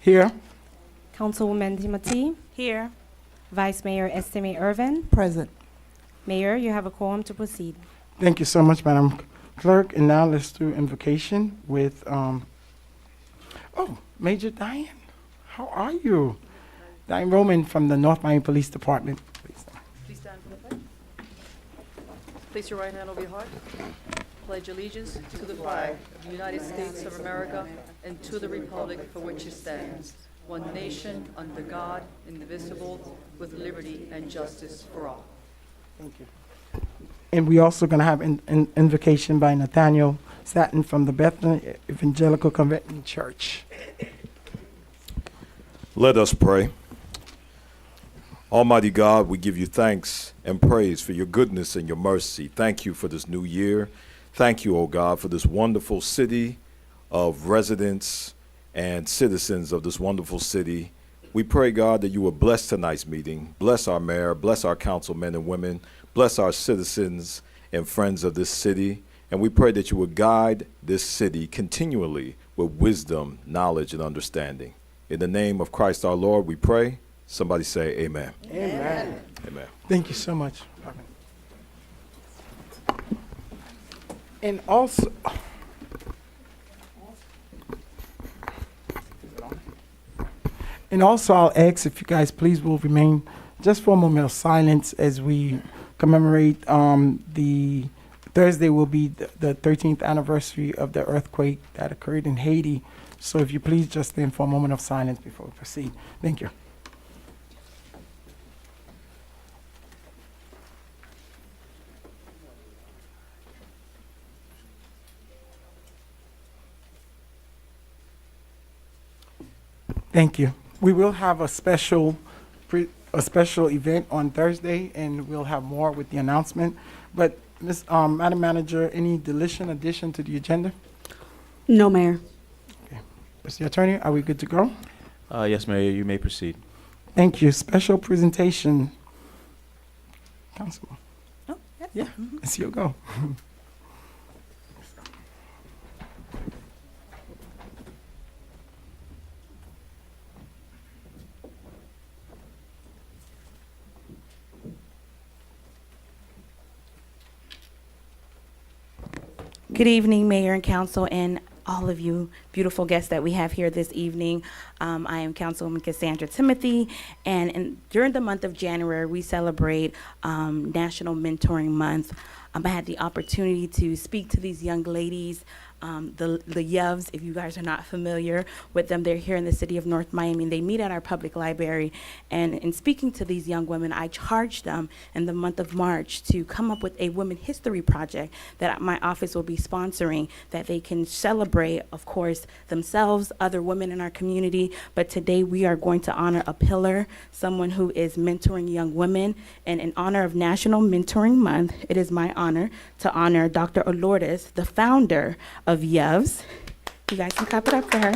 Here. Councilwoman Timothy. Here. Vice Mayor Estime Irvin. Present. Mayor, you have a quorum to proceed. Thank you so much, Madam Clerk. And now let's do invocation with, Major Diane. How are you? Diane Roman from the North Miami Police Department. Please. Please stand for the pledge. Place your right hand over your heart. Pledge allegiance to the flag of the United States of America and to the republic for which it stands, one nation under God, indivisible, with liberty and justice for all. Thank you. And we also going to have an invocation by Nathaniel Satin from the Bethlehem Evangelical Convention Church. Let us pray. Almighty God, we give you thanks and praise for your goodness and your mercy. Thank you for this new year. Thank you, O God, for this wonderful city of residents and citizens of this wonderful city. We pray, God, that you will bless tonight's meeting. Bless our mayor, bless our councilmen and women, bless our citizens and friends of this city. And we pray that you will guide this city continually with wisdom, knowledge, and understanding. In the name of Christ our Lord, we pray. Somebody say amen. Amen. Amen. Thank you so much. And also, I'll ask if you guys please will remain just for a moment of silence as we commemorate the Thursday will be the 13th anniversary of the earthquake that occurred in Haiti. So if you please just stand for a moment of silence before we proceed. Thank you. Thank you. We will have a special event on Thursday, and we'll have more with the announcement. But Madam Manager, any addition to the agenda? No, Mayor. Okay. Mr. Attorney, are we good to go? Yes, Mayor, you may proceed. Thank you. Special presentation. Councilman. Oh, yes. Yeah, it's your go. Good evening, Mayor and Council, and all of you beautiful guests that we have here this evening. I am Councilwoman Cassandra Timothy, and during the month of January, we celebrate National Mentoring Month. I had the opportunity to speak to these young ladies, the Yevs, if you guys are not familiar with them. They're here in the city of North Miami, and they meet at our public library. And in speaking to these young women, I charged them in the month of March to come up with a women history project that my office will be sponsoring, that they can celebrate, of course, themselves, other women in our community. But today we are going to honor a pillar, someone who is mentoring young women. And in honor of National Mentoring Month, it is my honor to honor Dr. Lourdes, the founder of Yevs. You guys can clap it up for her.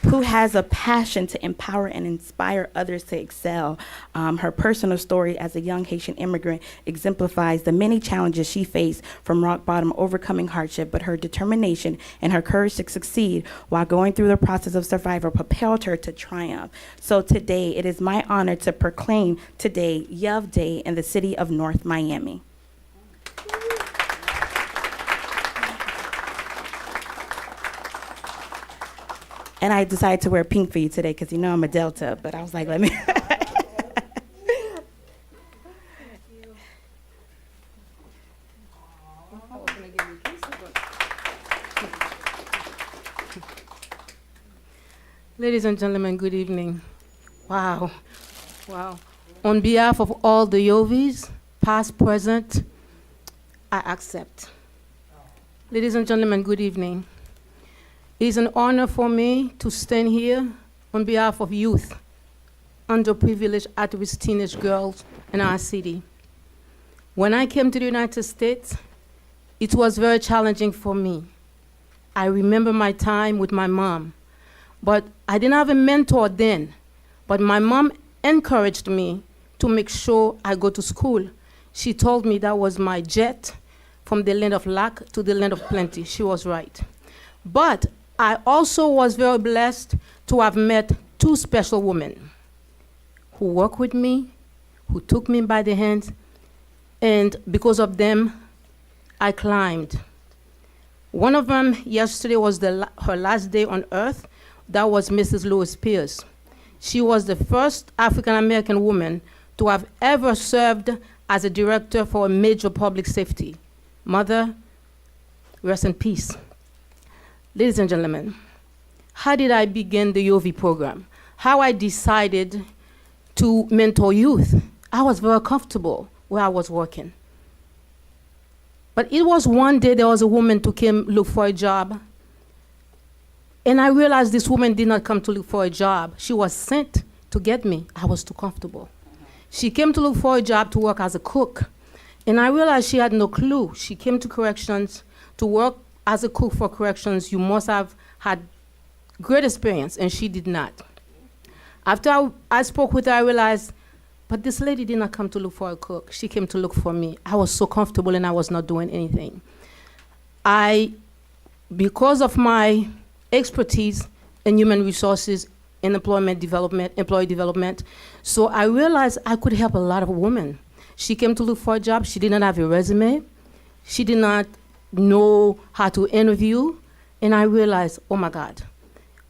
Who has a passion to empower and inspire others to excel. Her personal story as a young Haitian immigrant exemplifies the many challenges she faced from rock bottom, overcoming hardship, but her determination and her courage to succeed while going through the process of survival propelled her to triumph. So today, it is my honor to proclaim today Yev Day in the city of North Miami. And I decided to wear pink for you today because you know I'm a Delta, but I was like, let me. Ladies and gentlemen, good evening. Wow. Wow. On behalf of all the Yovis, past, present, I accept. Ladies and gentlemen, good evening. It is an honor for me to stand here on behalf of youth, underprivileged at-risk teenage girls in our city. When I came to the United States, it was very challenging for me. I remember my time with my mom, but I didn't have a mentor then. But my mom encouraged me to make sure I go to school. She told me that was my jet from the land of lack to the land of plenty. She was right. But I also was very blessed to have met two special women who worked with me, who took me by the hand, and because of them, I climbed. One of them yesterday was her last day on earth. That was Mrs. Lois Pierce. She was the first African-American woman to have ever served as a director for a major public safety. Mother, rest in peace. Ladies and gentlemen, how did I begin the UOV program? How I decided to mentor youth. I was very comfortable where I was working. But it was one day there was a woman who came look for a job. And I realized this woman did not come to look for a job. She was sent to get me. I was too comfortable. She came to look for a job to work as a cook. And I realized she had no clue. She came to corrections to work as a cook for corrections. You must have had great experience, and she did not. After I spoke with her, I realized, but this lady did not come to look for a cook. She came to look for me. I was so comfortable and I was not doing anything. Because of my expertise in human resources and employee development, so I realized I could help a lot of women. She came to look for a job. She did not have a resume. She did not know how to interview. And I realized, oh my God,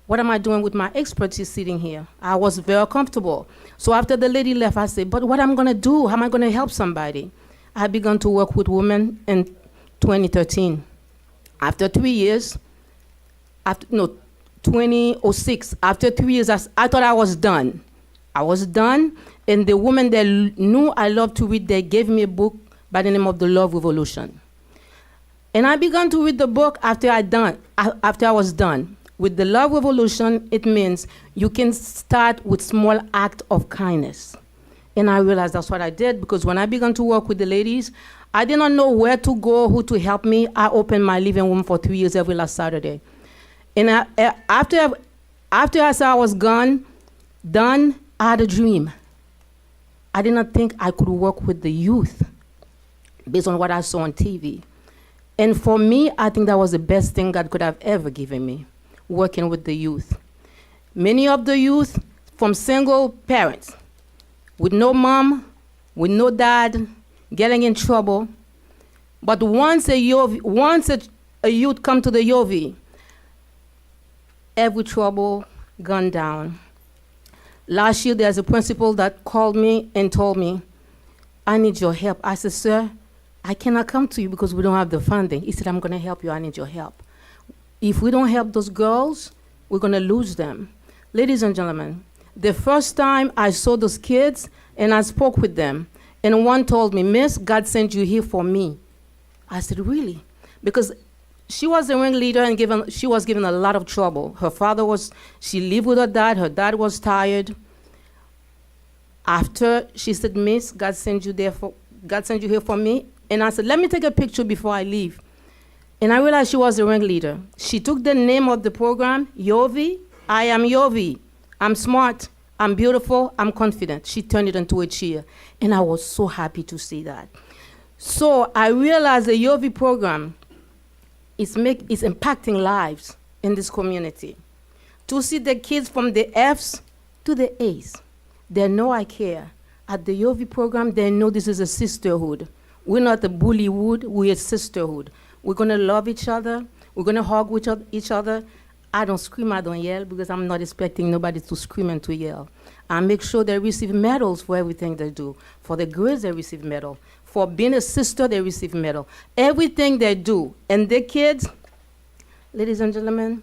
what am I doing with my expertise sitting here? I was very comfortable. So after the lady left, I said, but what am I going to do? How am I going to help somebody? I began to work with women in 2013. After 3 years, 2006, after 3 years, I thought I was done. I was done, and the woman that knew I loved to read, they gave me a book by the name of The Love Revolution. And I began to read the book after I was done. With the Love Revolution, it means you can start with small act of kindness. And I realized that's what I did, because when I began to work with the ladies, I did not know where to go, who to help me. I opened my living room for 3 years every last Saturday. And after I said I was done, I had a dream. I did not think I could work with the youth based on what I saw on TV. And for me, I think that was the best thing God could have ever given me, working with the youth. Many of the youth from single parents, with no mom, with no dad, getting in trouble. But once a youth come to the UOV, every trouble gone down. Last year, there's a principal that called me and told me, I need your help. I said, sir, I cannot come to you because we don't have the funding. He said, I'm going to help you. I need your help. If we don't help those girls, we're going to lose them. Ladies and gentlemen, the first time I saw those kids and I spoke with them, and one told me, Miss, God sent you here for me. I said, really? Because she was the ringleader and she was given a lot of trouble. She lived with her dad was tired. After, she said, Miss, God sent you here for me. And I said, let me take a picture before I leave. And I realized she was the ringleader. She took the name of the program, UOV. I am UOV. I'm smart, I'm beautiful, I'm confident. She turned it into a cheer. And I was so happy to see that. So I realized the UOV program is impacting lives in this community. To see the kids from the Fs to the As, they know I care. At the UOV program, they know this is a sisterhood. We're not a bullywood, we're a sisterhood. We're gonna love each other, we're gonna hug each other. I don't scream, I don't yell, because I'm not expecting nobody to scream and to yell. I make sure they receive medals for everything they do. For the grades, they receive medal. For being a sister, they receive medal. Everything they do. And the kids, ladies and gentlemen,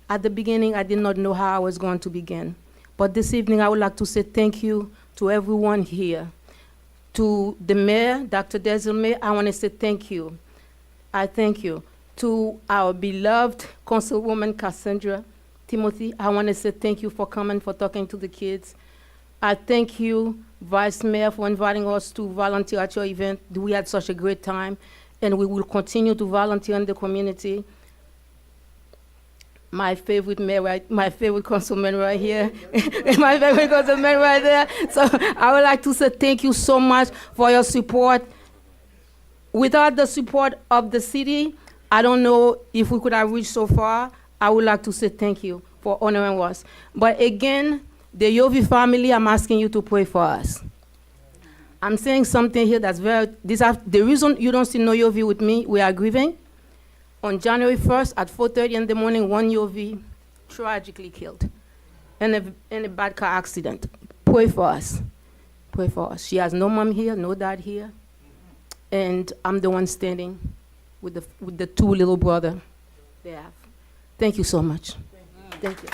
at the beginning, I did not know how I was going to begin. But this evening, I would like to say thank you to everyone here. To the mayor, Dr. Desilme, I want to say thank you. I thank you. To our beloved Councilwoman Cassandra Timothy, I want to say thank you for coming, for talking to the kids. I thank you, Vice Mayor, for inviting us to volunteer at your event. We had such a great time, and we will continue to volunteer in the community. My favorite mayor, my favorite councilman right here, my favorite councilman right there. So I would like to say thank you so much for your support. Without the support of the city, I don't know if we could have reached so far. I would like to say thank you for honoring us. But again, the Yovi family, I'm asking you to pray for us. I'm saying something here that's the reason you don't see no Yovi with me, we are grieving. On January 1st at 4:30 in the morning, one Yovi tragically killed in a bad car accident. Pray for us. Pray for us. She has no mom here, no dad here. And I'm the one standing with the two little brother they have. Thank you so much. Thank you.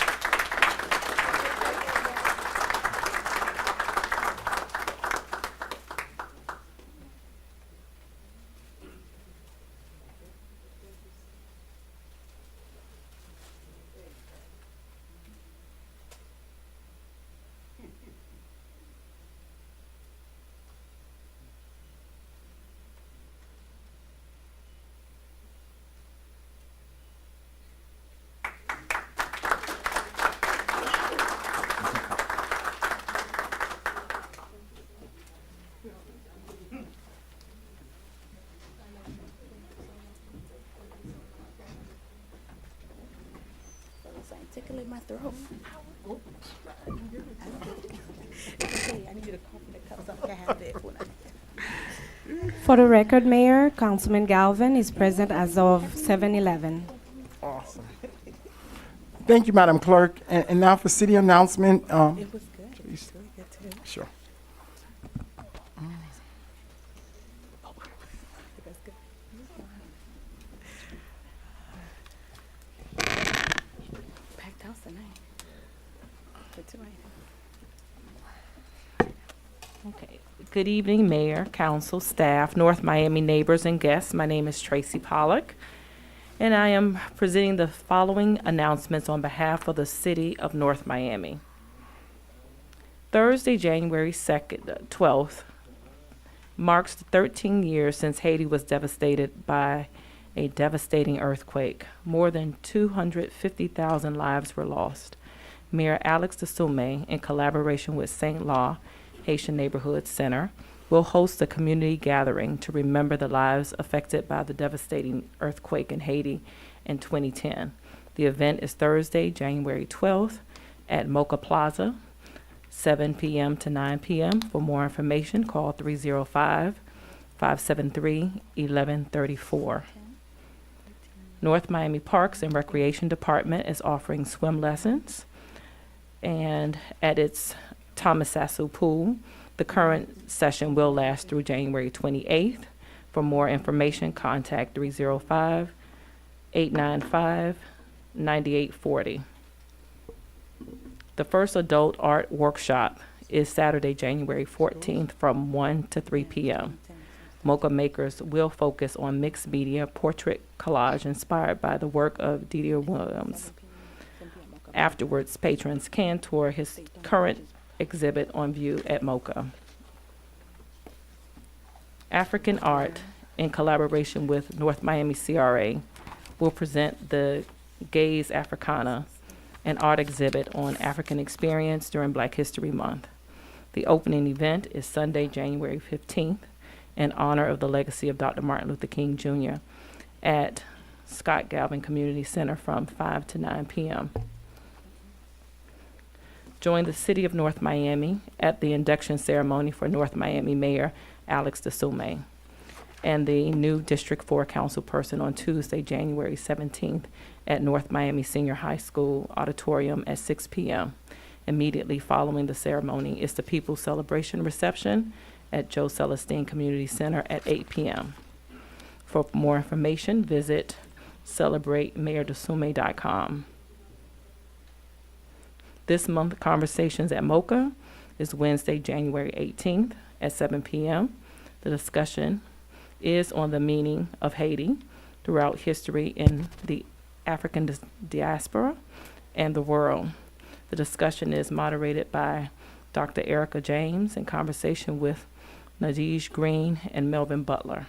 Tickling my throat. Okay, I need you to cough in the cup so I can have it when I. For the record, Mayor, Councilman Galvin is present as of 7:11. Awesome. Thank you, Madam Clerk. And now for city announcement. It was good. Please. Really good too. Sure. That's good. Packed house tonight. Good tonight. Okay. Good evening, Mayor, Council, staff, North Miami neighbors, and guests. My name is Tracy Pollock, and I am presenting the following announcements on behalf of the City of North Miami. Thursday, January 2nd, 12th, marks the 13 years since Haiti was devastated by a devastating earthquake. More than 250,000 lives were lost. Mayor Alex Desume, in collaboration with St. Law Haitian Neighborhood Center, will host a community gathering to remember the lives affected by the devastating earthquake in Haiti in 2010. The event is Thursday, January 12th at Mocha Plaza, 7 p.m. to 9 p.m. For more information, call 305-573-1134. North Miami Parks and Recreation Department is offering swim lessons, and at its Thomas Sassou Pool. The current session will last through January 28th. For more information, contact 305-895-9840. The first adult art workshop is Saturday, January 14th from 1 to 3 p.m. Mocha Makers will focus on mixed media portrait collage inspired by the work of Didier Williams. Afterwards, patrons can tour his current exhibit on view at Mocha. African Art, in collaboration with North Miami CRA, will present the Gaze Africana, an art exhibit on African experience during Black History Month. The opening event is Sunday, January 15th, in honor of the legacy of Dr. Martin Luther King Jr. at Scott Galvin Community Center from 5 to 9 p.m. Join the City of North Miami at the induction ceremony for North Miami Mayor Alex Desume and the new District 4 councilperson on Tuesday, January 17th at North Miami Senior High School auditorium at 6 p.m. Immediately following the ceremony is the People's Celebration Reception at Joe Celestine Community Center at 8 p.m. For more information, visit celebratemayordesumé.com. This month, Conversations at Mocha is Wednesday, January 18th at 7 p.m. The discussion is on the meaning of Haiti throughout history in the African diaspora and the world. The discussion is moderated by Dr. Erica James in conversation with Nadege Green and Melvin Butler.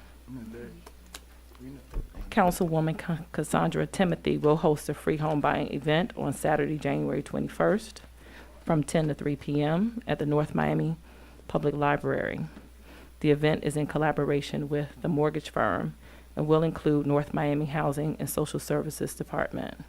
Councilwoman Cassandra Timothy will host a free home buying event on Saturday, January 21st from 10 to 3 p.m. at the North Miami Public Library. The event is in collaboration with the mortgage firm and will include North Miami Housing and Social Services Department.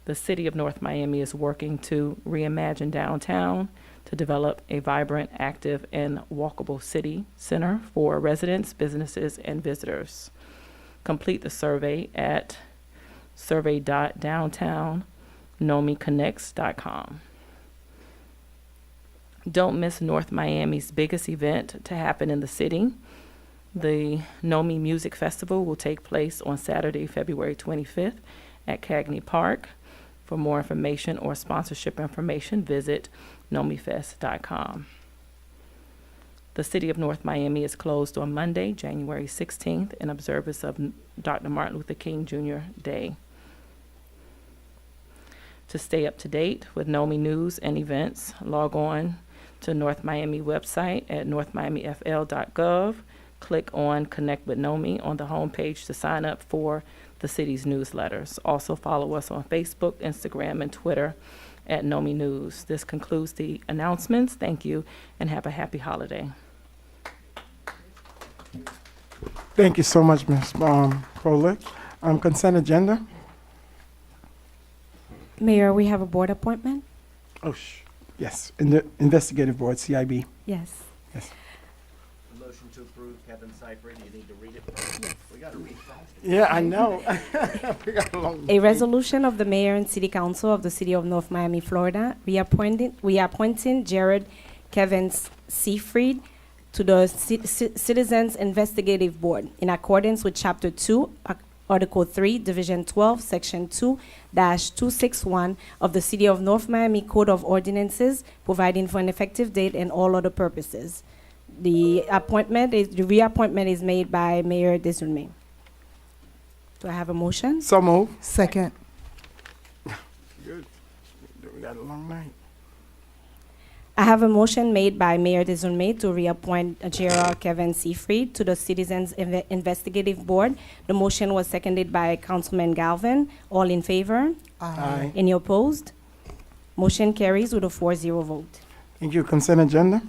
The City of North Miami is working to reimagine downtown to develop a vibrant, active, and walkable city center for residents, businesses, and visitors. Complete the survey at survey.downtownnomiconnects.com. Don't miss North Miami's biggest event to happen in the city. The NOMI Music Festival will take place on Saturday, February 25th at Cagney Park. For more information or sponsorship information, visit nomifest.com. The City of North Miami is closed on Monday, January 16th, in observance of Dr. Martin Luther King Jr. Day. To stay up to date with NOMI news and events, log on to North Miami website at northmiamifl.gov. Click on Connect with NOMI on the homepage to sign up for the city's newsletters. Also follow us on Facebook, Instagram, and Twitter at NOMI News. This concludes the announcements. Thank you, and have a happy holiday. Thank you so much, Ms. Froelich. Consent agenda? Mayor, we have a board appointment? Yes, in the investigative board, CIB. Yes. Motion to approve Kevin Seifert. You need to read it first. We got to read fast. Yeah, I know. We got a long A resolution of the mayor and city council of the city of North Miami, Florida, reappointing Jared Kevin Seifried to the Citizens Investigative Board in accordance with Chapter 2, Article 3, Division 12, Section 2-261 of the City of North Miami Code of Ordinances, providing for an effective date and all other purposes. The reappointment is made by Mayor Desulme. Do I have a motion? So move. Second. Good. We got a long night. I have a motion made by Mayor Desulme to reappoint Gerald Kevin Seifried to the Citizens Investigative Board. The motion was seconded by Councilman Galvin. All in favor? Aye. Any opposed? Motion carries with a 4-0 vote. Thank you. Consent agenda?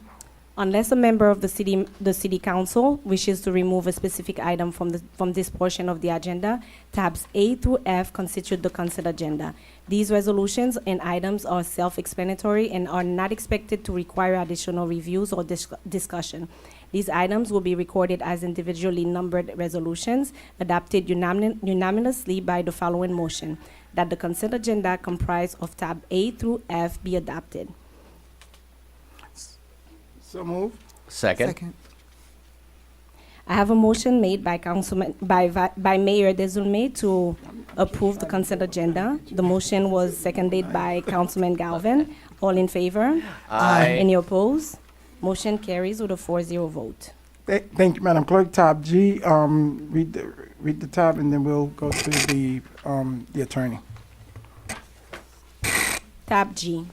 Unless a member of the city council wishes to remove a specific item from this portion of the agenda, tabs A through F constitute the consent agenda. These resolutions and items are self-explanatory and are not expected to require additional reviews or discussion. These items will be recorded as individually numbered resolutions adopted unanimously by the following motion: that the consent agenda comprised of tab A through F be adopted. So move. Second. I have a motion made by Mayor Desulme to approve the consent agenda. The motion was seconded by Councilman Galvin. All in favor? Aye. Any opposed? Motion carries with a 4-0 vote. Thank you, Madam Clerk. Tab G, read the tab, and then we'll go to the attorney. Tab G,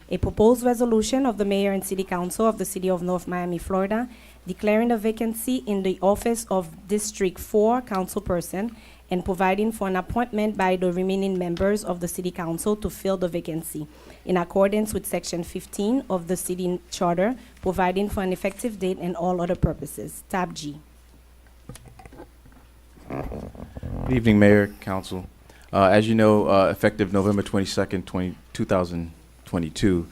a proposed resolution of the Mayor and City Council of the City of North Miami, Florida, declaring a vacancy in the office of District 4 councilperson and providing for an appointment by the remaining members of the City Council to fill the vacancy, in accordance with Section 15 of the City Charter, providing for an effective date and all other purposes. Tab G. Good evening, Mayor, Council. As you know, effective November 22nd, 2022,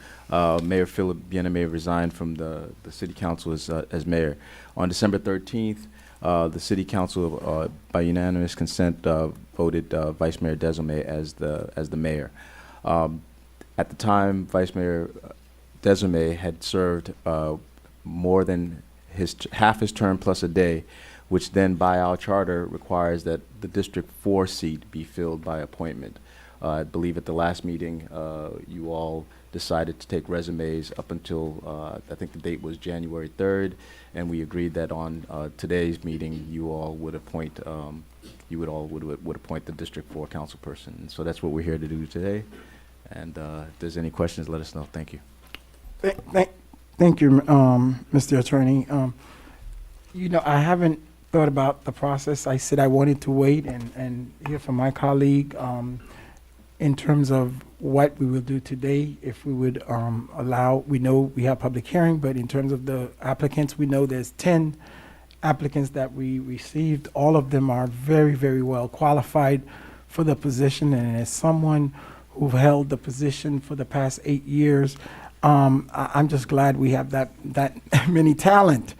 Mayor Philip Bien-Aimé resigned from the City Council as mayor. On December 13th, the City Council, by unanimous consent, voted Vice Mayor Desulme as the mayor. At the time, Vice Mayor Desulme had served more than half his term plus a day, which then by our charter requires that the District 4 seat be filled by appointment. I believe at the last meeting, you all decided to take resumes up until, I think the date was January 3rd, and we agreed that on today's meeting, you all would appoint, would appoint the District 4 council person. And so that's what we're here to do today. And if there's any questions, let us know. Thank you. Thank you, Mr. Attorney. I haven't thought about the process. I said I wanted to wait and hear from my colleague in terms of what we will do today. If we would we know we have public hearing, but in terms of the applicants, we know there's 10 applicants that we received. All of them are very, very well qualified for the position, and as someone who've held the position for the past 8 years. I'm just glad we have that many talent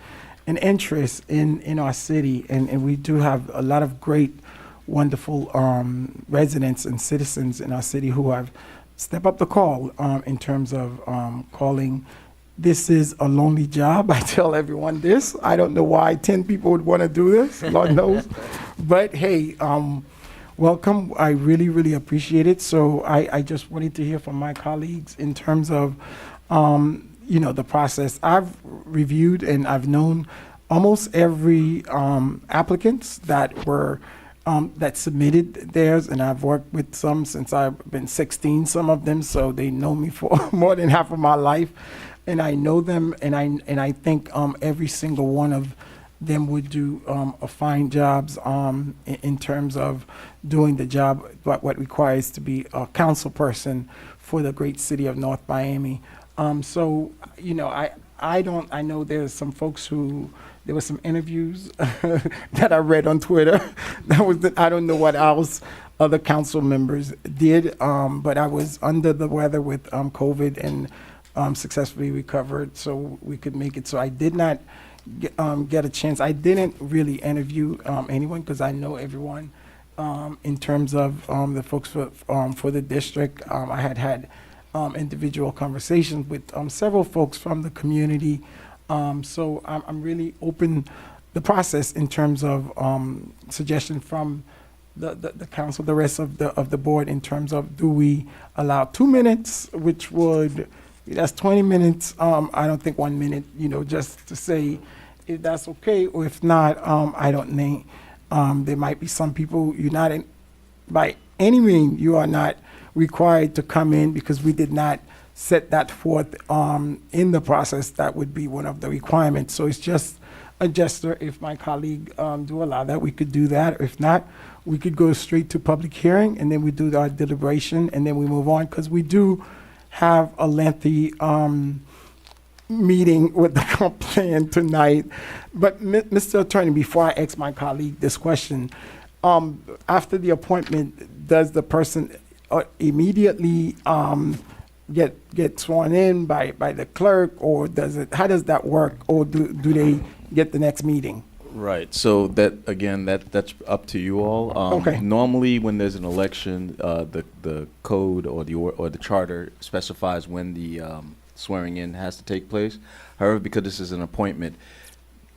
and interest in our city, and we do have a lot of great, wonderful residents and citizens in our city who have stepped up the call in terms of calling. This is a lonely job. I tell everyone this. I don't know why 10 people would want to do this. Lord knows. But hey, welcome. I really, really appreciate it. So I just wanted to hear from my colleagues in terms of, the process. I've reviewed and I've known almost every applicants that were that submitted theirs, and I've worked with some since I've been 16, some of them, so they know me for more than half of my life. And I know them, and I think every single one of them would do a fine jobs in terms of doing the job, what requires to be a council person for the great city of North Miami. So, I know there's some folks who, there were some interviews that I read on Twitter. I don't know what else other council members did, but I was under the weather with COVID and successfully recovered, so we could make it. So I did not get a chance. I didn't really interview anyone because I know everyone in terms of the folks for the district. I had individual conversations with several folks from the community. So I'm really open the process in terms of suggestion from the council, the rest of the board, in terms of, do we allow 2 minutes, which would, that's 20 minutes. I don't think 1 minute, just to say if that's okay, or if not, I don't think, there might be some people, you're not in, by any means, you are not required to come in, because we did not set that forth in the process. That would be one of the requirements. So it's just a gesture. If my colleague do allow that, we could do that. If not, we could go straight to public hearing, and then we do our deliberation, and then we move on, because we do have a lengthy meeting with the comp plan tonight. But Mr. Attorney, before I ask my colleague this question, after the appointment, does the person immediately get sworn in by the clerk, or how does that work, or do they get the next meeting? Right. So that's up to you all. Okay. Normally, when there's an election, the code or the charter specifies when the swearing in has to take place. However, because this is an appointment,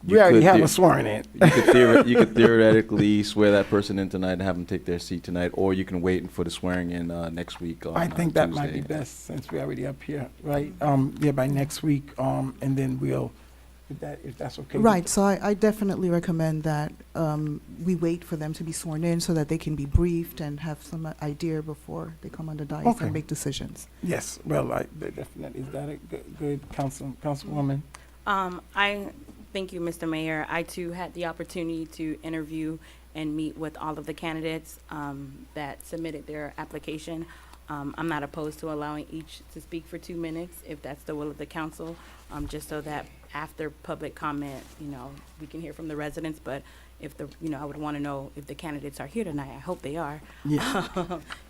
We already have a swearing in. you could theoretically swear that person in tonight and have them take their seat tonight, or you can wait for the swearing in next week. I think that might be Tuesday. best, since we're already up here, right? By next week, and then we'll, if that's okay. Right, so I definitely recommend that we wait for them to be sworn in so that they can be briefed and have some idea before they come on the dais Okay. and make decisions. Yes, well, definitely, is that a good councilwoman? Thank you, Mr. Mayor. I too had the opportunity to interview and meet with all of the candidates that submitted their application. I'm not opposed to allowing each to speak for 2 minutes, if that's the will of the council, just so that after public comment, we can hear from the residents. But if I would want to know if the candidates are here tonight. I hope they are. Yeah.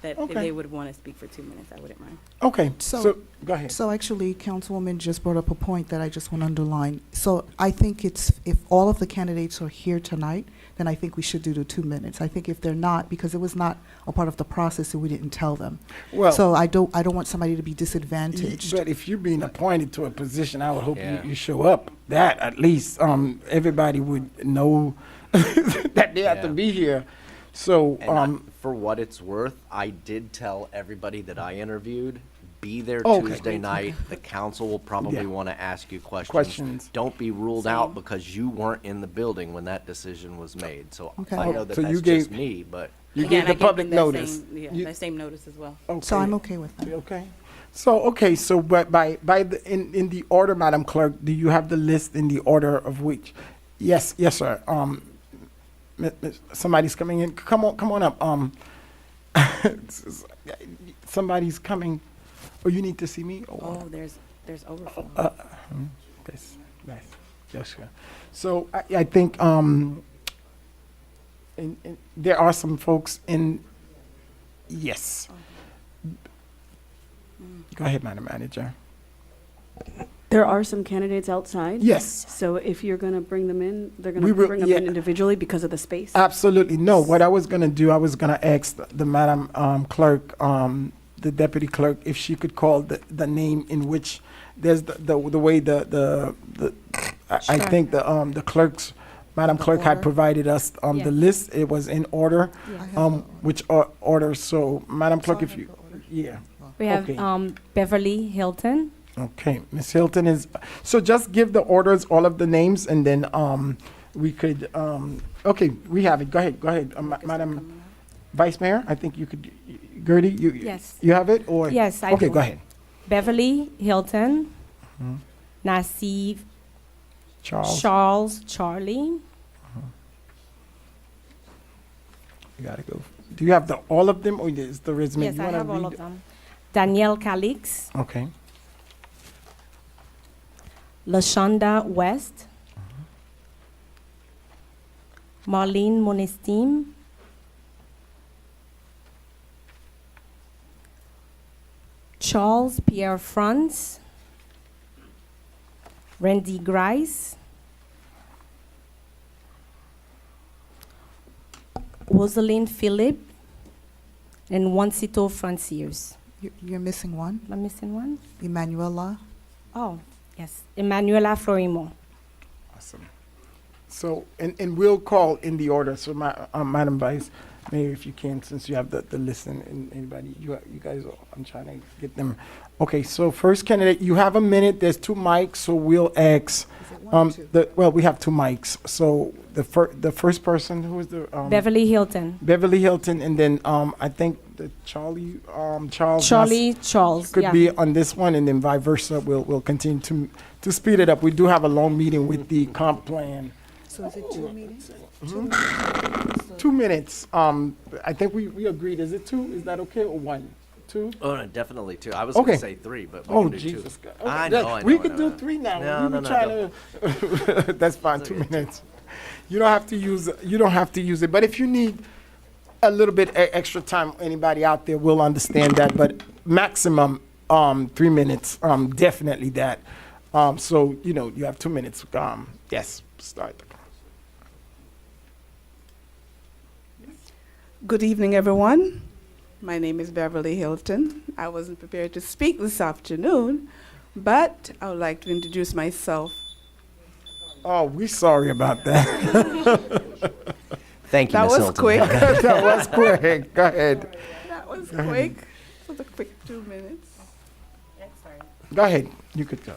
That if Okay. they would want to speak for 2 minutes, I wouldn't mind. Okay, So- so, go ahead. So actually, Councilwoman just brought up a point that I just want to underline. So I think if all of the candidates are here tonight, then I think we should do the 2 minutes. I think if they're not, because it was not a part of the process, so we didn't tell them. Well, So I don't want somebody to be disadvantaged. but if you're being appointed to a position, I would hope Yeah. you show up. That, at least, everybody would know that they have to Yeah. be here. So, And for what it's worth, I did tell everybody that I interviewed, be there Okay. Tuesday night. The council will probably Yeah. want to ask you questions. Questions. Don't be ruled Same. out because you weren't in the building when that decision was made. So Okay. I know that So you that's gave- just me, but you Again, gave I the gave public them that notice. same- You- that same notice as well. So okay. I'm okay with that. Okay. So, but by in the order, Madam Clerk, do you have the list in the order of which? Yes, sir. Somebody's coming in. Come on up. Somebody's coming. Oh, you need to see me? Oh, there's overflow. Nice. Yes, sir. So I think there are some folks in. Yes. Go ahead, Madam Manager. There are some candidates outside. Yes. So if you're going to bring them in, they're going We to will- bring them yeah. in individually because of the space? Absolutely. No, what I was going to do, I was going to ask the Madam Clerk, the Deputy Clerk, if she could call the name in which there's the way I Sure. think the clerks, Madam The Clerk had order? provided us the Yes. list. It was in order, I have which order. So, Madam Clerk, if you, yeah. We have Okay. Beverly Hilton, Okay, Ms. Hilton is, so just give the orders, all of the names, and then we could, okay, we have it. Go ahead, Madam Vice Mayor, I think you could, Gertie, Yes. you have it, or? Yes, I Okay, do. go ahead. Beverly Hilton, Mhm. Nasif Charles, Charles Charlie, you gotta go. Do you have all of them, or is the resume? yes, You I wanna have all read of them. Danielle Calix, Okay, Lashonda West, Marlene Monestim, Charles Pierre Franz, Randy Grice, Rosalind Phillip, and Juancito Franciers. You're missing one, Am I missing one? Emanuela. Oh, yes, Emanuela Florimo. awesome. So, and we'll call in the order, so Madam Vice Mayor, if you can, since you have the list, and anybody, you guys, I'm trying to get them. Okay, so first candidate, you have a minute, there's 2 mics, so we'll ask, Is it one or two? well, we have 2 mics, so the first person, who is the? Beverly Hilton. Beverly Hilton, and then, I think the Charles. Charlie Charles, Could yeah. be on this one, and then vice versa, we'll continue to speed it up. We do have a long meeting with the comp plan. So is it 2 meetings? 2 minutes, I think we agreed, is it 2? Is that okay, or 1? 2? Oh, no, definitely two. I was Okay. gonna say three, but we Oh, can do two. Jesus. God. I Okay, know, I know, We I could know, do I know. 3 now. No, We no, were no, trying to, that's fine, It's 2 okay. minutes. You don't have to use it, but if you need a little bit extra time, anybody out there will understand that, but maximum, 3 minutes, definitely that. So, you have 2 minutes, yes, start. Good evening, everyone. My name is Beverly Hilton. I wasn't prepared to speak this afternoon, but I would like to introduce myself. Oh, we sorry about that. Thank you, That Ms. was Hilton. quick. That was quick, go ahead. That was quick. For the quick 2 minutes. Go ahead, you could go.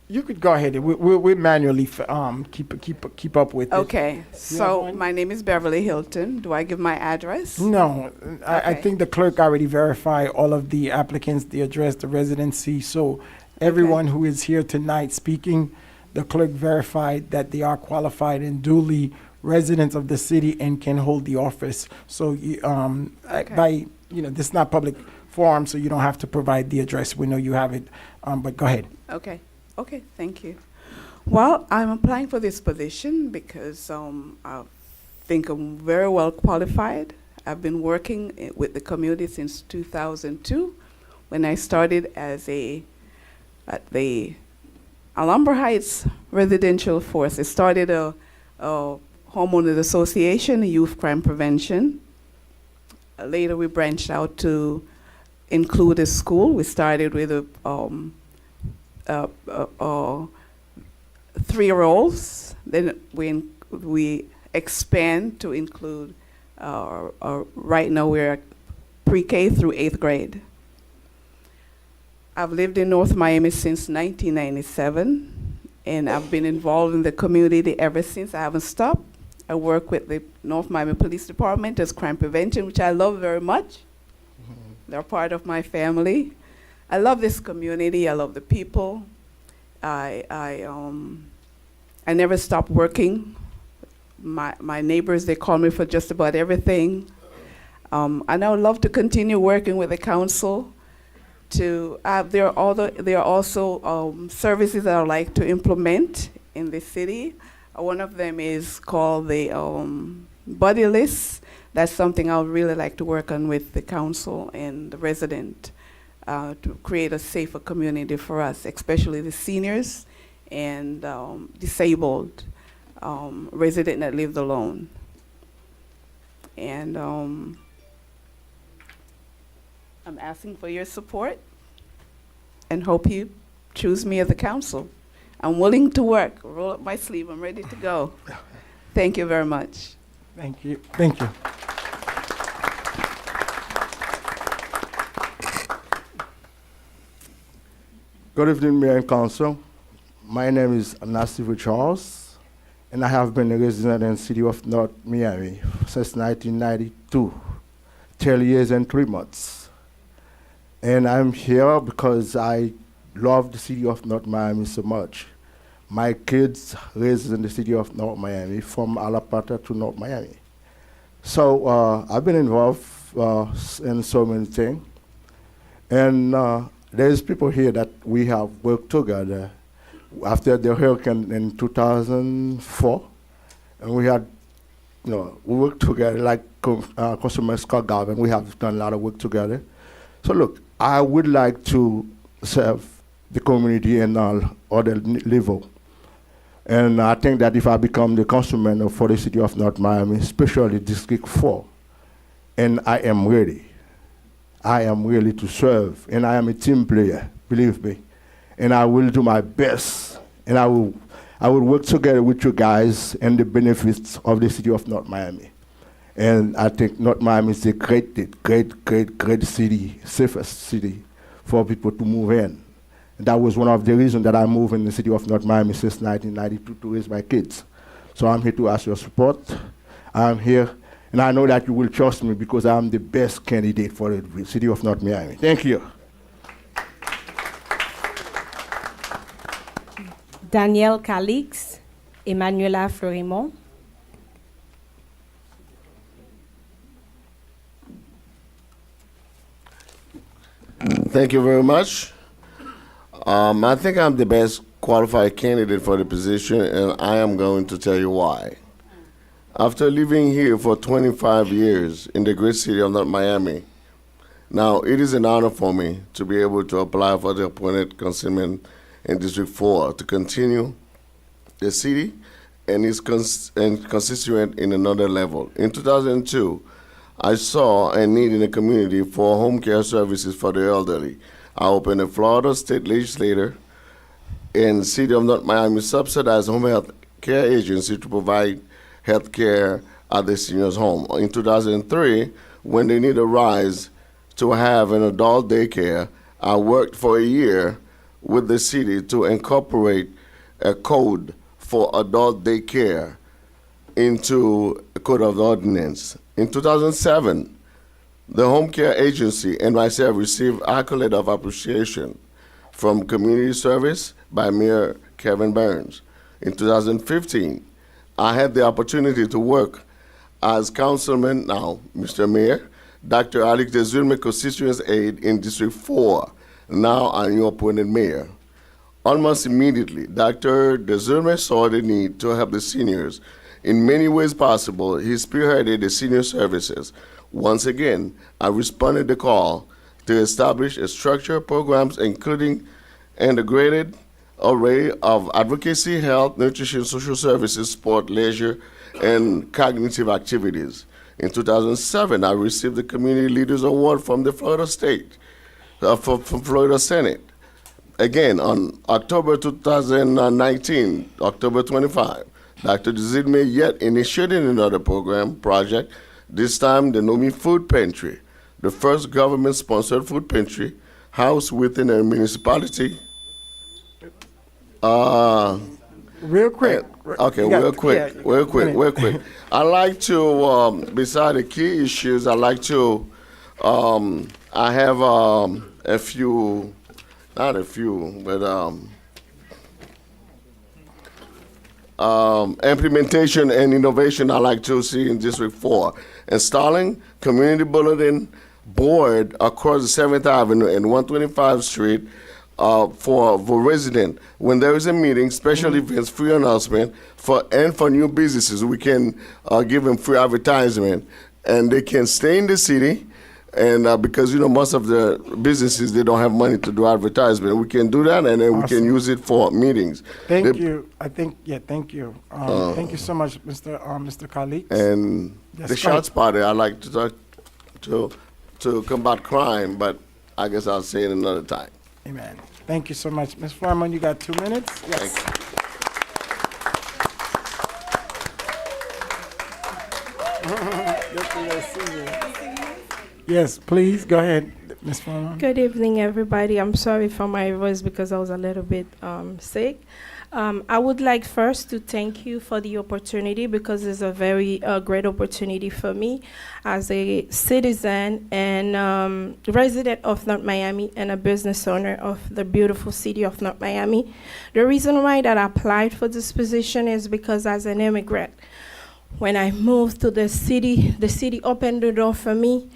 You could go ahead. We'll manually keep up with it. Okay, so one? my name is Beverly Hilton. Do I give my address? No, I Okay. think the clerk already verified all of the applicants, the address, the residency. So everyone who is here tonight speaking, the clerk verified that they are qualified and duly residents of the city and can hold the office. So Okay. this is not public forum, so you don't have to provide the address. We know you have it, but go ahead. Okay, thank you. Well, I'm applying for this position because I think I'm very well qualified. I've been working with the community since 2002 when I started at the Alhambra Heights Residential Force. I started a homeowners association, youth crime prevention. Later we branched out to include a school. We started with 3 roles. Then we expand to include, right now we're pre-K through 8th grade. I've lived in North Miami since 1997, and I've been involved in the community ever since. I haven't stopped. I work with the North Miami Police Department as crime prevention, which I love very much. They're part of my family. I love this community. I love the people. I never stop working. My neighbors, they call me for just about everything. And I would love to continue working with the council. There are also services that I would like to implement in the city. One of them is called the buddy lists. That's something I would really like to work on with the council and the resident to create a safer community for us, especially the seniors and disabled resident that lived alone. And I'm asking for your support and hope you choose me as a council. I'm willing to work, roll up my sleeve, I'm ready to go. Thank you very much. Thank you. Thank you. Good evening, Mayor and Council. My name is Nasif Charles, and I have been a resident in the city of North Miami since 1992, 10 years and 3 months. And I'm here because I love the city of North Miami so much. My kids raised in the city of North Miami, from Alapata to North Miami. So I've been involved in so many things. And there's people here that we have worked together after the hurricane in 2004. And we had, we worked together like Councilman Scott Garvin. We have done a lot of work together. So look, I would like to serve the community in all other level. And I think that if I become the councilman for the city of North Miami, especially District 4, and I am ready. I am ready to serve, and I am a team player, believe me. And I will do my best, and I will work together with you guys and the benefits of the city of North Miami. And I think North Miami is a great city, safest city for people to move in. And that was one of the reasons that I moved in the city of North Miami since 1992 to raise my kids. So I'm here to ask your support. I'm here, and I know that you will trust me because I'm the best candidate for the city of North Miami. Thank you. Danielle Calix, Emanuela Florimont. Thank you very much. I think I'm the best qualified candidate for the position, and I am going to tell you why. After living here for 25 years in the great city of North Miami, now it is an honor for me to be able to apply for the appointed councilman in District 4 to continue the city and its constituent in another level. In 2002, I saw a need in the community for home care services for the elderly. I opened a Florida state legislator in the city of North Miami subsidized home health care agency to provide health care at the seniors' home. In 2003, when the need arose to have an adult daycare, I worked for a year with the city to incorporate a code for adult daycare into a code of ordinance. In 2007, the home care agency and myself received accolade of appreciation from community service by Mayor Kevin Burns. In 2015, I had the opportunity to work as councilman, now Mr. Mayor, Dr. Alex Desulme, constituent aide in District 4. Now I'm your appointed mayor. Almost immediately, Dr. Desulme saw the need to help the seniors in many ways possible. He spearheaded the senior services. Once again, I responded to the call to establish a structured programs including integrated array of advocacy, health, nutrition, social services, sport, leisure, and cognitive activities. In 2007, I received the Community Leaders Award from the Florida State, from Florida Senate. Again, on October 2019, October 25, Dr. Desulme yet initiated another project, this time the Nomi Food Pantry, the first government-sponsored food pantry housed within a municipality. Real quick. Okay, real quick. I like to, beside the key issues, I like to, I have a few, not a few, but implementation and innovation I like to see in District 4. Installing community bulletin board across the 7th Avenue and 125th Street for resident. When there is a meeting, special events, free announcement for new businesses, we can give them free advertisement, and they can stay in the city. And because most of the businesses, they don't have money to do advertisement, we can do that, and then we can use it for meetings. Thank you. Thank you. Thank you so much, Mr. Khalid. And Yes, the go ahead. shots party, I like to talk to combat crime, but I guess I'll say it another time. Amen. Thank you so much. Ms. Foreman, you got 2 minutes? Yes. Yes, please, go ahead, Ms. Foreman. Good evening, everybody. I'm sorry for my voice because I was a little bit sick. I would like first to thank you for the opportunity because it's a very great opportunity for me as a citizen and resident of North Miami and a business owner of the beautiful city of North Miami. The reason why that I applied for this position is because as an immigrant, when I moved to the city opened the door for me.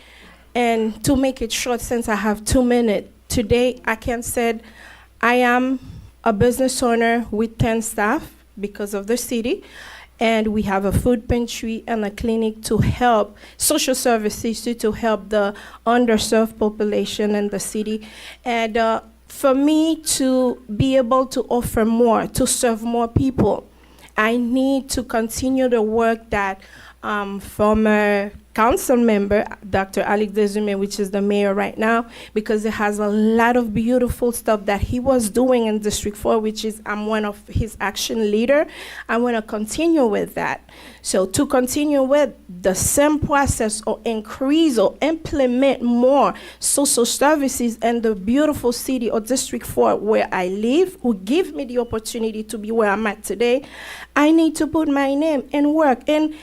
And to make it short, since I have 2 minutes, today I can say I am a business owner with 10 staff because of the city. And we have a food pantry and a clinic to help, social services to help the underserved population in the city. And for me to be able to offer more, to serve more people, I need to continue the work that former council member, Dr. Alex Dezume, which is the mayor right now, because it has a lot of beautiful stuff that he was doing in District 4, which is I'm one of his action leader. I want to continue with that. So to continue with the same process or increase or implement more social services in the beautiful city of District 4 where I live, who give me the opportunity to be where I'm at today, I need to put my name and work. And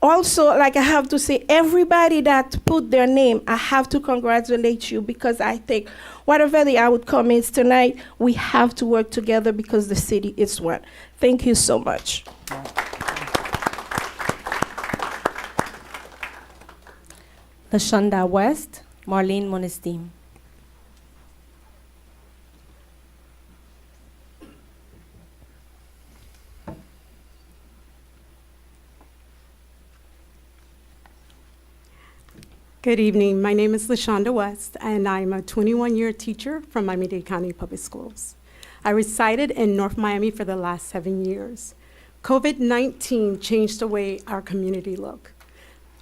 also, like I have to say, everybody that put their name, I have to congratulate you because I think whatever the outcome is tonight, we have to work together because the city is one. Thank you so much. Lashonda West, Marlene Monestein. Good evening. My name is Lashonda West, and I'm a 21-year teacher from Miami-Dade County Public Schools. I resided in North Miami for the last 7 years. COVID-19 changed the way our community look.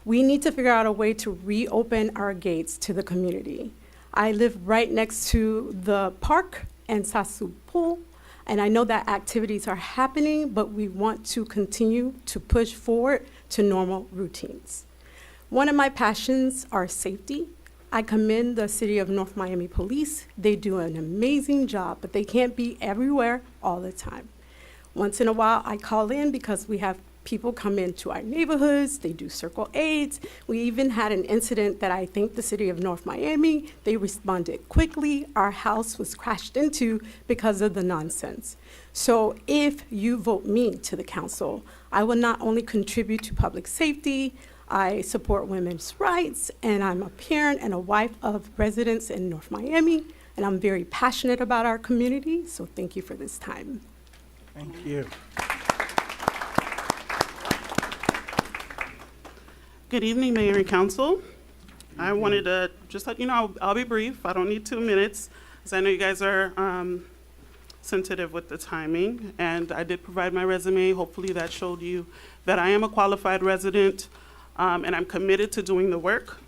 We need to figure out a way to reopen our gates to the community. I live right next to the park and Sasu Pool, and I know that activities are happening, but we want to continue to push forward to normal routines. One of my passions are safety. I commend the City of North Miami Police. They do an amazing job, but they can't be everywhere all the time. Once in a while, I call in because we have people come into our neighborhoods. They do Circle Aids. We even had an incident that I thank the City of North Miami. They responded quickly. Our house was crashed into because of the nonsense. So if you vote me to the council, I will not only contribute to public safety, I support women's rights, and I'm a parent and a wife of residents in North Miami, and I'm very passionate about our community, so thank you for this time. Thank you. Good evening, Mayor and Council. I wanted to just let you know, I'll be brief. I don't need 2 minutes, because I know you guys are sensitive with the timing, and I did provide my resume. Hopefully that showed you that I am a qualified resident, and I'm committed to doing the work.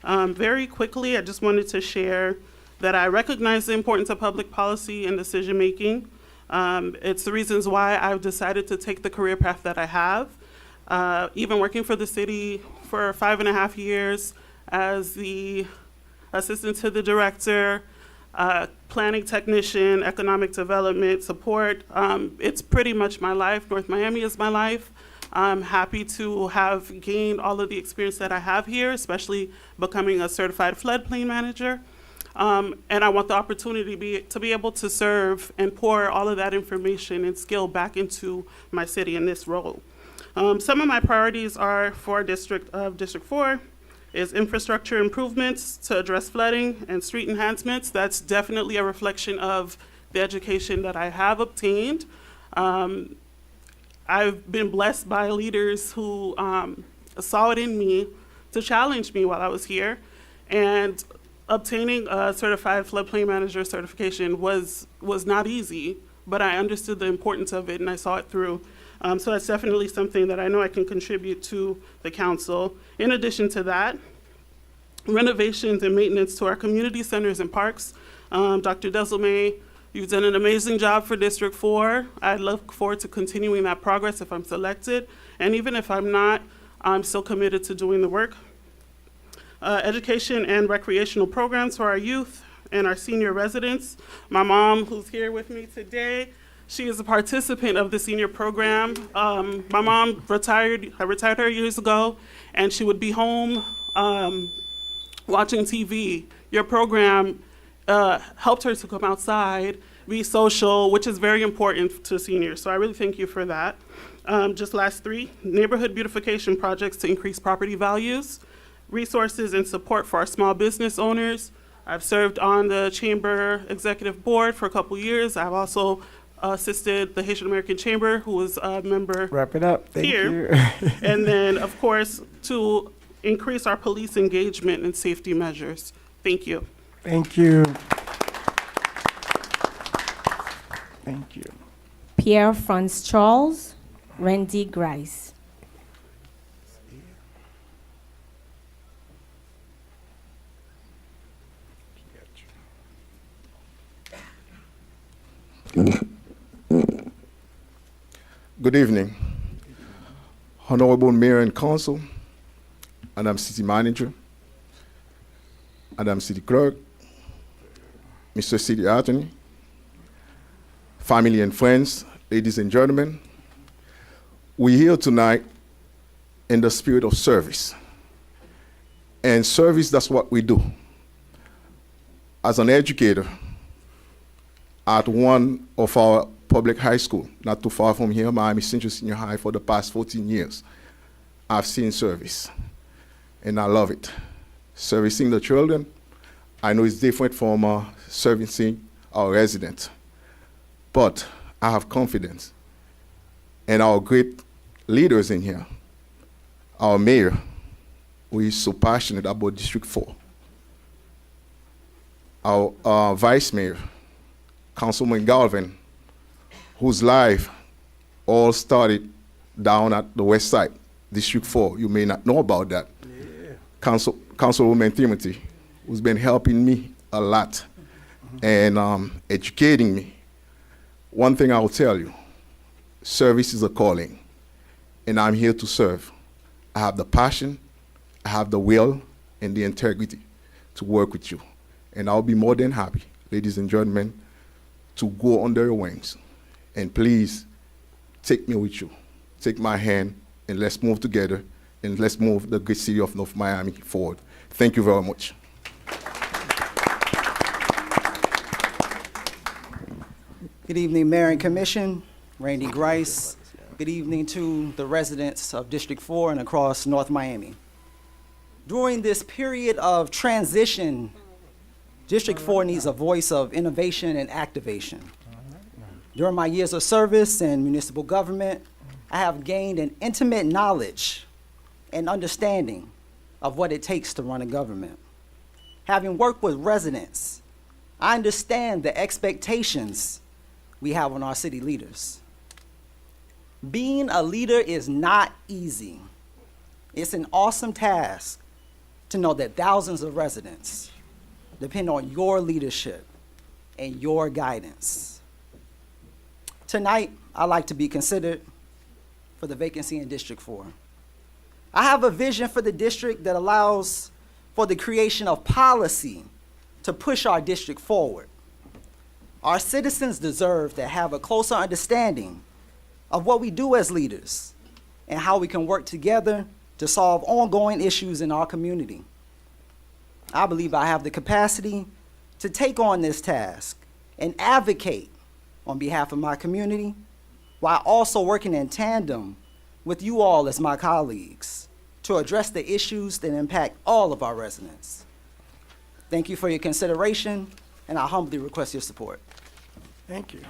Very quickly, I just wanted to share that I recognize the importance of public policy and decision-making. It's the reasons why I've decided to take the career path that I have. Even working for the city for 5.5 years as the assistant to the director, planning technician, economic development support. It's pretty much my life. North Miami is my life. I'm happy to have gained all of the experience that I have here, especially becoming a certified floodplain manager. And I want the opportunity to be able to serve and pour all of that information and skill back into my city in this role. Some of my priorities are for District 4, is infrastructure improvements to address flooding and street enhancements. That's definitely a reflection of the education that I have obtained. I've been blessed by leaders who saw it in me to challenge me while I was here. And obtaining a certified floodplain manager certification was not easy, but I understood the importance of it and I saw it through. So that's definitely something that I know I can contribute to the council. In addition to that, renovations and maintenance to our community centers and parks. Dr. Desilme, you've done an amazing job for District 4. I look forward to continuing that progress if I'm selected. And even if I'm not, I'm still committed to doing the work. Education and recreational programs for our youth and our senior residents. My mom, who's here with me today, she is a participant of the senior program. My mom retired her years ago, and she would be home watching TV. Your program helped her to come outside, be social, which is very important to seniors. So I really thank you for that. Just last 3, neighborhood beautification projects to increase property values, resources and support for our small business owners. I've served on the Chamber Executive Board for a couple years. I've also assisted the Haitian American Chamber, who was a member Wrap it up. Thank here. you. And then, of course, to increase our police engagement and safety measures. Thank you. Thank you. Thank you. Pierre Franz Charles, Randy Grice. Good evening, Honorable Mayor and Council, Madam City Manager, Madam City Clerk, Mr. City Attorney, family and friends, ladies and gentlemen. We're here tonight in the spirit of service. And service, that's what we do. As an educator at one of our public high school, not too far from here, Miami Central Senior High, for the past 14 years, I've seen service, and I love it. Servicing the children, I know it's different from servicing our residents, but I have confidence in our great leaders in here. Our mayor, who is so passionate about District 4. Our vice mayor, Councilman Galvin, whose life all started down at the west side, District 4. You may not know about that. Yeah. Councilwoman Timothy, who's been helping me a lot and educating me. One thing I will tell you, service is a calling, and I'm here to serve. I have the passion, I have the will, and the integrity to work with you. And I'll be more than happy, ladies and gentlemen, to go under your wings. And please, take me with you. Take my hand, and let's move together, and let's move the great city of North Miami forward. Thank you very much. Good evening, Mayor and Commission. Randy Grice. Good evening to the residents of District 4 and across North Miami. During this period of transition, District 4 needs a voice of innovation and activation. During my years of service in municipal government, I have gained an intimate knowledge and understanding of what it takes to run a government. Having worked with residents, I understand the expectations we have on our city leaders. Being a leader is not easy. It's an awesome task to know that thousands of residents depend on your leadership and your guidance. Tonight, I'd like to be considered for the vacancy in District 4. I have a vision for the district that allows for the creation of policy to push our district forward. Our citizens deserve to have a closer understanding of what we do as leaders and how we can work together to solve ongoing issues in our community. I believe I have the capacity to take on this task and advocate on behalf of my community while also working in tandem with you all as my colleagues to address the issues that impact all of our residents. Thank you for your consideration, and I humbly request your support. Thank you.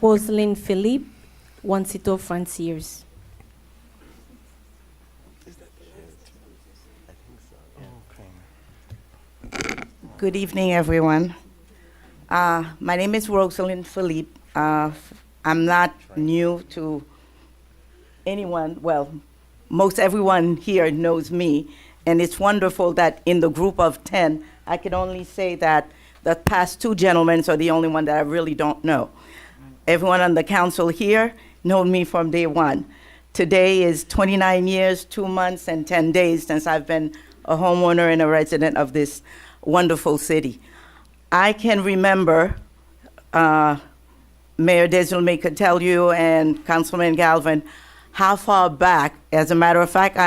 Rosalind Philippe, Juancito Franciers. Good evening, everyone. My name is Rosalind Philippe. I'm not new to anyone. Well, most everyone here knows me, and it's wonderful that in the group of 10, I can only say that the past two gentlemen are the only one that I really don't know. Everyone on the council here known me from day one. Today is 29 years, 2 months, and 10 days since I've been a homeowner and a resident of this wonderful city. I can remember, Mayor Desulme could tell you, and Councilman Galvin, how far back. As a matter of fact,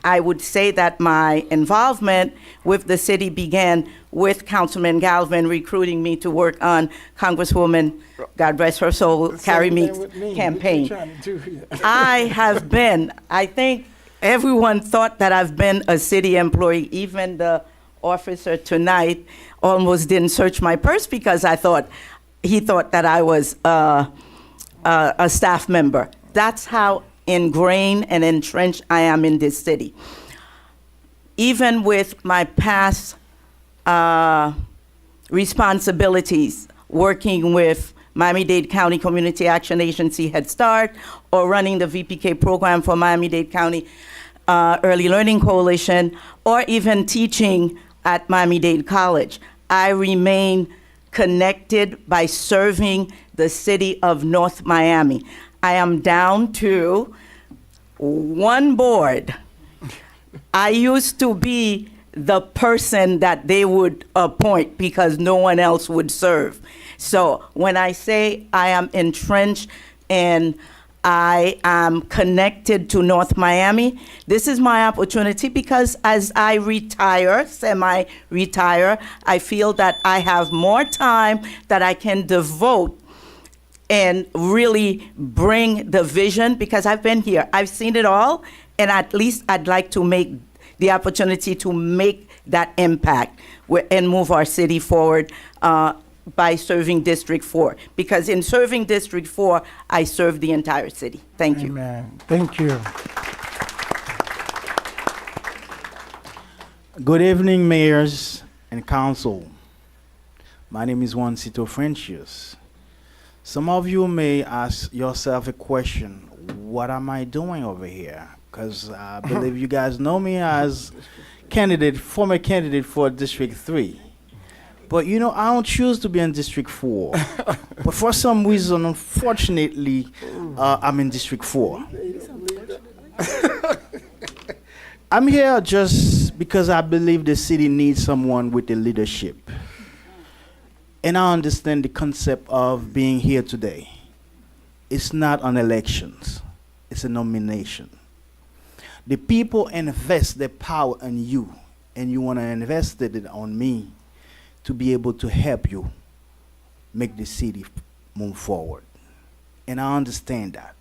I would say that my involvement with the city began with Councilman Galvin recruiting me to work on Congresswoman, God rest her soul, Carrie Meeks' campaign. I think everyone thought that I've been a city employee. Even the officer tonight almost didn't search my purse because he thought that I was a staff member. That's how ingrained and entrenched I am in this city. Even with my past responsibilities, working with Miami-Dade County Community Action Agency Head Start, or running the VPK program for Miami-Dade County Early Learning Coalition, or even teaching at Miami-Dade College, I remain connected by serving the city of North Miami. I am down to one board. I used to be the person that they would appoint because no one else would serve. So when I say I am entrenched and I am connected to North Miami, this is my opportunity because as I retire, semi-retire, I feel that I have more time that I can devote and really bring the vision, because I've been here, I've seen it all, and at least I'd like to make the opportunity to make that impact and move our city forward by serving District 4. Because in serving District 4, I serve the entire city. Thank you. Amen. Thank you. Good evening, mayors and council. My name is Juancito Franciers. Some of you may ask yourself a question, what am I doing over here? Because I believe you guys know me as former candidate for District 3. But you know, I don't choose to be in District 4. But for some reason, unfortunately, I'm in District 4. I'm here just because I believe the city needs someone with the leadership. And I understand the concept of being here today. It's not an elections, it's a nomination. The people invest their power in you, and you want to invest it on me to be able to help you make the city move forward. And I understand that.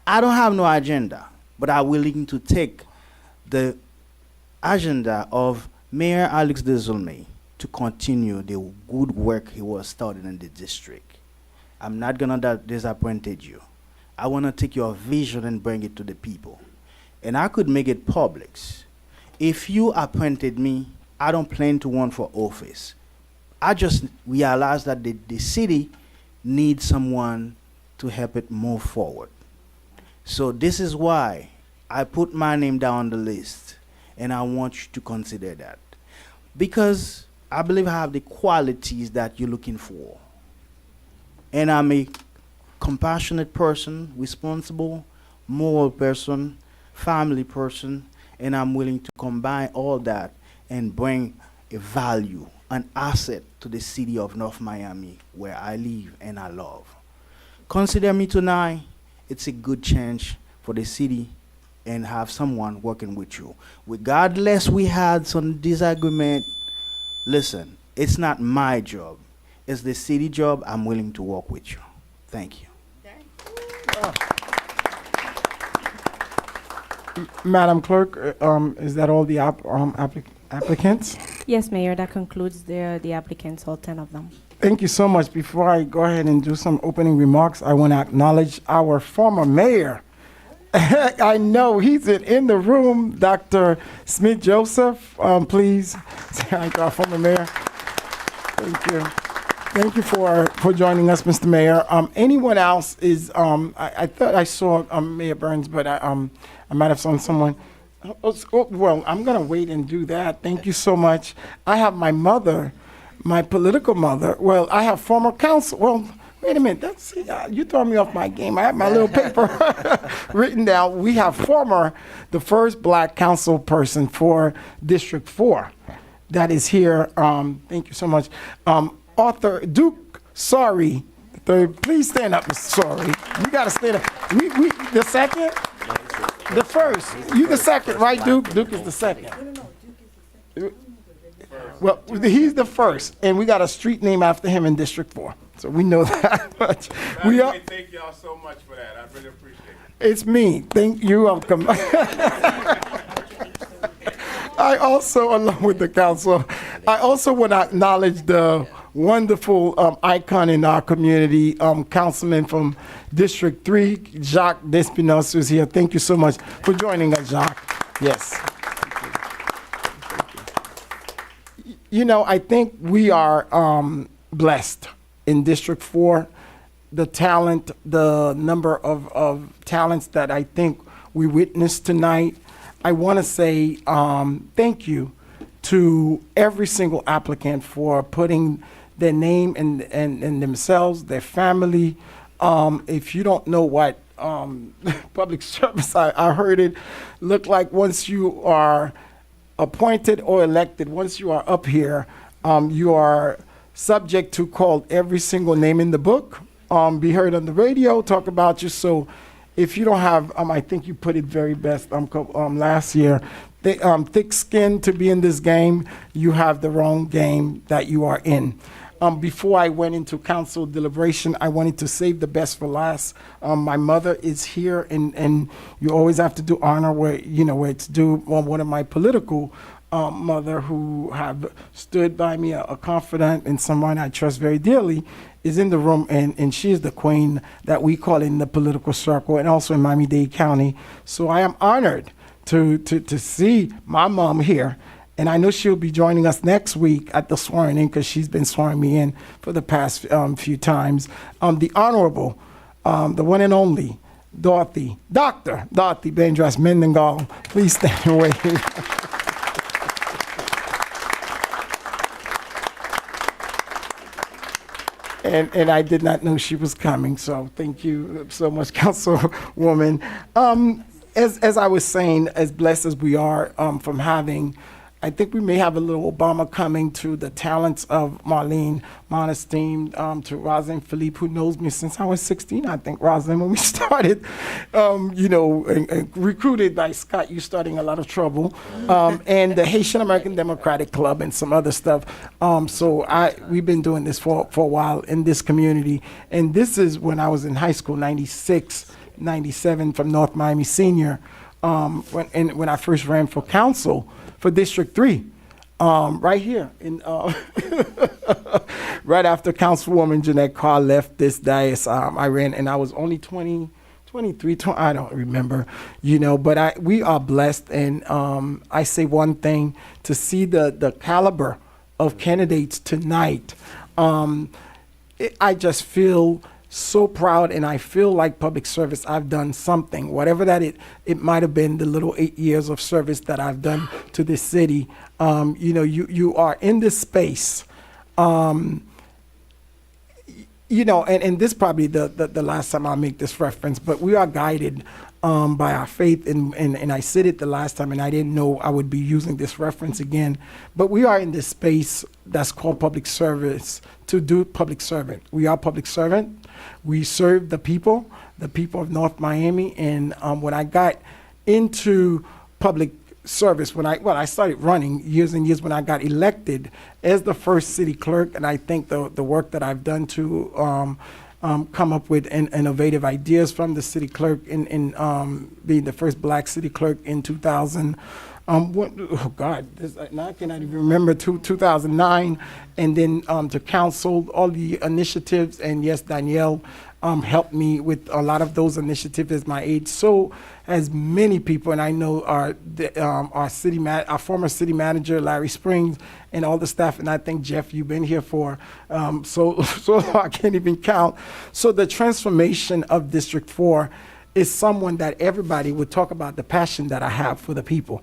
I don't have no agenda, but I'm willing to take the agenda of Mayor Alex Desulme to continue the good work he was started in the district. I'm not gonna disappoint you. I wanna take your vision and bring it to the people. And I could make it public. If you appointed me, I don't plan to run for office. I just realized that the city needs someone to help it move forward. So this is why I put my name down on the list, and I want you to consider that. Because I believe I have the qualities that you're looking for. And I'm a compassionate person, responsible, moral person, family person, and I'm willing to combine all that and bring a value, an asset to the city of North Miami where I live and I love. Consider me tonight. It's a good chance for the city and have someone working with you. Regardless we had some disagreement, listen, it's not my job. It's the city job. I'm willing to work with you. Thank you. Madam Clerk, is that all the applicants? Yes, Mayor, that concludes the applicants, all 10 of them. Thank you so much. Before I go ahead and do some opening remarks, I want to acknowledge our former mayor. I know he's in the room, Dr. Smith Joseph. Please, thank our former mayor. Thank you. Thank you for joining us, Mr. Mayor. Anyone else is, I thought I saw Mayor Burns, but I might have seen someone. Well, I'm going to wait and do that. Thank you so much. I have my mother, my political mother. Well, I have former council. Well, wait a minute. That's you throw me off my game. I have my little paper written down. We have the first black council person for District 4 that is here. Thank you so much. Author Duke Sorry III. Please stand up, Mr. Sorry. You got to stand up. We the second? The first. You the second, right, Duke? Duke is the second. Well, he's the first, and we got a street name after him in District 4. So we know that much. Thank y'all so much for that. I really appreciate it. It's me. Thank you. Welcome. I also, along with the council, I also want to acknowledge the wonderful icon in our community, Councilman from District 3, Jacques Despinosa, is here. Thank you so much for joining us, Jacques. Yes. You know, I think we are blessed in District 4. The talent, the number of talents that I think we witnessed tonight. I want to say thank you to every single applicant for putting their name and themselves, their family. If you don't know what public service, I heard it look like once you are appointed or elected, once you are up here, you are subject to call every single name in the book, be heard on the radio, talk about you. So if you don't have, I think you put it very best last year, thick skin to be in this game, you have the wrong game that you are in. Before I went into council deliberation, I wanted to save the best for last. My mother is here, and you always have to do honor where it's due. One of my political mother who have stood by me, a confidant and someone I trust very dearly, is in the room, and she is the queen that we call in the political circle and also in Miami-Dade County. So I am honored to see my mom here. And I know she'll be joining us next week at the swearing in because she's been swearing me in for the past few times. The Honorable, the one and only, Dr. Dorothy Bendras Mendengal. Please stand and wave. And I did not know she was coming, so thank you so much, Councilwoman. As I was saying, as blessed as we are from having, I think we may have a little Obama coming to the talents of Marlene Monestein, to Rosalind Philippe, who knows me since I was 16, I think, Rosalind, when we started, and recruited by Scott, you starting a lot of trouble, and the Haitian American Democratic Club and some other stuff. So we've been doing this for a while in this community. And this is when I was in high school, 96, 97, from North Miami Senior, when I first ran for council for District 3, right here, right after Councilwoman Jeanette Carr left this dais. I ran, and I was only 23, I don't remember, but we are blessed. And I say one thing, to see the caliber of candidates tonight, I just feel so proud, and I feel like public service, I've done something, whatever that it might have been, the little 8 years of service that I've done to this city. You are in this space, and this probably the last time I'll make this reference, but we are guided by our faith, and I said it the last time, and I didn't know I would be using this reference again, but we are in this space that's called public service, to do public servant. We are public servant. We serve the people of North Miami, and when I got into public service, I started running years and years when I got elected as the first city clerk, and I think the work that I've done to come up with innovative ideas from the city clerk in being the first black city clerk in 2000. Now I cannot even remember 2009, and then to council, all the initiatives, and yes, Danielle helped me with a lot of those initiatives as my aide. So as many people, and I know our former city manager, Larry Springs, and all the staff, and I think, Jeff, you've been here for, so I can't even count. So the transformation of District 4 is someone that everybody would talk about the passion that I have for the people.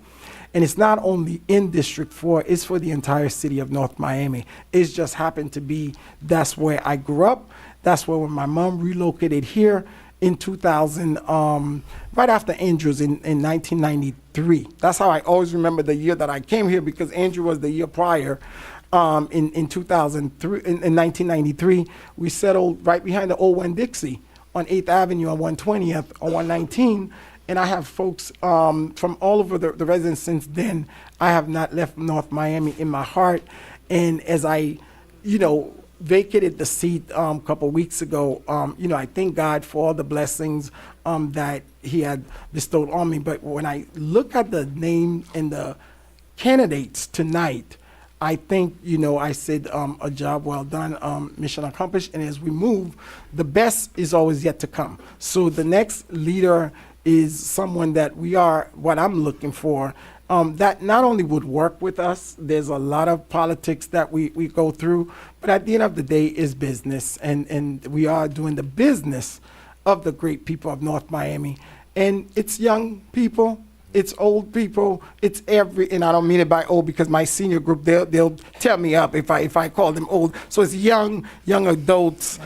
And it's not only in District 4, it's for the entire city of North Miami. It's just happened to be, that's where I grew up. That's where when my mom relocated here in 2000, right after Andrews in 1993. That's how I always remember the year that I came here, because Andrew was the year prior. In 2003, in 1993, we settled right behind the old Winn-Dixie on 8th Avenue on 120th on 119. And I have folks from all over the residents since then. I have not left North Miami in my heart. And as I, vacated the seat a couple weeks ago, I thank God for all the blessings that he had bestowed on me. But when I look at the name and the candidates tonight, I think, I said a job well done, mission accomplished. And as we move, the best is always yet to come. So the next leader is someone that what I'm looking for, that not only would work with us. There's a lot of politics that we go through, but at the end of the day is business. And we are doing the business of the great people of North Miami. And it's young people, it's old people, it's and I don't mean it by old because my senior group, they'll tear me up if I call them old. So it's young adults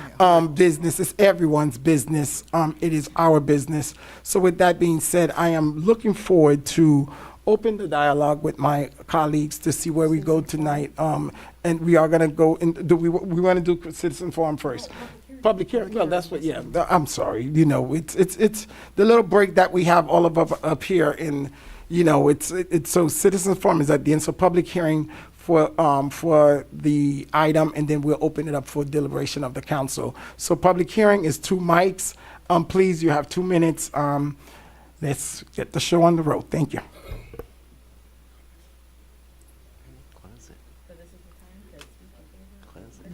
business. It's everyone's business. It is our business. So with that being said, I am looking forward to open the dialogue with my colleagues to see where we go tonight. And we are gonna go, we want to do citizen forum first. Public hearing, well, that's what, yeah, I'm sorry, it's the little break that we have all of up here, and, it's so citizen forum is at the end, so public hearing for the item, and then we'll open it up for deliberation of the council. So public hearing is 2 mics. Please, you have 2 minutes. Let's get the show on the road. Thank you.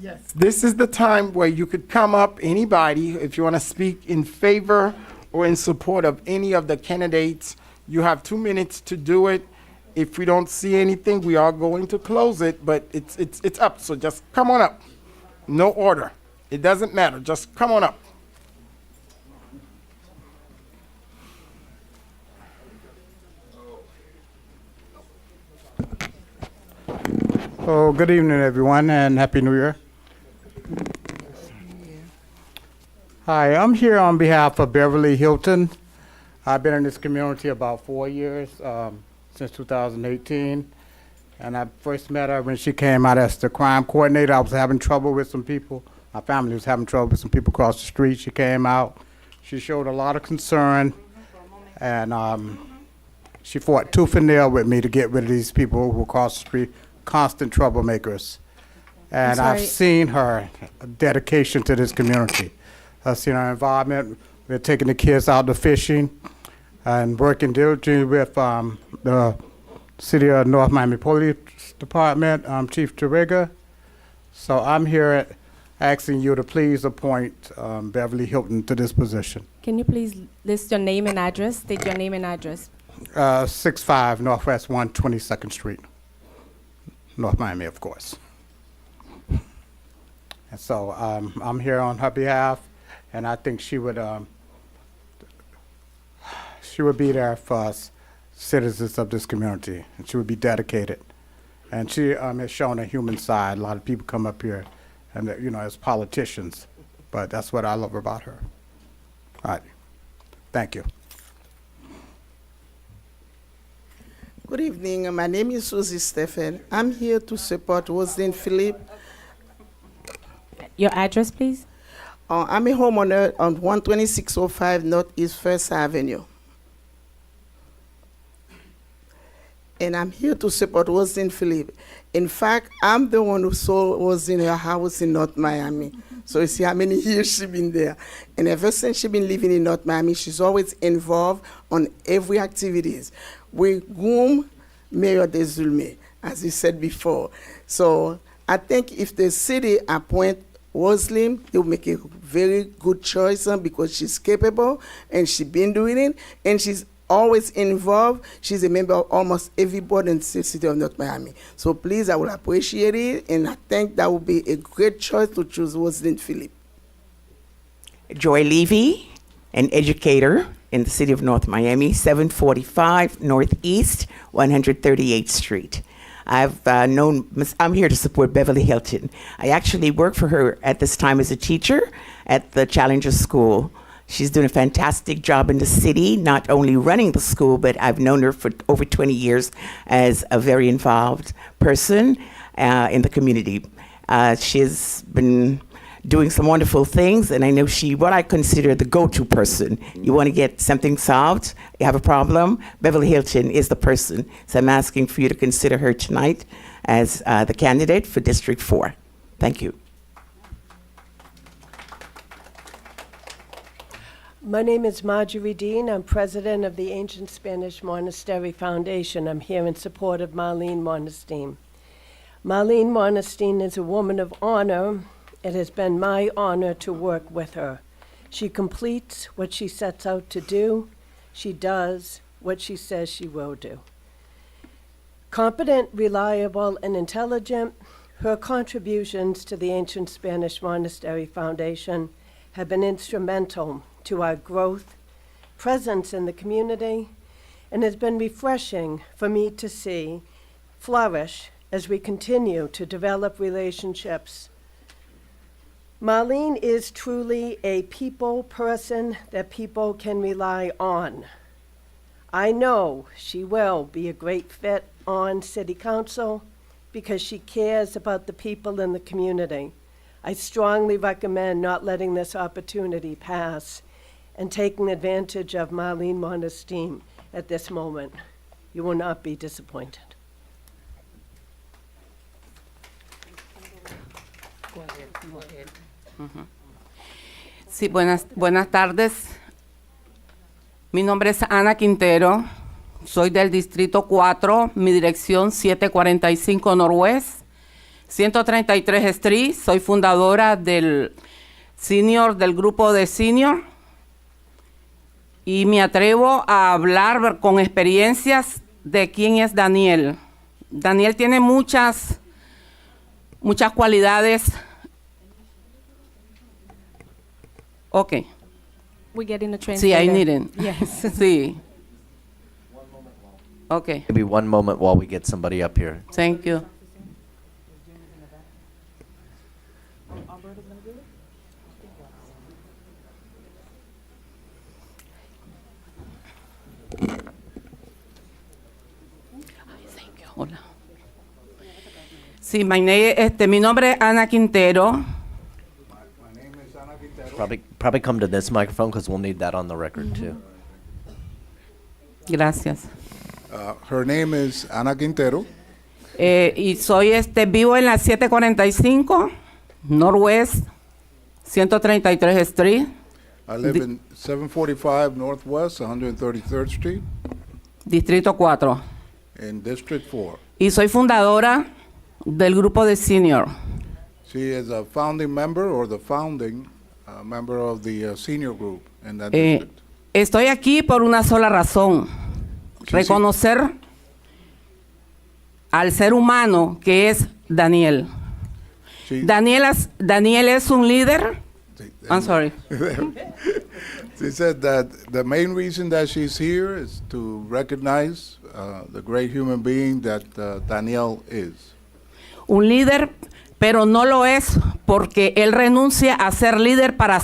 Yes. This is the time where you could come up, anybody, if you want to speak in favor or in support of any of the candidates. You have 2 minutes to do it. If we don't see anything, we are going to close it, but it's up. So just come on up. No order. It doesn't matter. Just come on up. So good evening, everyone, and Happy New Year. Hi, I'm here on behalf of Beverly Hilton. I've been in this community about 4 years, since 2018. And I first met her when she came out as the crime coordinator. I was having trouble with some people. My family was having trouble with some people across the street. She came out. She showed a lot of concern. And she fought tooth and nail with me to get rid of these people who cross the street, constant troublemakers. And I've seen her dedication to this community. I've seen her involvement with taking the kids out to fishing and working diligently with the City of North Miami Police Department, Chief Tarriga. So I'm here asking you to please appoint Beverly Hilton to this position. Can you please list your name and address? State your name and address. 65 Northwest 122nd Street, North Miami, of course. And so I'm here on her behalf, and I think she would be there for us, citizens of this community, and she would be dedicated. And she has shown a human side. A lot of people come up here, and as politicians, but that's what I love about her. All right, thank you. Good evening. My name is Susie Stephen. I'm here to support Roslyn Phillip. Your address, please? I'm a homeowner on 12605 Northeast First Avenue. and I'm here to support Roslyn Phillip. In fact, I'm the one who saw Roslyn in her house in North Miami. So you see how many years she's been there. And ever since she's been living in North Miami, she's always involved on every activities. We groom Mayor Desulme, as you said before. So I think if the city appoint Roslyn, they'll make a very good choice because she's capable and she's been doing it, and she's always involved. She's a member of almost every board in the city of North Miami. So please, I will appreciate it, and I think that would be a great choice to choose Roslyn Phillip. Joy Levy, an educator in the city of North Miami, 745 Northeast 138th Street. I'm here to support Beverly Hilton. I actually work for her at this time as a teacher at the Challenger School. She's doing a fantastic job in the city, not only running the school, but I've known her for over 20 years as a very involved person in the community. She's been doing some wonderful things, and I know what I consider the go-to person. You want to get something solved, you have a problem, Beverly Hilton is the person. So I'm asking for you to consider her tonight as the candidate for District 4. Thank you. My name is Marjorie Dean. I'm president of the Ancient Spanish Monastery Foundation. I'm here in support of Marlene Monestein. Marlene Monestein is a woman of honor. It has been my honor to work with her. She completes what she sets out to do. She does what she says she will do. Competent, reliable, and intelligent, her contributions to the Ancient Spanish Monastery Foundation have been instrumental to our growth, presence in the community, and has been refreshing for me to see flourish as we continue to develop relationships. Marlene is truly a people person that people can rely on. I know she will be a great fit on City Council because she cares about the people in the community. I strongly recommend not letting this opportunity pass and taking advantage of Marlene Monestein at this moment. You will not be disappointed. Sí, buenas tardes. Mi nombre es Ana Quintero. Soy del Distrito 4, mi dirección 745 Northwest, 133 Street. Soy fundadora del grupo de Senior. Y me atrevo a hablar con experiencias de quién es Daniel. Daniel tiene muchas cualidades. Okay. We're getting a translator. Sí, I need it. Yes. Sí. Okay. Maybe one moment while we get somebody up here. Thank you. Hola. Sí, mi nombre es Ana Quintero. Probably come to this microphone because we'll need that on the record too. Gracias. Her name is Ana Quintero. Y vivo en la 745 Northwest 133 Street. I live in 745 Northwest 133rd Street Distrito 4. in District 4. Y soy fundadora del grupo de Senior. She is a founding member or the founding member of the senior group in that district. Estoy aquí por una sola razón. Reconocer al ser humano que es Daniel. Daniel es un líder. I'm sorry. She said that the main reason that she's here is to recognize the great human being that Daniel is. Un líder, pero no lo es porque él renuncia a ser líder para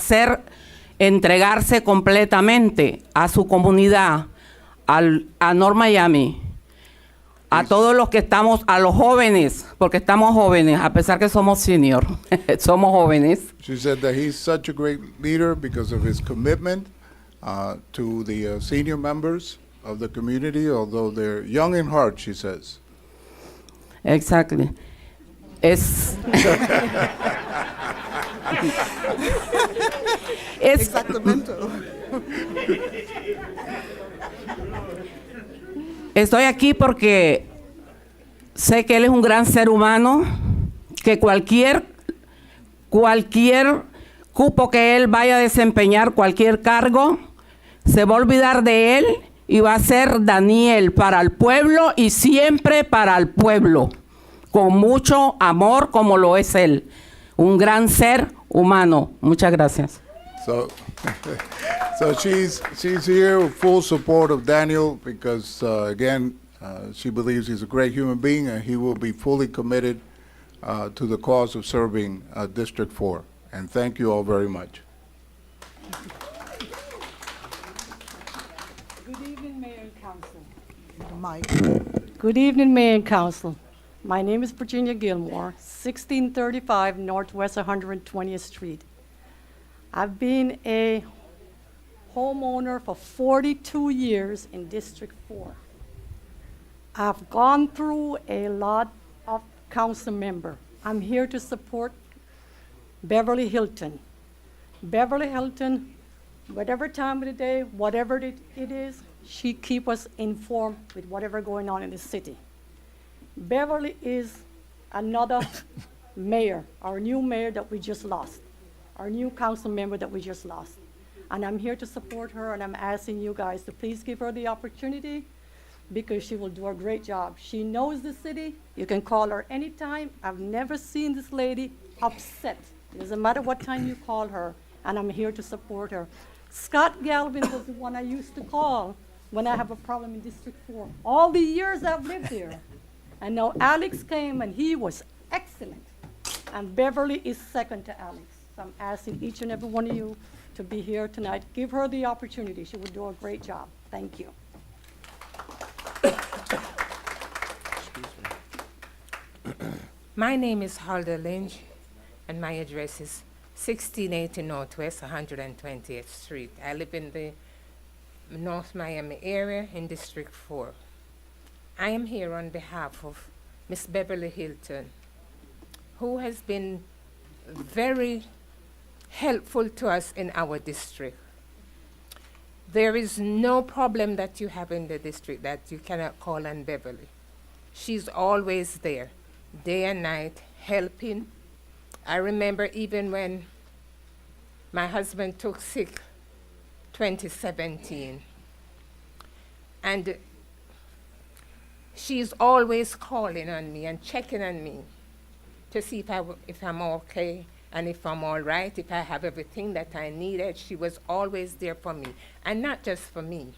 entregarse completamente a su comunidad, a North Miami, a todos los que estamos, a los jóvenes, porque estamos jóvenes, a pesar que somos senior, somos jóvenes. She said that he's such a great leader because of his commitment to the senior members of the community, although they're young in heart, she says. Exactly. Es Estoy aquí porque sé que él es un gran ser humano, que cualquier cupo que él vaya a desempeñar, cualquier cargo, se va a olvidar de él y va a ser Daniel para el pueblo y siempre para el pueblo, con mucho amor como lo es él, un gran ser humano. Muchas gracias. So, so she's here with full support of Daniel because, again, she believes he's a great human being and he will be fully committed to the cause of serving District 4. And thank you all very much. Good evening, Mayor and Council. Mike. Good evening, Mayor and Council. My name is Virginia Gilmore, 1635 Northwest 120th Street. I've been a homeowner for 42 years in District 4. I've gone through a lot of council member. I'm here to support Beverly Hilton. Beverly Hilton, whatever time of the day, whatever it is, she keep us informed with whatever going on in the city. Beverly is another mayor, our new mayor that we just lost, our new council member that we just lost. And I'm here to support her, and I'm asking you guys to please give her the opportunity because she will do a great job. She knows the city. You can call her anytime. I've never seen this lady upset. It doesn't matter what time you call her, and I'm here to support her. Scott Galvin was the one I used to call when I have a problem in District 4. All the years I've lived here. And now Alex came, and he was excellent. And Beverly is second to Alex. So I'm asking each and every one of you to be here tonight. Give her the opportunity. She will do a great job. Thank you. My name is Huldah Lynch, and my address is 1680 Northwest 120th Street. I live in the North Miami area in District 4. I am here on behalf of Miss Beverly Hilton, who has been very helpful to us in our district. There is no problem that you have in the district that you cannot call on Beverly. She's always there, day and night, helping. I remember even when my husband took sick, 2017, and she's always calling on me and checking on me to see if I'm okay and if I'm all right, if I have everything that I needed. She was always there for me, and not just for me.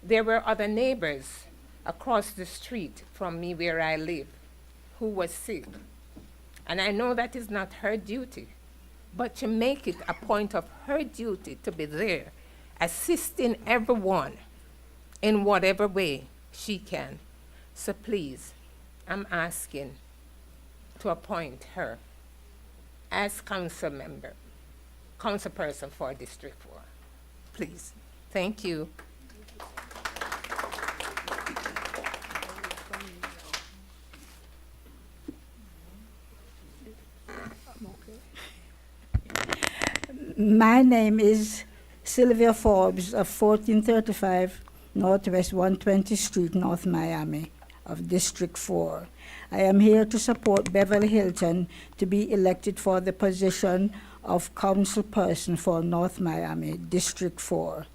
There were other neighbors across the street from me where I live who was sick. And I know that is not her duty, but to make it a point of her duty to be there, assisting everyone in whatever way she can. So please, I'm asking to appoint her as council member, councilperson for District 4. Please. Thank you. My name is Sylvia Forbes of 1435 Northwest 120th Street, North Miami, of District 4. I am here to support Beverly Hilton to be elected for the position of councilperson for North Miami, District 4.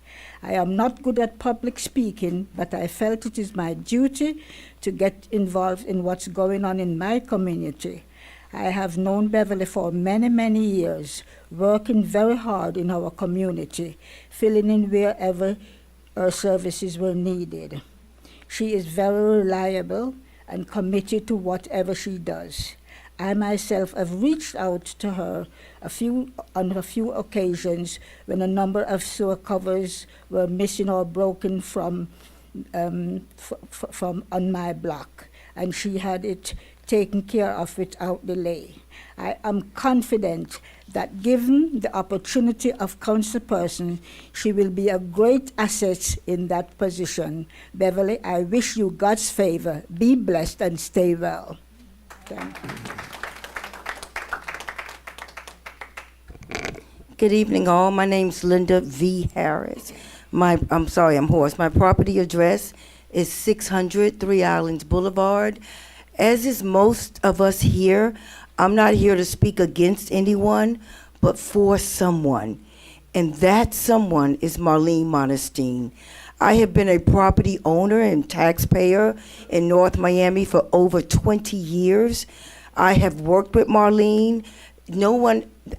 I am not good at public speaking, but I felt it is my duty to get involved in what's going on in my community. I have known Beverly for many, many years, working very hard in our community, filling in wherever her services were needed. She is very reliable and committed to whatever she does. I myself have reached out to her on a few occasions when a number of sewer covers were missing or broken from on my block, and she had it taken care of without delay. I am confident that given the opportunity of councilperson, she will be a great asset in that position. Beverly, I wish you God's favor. Be blessed and stay well. Thank you. Good evening, all. My name's Linda V. Harris. I'm sorry, I'm hoarse. My property address is 600 Three Islands Boulevard. As is most of us here, I'm not here to speak against anyone, but for someone. And that someone is Marlene Monestein. I have been a property owner and taxpayer in North Miami for over 20 years. I have worked with Marlene.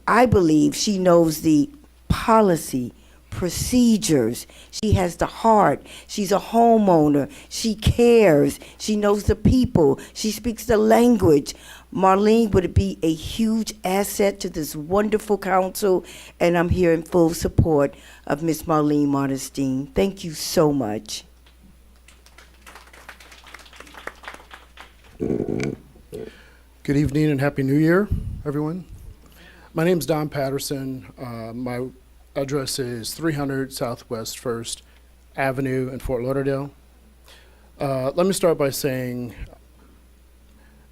I believe she knows the policy, procedures. She has the heart. She's a homeowner. She cares. She knows the people. She speaks the language. Marlene would be a huge asset to this wonderful council, and I'm here in full support of Miss Marlene Monestein. Thank you so much. Good evening and Happy New Year, everyone. My name is Don Patterson. My address is 300 Southwest 1st Avenue in Fort Lauderdale. Let me start by saying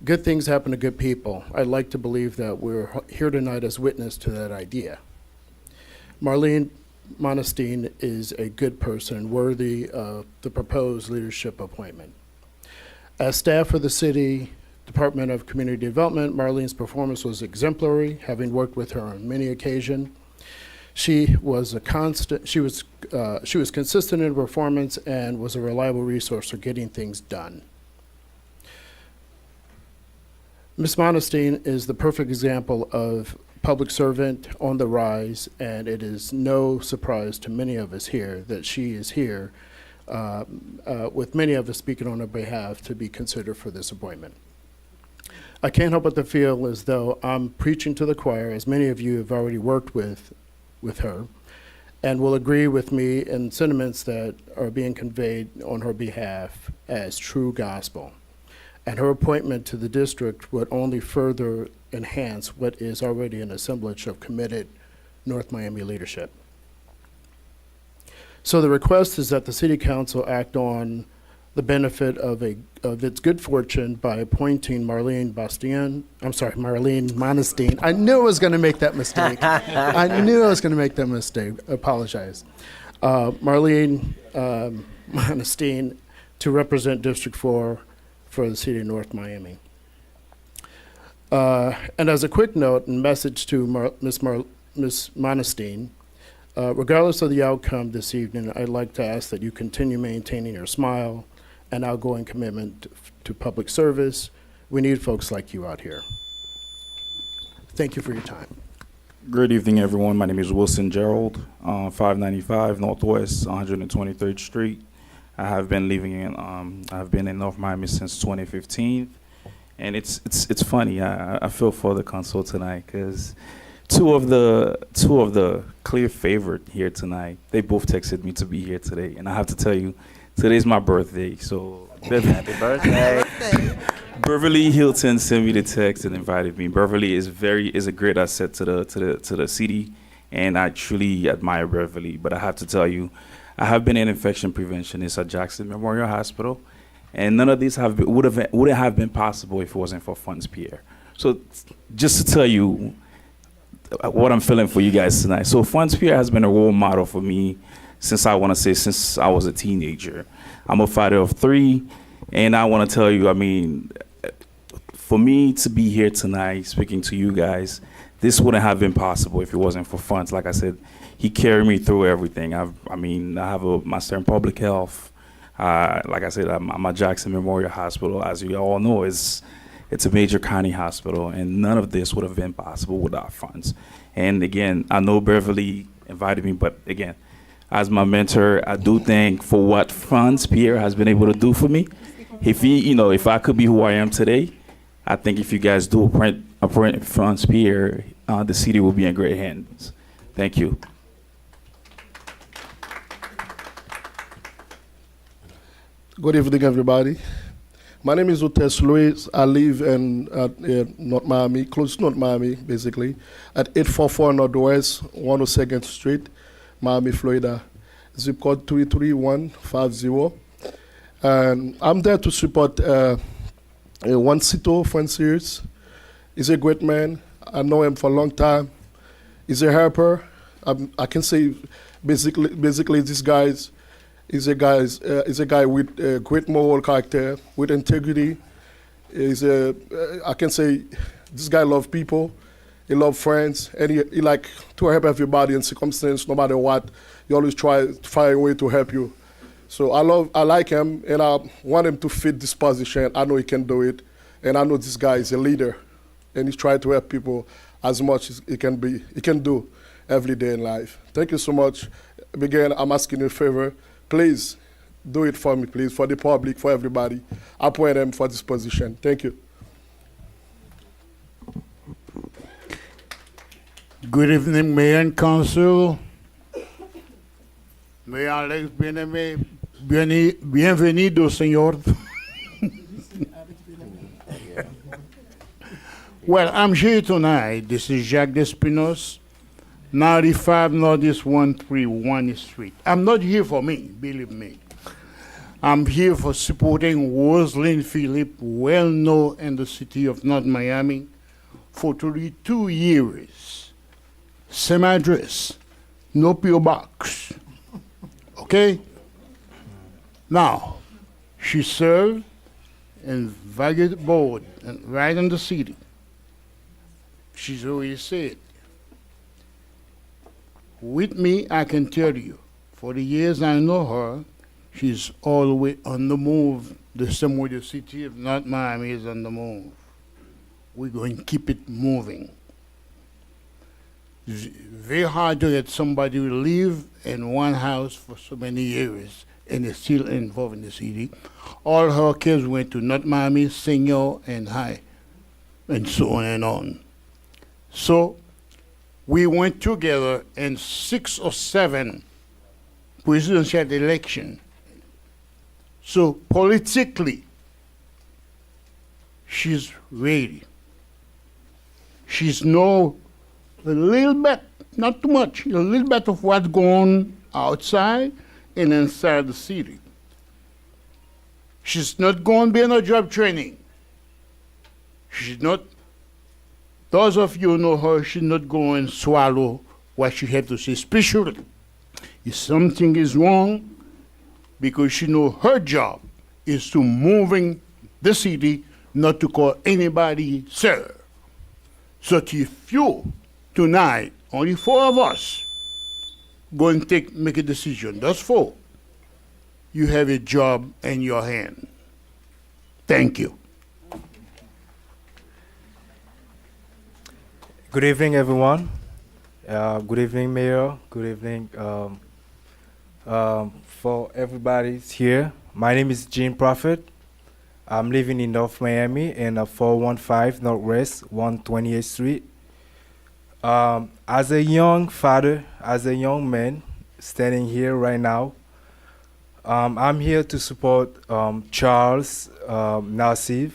good things happen to good people. I'd like to believe that we're here tonight as witness to that idea. Marlene Monestein is a good person and worthy of the proposed leadership appointment. As staff for the City Department of Community Development, Marlene's performance was exemplary, having worked with her on many occasions. She was consistent in her performance and was a reliable resource for getting things done. Ms. Monestein is the perfect example of public servant on the rise, and it is no surprise to many of us here that she is here, with many of us speaking on her behalf, to be considered for this appointment. I can't help but to feel as though I'm preaching to the choir, as many of you have already worked with her, and will agree with me in sentiments that are being conveyed on her behalf as true gospel. And her appointment to the district would only further enhance what is already an assemblage of committed North Miami leadership. So the request is that the City Council act on the benefit of its good fortune by appointing Marlene Monestein. I knew I was going to make that mistake. I apologize. Marlene Monestein to represent District 4 for the City of North Miami. And as a quick note and message to Ms. Monestein, regardless of the outcome this evening, I'd like to ask that you continue maintaining your smile and outgoing commitment to public service. We need folks like you out here. Thank you for your time. Good evening, everyone. My name is Wilson Gerald, 595 Northwest 123rd Street. I have been living in North Miami since 2015, and it's funny. I feel for the council tonight because two of the clear favorite here tonight, they both texted me to be here today, and I have to tell you, today's my birthday, so happy birthday. Beverly Hilton sent me the text and invited me. Beverly is a great asset to the city, and I truly admire Beverly. But I have to tell you, I have been an infection preventionist at Jackson Memorial Hospital, and none of these wouldn't have been possible if it wasn't for Funds Pierre. So just to tell you what I'm feeling for you guys tonight. So Funds Pierre has been a role model for me since I was a teenager. I'm a father of 3, and I want to tell you, I mean, for me to be here tonight speaking to you guys, this wouldn't have been possible if it wasn't for Funds. Like I said, he carried me through everything. I have a master in public health. Like I said, I'm at Jackson Memorial Hospital. As you all know, it's a major county hospital, and none of this would have been possible without Funds. And again, I know Beverly invited me, but again, as my mentor, I do thank for what Funds Pierre has been able to do for me. If I could be who I am today, I think if you guys do appoint Funds Pierre, the city will be in great hands. Thank you. Good evening, everybody. My name is Otes Luis. I live in North Miami, close to North Miami, basically, at 844 Northwest 102nd Street, Miami, Florida. Zip code 33150. And I'm there to support Juancito Francis. He's a great man. I know him for a long time. He's a helper. I can say basically this guy is a guy with great moral character, with integrity. I can say this guy loves people. He loves friends, and he like to help everybody in circumstance, no matter what. He always try to find a way to help you. So I like him, and I want him to fit this position. I know he can do it, and I know this guy is a leader, and he's trying to help people as much as he can do every day in life. Thank you so much. Again, I'm asking you a favor. Please do it for me, please, for the public, for everybody. Appoint him for this position. Thank you. Good evening, Mayor and Council. Mayor Alex bienvenido, señor. Well, I'm here tonight. This is Jacques Despinos, 95 Northeast 131 Street. I'm not here for me, believe me. I'm here for supporting Roslyn Phillip, well known in the city of North Miami, for 32 years. Same address, no P.O. box. Okay? Now, she served in Valued Board and right in the city. She's always said, with me, I can tell you, for the years I know her, she's always on the move, the same way the city of North Miami is on the move. We're going to keep it moving. It's very hard to get somebody to live in one house for so many years and is still involved in the city. All her kids went to North Miami, senior and high, and so on and on. So we went together in 6 or 7 presidential elections. So politically, she's ready. She's know a little bit, not too much, a little bit of what's going on outside and inside the city. She's not going to be in a job training. She's not, those of you who know her, she's not going to swallow what she has to say, especially if something is wrong, because she knows her job is to moving the city, not to call anybody sir. So if you, tonight, only 4 of us, go and make a decision, that's 4, you have a job in your hand. Thank you. Good evening, everyone. Good evening, Mayor. Good evening for everybody here. My name is Gene Prophet. I'm living in North Miami in 415 Northwest 128th Street. As a young father, as a young man standing here right now, I'm here to support Charles Nassif.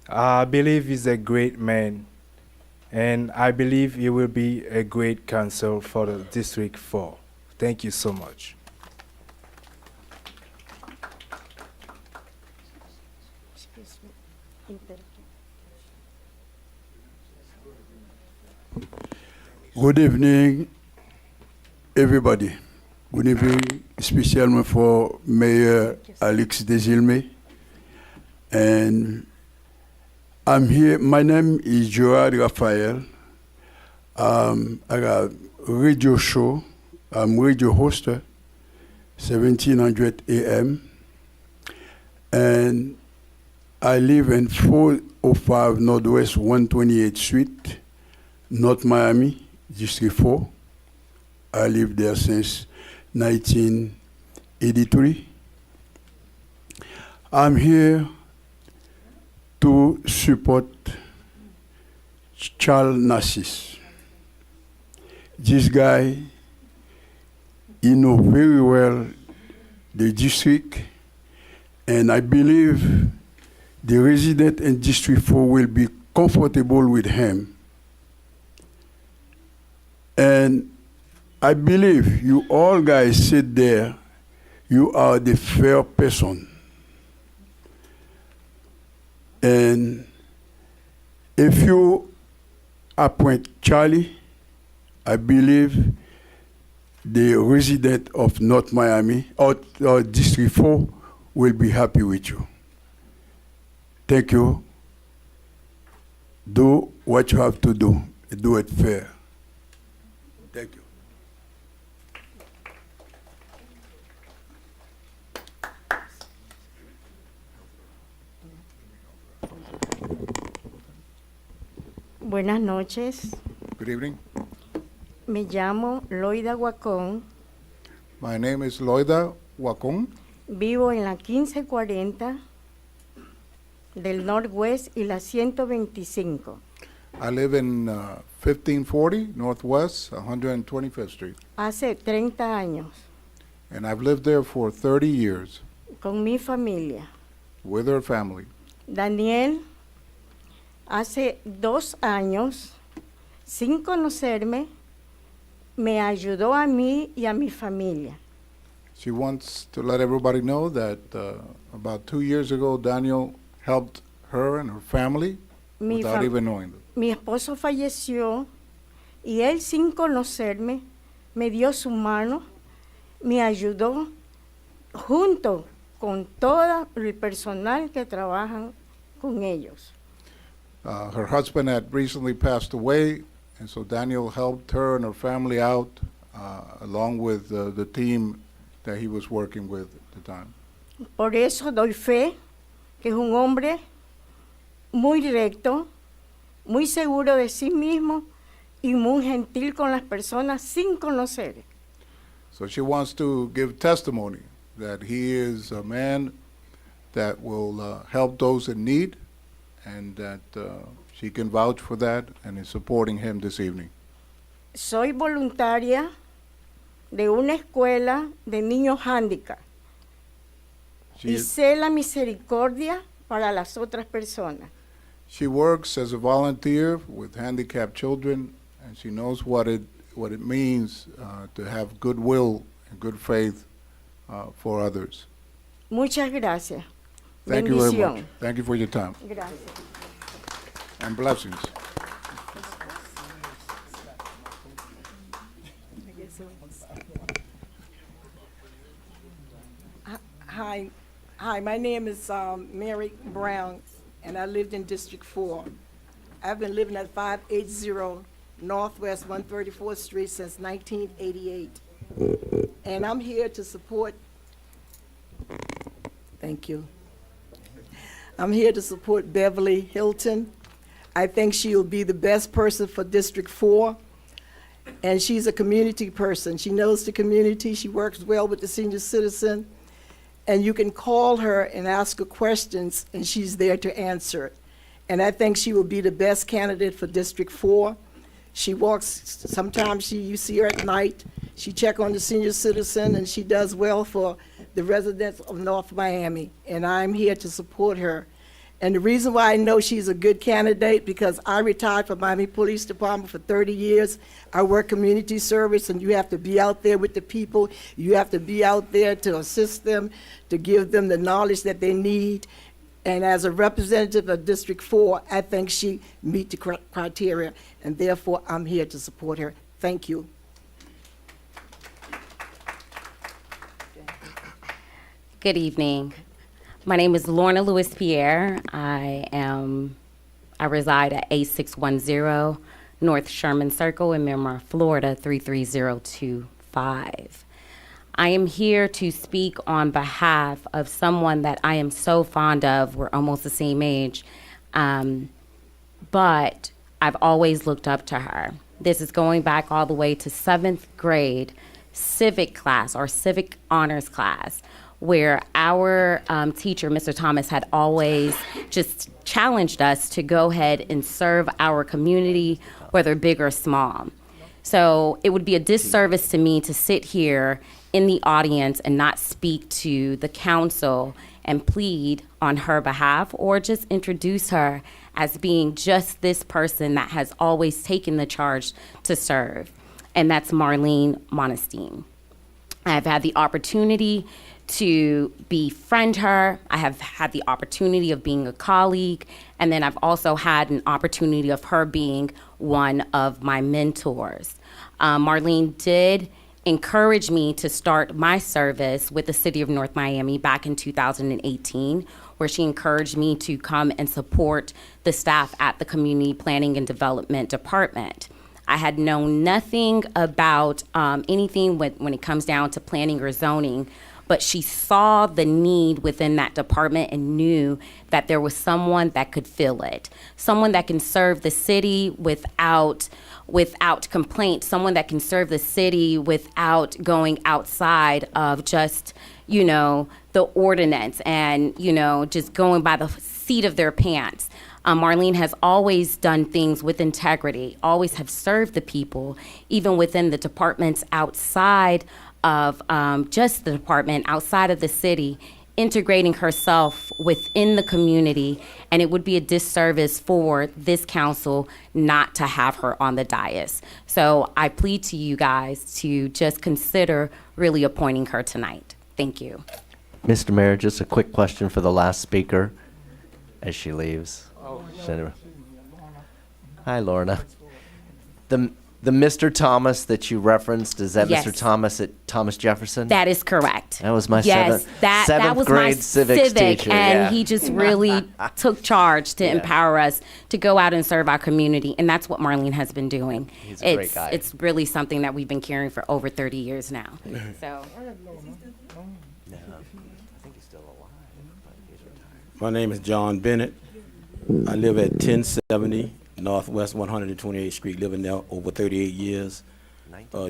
I believe he's a great man, and I believe he will be a great council for the District 4. Thank you so much. Good evening, everybody. Good evening, especially for Mayor Alex Desilme. And I'm here, my name is Gerard Raphael. I got a radio show, I'm radio hoster, 1700 AM. And I live in 405 Northwest 128th Street, North Miami, District 4. I lived there since 1983. I'm here to support Charles Nassif. This guy, he knows very well the district, and I believe the resident in District 4 will be comfortable with him. And I believe you all guys sit there, you are the fair person. And if you appoint Charlie, I believe the resident of North Miami or District 4 will be happy with you. Thank you. Do what you have to do. Do it fair. Thank you. Buenas noches. Good evening. Me llamo Loida Guacón. My name is Loida Wacon. Vivo en la 1540 del Northwest y la 125. I live in 1540 Northwest 125th Street. Hace 30 años And I've lived there for 30 years con mi familia. with her family. Daniel, hace 2 años, sin conocerme, me ayudó a mí y a mi familia. She wants to let everybody know that about 2 years ago, Daniel helped her and her family Mi without fam- even knowing them. Mi esposo falleció y él, sin conocerme, me dio su mano, me ayudó junto con todo el personal que trabajan con ellos. Her husband had recently passed away, and so Daniel helped her and her family out, along with the team that he was working with at the time. Por eso doy fe que es un hombre muy recto, muy seguro de sí mismo y muy gentil con las personas sin conocer. So she wants to give testimony that he is a man that will help those in need, and that she can vouch for that and is supporting him this evening. Soy voluntaria de una escuela de niños handicap y sé la misericordia para las otras personas. She works as a volunteer with handicapped children, and she knows what it means to have goodwill and good faith for others. Muchas gracias. Thank you very Bendición. much. Thank you for your time. Gracias. And blessings. Hi, my name is Mary Brown, and I lived in District 4. I've been living at 580 Northwest 134th Street since 1988. And I'm here to support, thank you. I'm here to support Beverly Hilton. I think she'll be the best person for District 4. And she's a community person. She knows the community. She works well with the senior citizen. And you can call her and ask her questions, and she's there to answer it. And I think she will be the best candidate for District 4. She walks, sometimes you see her at night. She check on the senior citizen, and she does well for the residents of North Miami. And I'm here to support her. And the reason why I know she's a good candidate, because I retired from Miami Police Department for 30 years. I work community service, and you have to be out there with the people. You have to be out there to assist them, to give them the knowledge that they need. And as a representative of District 4, I think she meets the criteria, and therefore I'm here to support her. Thank you. Good evening. My name is Lorna Lewis Pierre. I reside at A610 North Sherman Circle in Miramar, Florida 33025. I am here to speak on behalf of someone that I am so fond of. We're almost the same age, but I've always looked up to her. This is going back all the way to 7th grade civic class or civic honors class, where our teacher, Mr. Thomas, had always just challenged us to go ahead and serve our community, whether big or small. So it would be a disservice to me to sit here in the audience and not speak to the council and plead on her behalf, or just introduce her as being just this person that has always taken the charge to serve. And that's Marlene Monestein. I've had the opportunity to befriend her. I have had the opportunity of being a colleague. And then I've also had an opportunity of her being one of my mentors. Marlene did encourage me to start my service with the City of North Miami back in 2018, where she encouraged me to come and support the staff at the Community Planning and Development Department. I had known nothing about anything when it comes down to planning or zoning, but she saw the need within that department and knew that there was someone that could fill it, someone that can serve the city without complaint, someone that can serve the city without going outside of just, the ordinance and, just going by the seat of their pants. Marlene has always done things with integrity, always have served the people, even within the departments outside of just the department, outside of the city, integrating herself within the community, and it would be a disservice for this council not to have her on the dais. So I plead to you guys to just consider really appointing her tonight. Thank you. Mr. Mayor, just a quick question for the last speaker as she leaves. Hi, Lorna. The Mr. Thomas that you referenced, is that Yes. Mr. Thomas at Thomas Jefferson? That is correct. That was my yes, that seventh was grade my civics teacher, and yeah. he just really took charge to empower us to go out and serve our community, and that's what Marlene has been doing. He's a great guy. It's really something that we've been carrying for over 30 years now. So. My name is John Bennett. I live at 1070 Northwest 128th Street, living there over 38 years.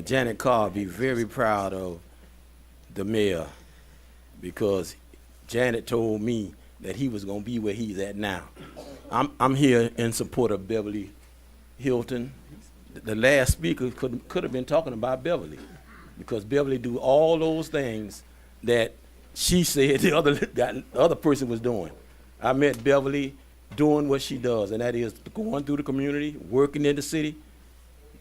Janet Carr be very proud of the mayor because Janet told me that he was going to be where he's at now. I'm here in support of Beverly Hilton. The last speaker could have been talking about Beverly because Beverly do all those things that she said the other person was doing. I met Beverly doing what she does, and that is going through the community, working in the city,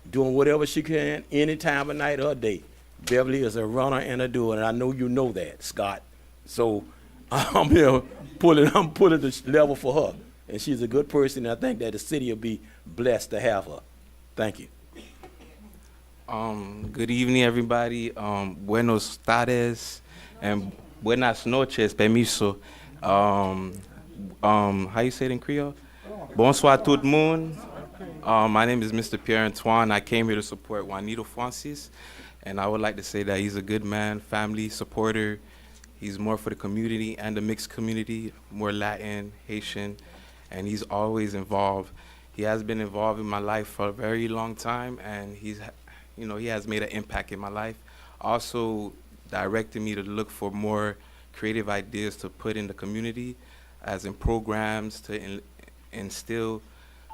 doing whatever she can any time of night or day. Beverly is a runner and a doer, and I know you know that, Scott. So I'm here pulling the level for her, and she's a good person, and I think that the city will be blessed to have her. Thank you. Good evening, everybody. Buenos tardes and buenas noches, permiso. How you say it in Creole? Bonsoir tout le monde. My name is Mr. Pierre Antoine. I came here to support Juanito Francis, and I would like to say that he's a good man, family supporter. He's more for the community and the mixed community, more Latin, Haitian, and he's always involved. He has been involved in my life for a very long time, and he has made an impact in my life. Also directed me to look for more creative ideas to put in the community, as in programs to instill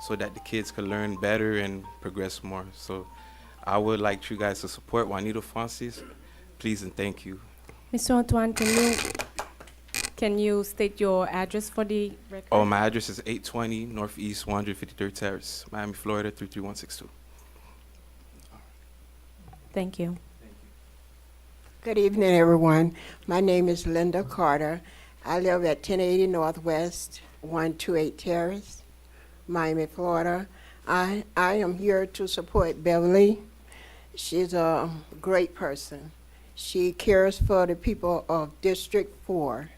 so that the kids can learn better and progress more. So I would like you guys to support Juanito Francis. Please and thank you. Mr. Antoine, can you state your address for the record? Oh, my address is 820 Northeast 153rd Terrace, Miami, Florida 33162. Thank you. Good evening, everyone. My name is Linda Carter. I live at 1080 Northwest 128 Terrace, Miami, Florida. I am here to support Beverly. She's a great person. She cares for the people of District 4.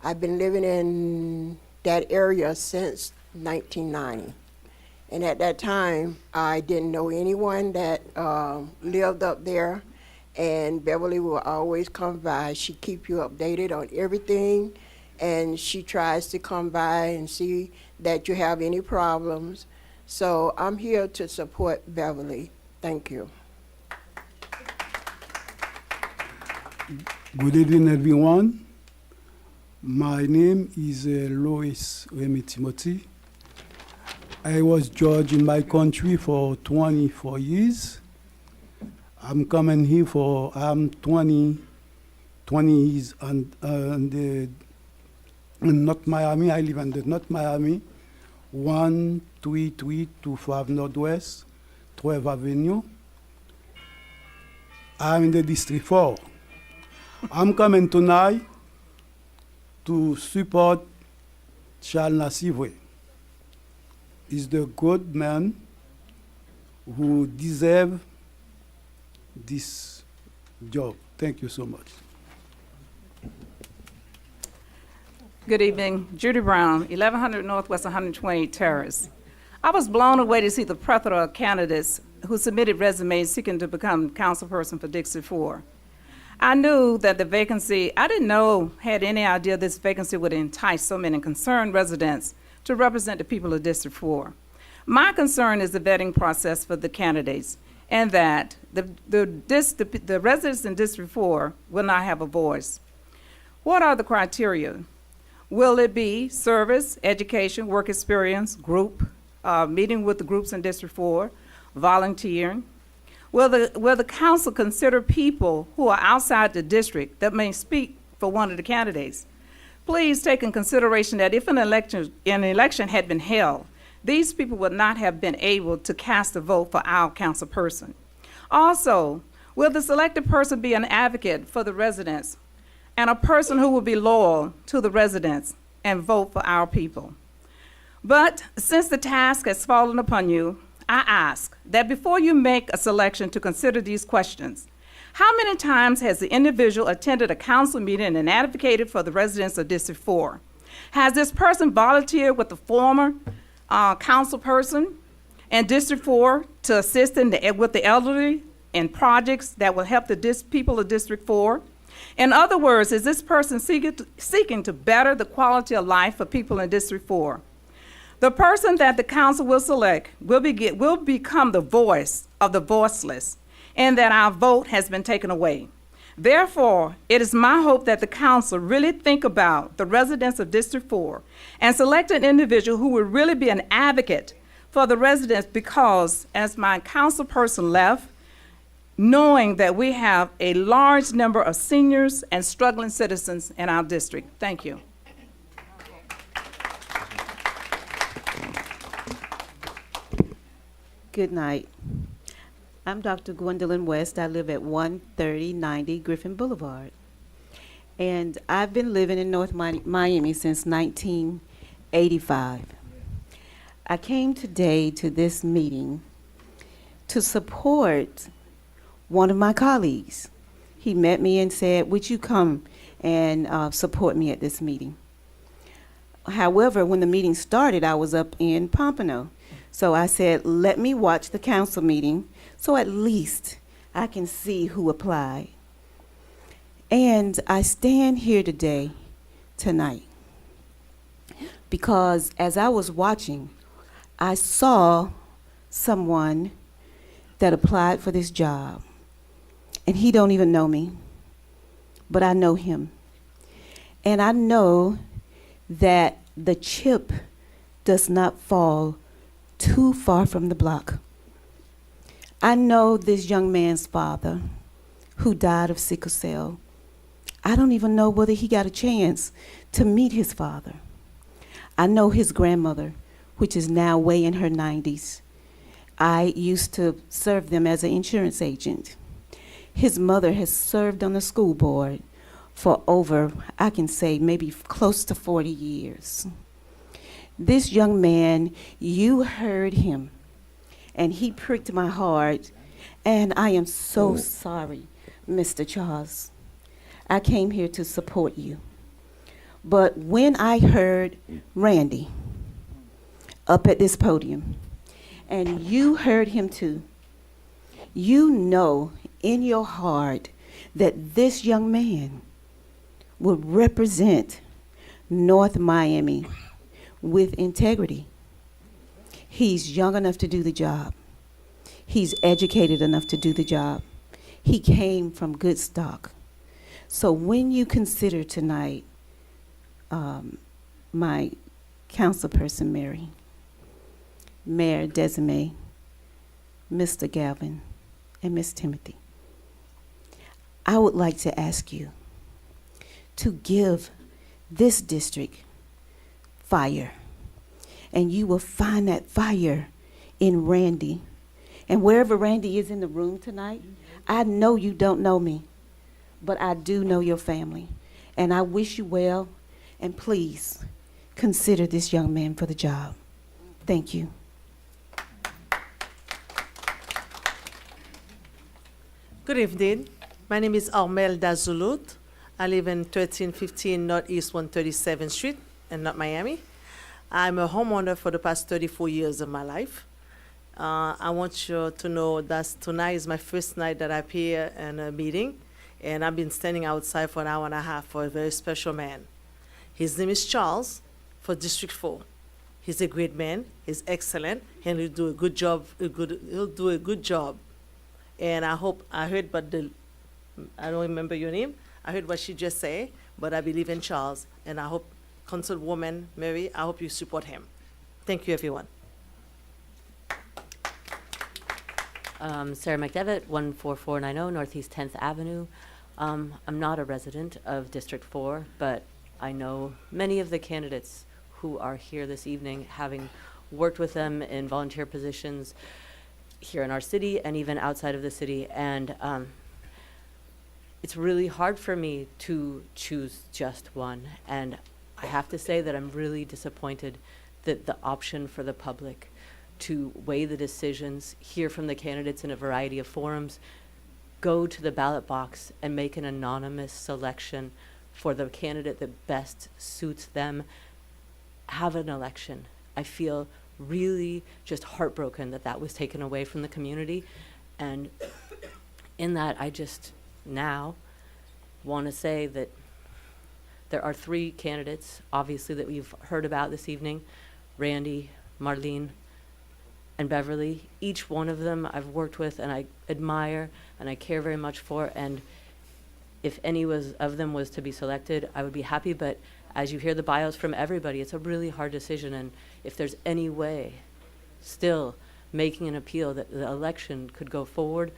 I've been living in that area since 1990. And at that time, I didn't know anyone that lived up there. And Beverly will always come by. She keeps you updated on everything, and she tries to come by and see that you have any problems. So I'm here to support Beverly. Thank you. Good evening, everyone. My name is Lois Remy Timothy. I was judge in my country for 24 years. I'm coming here for 20 years on the in North Miami. I live in the North Miami, 13325 Northwest, 12th Avenue. I'm in the District 4. I'm coming tonight to support Charles Nassif. He's the good man who deserves this job. Thank you so much. Good evening. Judy Brown, 1100 Northwest 128 Terrace. I was blown away to see the plethora of candidates who submitted resumes seeking to become councilperson for District 4. I knew that the vacancy, I didn't know, had any idea this vacancy would entice so many concerned residents to represent the people of District 4. My concern is the vetting process for the candidates and that the residents in District 4 will not have a voice. What are the criteria? Will it be service, education, work experience, group, meeting with the groups in District 4, volunteering? Will the council consider people who are outside the district that may speak for one of the candidates? Please take in consideration that if an election had been held, these people would not have been able to cast a vote for our council person. Also, will the selected person be an advocate for the residents and a person who will be loyal to the residents and vote for our people? But since the task has fallen upon you, I ask that before you make a selection to consider these questions, how many times has the individual attended a council meeting and advocated for the residents of District 4? Has this person volunteered with the former council person in District 4 to assist with the elderly in projects that will help the people of District 4? In other words, is this person seeking to better the quality of life for people in District 4? The person that the council will select will become the voice of the voiceless, and that our vote has been taken away. Therefore, it is my hope that the council really think about the residents of District 4 and select an individual who will really be an advocate for the residents, because as my council person left, knowing that we have a large number of seniors and struggling citizens in our district. Thank you. Good night. I'm Dr. Gwendolyn West. I live at 13090 Griffin Boulevard. And I've been living in North Miami since 1985. I came today to this meeting to support one of my colleagues. He met me and said, would you come and support me at this meeting? However, when the meeting started, I was up in Pompano. So I said, let me watch the council meeting so at least I can see who applied. And I stand here tonight, because as I was watching, I saw someone that applied for this job. And he don't even know me, but I know him. And I know that the chip does not fall too far from the block. I know this young man's father who died of sickle cell. I don't even know whether he got a chance to meet his father. I know his grandmother, which is now way in her 90s. I used to serve them as an insurance agent. His mother has served on the school board for over, I can say, maybe close to 40 years. This young man, you heard him, and he pricked my heart, and I am so sorry, Mr. Charles. I came here to support you. But when I heard Randy up at this podium, and you heard him too, you know in your heart that this young man will represent North Miami with integrity. He's young enough to do the job. He's educated enough to do the job. He came from good stock. So when you consider tonight my councilperson, Mary, Mayor Desiree, Mr. Galvin, and Miss Timothy, I would like to ask you to give this district fire. And you will find that fire in Randy. And wherever Randy is in the room tonight, I know you don't know me, but I do know your family. And I wish you well, and please consider this young man for the job. Thank you. Good evening. My name is Armelda Zulut. I live in 1315 Northeast 137th Street in North Miami. I'm a homeowner for the past 34 years of my life. I want you to know that tonight is my first night that I appear in a meeting, and I've been standing outside for an hour and a half for a very special man. His name is Charles for District 4. He's a great man. He's excellent, and he'll do a good job. He'll do a good job. And I heard, but I don't remember your name. I heard what she just said, but I believe in Charles, and I hope, Councilwoman Mary, I hope you support him. Thank you, everyone. Sarah McDevitt, 14490 Northeast 10th Avenue. I'm not a resident of District 4, but I know many of the candidates who are here this evening, having worked with them in volunteer positions here in our city and even outside of the city. And it's really hard for me to choose just one. And I have to say that I'm really disappointed that the option for the public to weigh the decisions, hear from the candidates in a variety of forums, go to the ballot box and make an anonymous selection for the candidate that best suits them, have an election. I feel really just heartbroken that that was taken away from the community. And in that, I just now want to say that there are 3 candidates, obviously, that we've heard about this evening: Randy, Marlene, and Beverly. Each one of them I've worked with and I admire and I care very much for, and if any of them was to be selected, I would be happy. But as you hear the bios from everybody, it's a really hard decision, and if there's any way still making an appeal that the election could go forward,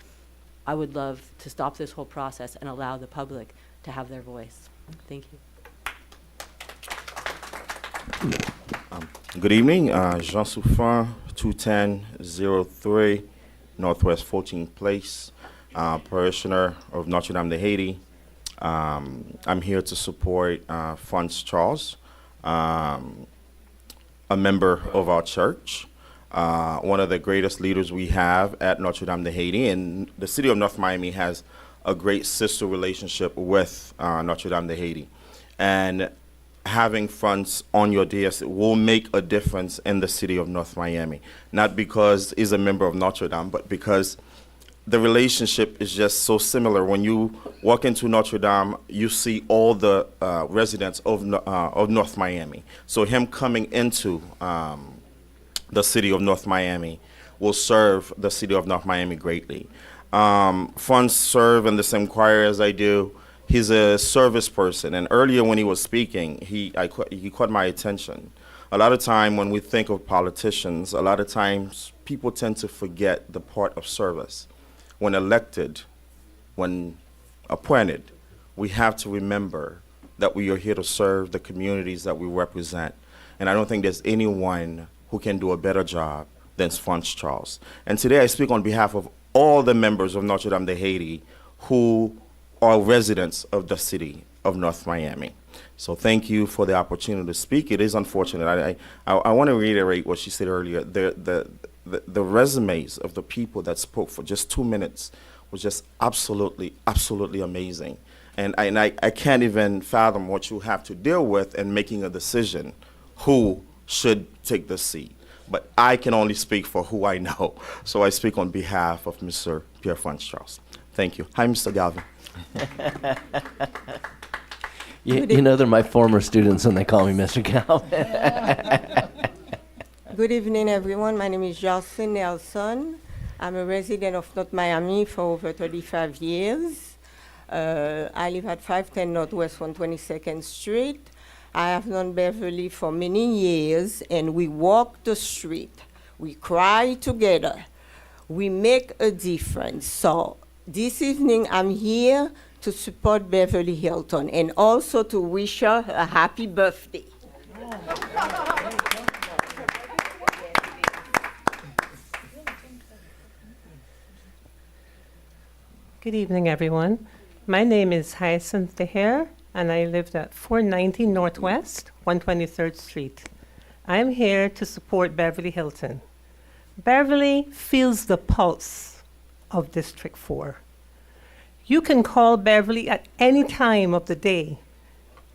I would love to stop this whole process and allow the public to have their voice. Thank you. Good evening, Jean Souffin, 21003 Northwest 14th Place, parishioner of Notre Dame de Haiti. I'm here to support Franz Charles, a member of our church, one of the greatest leaders we have at Notre Dame de Haiti, and the city of North Miami has a great sister relationship with Notre Dame de Haiti. And having funds on your dais will make a difference in the city of North Miami, not because he's a member of Notre Dame, but because the relationship is just so similar. When you walk into Notre Dame, you see all the residents of North Miami. So him coming into the city of North Miami will serve the city of North Miami greatly. Franz serve in the same choir as I do. He's a service person, and earlier when he was speaking, he caught my attention. A lot of time when we think of politicians, a lot of times people tend to forget the part of service. When elected, when appointed, we have to remember that we are here to serve the communities that we represent. And I don't think there's anyone who can do a better job than Franz Charles. And today I speak on behalf of all the members of Notre Dame de Haiti who are residents of the city of North Miami. So thank you for the opportunity to speak. It is unfortunate. I want to reiterate what she said earlier. The resumes of the people that spoke for just 2 minutes was just absolutely, absolutely amazing. And I can't even fathom what you have to deal with in making a decision who should take the seat. But I can only speak for who I know. So I speak on behalf of Mr. Pierre-Franz Charles. Thank you. Hi, Mr. Galvin. You know they're my former students when they call me Mr. Galvin. Good evening, everyone. My name is Jocelyn Nelson. I'm a resident of North Miami for over 35 years. I live at 510 Northwest 122nd Street. I have known Beverly for many years, and we walk the street. We cry together. We make a difference. So this evening, I'm here to support Beverly Hilton and also to wish her a happy birthday. Good evening, everyone. My name is Hyacinth Beher, and I lived at 490 Northwest, 123rd Street. I am here to support Beverly Hilton. Beverly feels the pulse of District 4. You can call Beverly at any time of the day,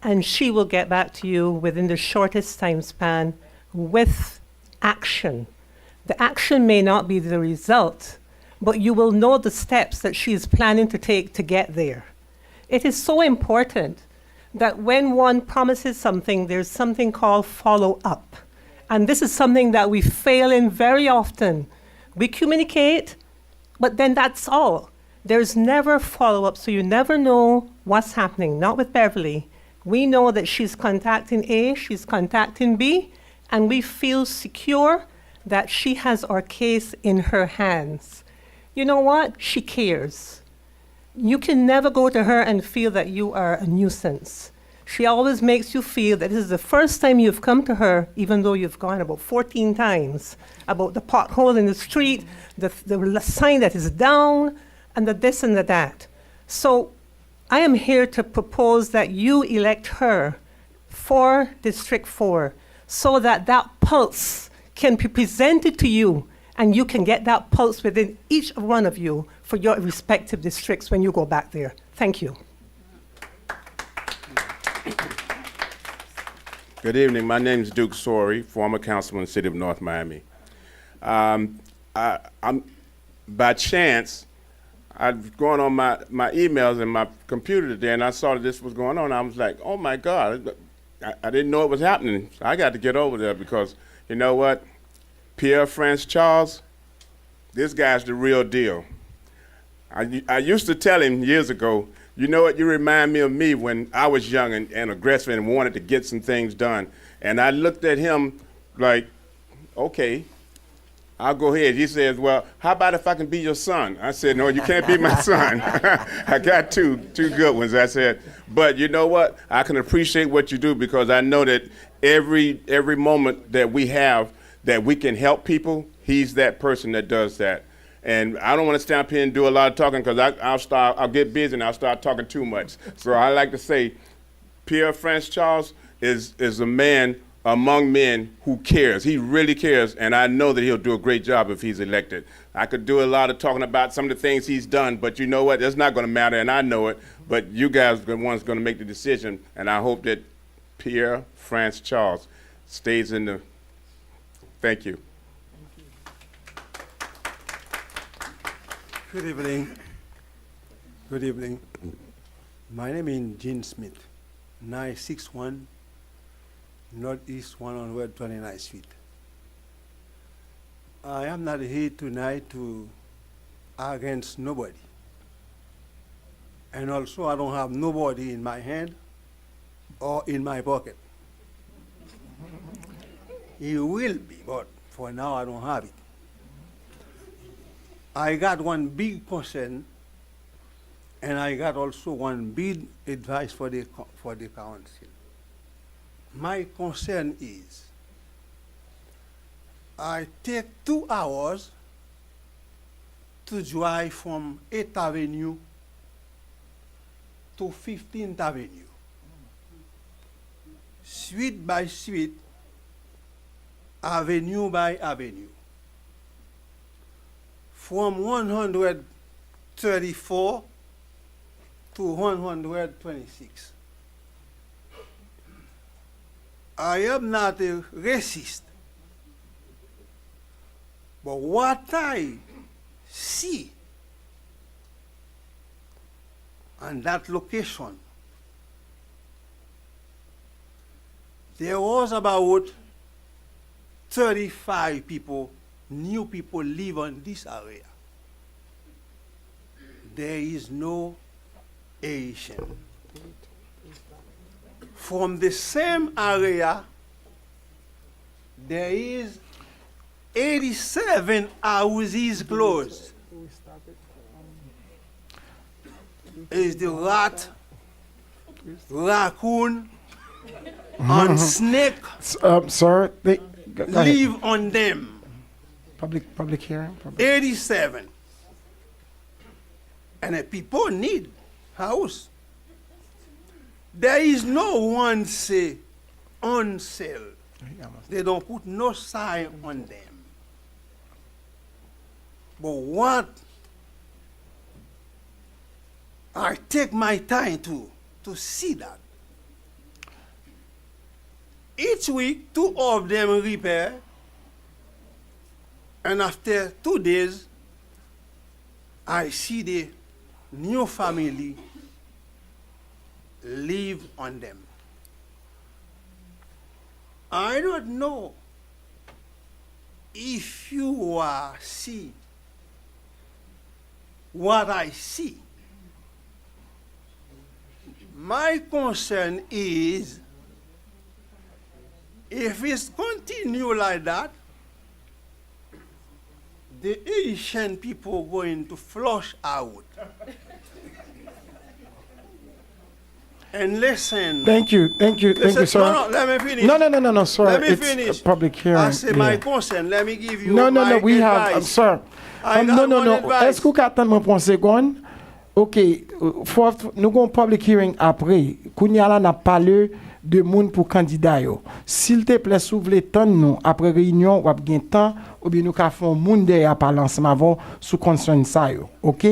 and she will get back to you within the shortest time span with action. The action may not be the result, but you will know the steps that she is planning to take to get there. It is so important that when one promises something, there's something called follow up. And this is something that we fail in very often. We communicate, but then that's all. There's never follow up, so you never know what's happening. Not with Beverly. We know that she's contacting A, she's contacting B, and we feel secure that she has our case in her hands. You know what? She cares. You can never go to her and feel that you are a nuisance. She always makes you feel that this is the first time you've come to her, even though you've gone about 14 times, about the pothole in the street, the sign that is down, and the this and the that. So I am here to propose that you elect her for District 4 so that that pulse can be presented to you and you can get that pulse within each one of you for your respective districts when you go back there. Thank you. Good evening. My name is Duke Sorey, former councilman in the city of North Miami. I'm by chance, I've gone on my emails and my computer today, and I saw that this was going on. I was like, oh my God, I didn't know it was happening. So I got to get over there because, you know what? Pierre France Charles, this guy's the real deal. I used to tell him years ago, you know what, you remind me of me when I was young and aggressive and wanted to get some things done. And I looked at him like, okay, I'll go ahead. He says, well, how about if I can be your son? I said, no, you can't be my son. I got two good ones, I said. But you know what? I can appreciate what you do because I know that every moment that we have that we can help people, he's that person that does that. And I don't want to stand up here and do a lot of talking because I'll get busy and I'll start talking too much. So I like to say Pierre France Charles is a man among men who cares. He really cares, and I know that he'll do a great job if he's elected. I could do a lot of talking about some of the things he's done, but you know what? That's not going to matter, and I know it. But you guys are the ones going to make the decision, and I hope that Pierre France Charles stays in the. Thank you. Good evening. Good evening. My name is Gene Smith, 961 Northeast 129th Street. I am not here tonight to against nobody. And also I don't have nobody in my hand or in my pocket. It will be, but for now I don't have it. I got one big concern, and I got also one big advice for the council. My concern is, I take 2 hours to drive from 8th Avenue to 15th Avenue, street by street, avenue by avenue. From 134 to 126. I am not a racist, but what I see on that location, there was about 35 people, new people live in this area. There is no Asian. From the same area, there is 87 houses closed. Is the rat, raccoon, on snake Sir, go ahead. live on them. Public hearing. 87. And the people need house. There is no one say on sale. They don't put no sign on them. But what I take my time to see that. Each week, 2 of them repair, and after 2 days, I see the new family live on them. I don't know if you see what I see. My concern is if it's continue like that, the Asian people going to flush out. And listen. Thank you, sir. No, let me finish. No, sir. Let me It's finish. a public hearing. I say my yeah. concern. Let me give you No, my we have, advice. sir. I got No. one advice. Est-ce qu'on peut attendre pour une seconde? OK, nous avons un public hearing après. Kounya la n'a parlé de moun pour candidat yo. S'il te plaît, s'ouvre les temps nous après réunion ou après temps ou bien nous ka font moun de à parler ensemble avant sous concern ça yo. OK?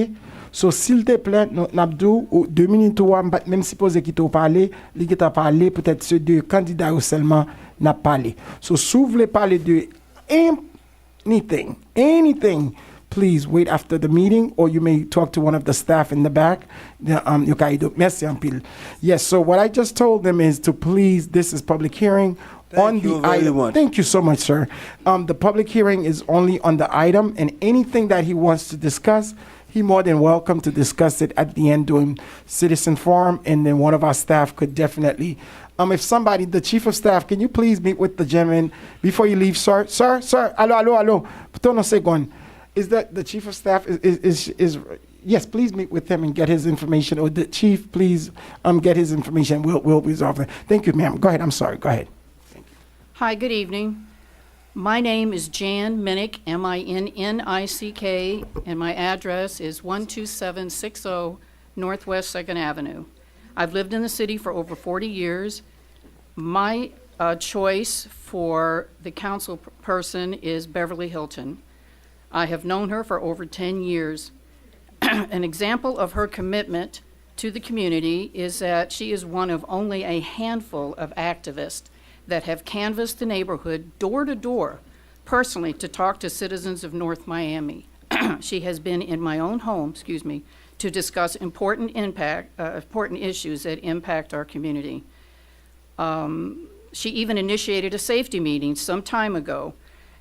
So s'il te plaît, n'abdou 2 minutes ou même si pose qui t'a parlé, li qui t'a parlé peut-être ceux deux candidats ou seulement n'a parlé. So s'ouvre les parler de anything. Please wait after the meeting, or you may talk to one of the staff in the back. Merci en pile. Yes, so what I just told them is to please, this is public hearing on the item. Thank you so much, sir. The public hearing is only on the item, and anything that he wants to discuss, he more than welcome to discuss it at the end during citizen forum, and then one of our staff could definitely if somebody, the chief of staff, can you please meet with the gentleman before you leave, sir? Sir, allo. Pardon un second. Is that the chief of staff is yes, please meet with him and get his information, or the chief, please get his information. We'll resolve it. Thank you, ma'am. Go ahead. I'm sorry. Go ahead. Hi, good evening. My name is Jan Minnick, M-I-N-N-I-C-K, and my address is 12760 Northwest 2nd Avenue. I've lived in the city for over 40 years. My choice for the council person is Beverly Hilton. I have known her for over 10 years. An example of her commitment to the community is that she is one of only a handful of activists that have canvassed the neighborhood door to door personally to talk to citizens of North Miami. She has been in my own home, to discuss important issues that impact our community. She even initiated a safety meeting some time ago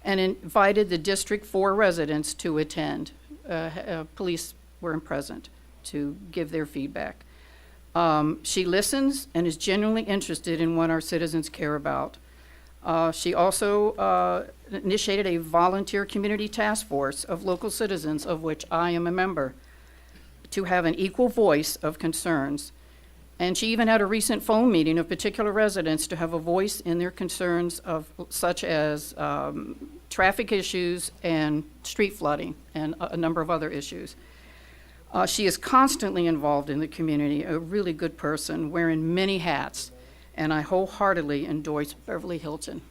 and invited the District 4 residents to attend. Police were present to give their feedback. She listens and is genuinely interested in what our citizens care about. She also initiated a volunteer community task force of local citizens, of which I am a member, to have an equal voice of concerns. And she even had a recent phone meeting of particular residents to have a voice in their concerns of such as traffic issues and street flooding and a number of other issues. She is constantly involved in the community, a really good person, wearing many hats, and I wholeheartedly endorse Beverly Hilton.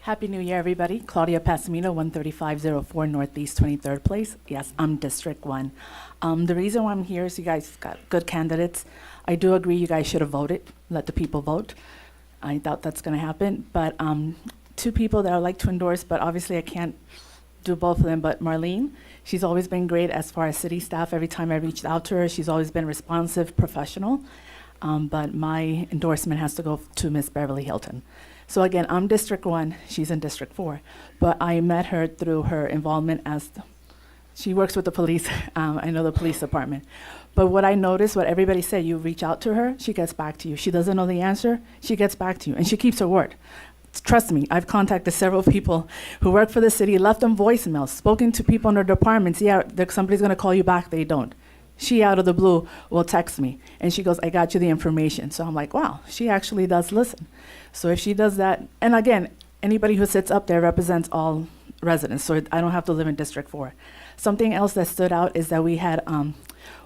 Happy New Year, everybody. Claudia Passamino, 13504 Northeast 23rd Place. Yes, I'm District 1. The reason why I'm here is you guys got good candidates. I do agree you guys should have voted. Let the people vote. I doubt that's going to happen. But 2 people that I would like to endorse, but obviously I can't do both of them. But Marlene, she's always been great as far as city staff. Every time I reached out to her, she's always been responsive, professional. But my endorsement has to go to Miss Beverly Hilton. So again, I'm District 1, she's in District 4, but I met her through her involvement as, she works with the police, I know the police department. But what I noticed, what everybody said, you reach out to her, she gets back to you. She doesn't know the answer, she gets back to you, and she keeps her word. Trust me, I've contacted several people who work for the city, left them voicemails, spoken to people in their departments, somebody's gonna call you back, they don't. she out of the blue will text me and she goes, I got you the information. So I'm like, wow, she actually does listen. So if she does that, and again, anybody who sits up there represents all residents, so I don't have to live in District 4. Something else that stood out is that we had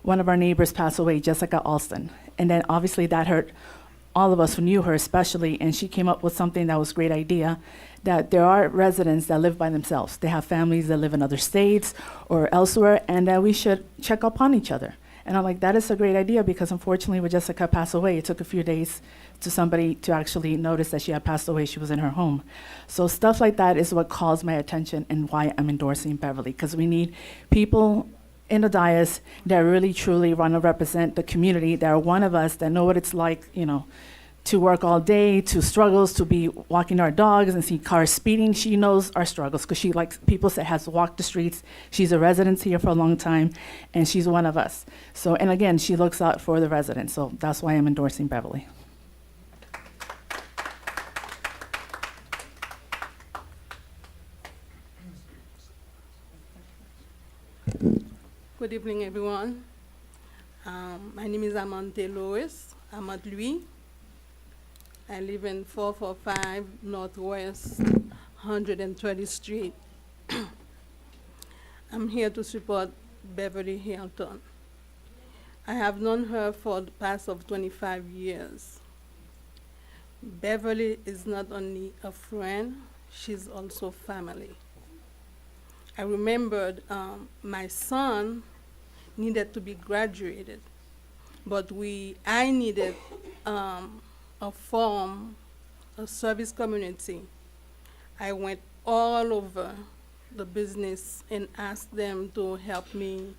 one of our neighbors pass away, Jessica Alston. And then obviously that hurt all of us who knew her especially, and she came up with something that was a great idea, that there are residents that live by themselves. They have families that live in other states or elsewhere, and that we should check up on each other. And I'm like, that is a great idea, because unfortunately when Jessica passed away, it took a few days to somebody to actually notice that she had passed away. She was in her home. So stuff like that is what calls my attention and why I'm endorsing Beverly, because we need people in the dais that really truly want to represent the community, that are one of us, that know what it's like, you know, to work all day, to struggles, to be walking our dogs and see cars speeding. She knows our struggles because she, like people said, has walked the streets. She's a resident here for a long time, and she's one of us. So, and again, she looks out for the residents. So that's why I'm endorsing Beverly. Good evening, everyone. My name is Amante Lois. I'm at Louis. I live in 445 Northwest 120th Street. I'm here to support Beverly Hilton. I have known her for the past of 25 years. Beverly is not only a friend, she's also family. I remembered my son needed to be graduated, but I needed a form, a service community. I went all over the business and asked them to help me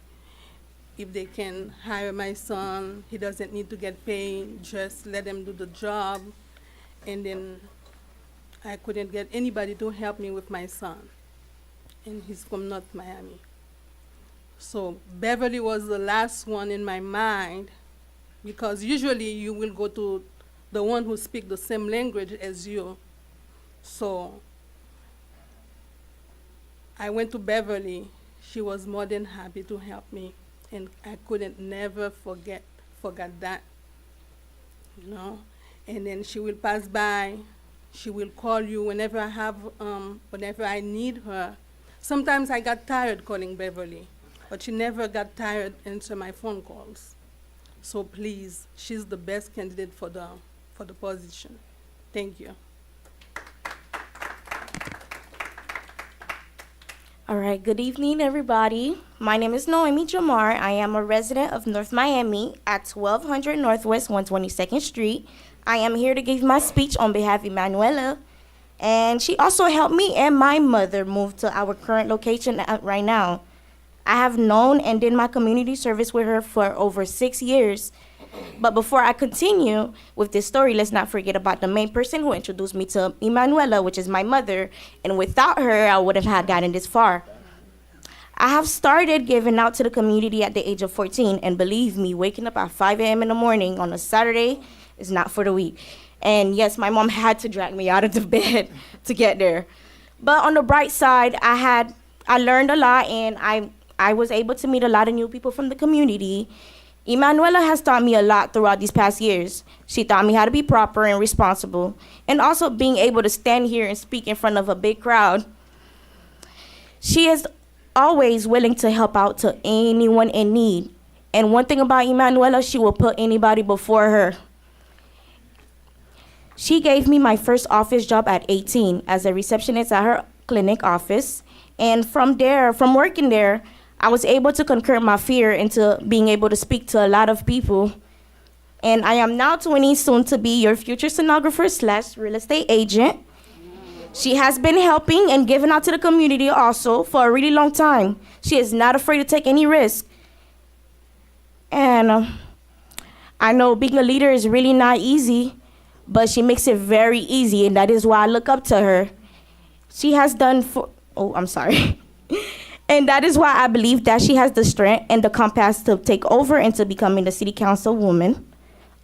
if they can hire my son. He doesn't need to get paid, just let him do the job. And then I couldn't get anybody to help me with my son. And he's from North Miami. So Beverly was the last one in my mind, because usually you will go to the one who speaks the same language as you. So I went to Beverly. She was more than happy to help me, and I couldn't never forget that, you know. And then she will pass by. She will call you whenever I need her. Sometimes I got tired calling Beverly, but she never got tired answering my phone calls. So please, she's the best candidate for the position. Thank you. All right, good evening, everybody. My name is Noemi Jamar. I am a resident of North Miami at 1200 Northwest 122nd Street. I am here to give my speech on behalf of Emanuela. And she also helped me and my mother move to our current location right now. I have known and did my community service with her for over 6 years. But before I continue with this story, let's not forget about the main person who introduced me to Emanuela, which is my mother. And without her, I wouldn't have gotten this far. I have started giving out to the community at the age of 14. And believe me, waking up at 5 a.m. in the morning on a Saturday is not for the weak. And yes, my mom had to drag me out of the bed to get there. But on the bright side, I learned a lot, and I was able to meet a lot of new people from the community. Emanuela has taught me a lot throughout these past years. She taught me how to be proper and responsible, and also being able to stand here and speak in front of a big crowd. She is always willing to help out to anyone in need. And one thing about Emanuela, she will put anybody before her. She gave me my first office job at 18 as a receptionist at her clinic office. And from working there, I was able to conquer my fear into being able to speak to a lot of people. And I am now 20, soon to be your future stenographer / real estate agent. She has been helping and giving out to the community also for a really long time. She is not afraid to take any risk. And I know being a leader is really not easy, but she makes it very easy, and that is why I look up to her. She has done And that is why I believe that she has the strength and the compass to take over into becoming the city councilwoman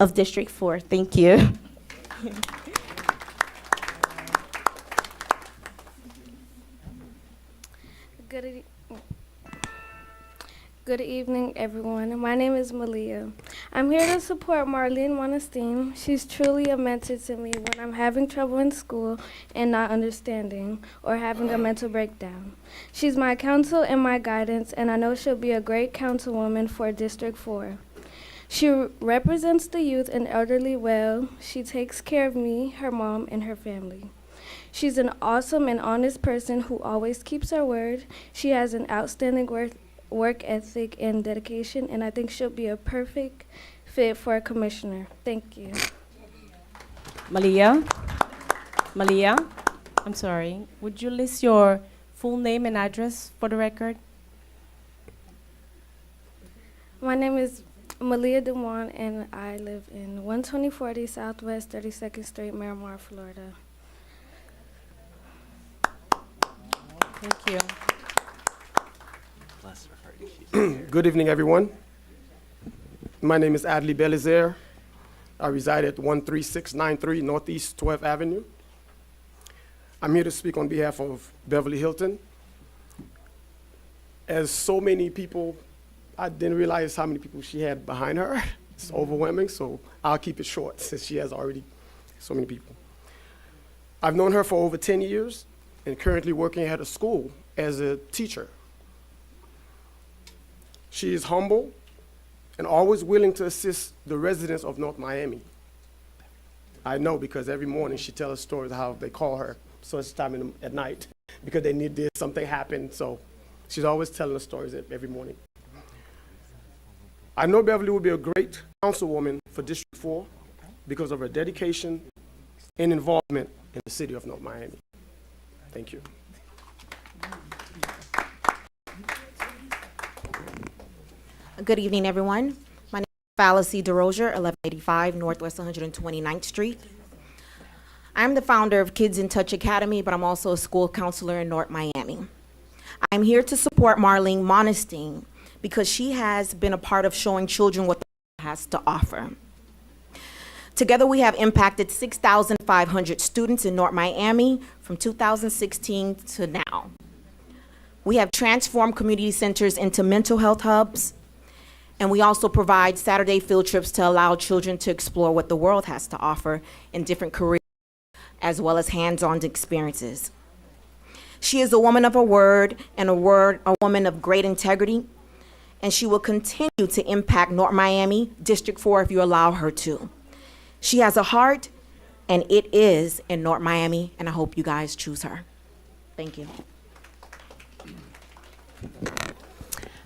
of District 4. Thank you. Good evening, everyone. My name is Malia. I'm here to support Marlene Monestein. She's truly a mentor to me when I'm having trouble in school and not understanding or having a mental breakdown. She's my counsel and my guidance, and I know she'll be a great councilwoman for District 4. She represents the youth and elderly well. She takes care of me, her mom, and her family. She's an awesome and honest person who always keeps her word. She has an outstanding work ethic and dedication, and I think she'll be a perfect fit for a commissioner. Thank you. Malia, I'm sorry. Would you list your full name and address for the record? My name is Malia Dewan, and I live in 12040 Southwest 32nd Street, Miramar, Florida. Thank you. Good evening, everyone. My name is Adley Belizaire. I reside at 13693 Northeast 12th Avenue. I'm here to speak on behalf of Beverly Hilton. As so many people, I didn't realize how many people she had behind her. It's overwhelming, so I'll keep it short since she has already so many people. I've known her for over 10 years and currently working at a school as a teacher. She is humble and always willing to assist the residents of North Miami. I know because every morning she tells stories how they call her such time at night because they need this, something happened. So she's always telling us stories every morning. I know Beverly will be a great councilwoman for District 4 because of her dedication and involvement in the city of North Miami. Thank you. Good evening, everyone. My name is Fallacy DeRozier, 1185 Northwest 129th Street. I'm the founder of Kids in Touch Academy, but I'm also a school counselor in North Miami. I'm here to support Marlene Monestein because she has been a part of showing children what the world has to offer. Together, we have impacted 6,500 students in North Miami from 2016 to now. We have transformed community centers into mental health hubs, and we also provide Saturday field trips to allow children to explore what the world has to offer in different careers, as well as hands-on experiences. She is a woman of her word and a woman of great integrity, and she will continue to impact North Miami, District 4, if you allow her to. She has a heart, and it is in North Miami, and I hope you guys choose her. Thank you.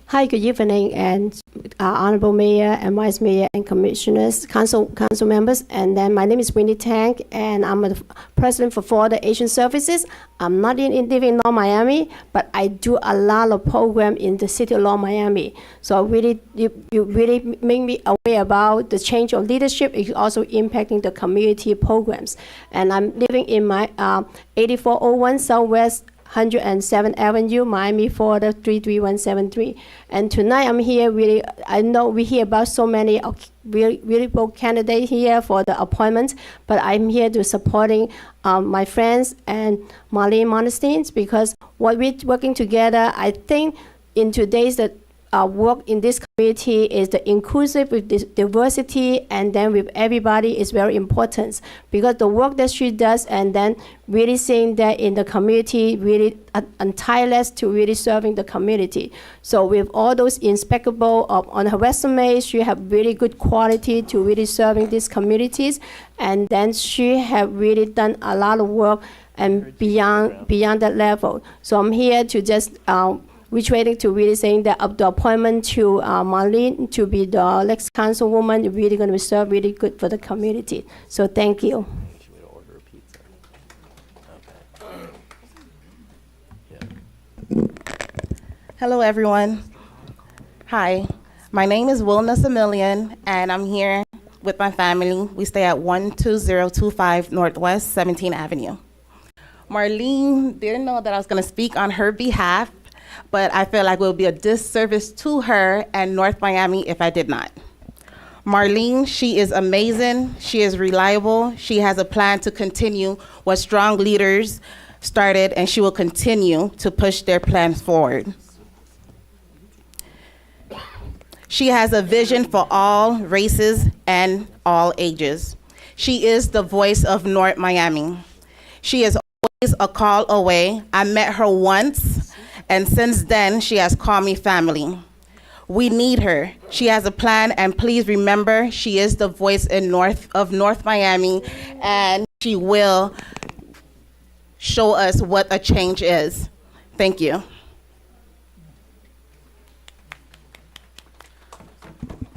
Hi, good evening, and Honorable Mayor and Vice Mayor and Commissioners, Council members. And then my name is Winnie Tang, and I'm the President for Florida Asian Services. I'm not living in North Miami, but I do a lot of program in the city of North Miami. So really, you really make me aware about the change of leadership is also impacting the community programs. And I'm living in my 8401 Southwest 107th Avenue, Miami, Florida 33173. And tonight I'm here really, I know we hear about so many really bold candidates here for the appointments, but I'm here to supporting my friends and Marlene Monestein because what we're working together, I think in today's work in this community is the inclusive with this diversity and then with everybody is very important because the work that she does and then really seeing that in the community really tireless to really serving the community. So with all those impeccable on her resume, she have really good quality to really serving these communities, and then she have really done a lot of work and beyond that level. So I'm here to just we're waiting to really saying that the appointment to Marlene to be the next councilwoman is really going to serve really good for the community. So thank you. Hello, everyone. Hi, my name is Wilna Samilian, and I'm here with my family. We stay at 12025 Northwest 17th Avenue. Marlene didn't know that I was going to speak on her behalf, but I feel like it would be a disservice to her and North Miami if I did not. Marlene, she is amazing, she is reliable, she has a plan to continue what strong leaders started, and she will continue to push their plans forward. She has a vision for all races and all ages. She is the voice of North Miami. She is always a call away. I met her once, and since then, she has called me family. We need her. She has a plan, and please remember, she is the voice of North Miami, and she will show us what a change is. Thank you.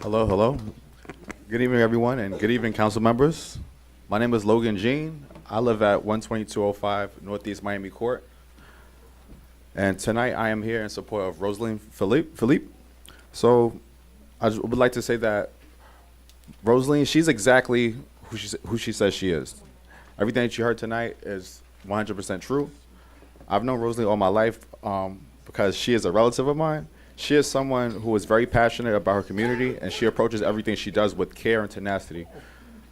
Hello, hello. Good evening, everyone, and good evening, council members. My name is Logan Jean. I live at 12205 Northeast Miami Court. And tonight I am here in support of Rosaline Philippe. So I would like to say that Rosaline, she's exactly who she says she is. Everything that you heard tonight is 100% true. I've known Rosaline all my life because she is a relative of mine. She is someone who is very passionate about her community, and she approaches everything she does with care and tenacity.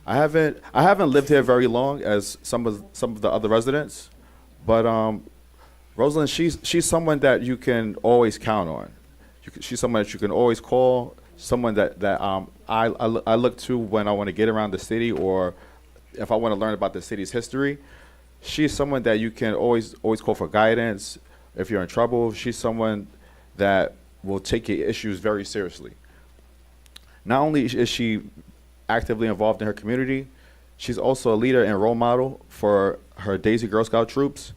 I haven't lived here very long as some of the other residents, but Rosalind, she's someone that you can always count on. She's someone that you can always call, someone that I look to when I want to get around the city, or if I want to learn about the city's history. She's someone that you can always call for guidance if you're in trouble. She's someone that will take your issues very seriously. Not only is she actively involved in her community, she's also a leader and role model for her Daisy Girl Scout troops.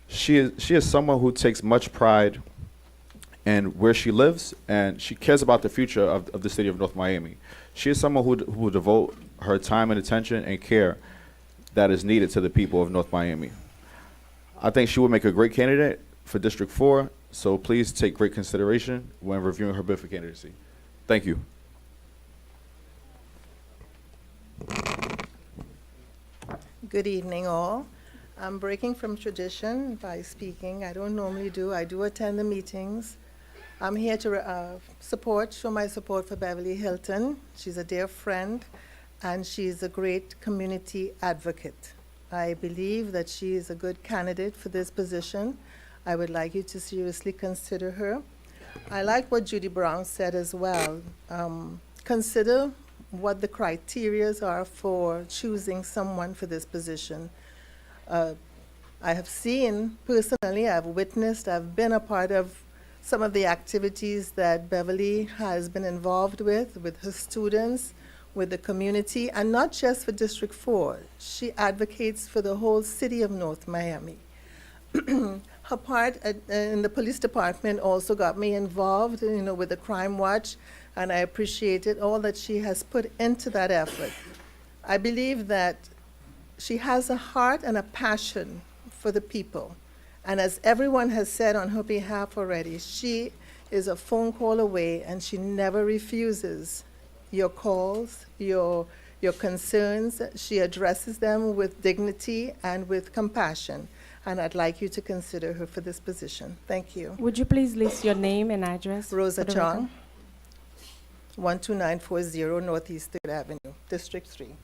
She is someone who takes much pride in where she lives, and she cares about the future of the city of North Miami. She is someone who will devote her time and attention and care that is needed to the people of North Miami. I think she would make a great candidate for District 4, so please take great consideration when reviewing her bid for candidacy. Thank you. Good evening, all. I'm breaking from tradition by speaking. I don't normally do. I do attend the meetings. I'm here to show my support for Beverly Hilton. She's a dear friend, and she's a great community advocate. I believe that she is a good candidate for this position. I would like you to seriously consider her. I like what Judy Brown said as well. Consider what the criteria are for choosing someone for this position. I have seen personally, I've witnessed, I've been a part of some of the activities that Beverly has been involved with her students, with the community, and not just for District 4. She advocates for the whole city of North Miami. Her part in the police department also got me involved, with the Crime Watch, and I appreciated all that she has put into that effort. I believe that she has a heart and a passion for the people. And as everyone has said on her behalf already, she is a phone call away, and she never refuses your calls, your concerns. She addresses them with dignity and with compassion. And I'd like you to consider her for this position. Thank you. Would you please list your name and address? Rosa for the Chong, record? 12940 Northeast 3rd Avenue, District 3.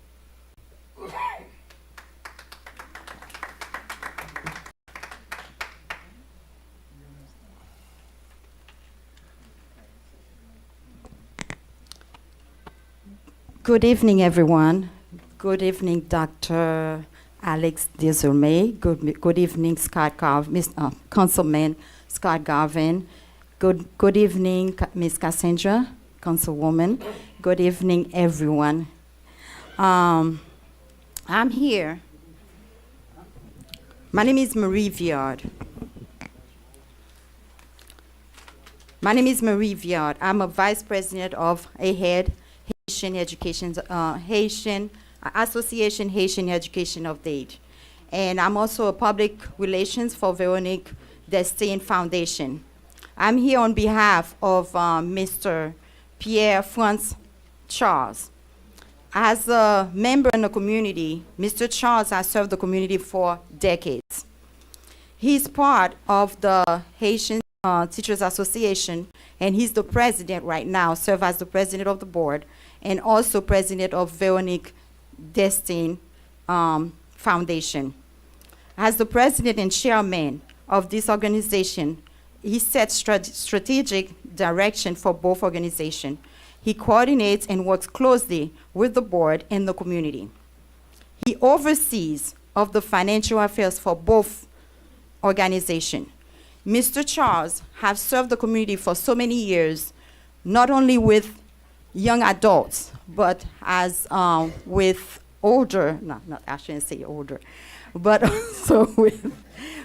Good evening, everyone. Good evening, Dr. Alex Desorme. Good evening, Councilman Scott Garvin. Good evening, Ms. Cassandra, Councilwoman. Good evening, everyone. I'm here. My name is Marie Viard. I'm a vice president of AHEAD, Haitian Education, Association Haitian Education of Dade. And I'm also a public relations for Veronique Destin Foundation. I'm here on behalf of Mr. Pierre-Francois Charles. As a member in the community, Mr. Charles has served the community for decades. He's part of the Haitian Teachers Association, and he's the president right now, serves as the president of the board, and also president of Veronique Destin Foundation. As the president and chairman of this organization, he sets strategic direction for both organizations. He coordinates and works closely with the board and the community. He oversees of the financial affairs for both organizations. Mr. Charles has served the community for so many years, not only with young adults, but as with older, I shouldn't say older, but also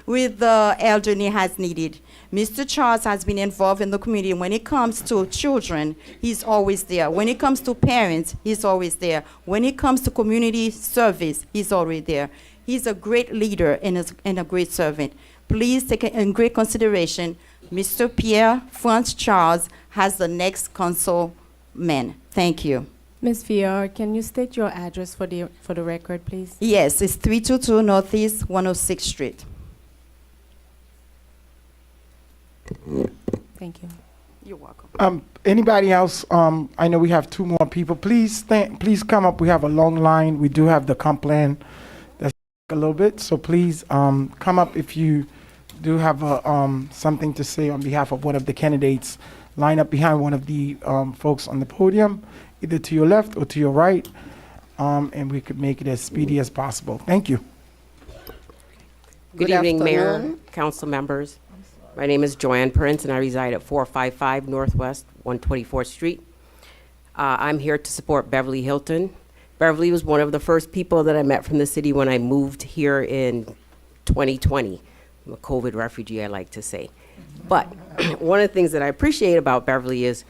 with the elderly as needed. Mr. Charles has been involved in the community. When it comes to children, he's always there. When it comes to parents, he's always there. When it comes to community service, he's always there. He's a great leader and a great servant. Please take in great consideration, Mr. Pierre Franz Charles has the next councilman. Thank you. Ms. Villar, can you state your address for the record, please? Yes, it's 322 Northeast 106th Street. Thank you. You're welcome. Anybody else? I know we have two more people. Please come up. We have a long line. We do have the comp plan that's a little bit. So please come up if you do have something to say on behalf of one of the candidates. Line up behind one of the folks on the podium, either to your left or to your right, and we could make it as speedy as possible. Thank you. Good evening, Mayor, council members. My name is Joanne Prince, and I reside at 455 Northwest 124th Street. I'm here to support Beverly Hilton. Beverly was one of the first people that I met from the city when I moved here in 2020. I'm a COVID refugee, I like to say. But one of the things that I appreciate about Beverly is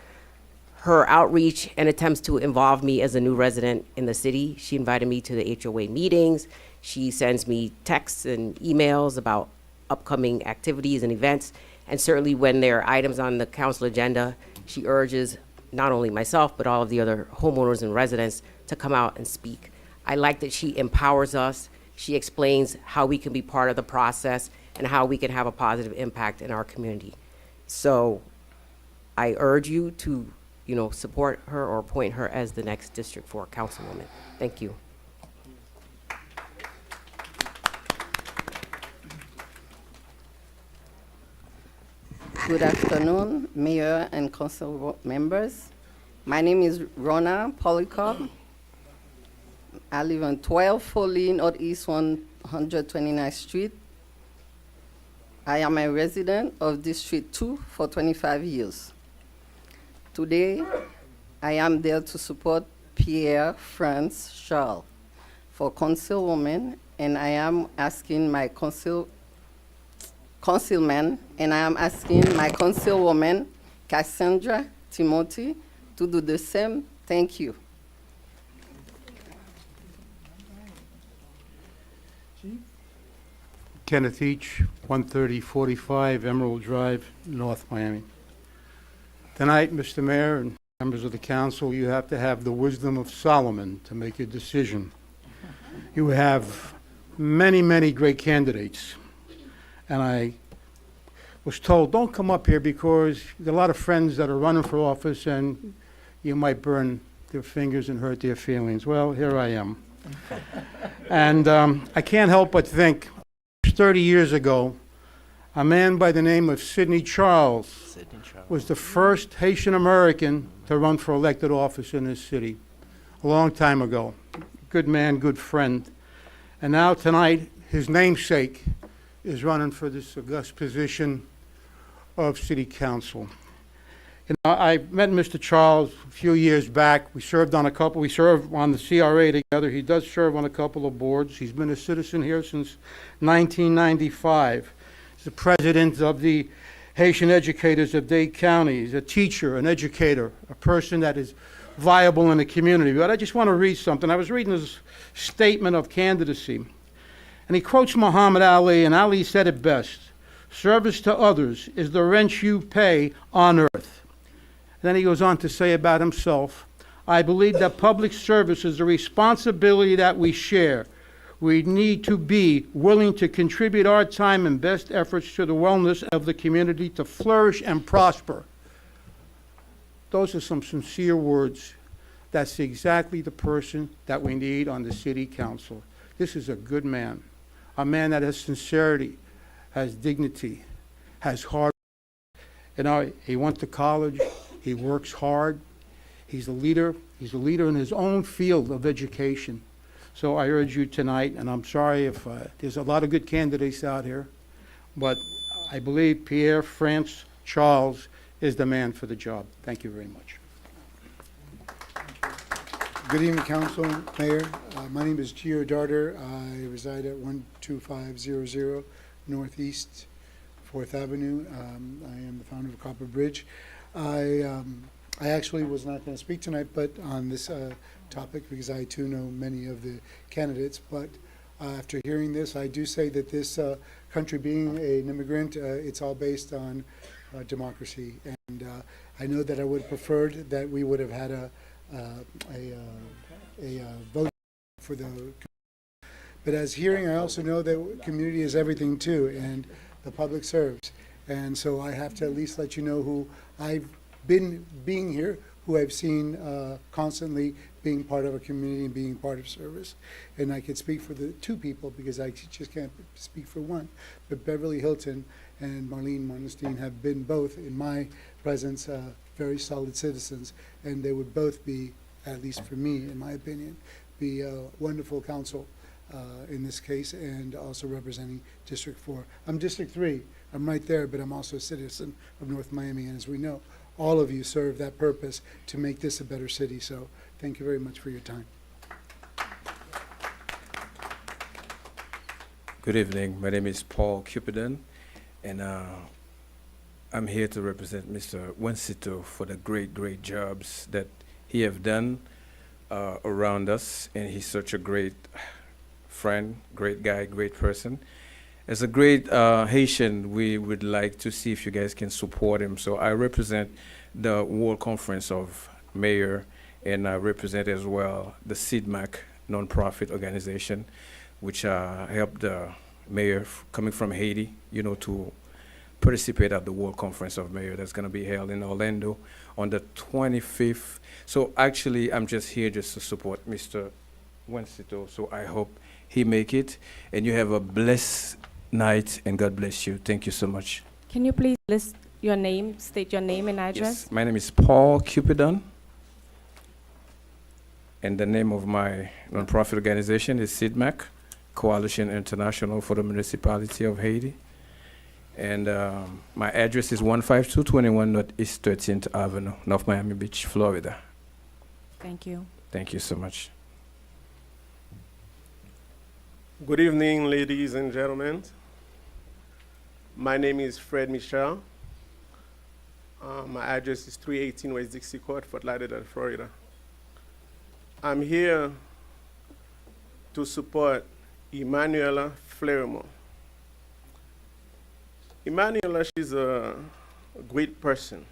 her outreach and attempts to involve me as a new resident in the city. She invited me to the HOA meetings. She sends me texts and emails about upcoming activities and events. And certainly when there are items on the council agenda, she urges not only myself, but all of the other homeowners and residents to come out and speak. I like that she empowers us. She explains how we can be part of the process and how we can have a positive impact in our community. So I urge you to, support her or appoint her as the next District 4 councilwoman. Thank you. Good afternoon, Mayor and Council members. My name is Rona Polycarp. I live on 12 Foley Northeast 129th Street. I am a resident of District 2 for 25 years. Today, I am there to support Pierre France Charles for councilwoman, and I am asking my councilman, and I am asking my councilwoman, Cassandra Timothy, to do the same. Thank you. Kenneth Each, 13045 Emerald Drive, North Miami. Tonight, Mr. Mayor and members of the council, you have to have the wisdom of Solomon to make your decision. You have many, many great candidates. And I was told, don't come up here because there are a lot of friends that are running for office and you might burn their fingers and hurt their feelings. Well, here I am. And I can't help but think, 30 years ago, a man by the name of Sidney Charles was the first Haitian American to run for elected office in this city a long time ago. Good man, good friend. And now tonight, his namesake is running for this august position of city council. I met Mr. Charles a few years back. We served on the CRA together. He does serve on a couple of boards. He's been a citizen here since 1995. He's the president of the Haitian Educators of Dade County. He's a teacher, an educator, a person that is viable in the community. But I just want to read something. I was reading his statement of candidacy, and he quotes Muhammad Ali, and Ali said it best: "Service to others is the rent you pay on earth." Then he goes on to say about himself, "I believe that public service is a responsibility that we share. We need to be willing to contribute our time and best efforts to the wellness of the community to flourish and prosper." Those are some sincere words. That's exactly the person that we need on the city council. This is a good man, a man that has sincerity, has dignity, has heart. He went to college. He works hard. He's a leader. He's a leader in his own field of education. So I urge you tonight, and I'm sorry if there's a lot of good candidates out here, but I believe Pierre France Charles is the man for the job. Thank you very much. Good evening, Council, Mayor. My name is Gio Darter. I reside at 12500 Northeast 4th Avenue. I am the founder of Copper Bridge. I actually was not going to speak tonight, but on this topic, because I too know many of the candidates. But after hearing this, I do say that this country, being an immigrant, it's all based on democracy. And I know that I would have preferred that we would have had a vote for the. But as hearing, I also know that community is everything too, and the public serves. And so I have to at least let you know who I've been being here, who I've seen constantly being part of a community and being part of service. And I could speak for the two people because I just can't speak for one. But Beverly Hilton and Marlene Monestein have been both, in my presence, very solid citizens. And they would both be, at least for me, in my opinion, be a wonderful council in this case, and also representing District 4. I'm District 3. I'm right there, but I'm also a citizen of North Miami. And as we know, all of you serve that purpose to make this a better city. So thank you very much for your time. Good evening. My name is Paul Cupidon, and I'm here to represent Mr. Wencito for the great jobs that he have done around us. And he's such a great friend, great guy, great person. As a great Haitian, we would like to see if you guys can support him. So I represent the World Conference of Mayor, and I represent as well the CIDMAC nonprofit organization, which helped the mayor coming from Haiti, to participate at the World Conference of Mayor that's going to be held in Orlando on the 25th. So actually, I'm just here just to support Mr. Wencito. So I hope he make it, and you have a blessed night, and God bless you. Thank you so much. Can you please list your name, state your name and address? Yes, my name is Paul Cupidon, and the name of my nonprofit organization is CIDMAC, Coalition International for the Municipality of Haiti. And my address is 15221 Northeast 13th Avenue, North Miami Beach, Florida. Thank you. Thank you so much. Good evening, ladies and gentlemen. My name is Fred Michel. My address is 318 West Dixie Court, Fort Lauderdale, Florida. I'm here to support Emanuela Flermo. Emanuela, she's a great person.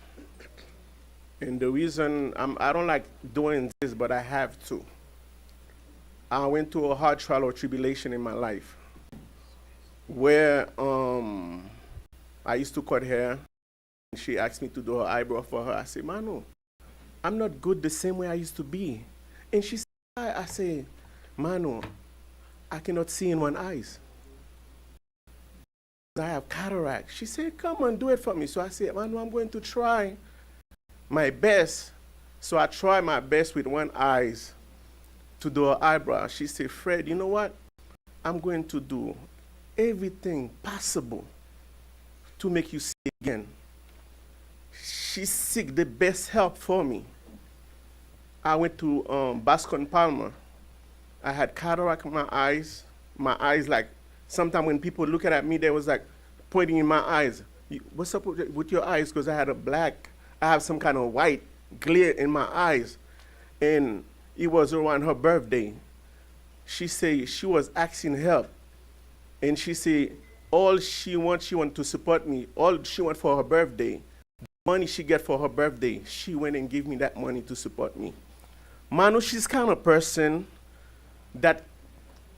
And the reason I don't like doing this, but I have to. I went through a hard trial or tribulation in my life where I used to cut hair. She asked me to do her eyebrow for her. I said, Manu, I'm not good the same way I used to be. And she said, I say, Manu, I cannot see in one eye. I have cataract. She said, come on, do it for me. So I said, Manu, I'm going to try my best. So I try my best with one eye to do her eyebrow. She said, Fred, you know what? I'm going to do everything possible to make you see again. She seek the best help for me. I went to Bascom Palmer. I had cataract in my eyes. My eyes, like, sometimes when people look at me, they was like pointing in my eyes. What's up with your eyes? Because I have some kind of white glare in my eyes. And it was around her birthday. She said she was asking help. And she said all she want to support me. All she want for her birthday, the money she get for her birthday, she went and gave me that money to support me. Manu, she's kind of person that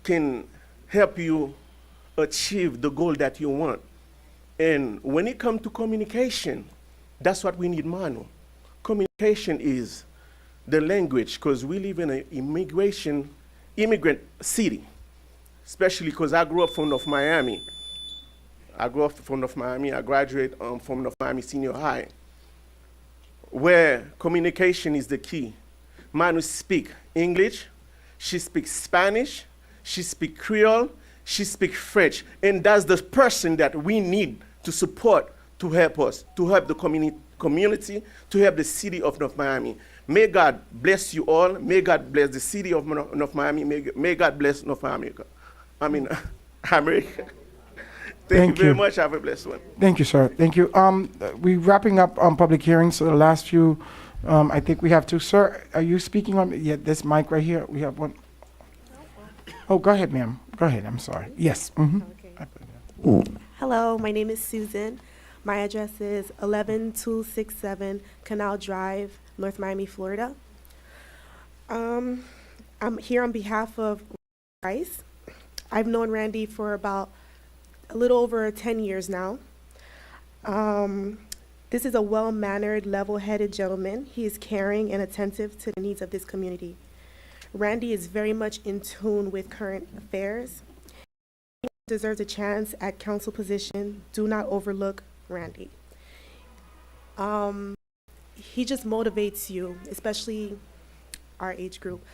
can help you achieve the goal that you want. And when it comes to communication, that's what we need, Manu. Communication is the language, because we live in an immigrant city, especially because I grew up from North Miami. I graduated from North Miami Senior High. where communication is the key. Manu speak English, she speaks Spanish, she speaks Creole, she speaks French, and that's the person that we need to support, to help us, to help the community, to help the city of North Miami. May God bless you all. May God bless the city of North Miami. May God bless North America. America. Thank you very much. Have a blessed one. Thank you, sir. Thank you. We're wrapping up public hearings, so the last few, I think we have two. Sir, are you speaking on, yeah, this mic right here? We have one. Oh, go ahead, ma'am. Go ahead, I'm sorry. Yes. Hello, my name is Susan. My address is 11267 Canal Drive, North Miami, Florida. I'm here on behalf of Rice. I've known Randy for about a little over 10 years now. This is a well-mannered, level-headed gentleman. He is caring and attentive to the needs of this community. Randy is very much in tune with current affairs. He deserves a chance at council position. Do not overlook Randy. He just motivates you, especially our age group.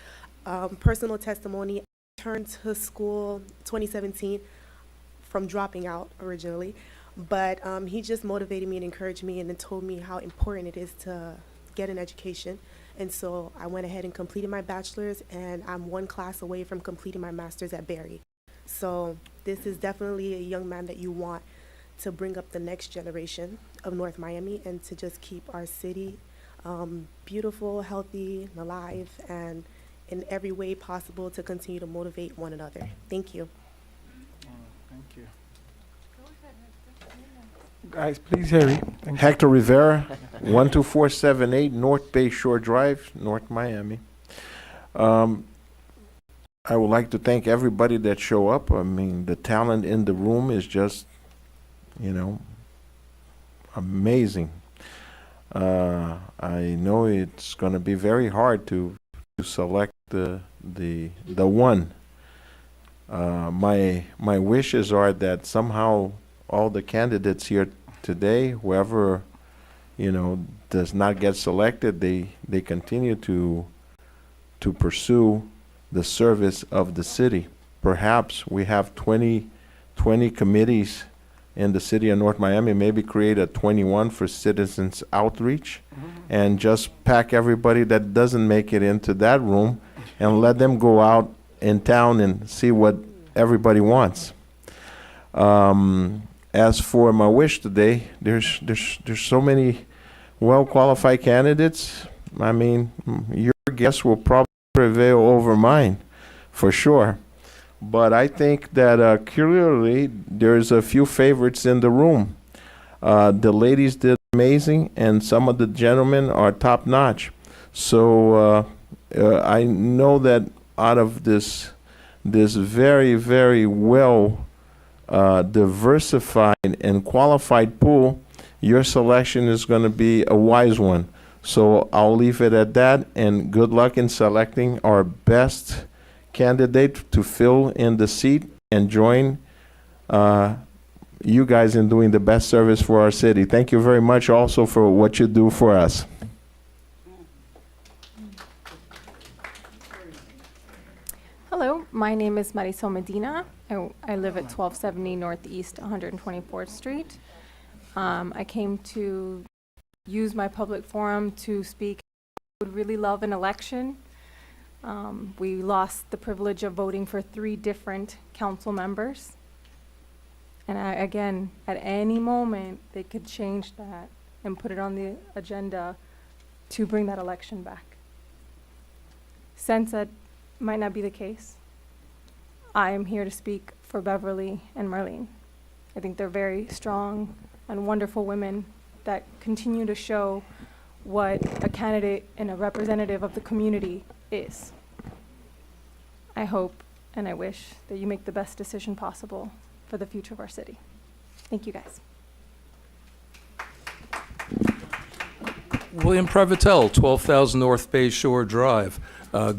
Personal testimony, I returned to school 2017 from dropping out originally, but he just motivated me and encouraged me and then told me how important it is to get an education. And so I went ahead and completed my bachelor's, and I'm one class away from completing my master's at Barry. So this is definitely a young man that you want to bring up the next generation of North Miami and to just keep our city beautiful, healthy, alive, and in every way possible to continue to motivate one another. Thank you. Thank you. Guys, please, Harry. Thank you. Hector Rivera, 12478 North Bay Shore Drive, North Miami. I would like to thank everybody that show up. I mean, the talent in the room is just, amazing. I know it's going to be very hard to select the one. My wishes are that somehow all the candidates here today, whoever does not get selected, they continue to pursue the service of the city. Perhaps we have 20 committees in the city of North Miami, maybe create a 21 for citizens outreach, and just pack everybody that doesn't make it into that room and let them go out in town and see what everybody wants. As for my wish today, there's so many well-qualified candidates. I mean, your guess will probably prevail over mine, for sure. But I think that clearly there's a few favorites in the room. The ladies did amazing, and some of the gentlemen are top-notch. So I know that out of this very, very well diversified and qualified pool, your selection is going to be a wise one. So I'll leave it at that, and good luck in selecting our best candidate to fill in the seat and join you guys in doing the best service for our city. Thank you very much also for what you do for us. Hello, my name is Marisol Medina. I live at 1270 Northeast 124th Street. I came to use my public forum to speak. I would really love an election. We lost the privilege of voting for 3 different council members. And again, at any moment, they could change that and put it on the agenda to bring that election back. Since that might not be the case, I am here to speak for Beverly and Marlene. I think they're very strong and wonderful women that continue to show what a candidate and a representative of the community is. I hope and I wish that you make the best decision possible for the future of our city. Thank you, guys. William Previtel, 12,000 North Bay Shore Drive.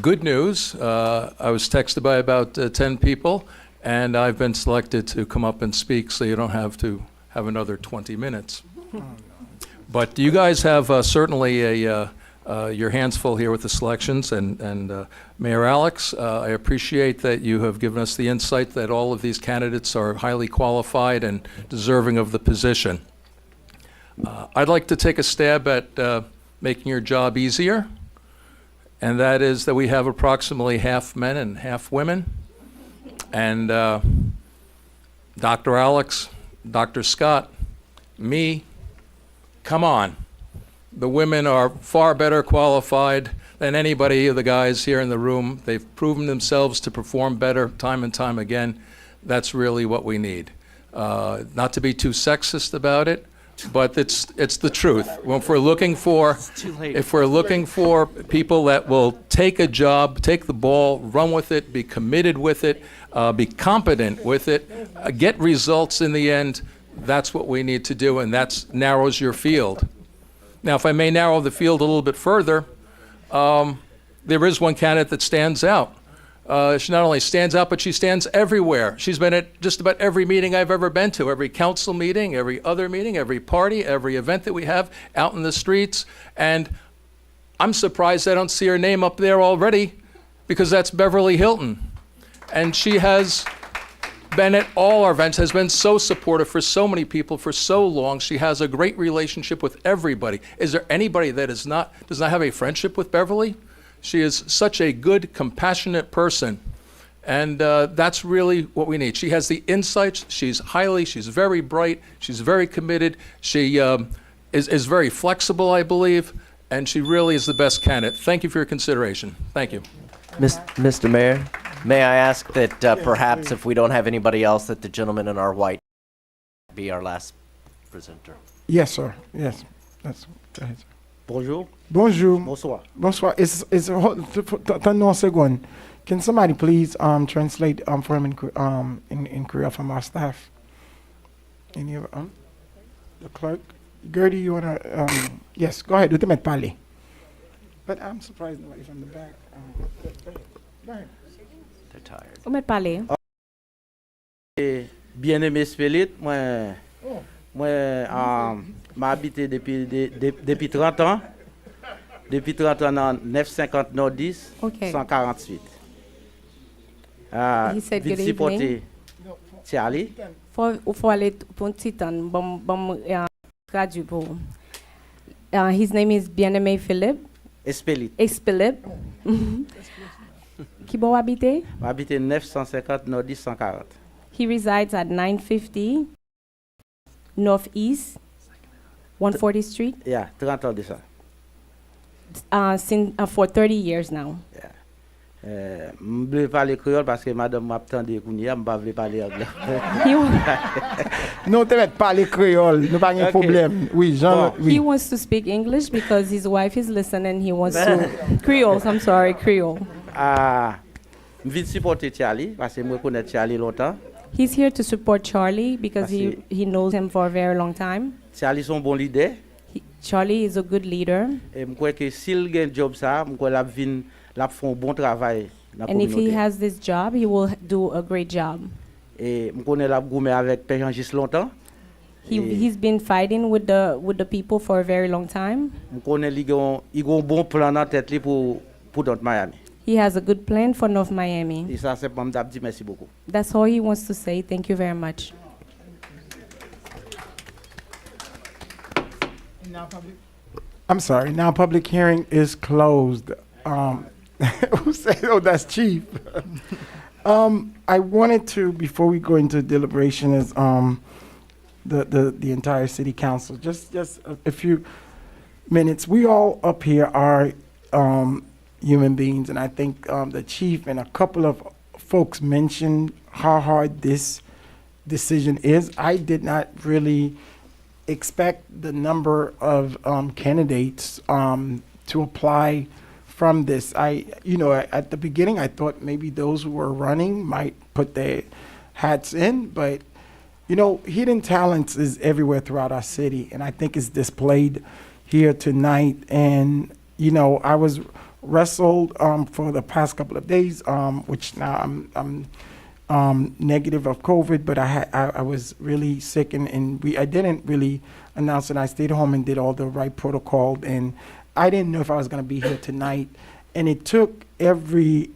Good news, I was texted by about 10 people, and I've been selected to come up and speak, so you don't have to have another 20 minutes. But you guys have certainly your hands full here with the selections, and Mayor Alex, I appreciate that you have given us the insight that all of these candidates are highly qualified and deserving of the position. I'd like to take a stab at making your job easier, and that is that we have approximately half men and half women. And Dr. Alex, Dr. Scott, me, come on. The women are far better qualified than anybody of the guys here in the room. They've proven themselves to perform better time and time again. That's really what we need. Not to be too sexist about it, but it's the truth. If we're looking for people that will take a job, take the ball, run with it, be committed with it, be competent with it, get results in the end, that's what we need to do, and that narrows your field. Now, if I may narrow the field a little bit further, there is one candidate that stands out. She not only stands out, but she stands everywhere. She's been at just about every meeting I've ever been to, every council meeting, every other meeting, every party, every event that we have out in the streets. And I'm surprised I don't see her name up there already, because that's Beverly Hilton. And she has been at all our events, has been so supportive for so many people for so long. She has a great relationship with everybody. Is there anybody that does not have a friendship with Beverly? She is such a good, compassionate person. And that's really what we need. She has the insights. She's very bright. She's very committed. She is very flexible, I believe. And she really is the best candidate. Thank you for your consideration. Thank you. Mr. Mayor, may I ask that perhaps if we don't have anybody else, that the gentleman in our white be our last presenter? Yes, sir. Yes. That's go ahead, sir. Bonjour. Bonjour. Bonsoir. Bonsoir. Turn on second. Can somebody please translate for him in Korea from our staff? Any of the clerk? Gertie, you wanna yes, go ahead, do met parler. But I'm surprised nobody from the back. Go ahead. They're tired. Vous m'êtes parlé. Bien-aimé Spélit, moi m'habité depuis 30 ans. Depuis 30 ans dans 950 Nord-10, Okay. 148. He said good supporter Charlie. For aller pour un petit temps, bon traduit pour. His name is Bien-Aimé Philippe. Espélit. Espelip. Qui bon habité? M'habité 950 Nord-10, 140. He resides at 950 Northeast 140th Street. Yeah, 30 ans de ça. For 30 years now. Je ne parler créole parce que madame m'a attendu kounia, je ne parler anglais. Non, tu vas parler créole, nous pas de problème. Oui, Jean. He wants to speak English because his wife is listening. He wants to Creole. I'm sorry, Creole. Je viens supporter Charlie parce que je connais Charlie longtemps. He's here to support Charlie because he knows him for a very long time. Charlie est un bon leader. Charlie is a good leader. Et je crois que s'il gagne un job ça, je crois qu'il va faire un bon travail dans la And if he communauté. has this job, he will do a great job. Et je connais la goumé avec Père Jean-Gis longtemps. He's been fighting with the people for a very long time. Je connais il a un bon plan dans tête li pour North Miami. He has a good plan for North Miami. Et ça c'est pour me dire merci beaucoup. That's all he wants to say. Thank you very much. I'm sorry. Now public hearing is closed. Who said? Oh, that's Chief. I wanted to, before we go into deliberation, is the entire city council. Just a few minutes. We all up here are human beings, and I think the chief and a couple of folks mentioned how hard this decision is. I did not really expect the number of candidates to apply from this. At the beginning, I thought maybe those who were running might put their hats in, but hidden talents is everywhere throughout our city, and I think it's displayed here tonight. And I was wrestled for the past couple of days, which now I'm negative of COVID, but I was really sick, and I didn't really announce it. I stayed home and did all the right protocol, and I didn't know if I was going to be here tonight. And it took every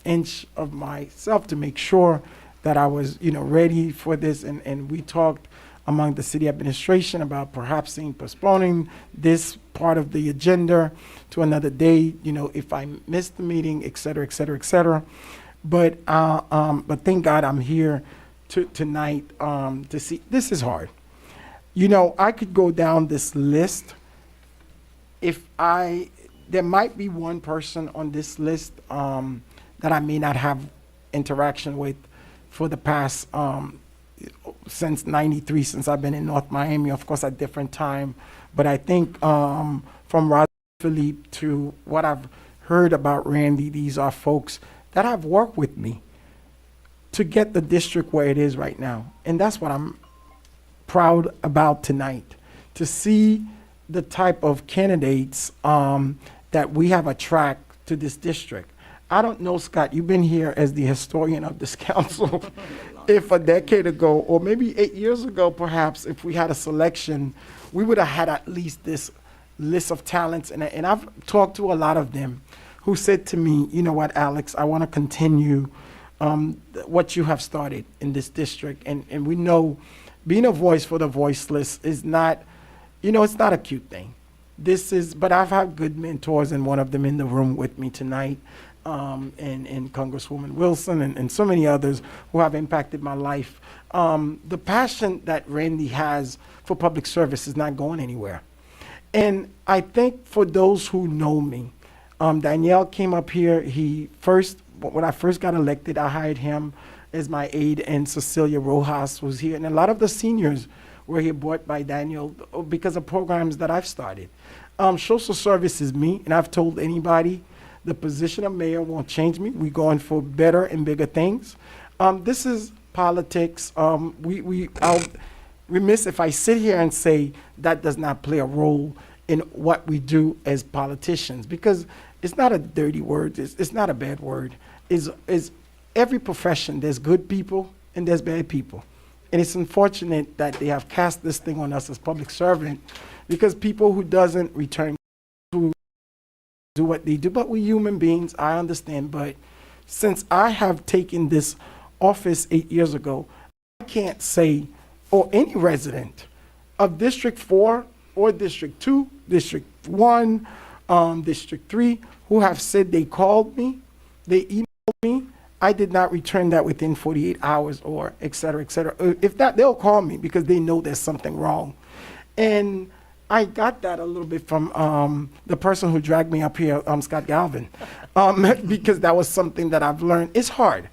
inch of myself to make sure that I was, ready for this. And we talked among the city administration about perhaps postponing this part of the agenda to another day, if I missed the meeting, et cetera, et cetera, et cetera. But thank God I'm here tonight to see. This is hard. I could go down this list. There might be one person on this list that I may not have interaction with for the past since '93, since I've been in North Miami, of course at different time. But I think from Roger Philippe to what I've heard about Randy, these are folks that have worked with me to get the district where it is right now. And that's what I'm proud about tonight, to see the type of candidates that we have attracted to this district. I don't know, Scott, you've been here as the historian of this council. If a decade ago, or maybe 8 years ago, perhaps, if we had a selection, we would have had at least this list of talents. And I've talked to a lot of them who said to me, you know what, Alex, I want to continue what you have started in this district. And we know being a voice for the voiceless is not, it's not a cute thing. But I've had good mentors, and one of them in the room with me tonight, and Congresswoman Wilson and so many others who have impacted my life. The passion that Randy has for public service is not going anywhere. And I think for those who know me, Danielle came up here. When I first got elected, I hired him as my aide, and Cecilia Rojas was here. And a lot of the seniors were here brought by Daniel because of programs that I've started. Social service is me, and I've told anybody the position of mayor won't change me. We're going for better and bigger things. This is politics. I'll remiss if I sit here and say that does not play a role in what we do as politicians, because it's not a dirty word. It's not a bad word. Is every profession, there's good people and there's bad people. And it's unfortunate that they have cast this thing on us as public servant, because people who doesn't return to do what they do, but we're human beings, I understand. But since I have taken this office 8 years ago, I can't say, or any resident of District 4 or District 2, District 1, District 3, who have said they called me, they emailed me, I did not return that within 48 hours or et cetera, et cetera. If not, they'll call me because they know there's something wrong. And I got that a little bit from the person who dragged me up here, Scott Galvin, because that was something that I've learned. It's hard,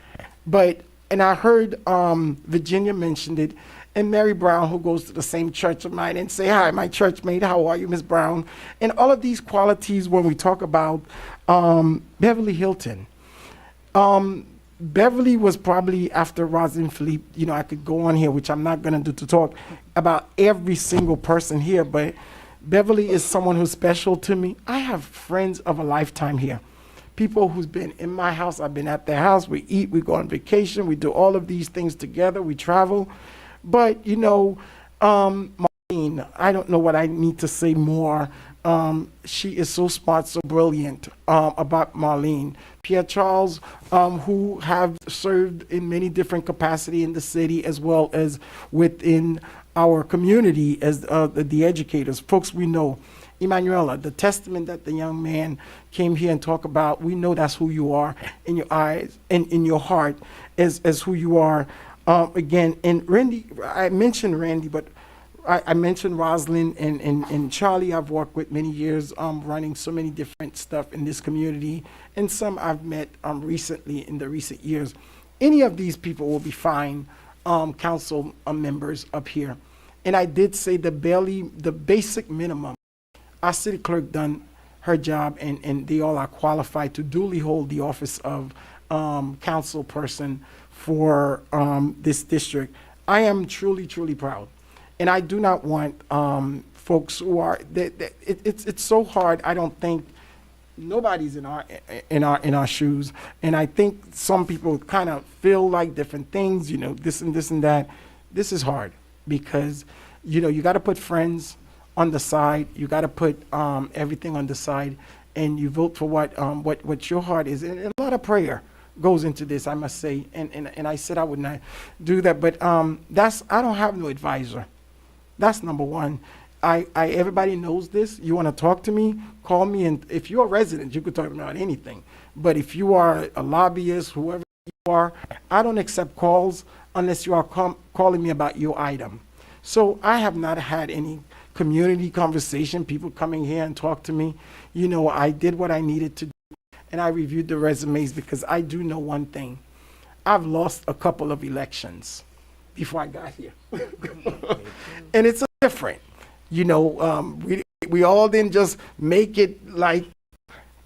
and I heard Virginia mentioned it, and Mary Brown, who goes to the same church of mine, and say, hi, my church mate, how are you, Ms. Brown? And all of these qualities when we talk about Beverly Hilton. Beverly was probably after Rosalind Philippe, I could go on here, which I'm not going to do, to talk about every single person here, but Beverly is someone who's special to me. I have friends of a lifetime here. People who's been in my house, I've been at their house, we eat, we go on vacation, we do all of these things together, we travel. But, Marlene, I don't know what I need to say more. She is so smart, so brilliant about Marlene. Pierre Charles, who have served in many different capacities in the city as well as within our community as the educators, folks we know. Emanuela, the testament that the young man came here and talked about, we know that's who you are in your eyes and in your heart as who you are. Again, and Randy, I mentioned Randy, but I mentioned Rosalind and Charlie I've worked with many years, running so many different stuff in this community, and some I've met recently in the recent years. Any of these people will be fine council members up here. And I did say the basic minimum, our city clerk done her job, and they all are qualified to duly hold the office of council person for this district. I am truly, truly proud. And I do not want folks who are, it's so hard, I don't think, nobody's in our shoes, and I think some people kind of feel like different things, you know, this and that. This is hard because, you know, you got to put friends on the side, you got to put everything on the side, and you vote for what your heart is, and a lot of prayer goes into this, I must say, and I said I would not do that, but I don't have no advisor. That's number one. Everybody knows this. You want to talk to me, call me, and if you're a resident, you could talk to me about anything. But if you are a lobbyist, whoever you are, I don't accept calls unless you are calling me about your item. So I have not had any community conversation, people coming here and talk to me. You know, I did what I needed to do, and I reviewed the resumes because I do know one thing. I've lost a couple of elections before I got here. And it's different. You know, we all didn't just make it like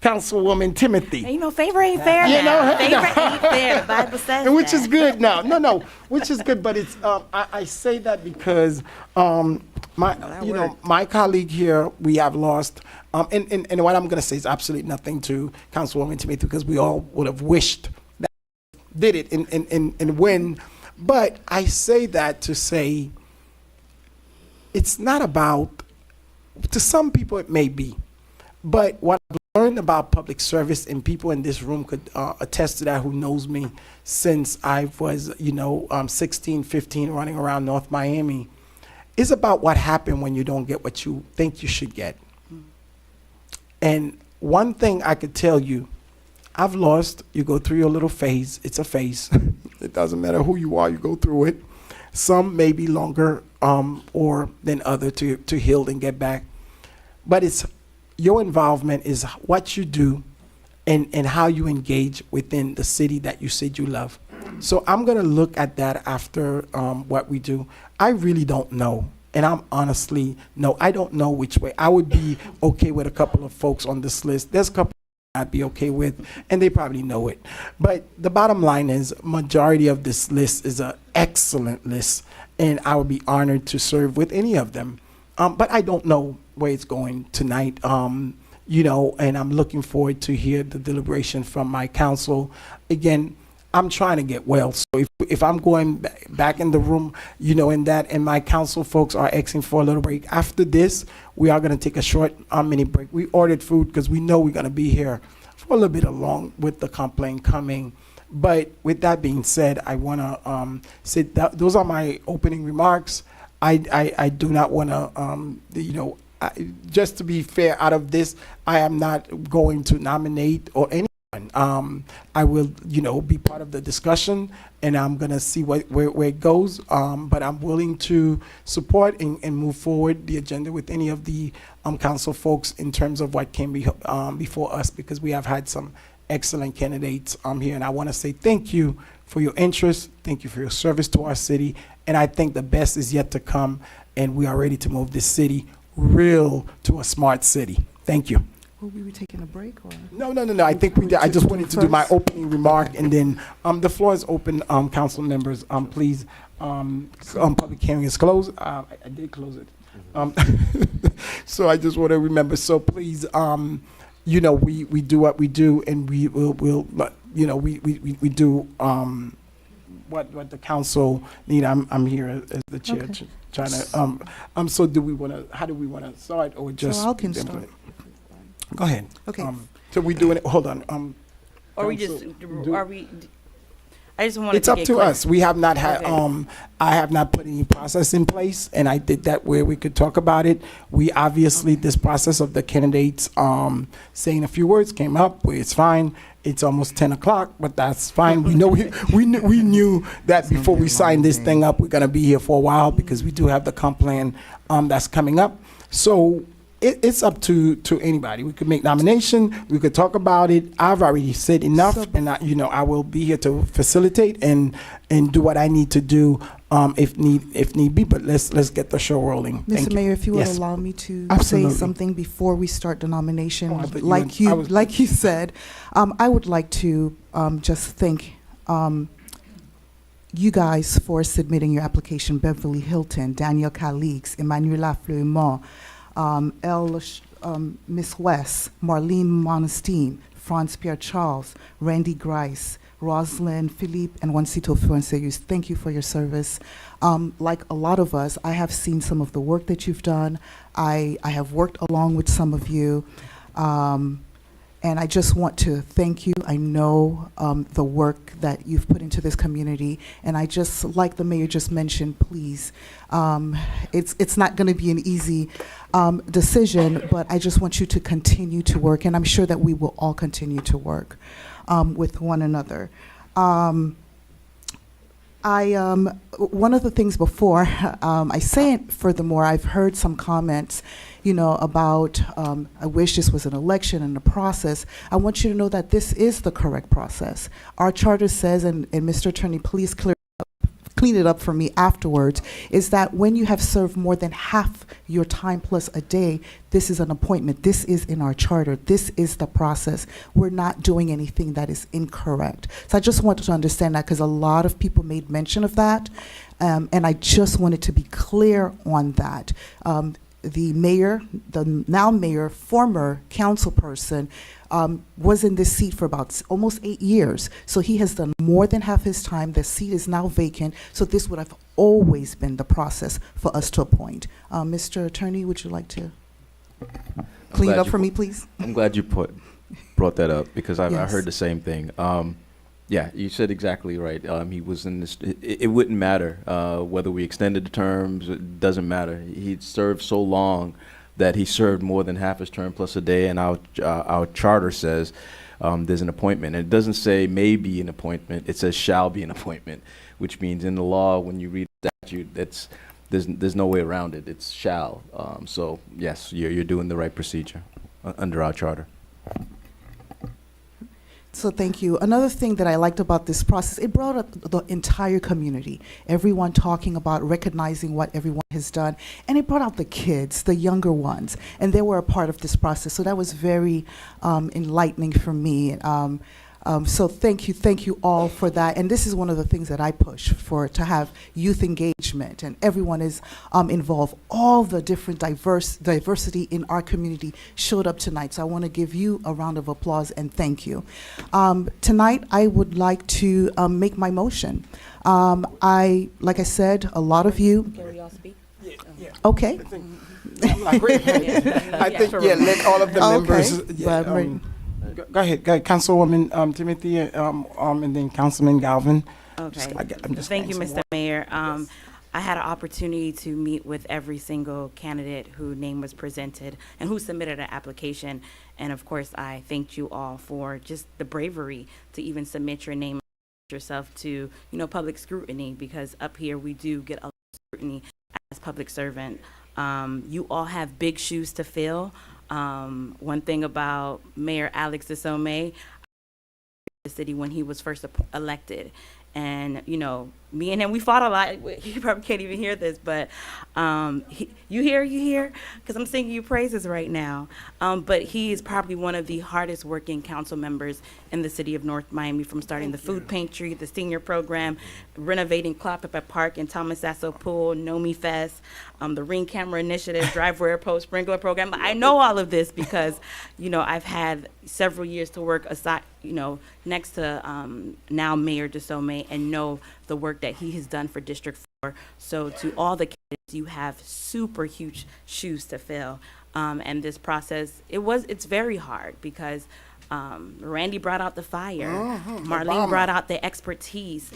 Councilwoman Timothy. You know, favor ain't fair. You now. know, Favor ain't fair. The Bible says which that. is good. No, which is good. But it's I say that because my colleague here, we have lost. And what I'm going to say is absolutely nothing to Councilwoman Timothy because we all would have wished that did it and win. But I say that to say it's not about. To some people, it may be. But what I've learned about public service, and people in this room could attest to that who knows me since I was, 16, 15, running around North Miami, is about what happened when you don't get what you think you should get. And one thing I could tell you, I've lost. You go through your little phase. It's a phase. It doesn't matter who you are. You go through it. Some may be longer or than other to heal and get back. But it's your involvement is what you do and how you engage within the city that you said you love. So I'm going to look at that after what we do. I really don't know. And I'm honestly, no, I don't know which way. I would be okay with a couple of folks on this list. There's a couple I'd be okay with, and they probably know it. But the bottom line is majority of this list is an excellent list, and I would be honored to serve with any of them. But I don't know where it's going tonight, and I'm looking forward to hear the deliberation from my council. Again, I'm trying to get well, so if I'm going back in the room, and my council folks are asking for a little break. After this, we are going to take a short mini break. We ordered food because we know we're going to be here for a little bit along with the complaint coming. But with that being said, I want to say that those are my opening remarks. I do not want to, just to be fair, out of this, I am not going to nominate or anyone. I will, be part of the discussion, and I'm going to see where it goes. But I'm willing to support and move forward the agenda with any of the council folks in terms of what came before us, because we have had some excellent candidates here. And I want to say thank you for your interest. Thank you for your service to our city. And I think the best is yet to come, and we are ready to move this city to a smart city. Thank you. Well, we were taking a break, or? No. I think we did. I just wanted to do my opening remark, and then the floor is open. Council members, please. Public hearing is closed. I did close it. So I just want to remember. So please, we do what we do, and we will we do what the council need. I'm here as the chair, Okay. trying to. So do we want to? How do we want to start, or just? So I can start. Go ahead. Okay. So we doing it. Hold on. Or we just, are we, I just want to. It's up to us. We have not had, Okay. I have not put any process in place, and I did that where we could talk about it. We obviously, this process of the candidates saying a few words came up, where it's fine. It's almost 10 o'clock, but that's fine. We know we knew that before we signed this thing up, we're gonna be here for a while because we do have the comp plan that's coming up. So it's up to anybody. We could make nomination. We could talk about it. I've already said enough, and I will be here to facilitate and do what I need to do if need be. But let's get the show rolling. Thank Mr. you. Mayor, if you would Yes. allow me to Absolutely. say something before we start the nomination, Oh, I thought like you said, I would like to just thank you guys for submitting your application. Beverly Hilton, Daniel Calix, Emmanuel Lafleur, Miss West, Marlene Monestein, Franz Pierre Charles, Randy Grice, Rosalind Philippe, and Juancito Fuenseus. Thank you for your service. Like a lot of us, I have seen some of the work that you've done. I have worked along with some of you. And I just want to thank you. I know the work that you've put into this community, and I just, like the mayor just mentioned, please, it's not going to be an easy decision, but I just want you to continue to work, and I'm sure that we will all continue to work with one another. One of the things before I say it, furthermore, I've heard some comments, about I wish this was an election and a process. I want you to know that this is the correct process. Our charter says, and Mr. Attorney, please clean it up for me afterwards, is that when you have served more than half your time plus a day, this is an appointment. This is in our charter. This is the process. We're not doing anything that is incorrect. So I just wanted to understand that, because a lot of people made mention of that, and I just wanted to be clear on that. The mayor, the now mayor, former council person, was in this seat for about almost 8 years. So he has done more than half his time. The seat is now vacant. So this would have always been the process for us to appoint. Mr. Attorney, would you like to clean it up for me, please? I'm glad you brought that up, because I Yes. heard the same thing. Yeah, you said exactly right. He was in this. It wouldn't matter whether we extended the terms. It doesn't matter. He served so long that he served more than half his term plus a day, and our charter says there's an appointment. And it doesn't say may be an appointment. It says shall be an appointment, which means in the law, when you read the statute, there's no way around it. It's shall. So yes, you're doing the right procedure under our charter. So thank you. Another thing that I liked about this process, it brought up the entire community, everyone talking about recognizing what everyone has done, and it brought out the kids, the younger ones, and they were a part of this process. So that was very enlightening for me. So thank you all for that. And this is one of the things that I push for, to have youth engagement, and everyone is involved. All the different diversity in our community showed up tonight. So I want to give you a round of applause and thank you. Tonight, I would like to make my motion. Like I said, a lot of you. Can we all speak? Okay. I think, let all of the members. Go ahead, Councilwoman Timothy, and then Councilman Galvin. Okay. I'm just Thank you, saying Mr. Mayor. I had an opportunity to meet with every single candidate whose name was presented and who submitted an application. And of course, I thanked you all for just the bravery to even submit your name yourself to, public scrutiny, because up here we do get a lot of scrutiny as public servant. You all have big shoes to fill. One thing about Mayor Alex Desome, the city when he was first elected, and me and him, we fought a lot. You probably can't even hear this, but you hear, because I'm singing you praises right now. But he is probably one of the hardest working council members in the city of North Miami, from starting the food pantry, the senior program, renovating Cloppipa Park and Thomas Sasso Pool, Nomi Fest, the Ring Camera Initiative, Driveway Post Sprinkler Program. I know all of this because, I've had several years to work aside, next to now Mayor Desome, and know the work that he has done for District 4. So to all the candidates, you have super huge shoes to fill. And this process, it's very hard, because Randy brought out the fire. Marlene brought out the expertise.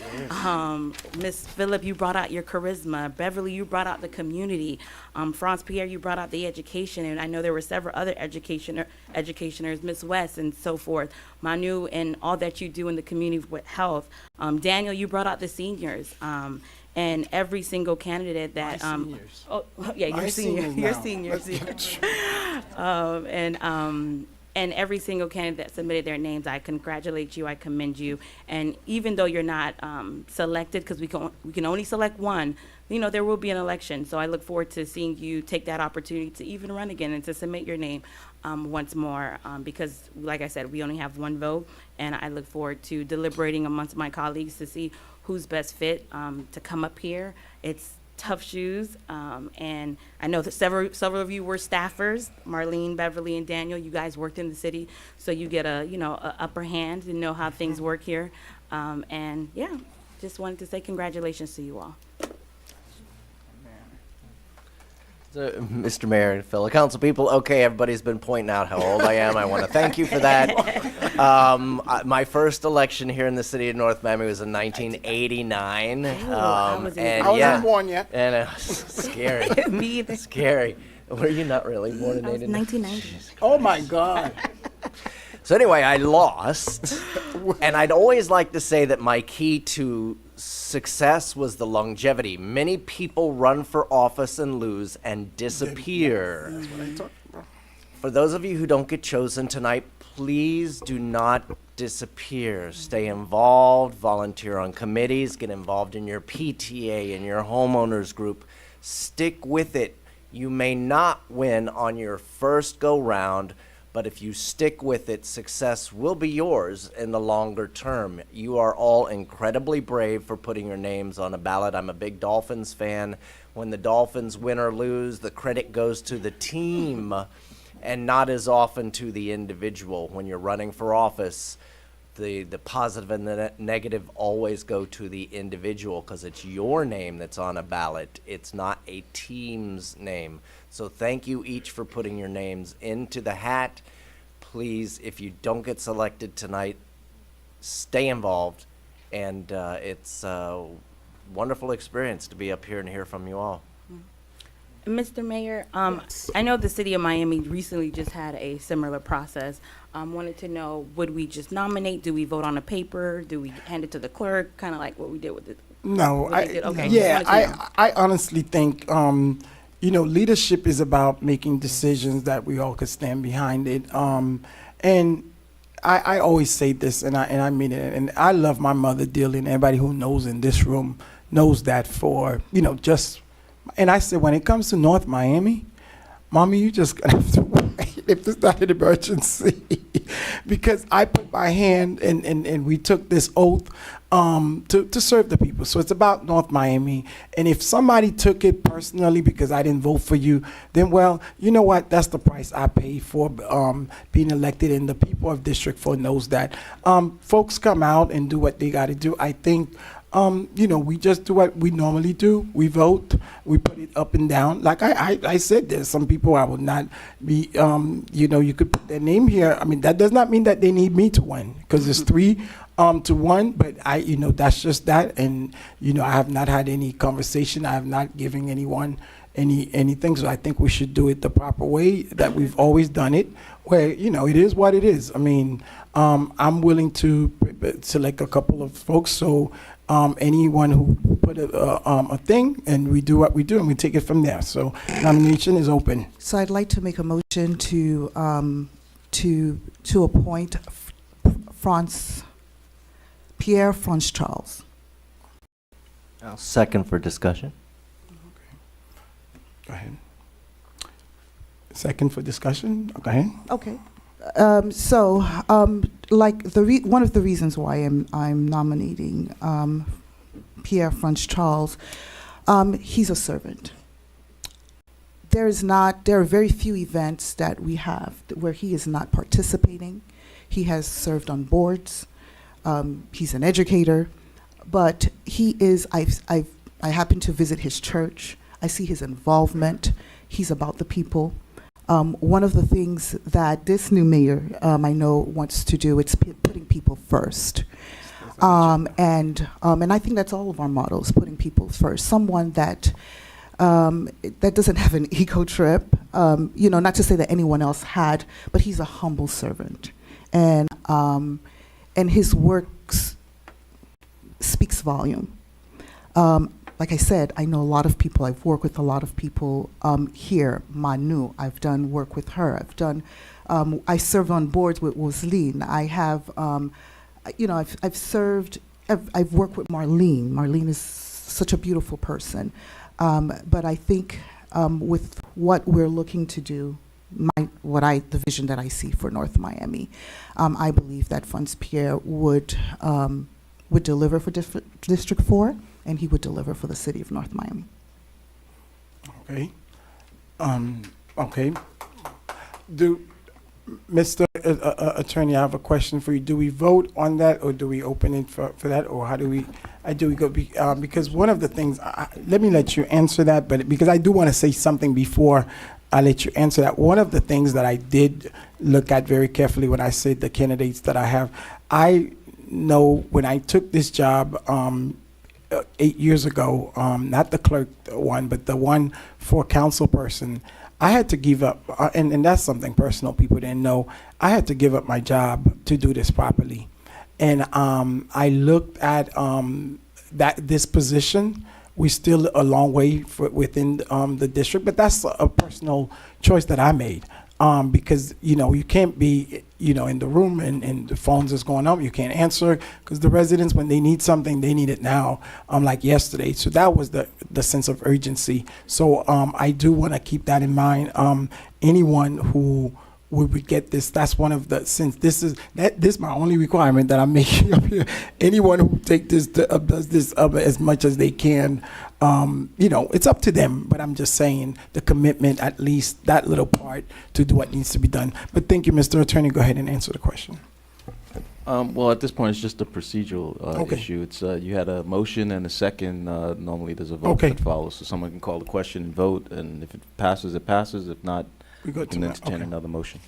Miss Phillip, you brought out your charisma. Beverly, you brought out the community. Franz Pierre, you brought out the education. And I know there were several other educationers, Miss West and so forth. Manu, and all that you do in the community with health. Daniel, you brought out the seniors. And every single candidate that you're seniors. And every single candidate that submitted their names, I congratulate you, I commend you. And even though you're not selected, because we can only select one, there will be an election. So I look forward to seeing you take that opportunity to even run again and to submit your name once more, because like I said, we only have one vote, and I look forward to deliberating amongst my colleagues to see who's best fit to come up here. tough shoes, and I know that several of you were staffers. Marlene, Beverly, and Daniel, you guys worked in the city, so you get a upper hand and know how things work here. And yeah, just wanted to say congratulations to you all. So, Mr. Mayor and fellow council people, okay, everybody's been pointing out how old I am. I want to thank you for that. My first election here in the city of North Miami was in 1989. I wasn't and born yet. And it was scary. Me either. Scary. Were you not really born in I was 89? 1990. Oh my God. So anyway, I lost, and I'd always like to say that my key to success was the longevity. Many people run for office and lose and disappear. That's what I talked about. For those of you who don't get chosen tonight, please do not disappear. Stay involved, volunteer on committees, get involved in your PTA and your homeowners group. Stick with it. You may not win on your first go round, but if you stick with it, success will be yours in the longer term. You are all incredibly brave for putting your names on a ballot. I'm a big Dolphins fan. When the Dolphins win or lose, the credit goes to the team and not as often to the individual. When you're running for office, the positive and the negative always go to the individual because it's your name that's on a ballot. It's not a team's name. So thank you each for putting your names into the hat. Please, if you don't get selected tonight, stay involved. And it's a wonderful experience to be up here and hear from you all. Mr. Mayor, I know the city of Miami recently just had a similar process. Wanted to know, would we just nominate? Do we vote on a paper? Do we hand it to the clerk? Kind of like what we did with it. No, what we did? Okay, yeah, just wanted to know. I honestly think, leadership is about making decisions that we all could stand behind it. And I always say this, and I mean it, and I love my mother dearly, and everybody who knows in this room knows that and I said, when it comes to North Miami, Mommy, you just gonna have to wait if it's not an emergency. Because I put my hand and we took this oath to serve the people. So it's about North Miami. And if somebody took it personally because I didn't vote for you, then, well, you know what? That's the price I pay for being elected. And the people of District 4 knows that. Folks come out and do what they got to do. I think we just do what we normally do. We vote, we put it up and down. Like I said, there's some people I would not be, you could put their name here. I mean, that does not mean that they need me to win, because it's 3-1, but that's just that. And, I have not had any conversation. I have not given anyone anything. So I think we should do it the proper way that we've always done it, where, it is what it is. I mean, I'm willing to select a couple of folks. So, anyone who put a thing, and we do what we do, and we take it from there. So nomination is open. So I'd like to make a motion to appoint Pierre Franz Charles. I'll second for discussion. Go ahead. Second for discussion. Go ahead. Okay. One of the reasons why I'm nominating Pierre Franz Charles, he's a servant. There are very few events that we have where he is not participating. He has served on boards. He's an educator, but he is. I happen to visit his church. I see his involvement. He's about the people. One of the things that this new mayor, I know, wants to do, it's putting people first. And I think that's all of our mottos, putting people first. Someone that doesn't have an ego trip, not to say that anyone else had, but he's a humble servant. And his works speaks volume. Like I said, I know a lot of people. I've worked with a lot of people here. Manu, I've done work with her. I served on boards with Rosaline. I have, I've worked with Marlene. Marlene is such a beautiful person. But I think with what we're looking to do, the vision that I see for North Miami, I believe that Franz Pierre would deliver for District 4, and he would deliver for the city of North Miami. Okay. Okay. Do, Mr. Attorney, I have a question for you. Do we vote on that, or do we open it for that, or how do we go? Because one of the things, let me let you answer that, but because I do want to say something before I let you answer that. One of the things that I did look at very carefully when I said the candidates that I have, I know when I took this job 8 years ago, not the clerk one, but the one for council person, I had to give up, and that's something personal people didn't know. I had to give up my job to do this properly. And I looked at this position. We're still a long way within the district, but that's a personal choice that I made. Because, you can't be, in the room and the phones is going up, you can't answer, because the residents, when they need something, they need it now, like yesterday. So that was the sense of urgency. So I do want to keep that in mind. Anyone who would get this, that's one of the, since this is my only requirement that I'm making up here. Anyone who does this as much as they can, it's up to them, but I'm just saying the commitment, at least that little part, to do what needs to be done. But thank you, Mr. Attorney. Go ahead and answer the question. Well, at this point, it's just a procedural Okay. issue. It's you had a motion and a second. Normally, there's a vote Okay. that follows, so someone can call the question and vote, and if it passes, it passes. If not, We go we to can that. entertain Okay. another motion.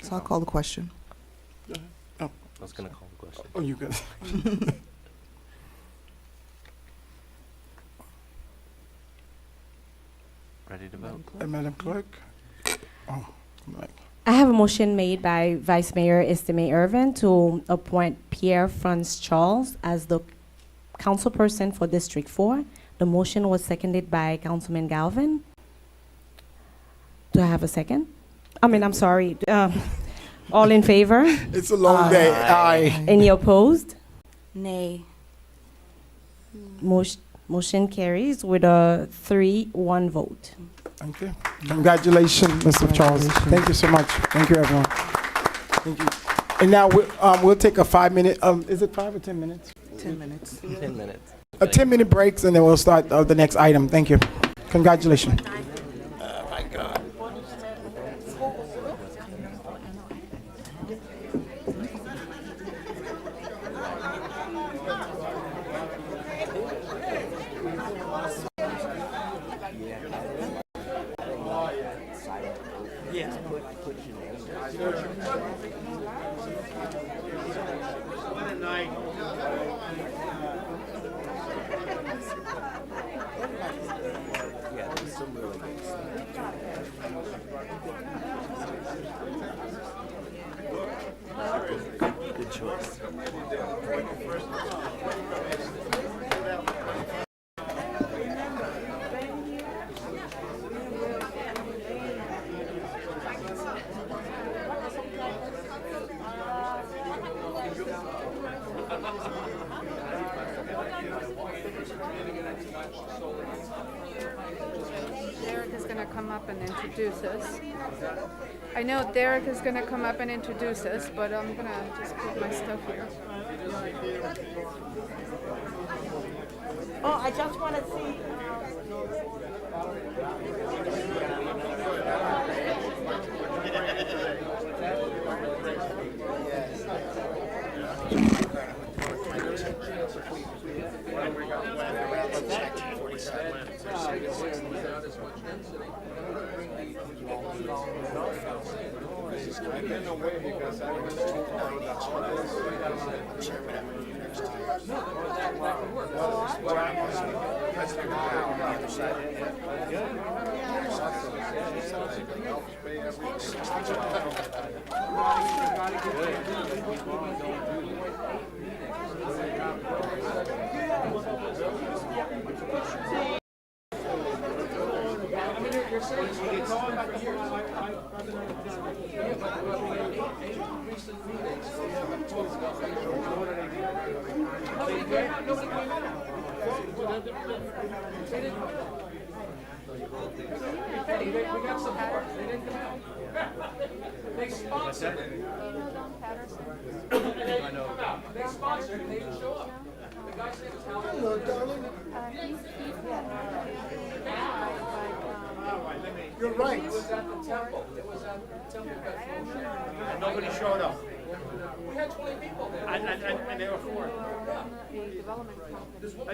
So I'll call the question. I was going to call the question. Oh, you good? Ready to vote? Madam Clerk? Oh, Mike. I have a motion made by Vice Mayor Estime Irvin to appoint Pierre Franz Charles as the councilperson for District 4. The motion was seconded by Councilman Galvin. Do I have a second? I'm sorry. All in favor? It's a long day. Aye. Any opposed? Nay. Motion carries with a 3-1 vote. Thank you. Congratulations, Mr. Charles. Thank you so much. Thank you, everyone. Thank you. And now we'll take a 5-minute, is it 5 or 10 minutes? 10 minutes. 10 minutes. A 10-minute breaks, and then we'll start the next item. Thank you. Congratulations. Oh, my God. Good choice. Derek is going to come up and introduce us. I know Derek is going to come up and introduce us, but I'm going to just put my stuff here. Oh, I just want to see. They sponsored it. They sponsored it, they didn't show up. The guy said it's how. He's right. It was at the temple. It was at the temple Beth And nobody showed up. We had 20 people there. And they were for it.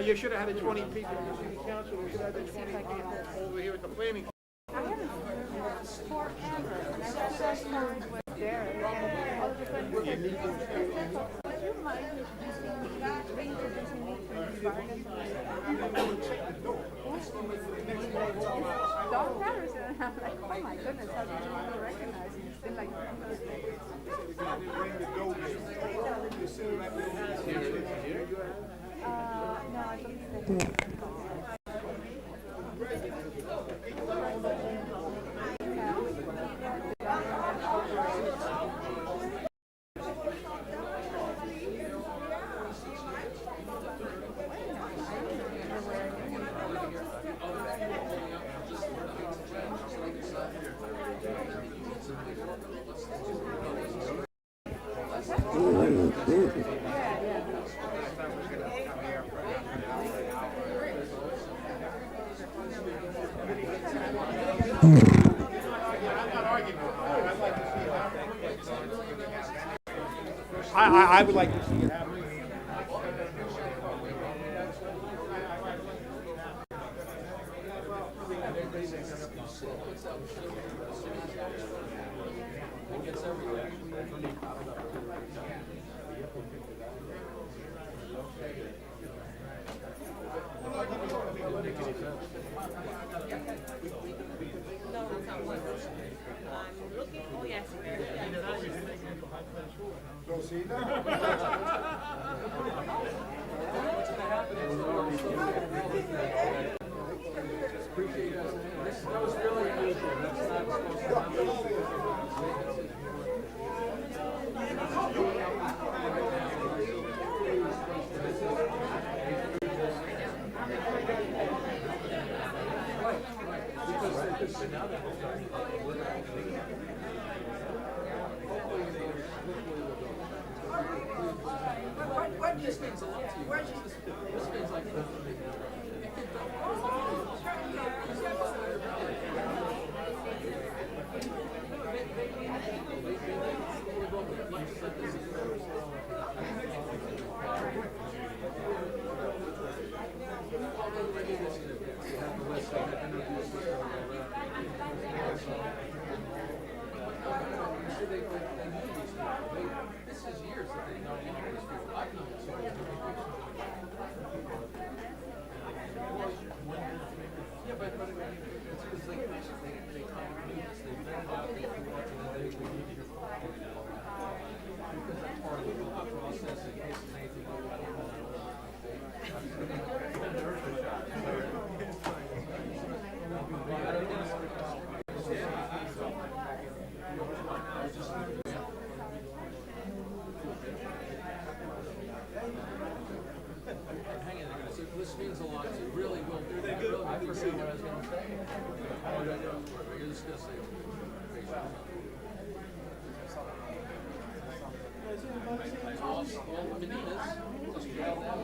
You should have had the 20 people in the city council, you should have had the 20 people over here at the planning. I haven't heard forever, and I was just calling with Derek. All of a sudden, would you mind reintroducing me to Vargas? Don Patterson, and I'm like, oh my goodness, how did you even recognize him? It's been like no, I believe that. I would like to see it happen. What this means a lot to you? This means like this is years that they've known all these people. I've known so many people. Yeah, but it's like they come to meet us, they find out they want to know because that's part of the process in case there's anything like that. This means a lot to you. Really will. I forgot what I was going to say. You're just going to say. All the Medinas, just grab that.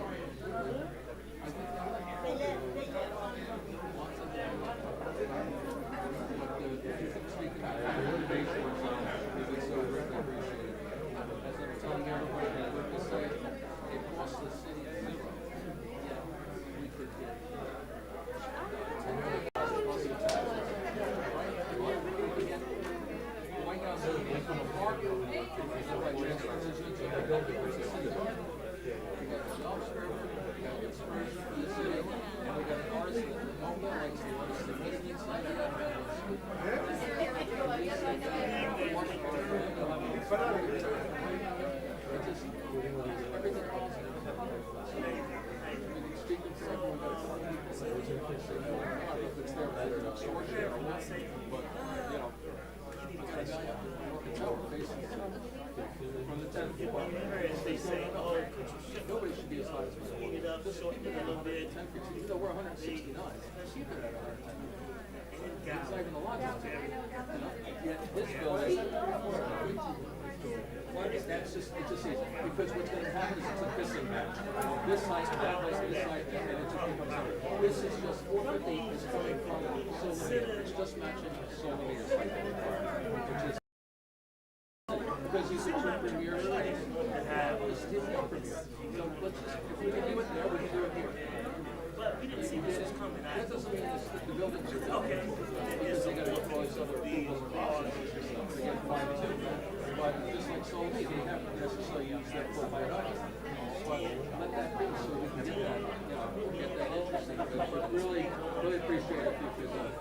Nobody should be as high as we are. Even though we're 169, she's been at 110. It's not even a lot. Yet this building, That's just, it's a season, because what's gonna happen is it's a pissing match. This side, that place, this side, and it just becomes, this is just 450, it's coming from Solimeter, it's just matching Solimeter site, which is, because these are two premier sites that have a still premier. So let's just, if we can do it there, we can do it here. But we didn't see this was coming out. That doesn't mean the buildings are. Okay. Because they gotta go through all these other approvals and processes and stuff to get by too. But just like Solomon, they haven't necessarily used that full by But let that be so we can get that, get that interesting. But really, really appreciate it if you could.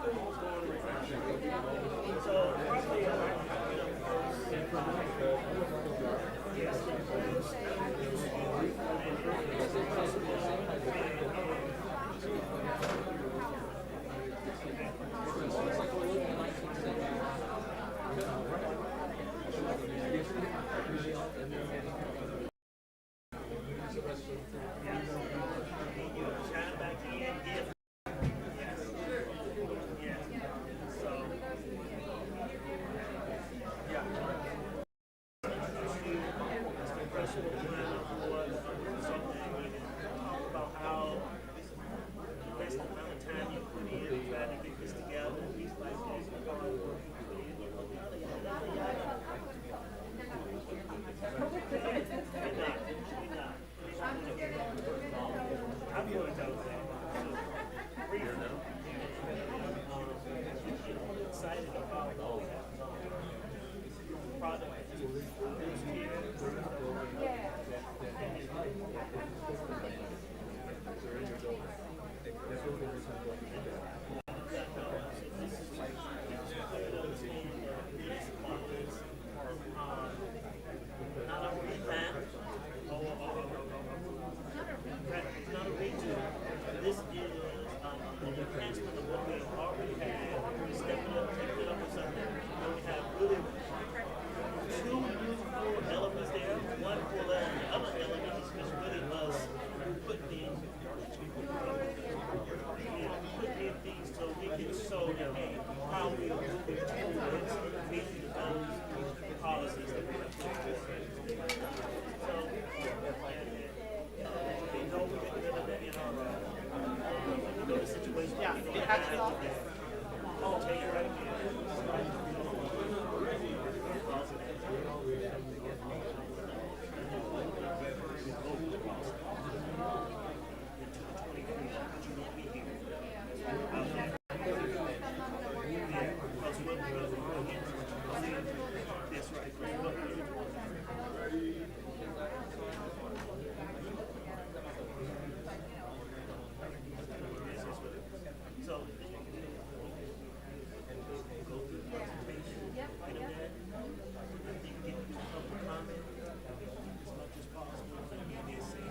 About how that's the amount of time you put in trying to get this together and things like I'm going to tell you excited about the product. This is an enhancement of what we already had, stepping up, taking it up or something. And we have really two beautiful elements there. One for the other element is just really us putting in things so we can show them how we are moving towards meeting the policies that we have put in place. So, they know we get rid of that in our situation. Yeah, I'll tell you right here. That's right. So, go through the presentation, get in there, I think get public comment as much as possible, and then say,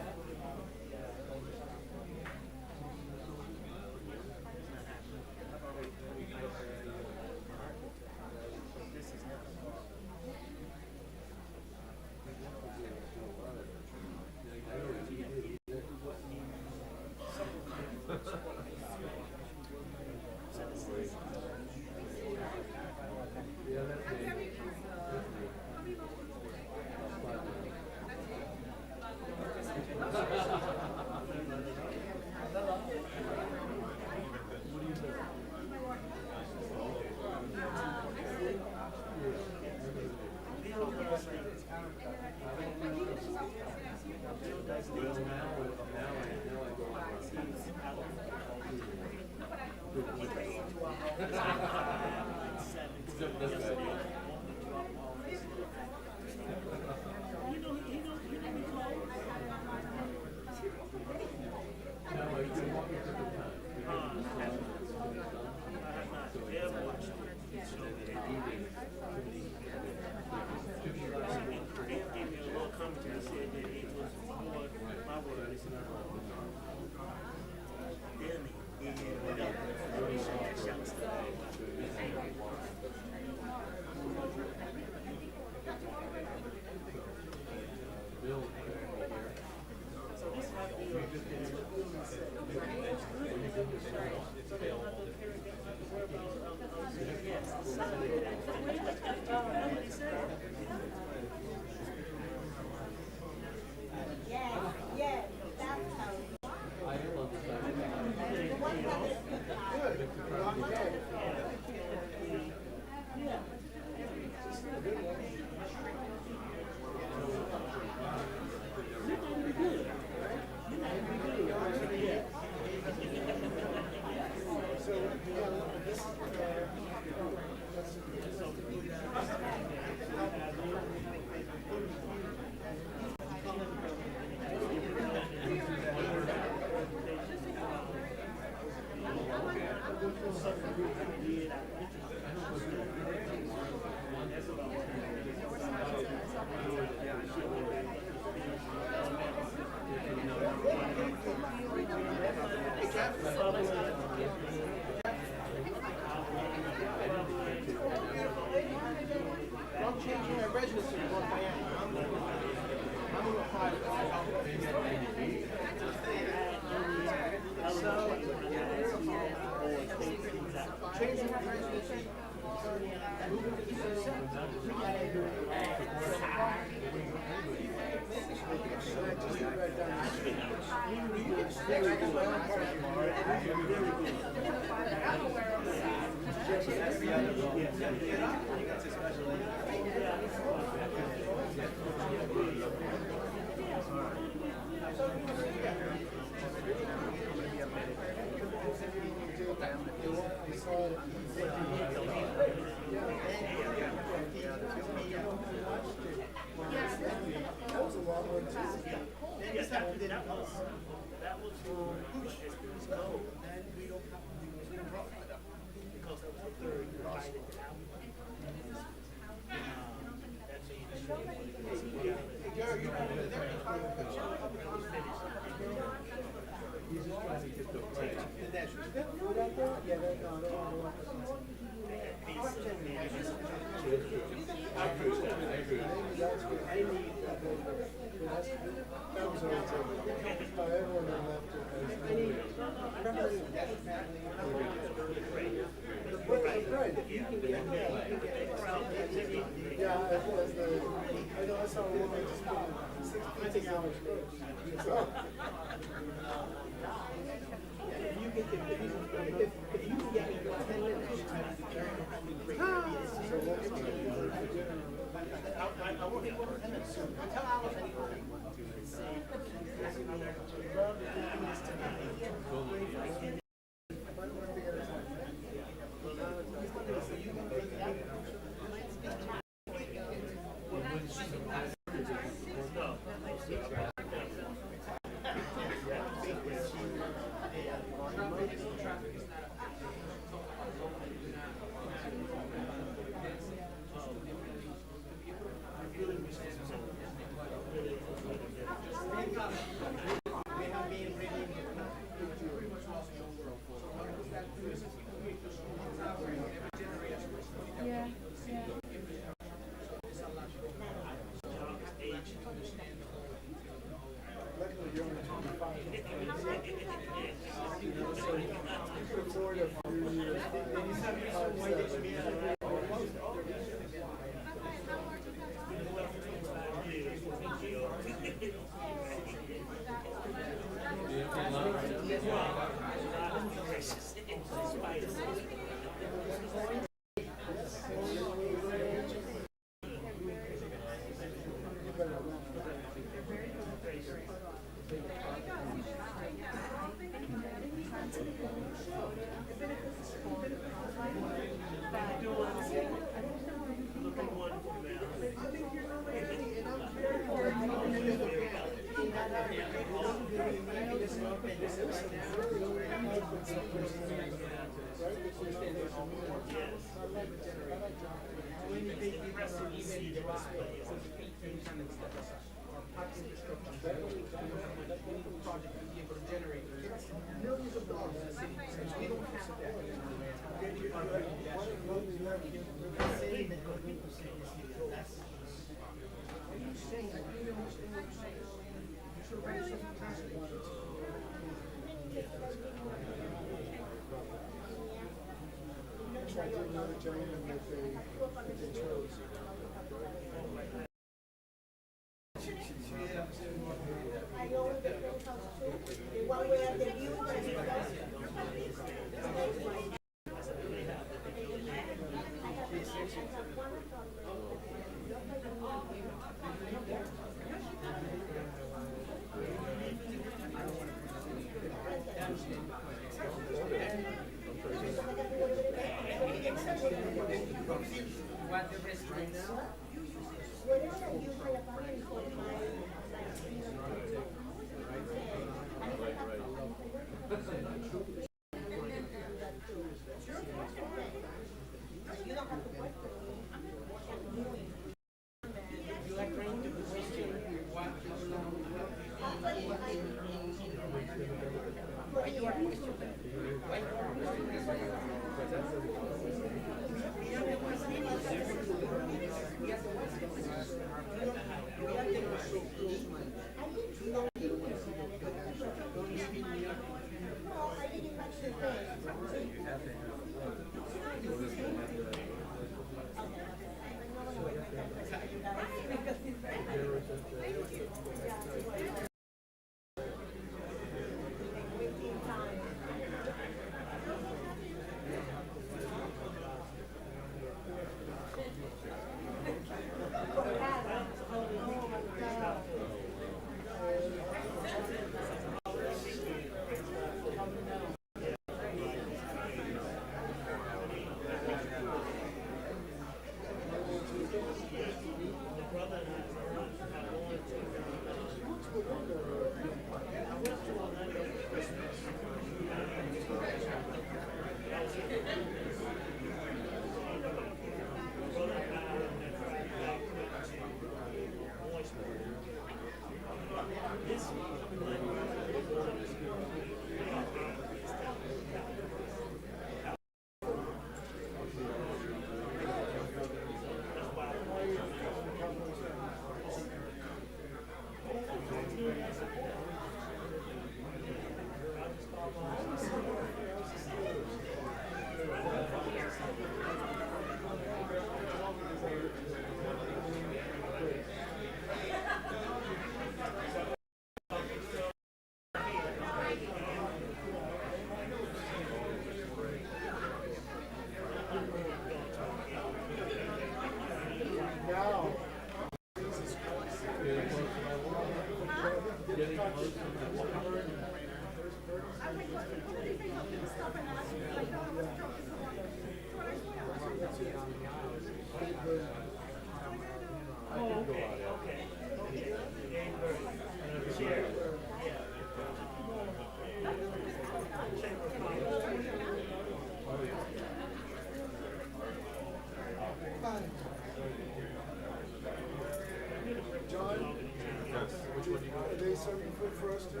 serving food for us too?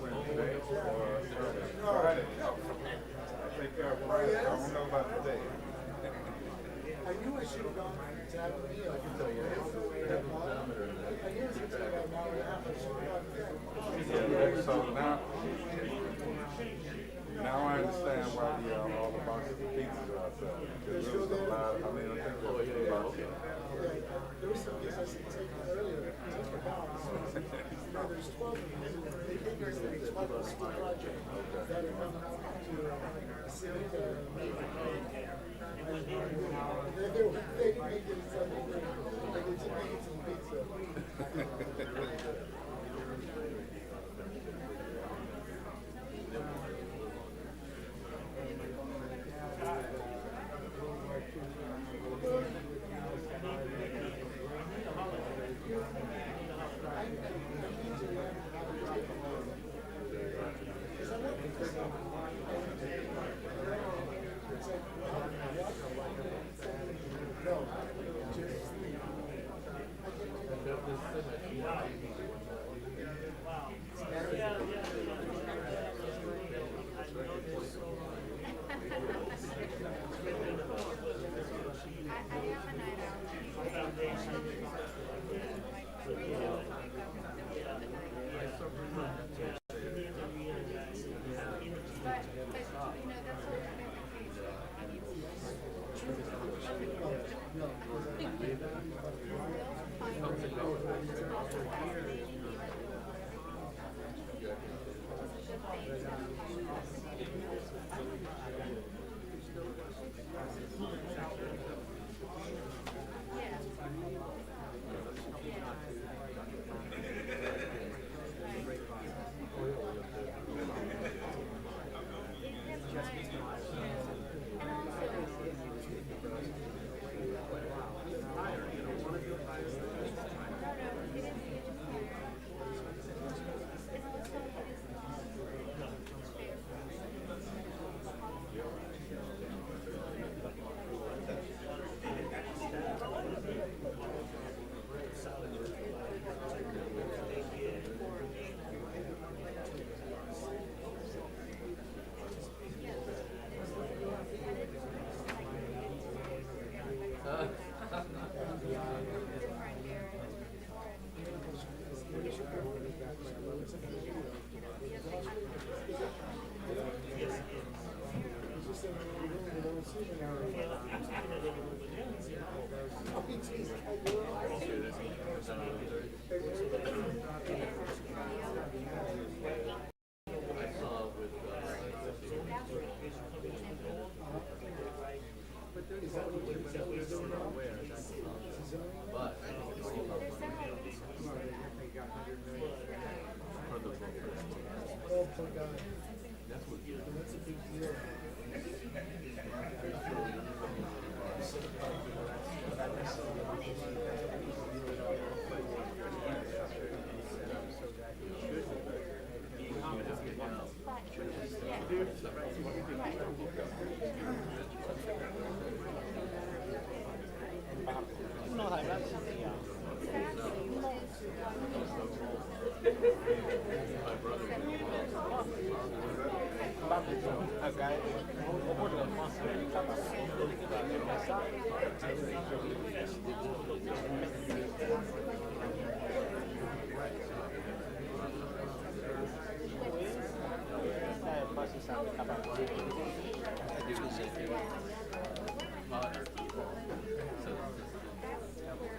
Wednesday or Friday. I take care of Friday. I don't know about today. I knew I should have gone to have a meal. I can tell you. I knew it was going to take about an hour and a half. I should have gone. So now I understand why all the boxes of pizzas are out there. Because there was a lot. I mean, I think there was a lot. There was some I said earlier. Take the box. There's 12 of them. They think there's like 12 of school project that are coming out to assist they didn't make it to the pizza.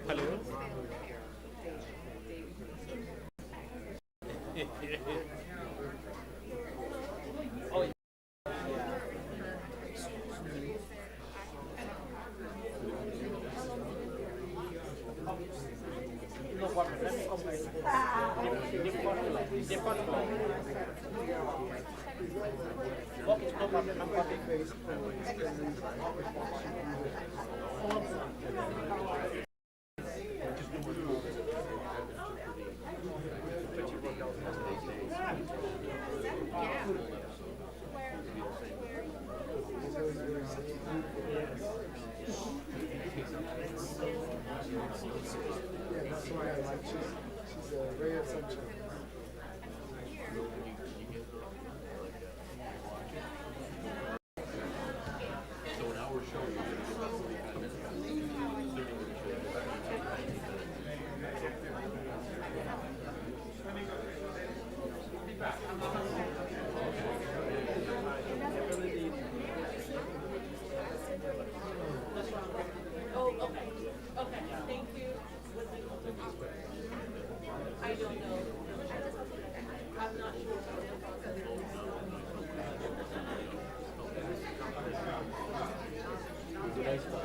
Hello. That's why I like she's a ray of sunshine. These guys are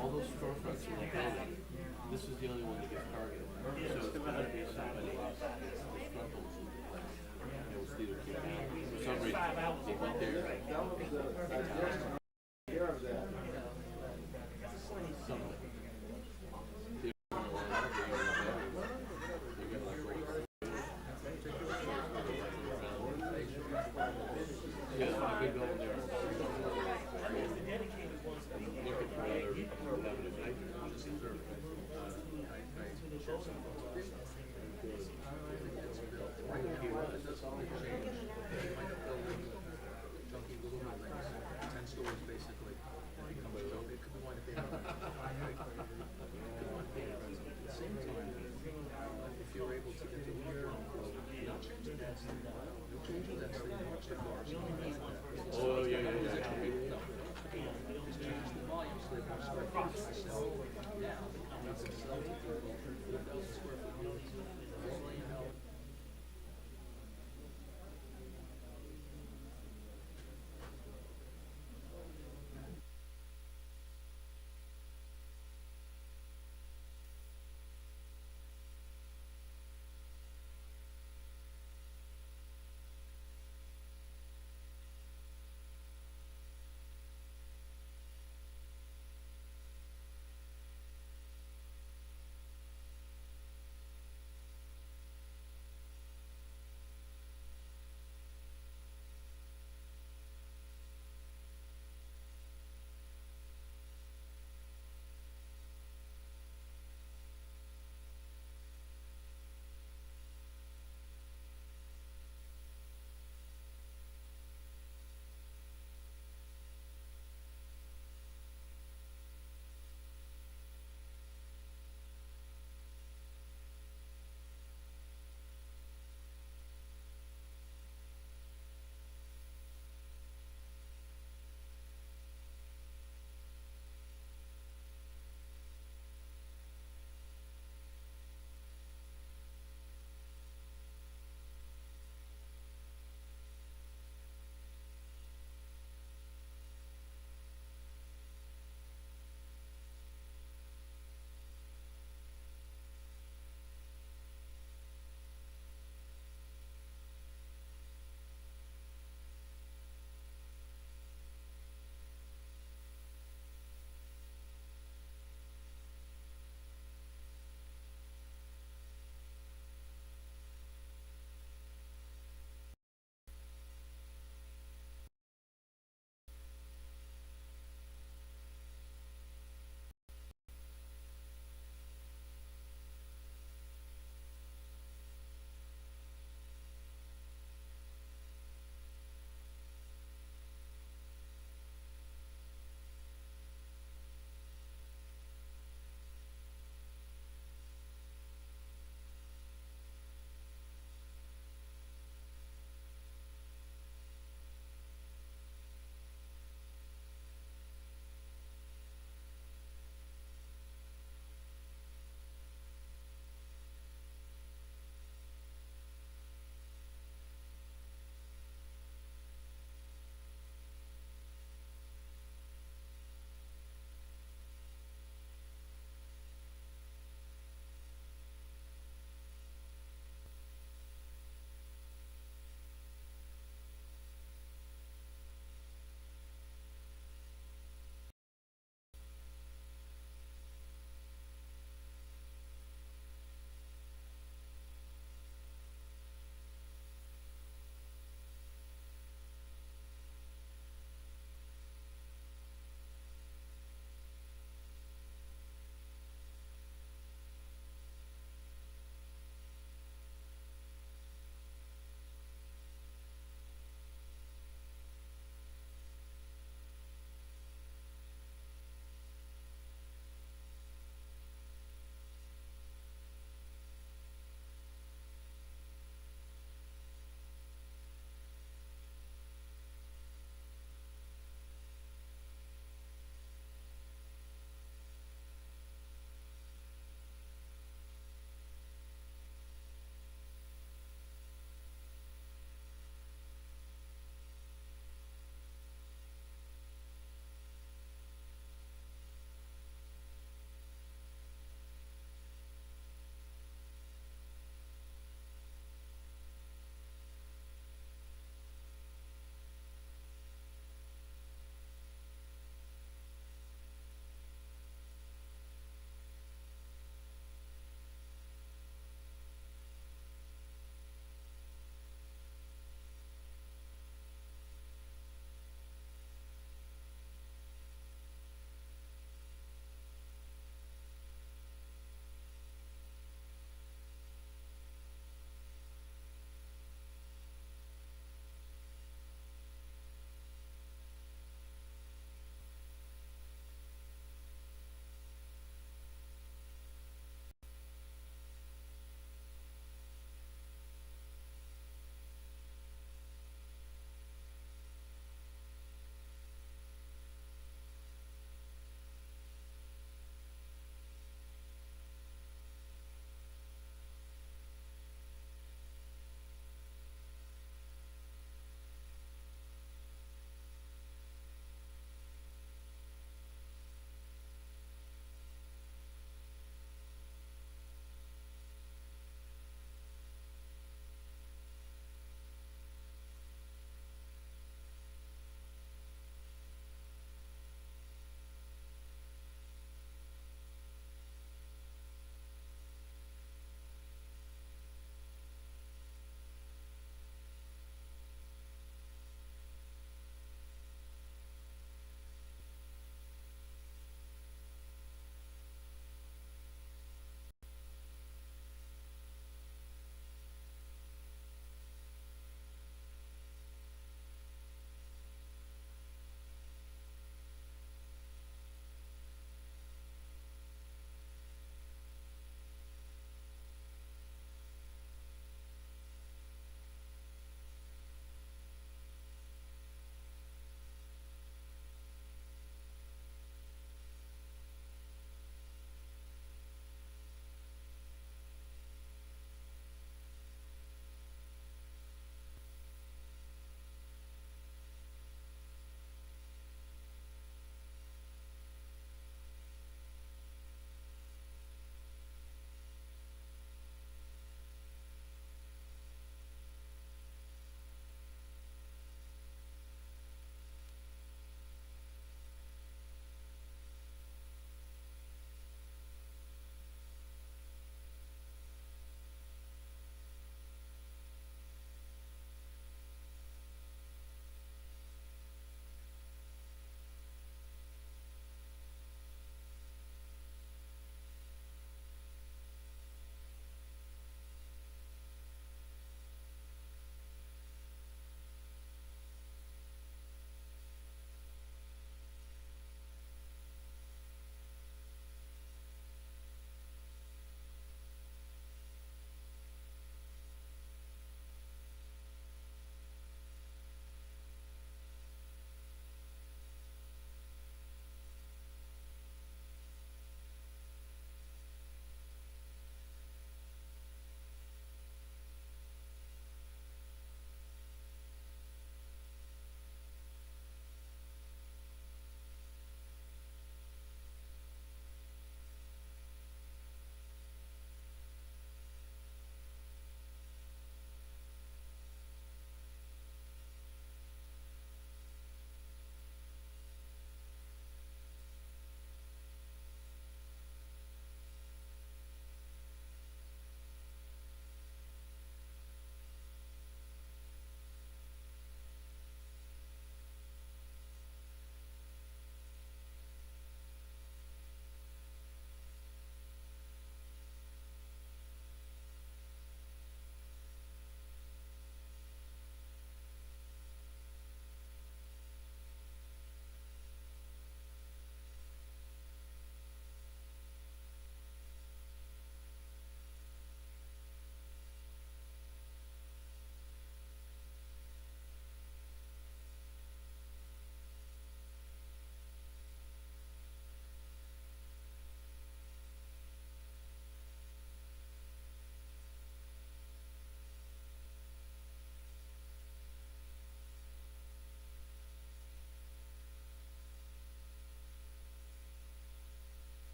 All those storefronts in the building, this is the only one that gets targeted. So it's gotta be somebody struggles with, like, it was either kicked out. For some reason, they went there. Basically,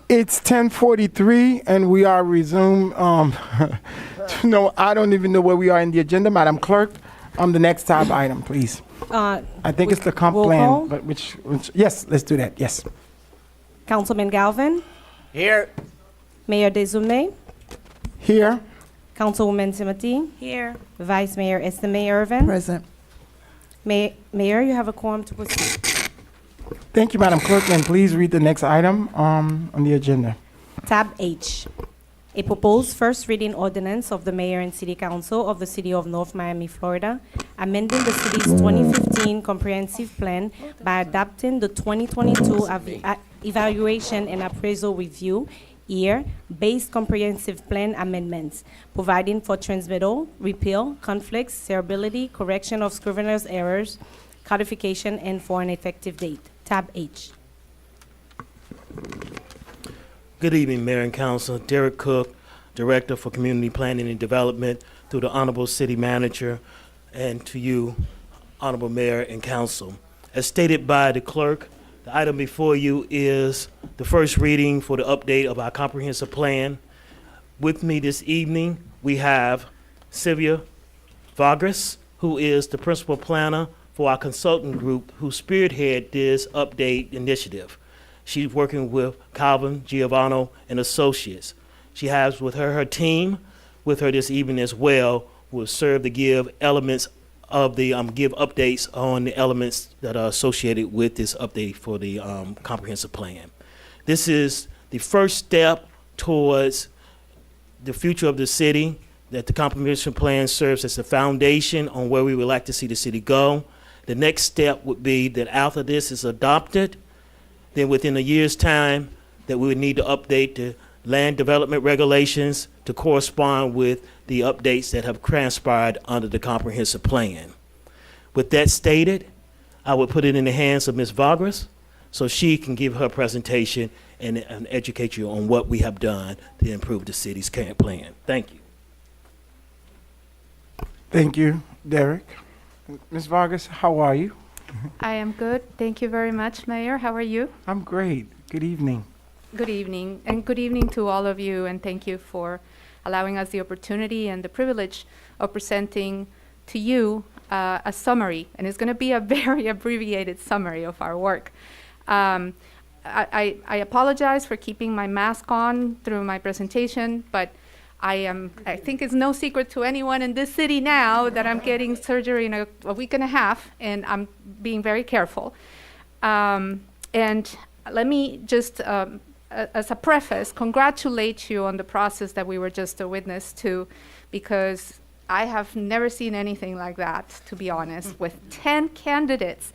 It's 10:43, and we are resumed. No, I don't even know where we are in the agenda, Madam Clerk. The next tab item, please. I think it's the comp roll plan, call? but which, yes, let's do that, yes. Councilman Galvin, Here. Mayor Desume, Here. Councilwoman Timothy, Here. Vice Mayor Estime Irvin. Present. Mayor, you have a quorum to proceed. Thank you, Madam Clerk, and please read the next item on the agenda. Tab H, a proposed first reading ordinance of the Mayor and City Council of the City of North Miami, Florida, amending the city's 2015 comprehensive plan by adopting the 2022 evaluation and appraisal review year-based comprehensive plan amendments, providing for transmittal, repeal, conflicts, severability, correction of scrivener's errors, codification, and for an effective date. Tab H. Good evening, Mayor and Council. Derek Cook, Director for Community Planning and Development, through the Honorable City Manager, and to you, Honorable Mayor and Council. As stated by the clerk, the item before you is the first reading for the update of our comprehensive plan. With me this evening, we have Sylvia Vargas, who is the principal planner for our consultant group who spearhead this update initiative. She's working with Calvin Giovanni and Associates. She has with her team with her this evening as well, who will serve to give elements of the give updates on the elements that are associated with this update for the comprehensive plan. This is the first step towards the future of the city, that the comprehensive plan serves as the foundation on where we would like to see the city go. The next step would be that after this is adopted, then within a year's time, that we would need to update the land development regulations to correspond with the updates that have transpired under the comprehensive plan. With that stated, I would put it in the hands of Ms. Vargas so she can give her presentation and educate you on what we have done to improve the city's current plan. Thank you. Thank you, Derek. Ms. Vargas, how are you? I am good. Thank you very much, Mayor. How are you? I'm great. Good evening. Good evening, and good evening to all of you, and thank you for allowing us the opportunity and the privilege of presenting to you a summary, and it's going to be a very abbreviated summary of our work. I apologize for keeping my mask on through my presentation, but I think it's no secret to anyone in this city now that I'm getting surgery in a week and a half, and I'm being very careful. And let me just, as a preface, congratulate you on the process that we were just a witness to, because I have never seen anything like that, to be honest, with 10 candidates.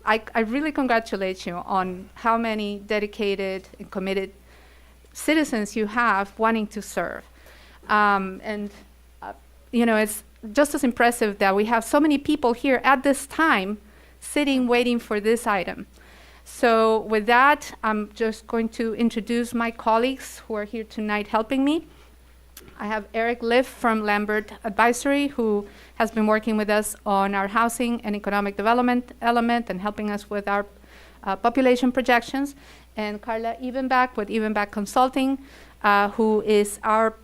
I really congratulate you on how many dedicated and committed citizens you have wanting to serve. You know, it's just as impressive that we have so many people here at this time sitting waiting for this item. So with that, I'm just going to introduce my colleagues who are here tonight helping me. I have Eric Liff from Lambert Advisory, who has been working with us on our housing and economic development element and helping us with our population projections. And Carla Evenbach with Evenbach Consulting, who is our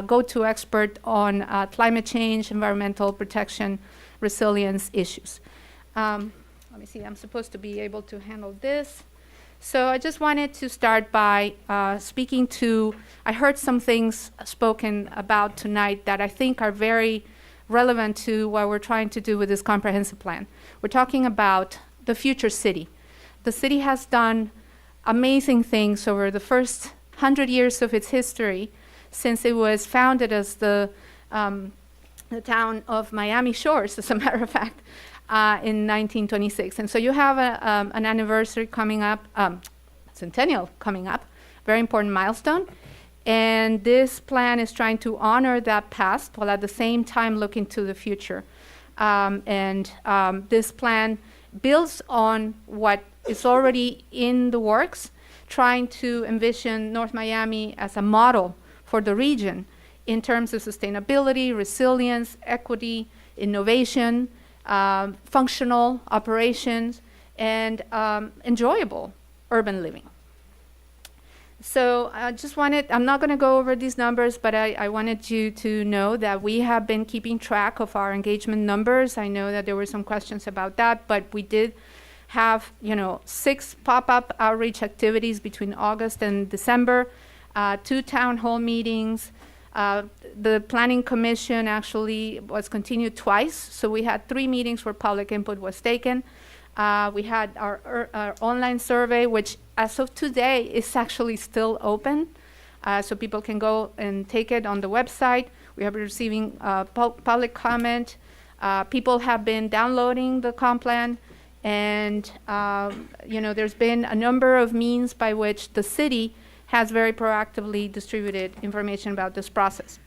go-to expert on climate change, environmental protection, resilience issues. Let me see, I'm supposed to be able to handle this. So I just wanted to start by speaking to, I heard some things spoken about tonight that I think are very relevant to what we're trying to do with this comprehensive plan. We're talking about the future city. The city has done amazing things over the first 100 years of its history since it was founded as the town of Miami Shores, as a matter of fact, in 1926. And so you have an anniversary coming up, centennial coming up, very important milestone. And this plan is trying to honor that past while at the same time looking to the future. This plan builds on what is already in the works, trying to envision North Miami as a model for the region in terms of sustainability, resilience, equity, innovation, functional operations, and enjoyable urban living. So I just wanted, I'm not going to go over these numbers, but I wanted you to know that we have been keeping track of our engagement numbers. I know that there were some questions about that, but we did have, 6 pop-up outreach activities between August and December, 2 town hall meetings. The Planning Commission actually was continued twice, so we had 3 meetings where public input was taken. We had our online survey, which as of today is actually still open, so people can go and take it on the website. We have been receiving public comment. People have been downloading the comp plan, and there's been a number of means by which the city has very proactively distributed information about this process.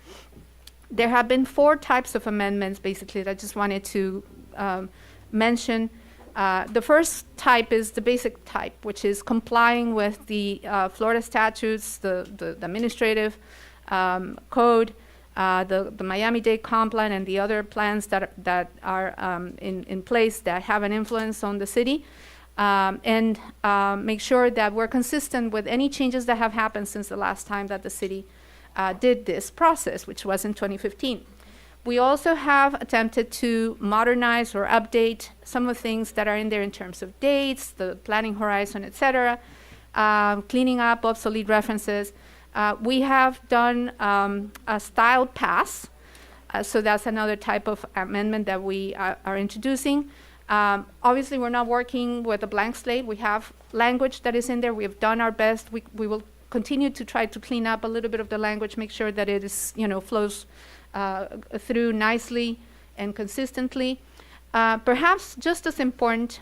There have been 4 types of amendments, basically, that I just wanted to mention. The first type is the basic type, which is complying with the Florida statutes, the administrative code, the Miami-Dade comp plan, and the other plans that are in place that have an influence on the city, and make sure that we're consistent with any changes that have happened since the last time that the city did this process, which was in 2015. We also have attempted to modernize or update some of the things that are in there in terms of dates, the planning horizon, et cetera, cleaning up obsolete references. We have done a style pass, so that's another type of amendment that we are introducing. Obviously, we're not working with a blank slate. We have language that is in there. We have done our best. We will continue to try to clean up a little bit of the language, make sure that it is, flows through nicely and consistently. Perhaps just as important,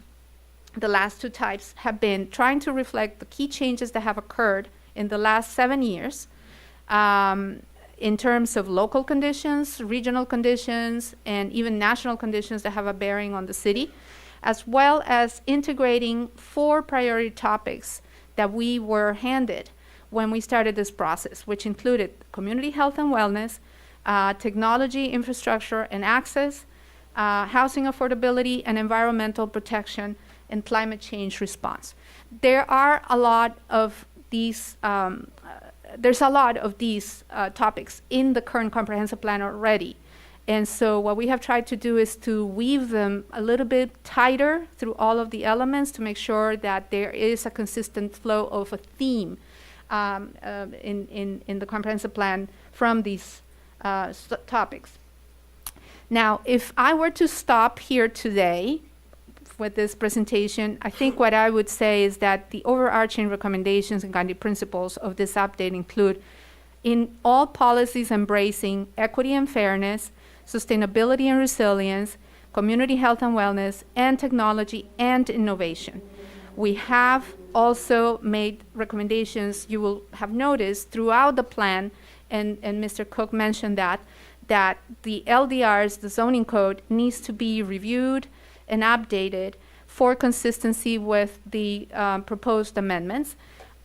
the last 2 types have been trying to reflect the key changes that have occurred in the last 7 years in terms of local conditions, regional conditions, and even national conditions that have a bearing on the city, as well as integrating 4 priority topics that we were handed when we started this process, which included community health and wellness, technology, infrastructure, and access, housing affordability, and environmental protection, and climate change response. There are a lot of these, topics in the current comprehensive plan already. And so what we have tried to do is to weave them a little bit tighter through all of the elements to make sure that there is a consistent flow of a theme in the comprehensive plan from these topics. Now, if I were to stop here today with this presentation, I think what I would say is that the overarching recommendations and guiding principles of this update include in all policies embracing equity and fairness, sustainability and resilience, community health and wellness, and technology and innovation. We have also made recommendations, you will have noticed throughout the plan, and Mr. Cook mentioned that the LDRs, the zoning code, needs to be reviewed and updated for consistency with the proposed amendments.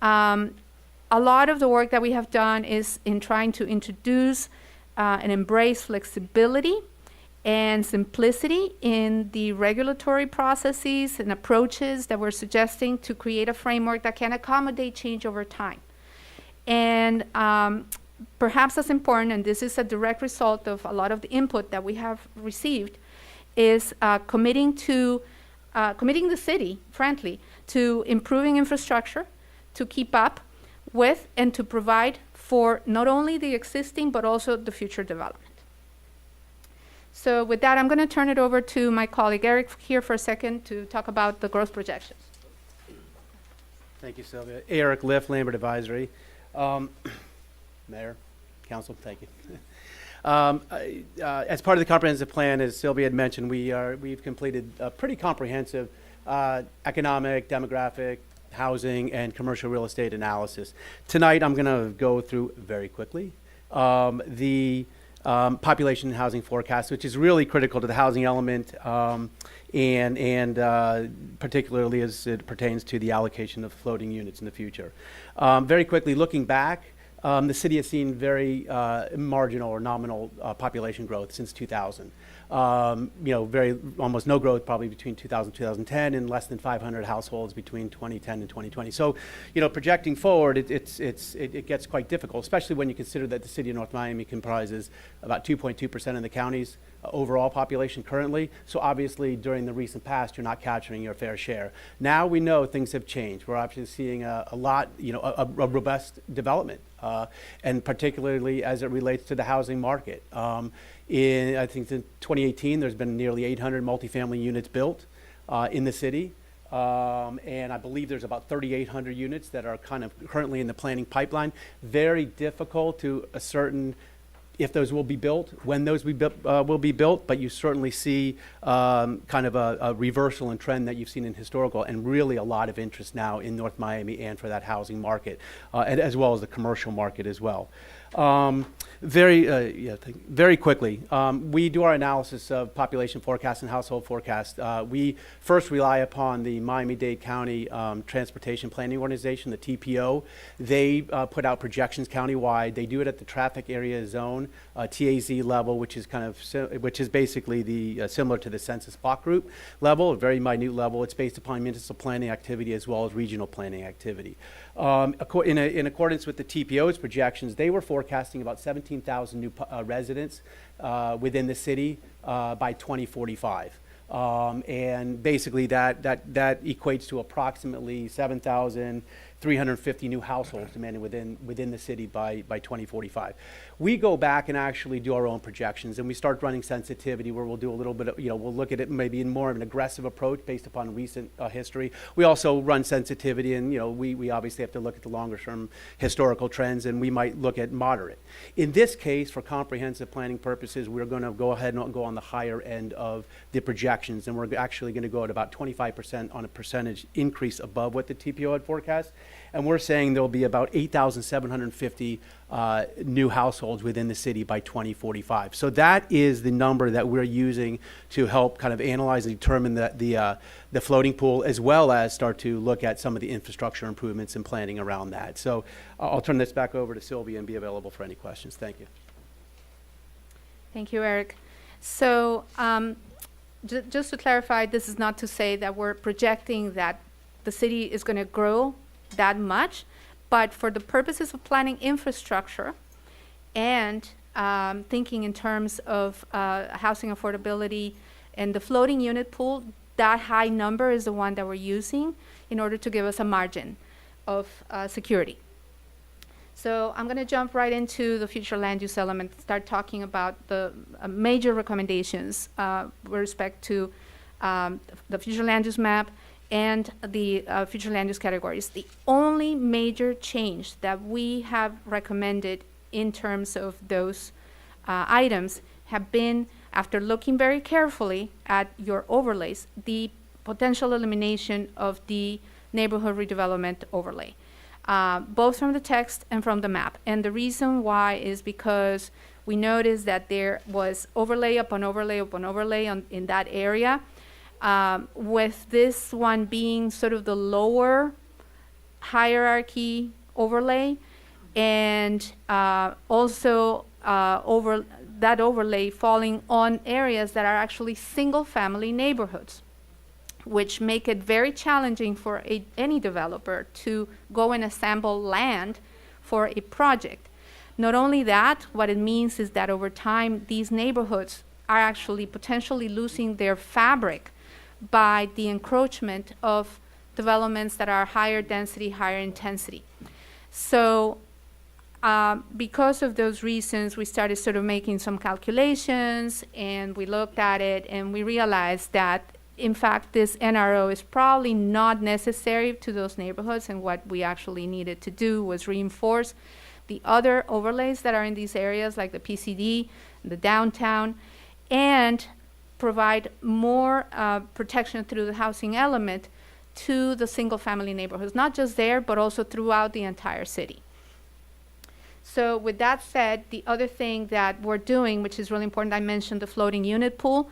A lot of the work that we have done is in trying to introduce and embrace flexibility and simplicity in the regulatory processes and approaches that we're suggesting to create a framework that can accommodate change over time. And perhaps as important, and this is a direct result of a lot of the input that we have received, is committing the city, frankly, to improving infrastructure, to keep up with and to provide for not only the existing but also the future development. So with that, I'm going to turn it over to my colleague Eric here for a second to talk about the growth projections. Thank you, Sylvia. Eric Liff, Lambert Advisory. Mayor, Council, thank you. As part of the comprehensive plan, as Sylvia had mentioned, we've completed a pretty comprehensive economic, demographic, housing, and commercial real estate analysis. Tonight, I'm going to go through very quickly the population and housing forecast, which is really critical to the housing element, and particularly as it pertains to the allocation of floating units in the future. Very quickly, looking back, the city has seen very marginal or nominal population growth since 2000. Very, almost no growth probably between 2000 and 2010, and less than 500 households between 2010 and 2020. So, projecting forward, it gets quite difficult, especially when you consider that the city of North Miami comprises about 2.2% of the county's overall population currently. So obviously, during the recent past, you're not capturing your fair share. Now we know things have changed. We're actually seeing a lot, a robust development, and particularly as it relates to the housing market. I think in 2018, there's been nearly 800 multifamily units built in the city. And I believe there's about 3,800 units that are kind of currently in the planning pipeline. Very difficult to ascertain if those will be built, when those will be built, but you certainly see kind of a reversal in trend that you've seen in historical, and really a lot of interest now in North Miami and for that housing market, and as well as the commercial market as well. Very quickly, we do our analysis of population forecast and household forecast. We first rely upon the Miami-Dade County Transportation Planning Organization, the TPO. They put out projections countywide. They do it at the traffic area zone, TAZ level, which is basically the similar to the census block group level, a very minute level. It's based upon municipal planning activity as well as regional planning activity. In accordance with the TPO's projections, they were forecasting about 17,000 new residents within the city by 2045. And basically that equates to approximately 7,350 new households demanded within the city by 2045. We go back and actually do our own projections, and we start running sensitivity where we'll do a little bit of, we'll look at it maybe in more of an aggressive approach based upon recent history. We also run sensitivity, and we obviously have to look at the longer term historical trends, and we might look at moderate. In this case, for comprehensive planning purposes, we're going to go ahead and go on the higher end of the projections, and we're actually going to go at about 25% on a percentage increase above what the TPO had forecast. And we're saying there'll be about 8,750 new households within the city by 2045. So that is the number that we're using to help kind of analyze and determine the floating pool, as well as start to look at some of the infrastructure improvements and planning around that. So I'll turn this back over to Sylvia and be available for any questions. Thank you. Thank you, Eric. So just to clarify, this is not to say that we're projecting that the city is going to grow that much, but for the purposes of planning infrastructure and thinking in terms of housing affordability and the floating unit pool, that high number is the one that we're using in order to give us a margin of security. So I'm going to jump right into the future land use element, start talking about the major recommendations with respect to the future land use map and the future land use categories. The only major change that we have recommended in terms of those items have been, after looking very carefully at your overlays, the potential elimination of the neighborhood redevelopment overlay, both from the text and from the map. And the reason why is because we noticed that there was overlay upon overlay upon overlay in that area, with this one being sort of the lower hierarchy overlay, and also that overlay falling on areas that are actually single-family neighborhoods, which make it very challenging for any developer to go and assemble land for a project. Not only that, what it means is that over time, these neighborhoods are actually potentially losing their fabric by the encroachment of developments that are higher density, higher intensity. So because of those reasons, we started sort of making some calculations, and we looked at it, and we realized that, in fact, this NRO is probably not necessary to those neighborhoods, and what we actually needed to do was reinforce the other overlays that are in these areas, like the PCD, the downtown, and provide more protection through the housing element to the single-family neighborhoods, not just there, but also throughout the entire city. So with that said, the other thing that we're doing, which is really important, I mentioned the floating unit pool.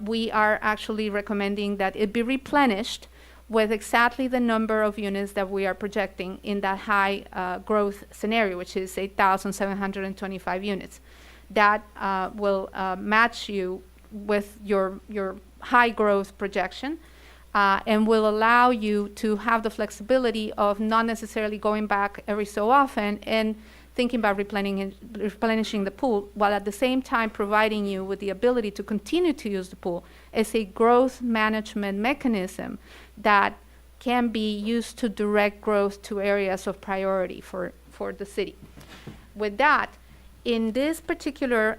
We are actually recommending that it be replenished with exactly the number of units that we are projecting in that high growth scenario, which is 8,725 units. That will match you with your high growth projection, and will allow you to have the flexibility of not necessarily going back every so often and thinking about replenishing the pool, while at the same time providing you with the ability to continue to use the pool as a growth management mechanism that can be used to direct growth to areas of priority for the city. With that, in this particular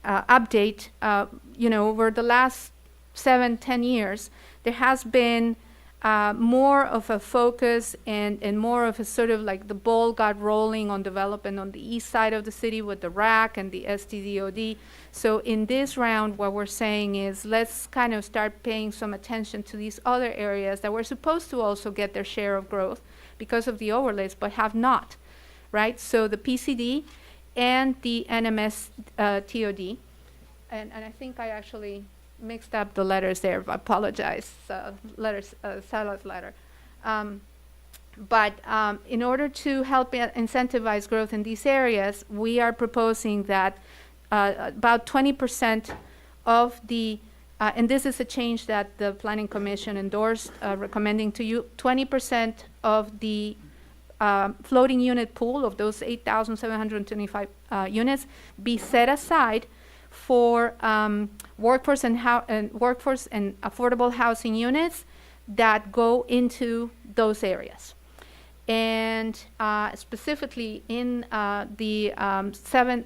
update, over the last 7-10 years, there has been more of a focus and more of a sort of like the ball got rolling on development on the east side of the city with the RAC and the STDOD. So in this round, what we're saying is let's kind of start paying some attention to these other areas that were supposed to also get their share of growth because of the overlays, but have not, right? So the PCD and the NMS TOD, and I think I actually mixed up the letters there. I apologize. Salad letter. But in order to help incentivize growth in these areas, we are proposing that about 20% of the, and this is a change that the Planning Commission endorsed, recommending to you, 20% of the floating unit pool of those 8,725 units be set aside for workforce and affordable housing units that go into those areas. And specifically in the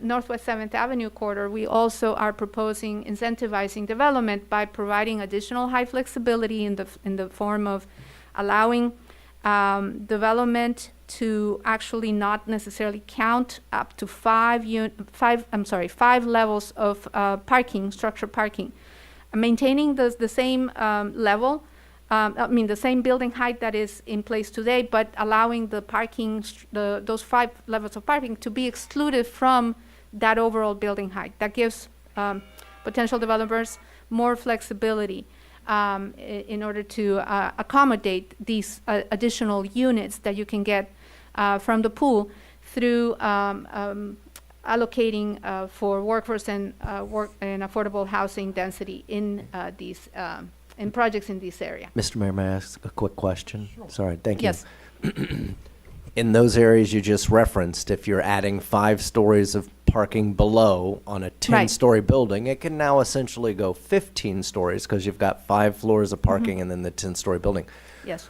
Northwest 7th Avenue corridor, we also are proposing incentivizing development by providing additional high flexibility in the form of allowing development to actually not necessarily count up to five levels of structured parking, maintaining the same level. The same building height that is in place today, but allowing the parking, those 5 levels of parking to be excluded from that overall building height. That gives potential developers more flexibility in order to accommodate these additional units that you can get from the pool through allocating for workforce and affordable housing density in these in projects in this area. Mr. Mayor, may I ask a quick question? Sure. Sorry, thank you. Yes. In those areas you just referenced, if you're adding 5 stories of parking below on a 10-story building, it can now essentially go 15 stories because you've got 5 floors of parking and then the 10-story building. Yes.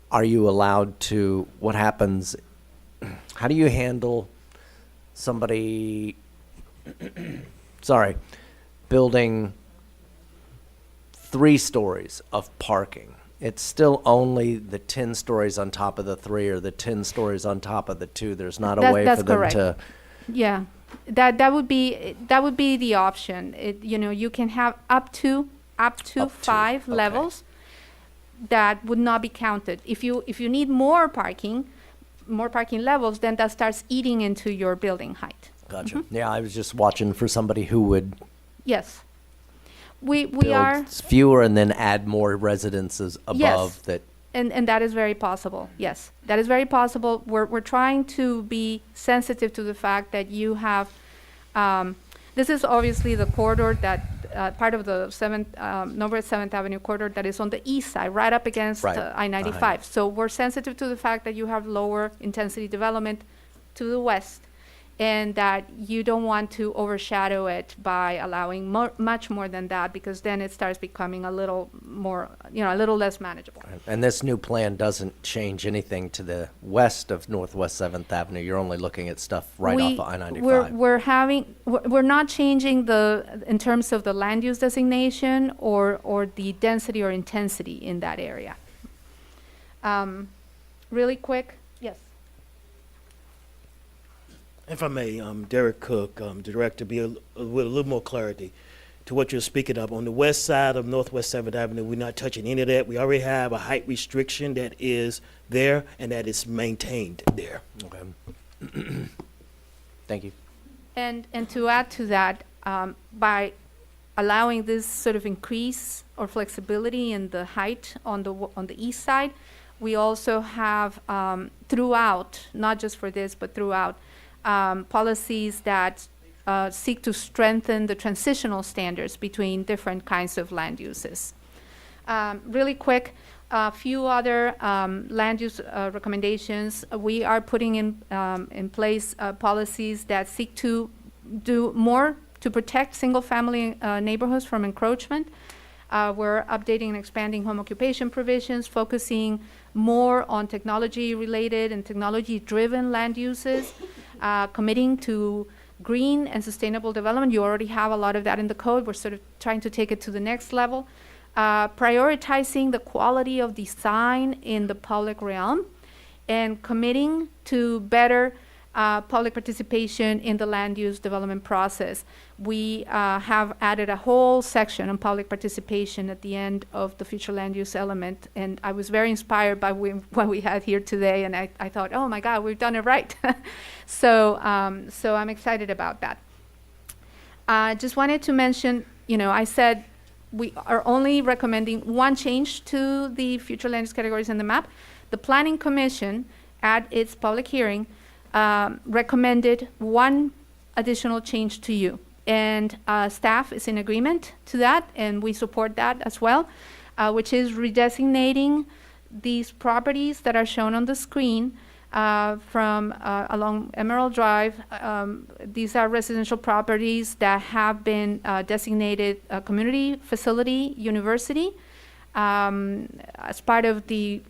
Are you allowed to, what happens, how do you handle somebody, building 3 stories of parking? It's still only the 10 stories on top of the 3 or the 10 stories on top of the 2. There's not a way for them correct. to. Yeah, that would be the option. You can have up to 5 levels that would not be counted. If you need more parking levels, then that starts eating into your building height. Gotcha. Yeah, I was just watching for somebody who would. Yes. We build are fewer and then add more residences above that. And that is very possible. Yes, that is very possible. We're trying to be sensitive to the fact that you have. This is obviously the corridor that part of the Northwest 7th Avenue corridor that is on the east side, right up against I-95. So we're sensitive to the fact that you have lower intensity development to the west, and that you don't want to overshadow it by allowing much more than that, because then it starts becoming a little more, a little less manageable. And this new plan doesn't change anything to the west of Northwest 7th Avenue. You're only looking at stuff right off of I-95. We're not changing in terms of the land use designation or the density or intensity in that area. Really quick, yes. If I may, Derek Cook, Director, with a little more clarity to what you're speaking of. On the west side of Northwest 7th Avenue, we're not touching any of that. We already have a height restriction that is there and that is maintained there. Okay. Thank you. And to add to that, by allowing this sort of increase or flexibility in the height on the east side, we also have throughout, not just for this, but throughout, policies that seek to strengthen the transitional standards between different kinds of land uses. Really quick, a few other land use recommendations. We are putting in place policies that seek to do more to protect single-family neighborhoods from encroachment. We're updating and expanding home occupation provisions, focusing more on technology-related and technology-driven land uses, committing to green and sustainable development. You already have a lot of that in the code. We're sort of trying to take it to the next level. Prioritizing the quality of design in the public realm, and committing to better public participation in the land use development process. We have added a whole section on public participation at the end of the future land use element, and I was very inspired by what we had here today, and I thought, oh my God, we've done it right. So I'm excited about that. Just wanted to mention, I said we are only recommending one change to the future land use categories in the map. The Planning Commission, at its public hearing, recommended one additional change to you. And staff is in agreement to that, and we support that as well, which is redesignating these properties that are shown on the screen from along Emerald Drive. These are residential properties that have been designated community facility university as part of the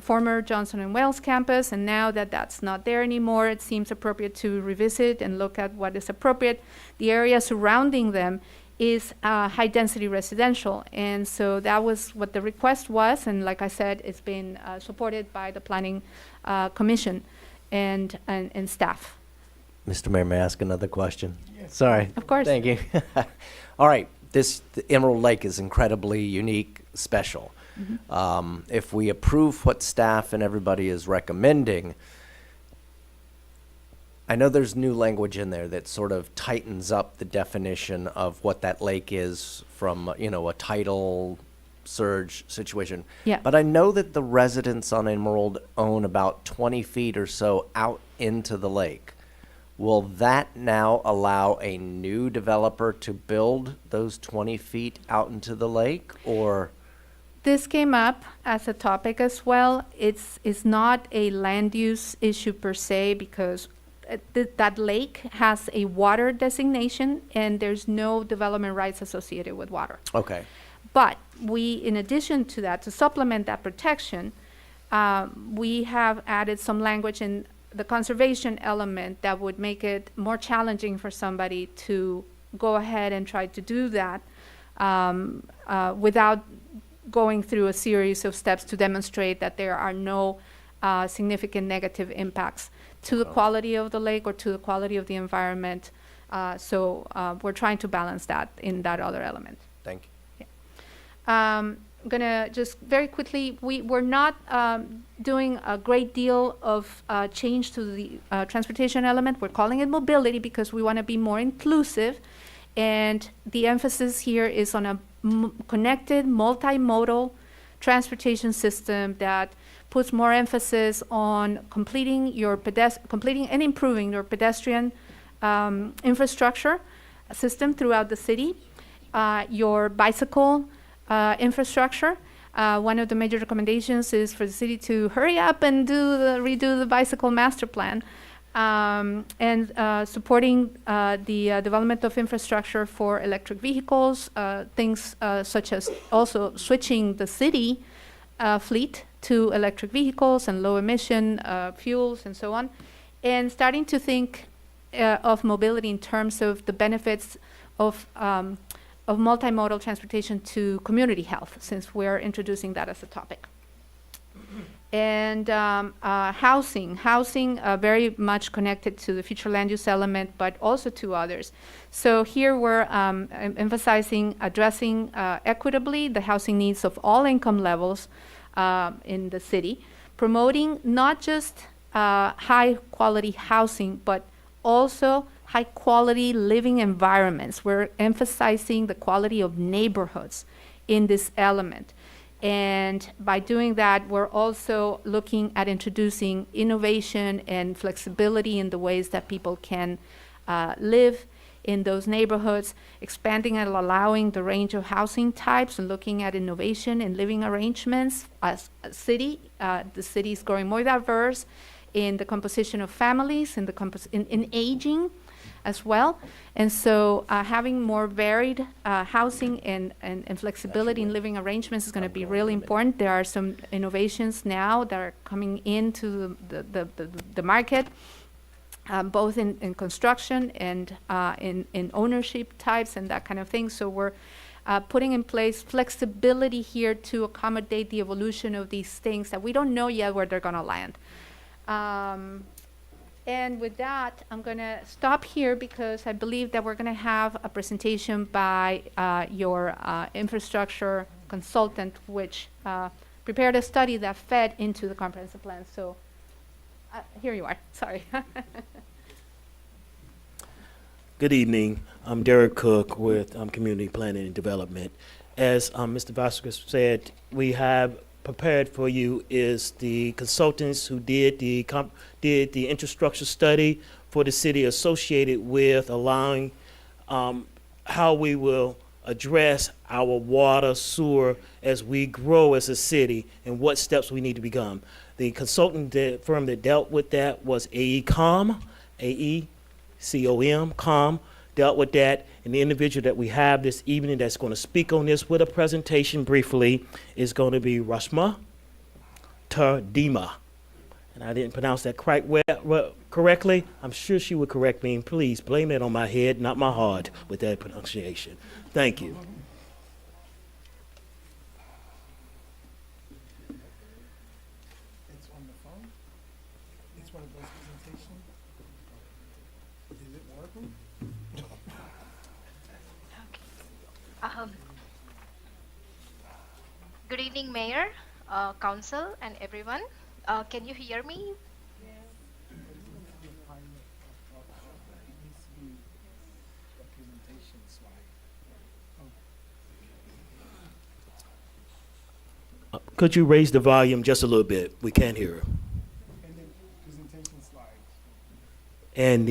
former Johnson & Wales campus, and now that that's not there anymore, it seems appropriate to revisit and look at what is appropriate. The area surrounding them is high-density residential, and so that was what the request was, and like I said, it's been supported by the Planning Commission and staff. Mr. Mayor, may I ask another question? Sorry. Of course. Thank you. All right, the Emerald Lake is incredibly unique, special. If we approve what staff and everybody is recommending, I know there's new language in there that sort of tightens up the definition of what that lake is from, a tidal surge situation. Yeah. But I know that the residents on Emerald own about 20 feet or so out into the lake. Will that now allow a new developer to build those 20 feet out into the lake, or? This came up as a topic as well. It's not a land use issue per se, because that lake has a water designation and there's no development rights associated with water. Okay. But we, in addition to that, to supplement that protection, we have added some language in the conservation element that would make it more challenging for somebody to go ahead and try to do that without going through a series of steps to demonstrate that there are no significant negative impacts to the quality of the lake or to the quality of the environment. So we're trying to balance that in that other element. Thank you. I'm going to just very quickly, we're not doing a great deal of change to the transportation element. We're calling it mobility because we want to be more inclusive. And the emphasis here is on a connected, multimodal transportation system that puts more emphasis on completing and improving your pedestrian infrastructure system throughout the city, your bicycle infrastructure. One of the major recommendations is for the city to hurry up and redo the bicycle master plan, and supporting the development of infrastructure for electric vehicles, things such as also switching the city fleet to electric vehicles and low emission fuels and so on, and starting to think of mobility in terms of the benefits of multimodal transportation to community health, since we're introducing that as a topic. And housing very much connected to the future land use element, but also to others. So here we're emphasizing addressing equitably the housing needs of all income levels in the city, promoting not just high quality housing, but also high quality living environments. We're emphasizing the quality of neighborhoods in this element. And by doing that, we're also looking at introducing innovation and flexibility in the ways that people can live in those neighborhoods, expanding and allowing the range of housing types and looking at innovation and living arrangements as a city. The city is growing more diverse in the composition of families, in aging as well. And so having more varied housing and flexibility in living arrangements is going to be really important. There are some innovations now that are coming into the market, both in construction and in ownership types and that kind of thing. So we're putting in place flexibility here to accommodate the evolution of these things that we don't know yet where they're going to land. And with that, I'm going to stop here because I believe that we're going to have a presentation by your infrastructure consultant, which prepared a study that fed into the comprehensive plan. So here you are. Sorry. Good evening. I'm Derek Cook with Community Planning and Development. As Mr. Vasquez said, we have prepared for you is the consultants who did the infrastructure study for the city associated with allowing how we will address our water, sewer as we grow as a city and what steps we need to become. The consultant firm that dealt with that was AECOM, AECOM, dealt with that. And the individual that we have this evening that's going to speak on this with a presentation briefly is going to be Rashma Tardima. And I didn't pronounce that quite correctly. I'm sure she would correct me. And please blame it on my head, not my heart, with that pronunciation. Thank you. It's on the phone. It's one of those presentations. Is it working? Good evening, Mayor, Council, and everyone. Can you hear me? Could you raise the volume just a little bit? We can't hear her. And then presentation slides. And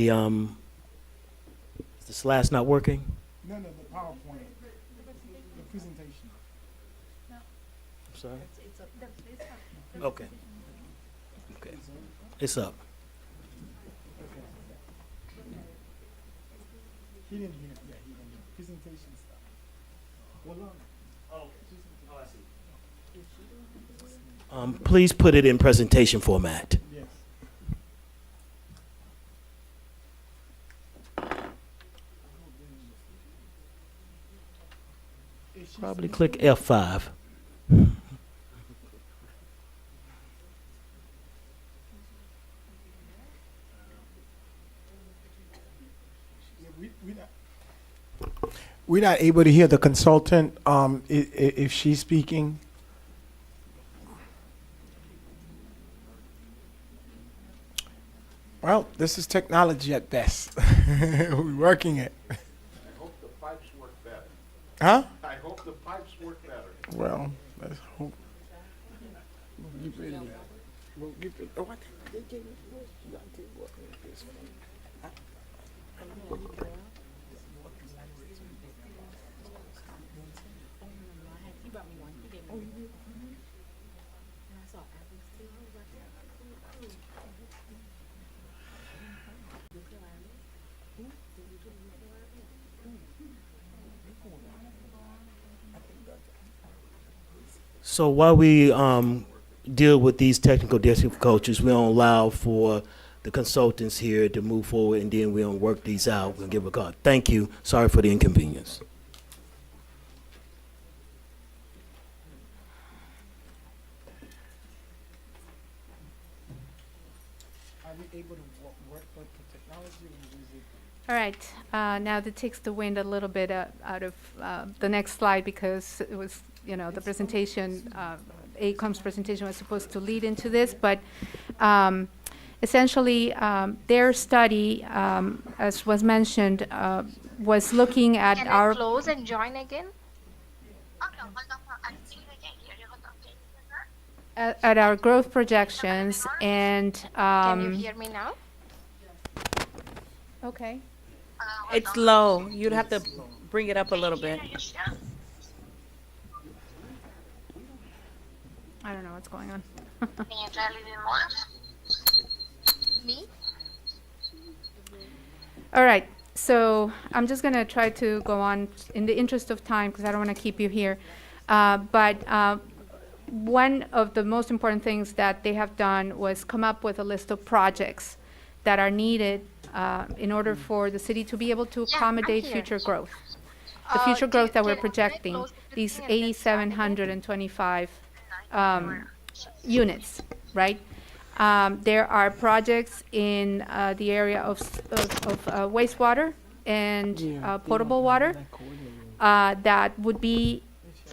the slide's not working? No, the PowerPoint. The presentation. I'm sorry? Okay. Okay. It's up. He didn't hear. Yeah, he didn't hear. Presentation stuff. Hold on. Please put it in presentation format. Yes. Probably click F5. We're not able to hear the consultant if she's speaking. Well, this is technology at best. We're working it. I hope the pipes work better. Huh? I hope the pipes work better. Well, let's hope. We'll give it. Oh, I think they gave it. You did work with this one. So while we deal with these technical difficulties, we don't allow for the consultants here to move forward, and then we don't work these out. We'll give a call. Thank you. Sorry for the inconvenience. Are we able to work with the technology or is it? All right, now that takes the wind a little bit out of the next slide because it was, the presentation, AECOM's presentation was supposed to lead into this, but essentially their study, as was mentioned, was looking at Can our... I close and join again? At our growth projections and... Can you hear me now? Okay. It's low. You'd have to bring it up a little bit. I don't know what's going on. Can you try a little more? Me? All right, so I'm just going to try to go on in the interest of time because I don't want to keep you here. But one of the most important things that they have done was come up with a list of projects that are needed in order for the city to be able to accommodate future growth. The future growth that we're projecting, these 8,725 units, right? There are projects in the area of wastewater and potable water that would be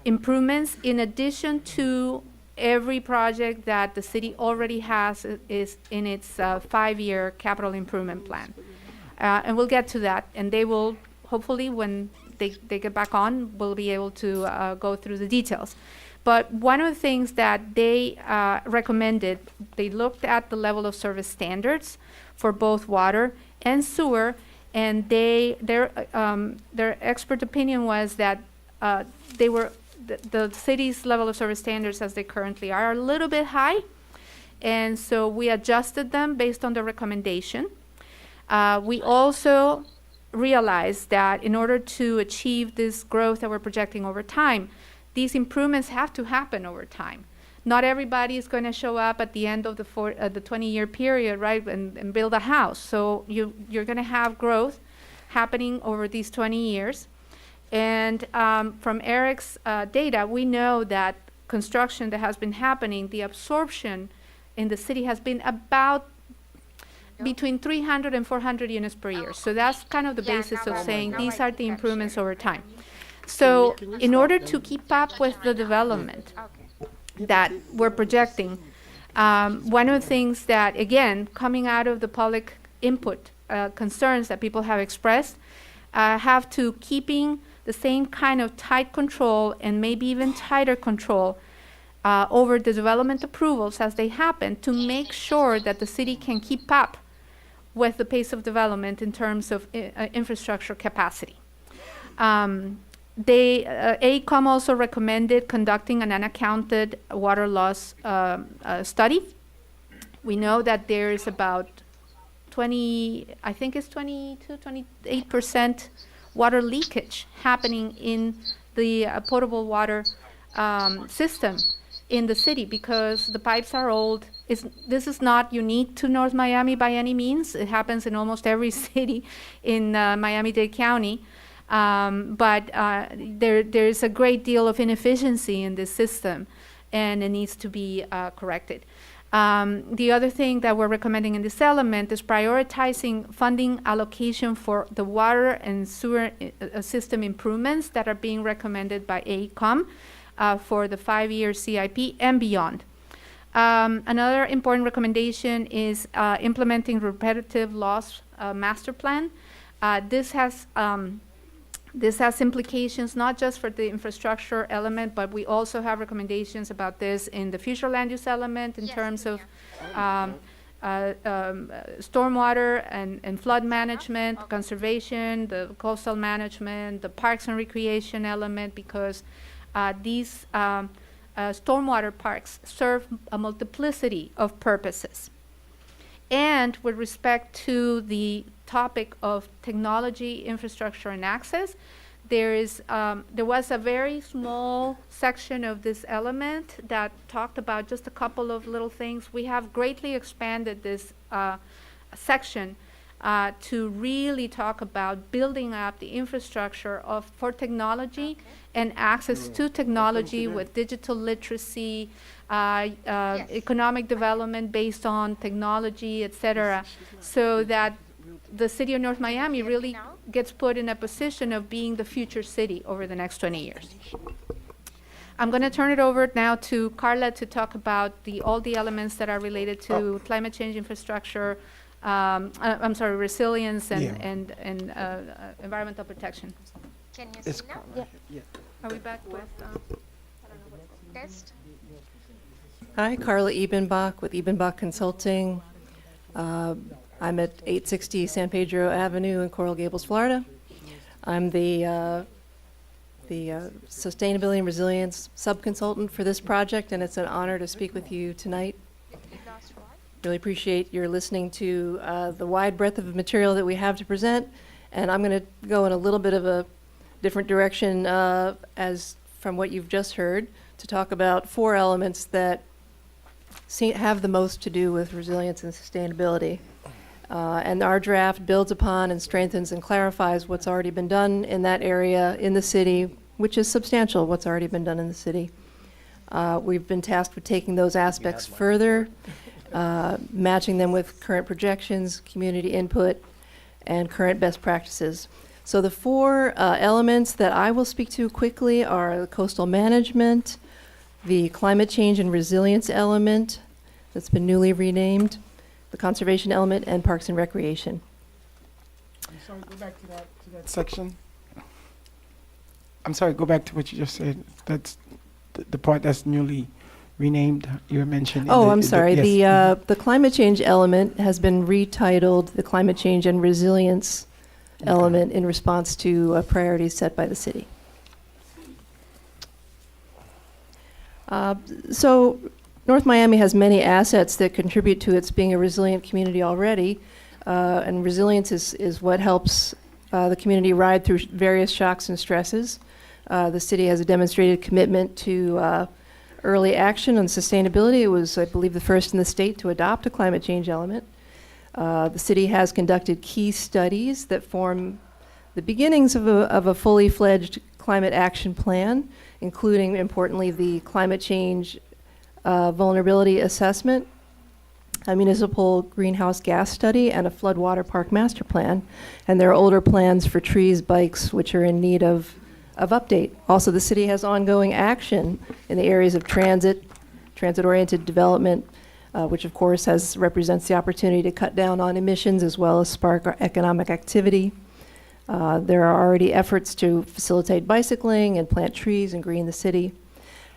improvements in addition to every project that the city already has is in its 5-year capital improvement plan. And we'll get to that, and they will, hopefully, when they get back on, we'll be able to go through the details. But one of the things that they recommended, they looked at the level of service standards for both water and sewer, and their expert opinion was that the city's level of service standards as they currently are a little bit high, and so we adjusted them based on the recommendation. We also realized that in order to achieve this growth that we're projecting over time, these improvements have to happen over time. Not everybody is going to show up at the end of the 20-year period, right, and build a house. So you're going to have growth happening over these 20 years. And from Eric's data, we know that construction that has been happening, the absorption in the city has been about between 300 and 400 units per year. So that's kind of the basis of saying these are the improvements over time. So in order to keep up with the development that we're projecting, one of the things that, again, coming out of the public input concerns that people have expressed, have to keeping the same kind of tight control and maybe even tighter control over the development approvals as they happen to make sure that the city can keep up with the pace of development in terms of infrastructure capacity. AECOM also recommended conducting an unaccounted water loss study. We know that there is about 28% water leakage happening in the potable water system in the city because the pipes are old. This is not unique to North Miami by any means. It happens in almost every city in Miami-Dade County. But there is a great deal of inefficiency in this system, and it needs to be corrected. The other thing that we're recommending in this element is prioritizing funding allocation for the water and sewer system improvements that are being recommended by AECOM for the 5-year CIP and beyond. Another important recommendation is implementing repetitive loss master plan. This has implications not just for the infrastructure element, but we also have recommendations about this in the future land use element in terms of stormwater and flood management, conservation, the coastal management, the parks and recreation element, because these stormwater parks serve a multiplicity of purposes. And with respect to the topic of technology, infrastructure, and access, there was a very small section of this element that talked about just a couple of little things. We have greatly expanded this section to really talk about building up the infrastructure for technology and access to technology with digital literacy, economic development based on technology, etc., so that the city of North Miami really gets put in a position of being the future city over the next 20 years. I'm going to turn it over now to Carla to talk about all the elements that are related to climate change infrastructure, resilience and environmental protection. Can you see now? Yeah. Are we back with test? Hi, Carla Ebenbach with Ebenbach Consulting. I'm at 860 San Pedro Avenue in Coral Gables, Florida. I'm the Sustainability and Resilience Subconsultant for this project, and it's an honor to speak with you tonight. Really appreciate your listening to the wide breadth of material that we have to present, and I'm going to go in a little bit of a different direction as from what you've just heard to talk about 4 elements that have the most to do with resilience and sustainability. And our draft builds upon and strengthens and clarifies what's already been done in that area in the city, which is substantial, what's already been done in the city. We've been tasked with taking those aspects further, matching them with current projections, community input, and current best practices. So the 4 elements that I will speak to quickly are the coastal management, the climate change and resilience element that's been newly renamed, the conservation element, and parks and recreation. I'm sorry, go back to that section. I'm sorry, go back to what you just said. That's the part that's newly renamed. You were mentioning. Oh, I'm sorry. Yes. The climate change element has been retitled the climate change and resilience element in response to priorities set by the city. So North Miami has many assets that contribute to its being a resilient community already, and resilience is what helps the community ride through various shocks and stresses. The city has a demonstrated commitment to early action on sustainability. It was, I believe, the first in the state to adopt a climate change element. The city has conducted key studies that form the beginnings of a fully fledged climate action plan, including, importantly, the climate change vulnerability assessment, a municipal greenhouse gas study, and a floodwater park master plan. And there are older plans for trees, bikes, which are in need of update. Also, the city has ongoing action in the areas of transit-oriented development, which of course represents the opportunity to cut down on emissions as well as spark our economic activity. There are already efforts to facilitate bicycling and plant trees and green the city.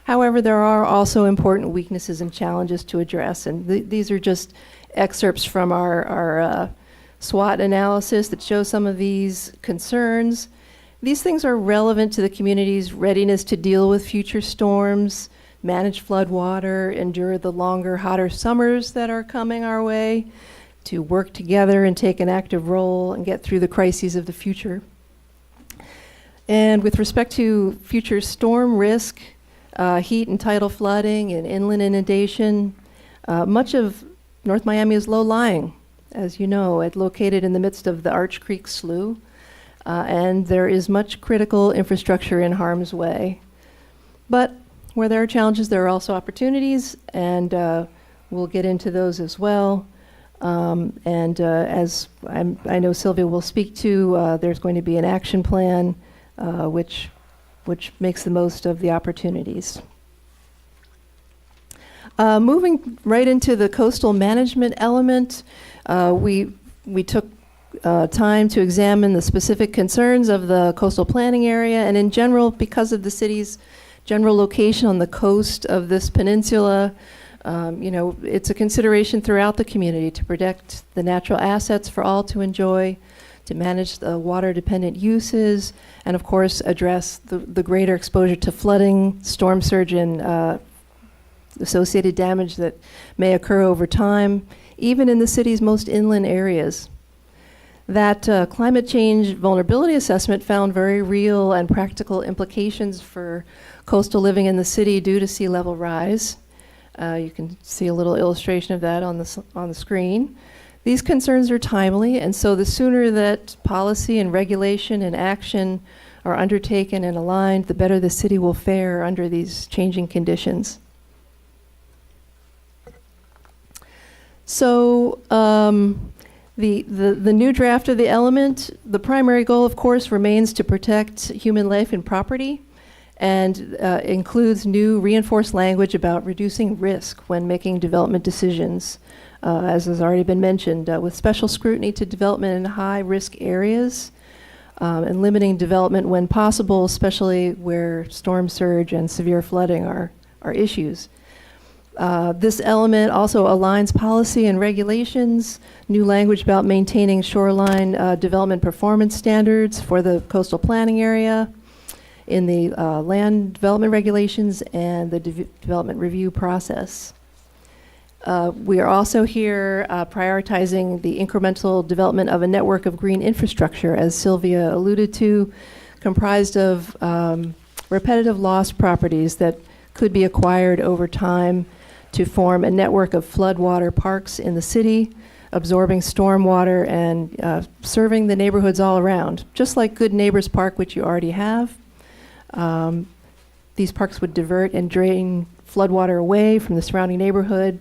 However, there are also important weaknesses and challenges to address, and these are just excerpts from our SWOT analysis that show some of these concerns. These things are relevant to the community's readiness to deal with future storms, manage floodwater, endure the longer, hotter summers that are coming our way, to work together and take an active role and get through the crises of the future. And with respect to future storm risk, heat and tidal flooding and inland inundation, much of North Miami is low-lying, as you know, located in the midst of the Arch Creek Slough, and there is much critical infrastructure in harm's way. But where there are challenges, there are also opportunities, and we'll get into those as well. As I know Sylvia will speak to, there's going to be an action plan which makes the most of the opportunities. Moving right into the coastal management element, we took time to examine the specific concerns of the coastal planning area, and in general, because of the city's general location on the coast of this peninsula, it's a consideration throughout the community to protect the natural assets for all to enjoy, to manage the water-dependent uses, and of course address the greater exposure to flooding, storm surge, and associated damage that may occur over time, even in the city's most inland areas. That climate change vulnerability assessment found very real and practical implications for coastal living in the city due to sea level rise. You can see a little illustration of that on the screen. These concerns are timely, and so the sooner that policy and regulation and action are undertaken and aligned, the better the city will fare under these changing conditions. So the new draft of the element, the primary goal, of course, remains to protect human life and property, and includes new reinforced language about reducing risk when making development decisions, as has already been mentioned, with special scrutiny to development in high-risk areas, and limiting development when possible, especially where storm surge and severe flooding are issues. This element also aligns policy and regulations, new language about maintaining shoreline development performance standards for the coastal planning area in the land development regulations and the development review process. We are also here prioritizing the incremental development of a network of green infrastructure, as Sylvia alluded to, comprised of repetitive lost properties that could be acquired over time to form a network of floodwater parks in the city, absorbing stormwater and serving the neighborhoods all around. Just like Good Neighbors Park, which you already have, these parks would divert and drain floodwater away from the surrounding neighborhood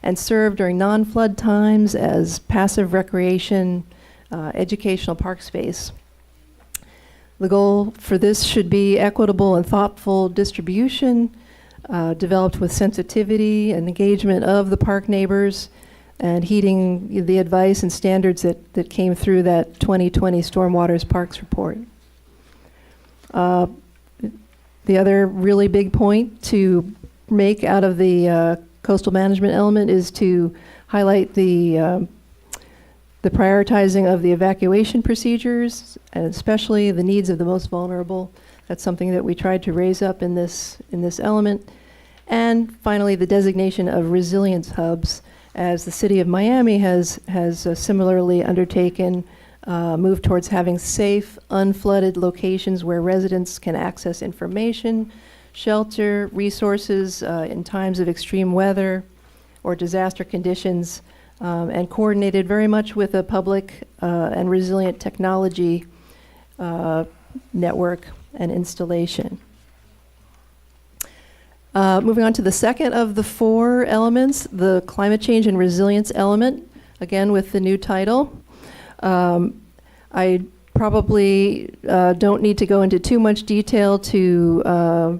and serve during non-flood times as passive recreation, educational park space. The goal for this should be equitable and thoughtful distribution, developed with sensitivity and engagement of the park neighbors, and heeding the advice and standards that came through that 2020 Stormwaters Parks report. The other really big point to make out of the coastal management element is to highlight the prioritizing of the evacuation procedures, and especially the needs of the most vulnerable. That's something that we tried to raise up in this element. And finally, the designation of resilience hubs, as the city of Miami has similarly undertaken move towards having safe, unflooded locations where residents can access information, shelter, resources in times of extreme weather or disaster conditions, and coordinated very much with a public and resilient technology network and installation. Moving on to the second of the four elements, the climate change and resilience element, again with the new title. I probably don't need to go into too much detail to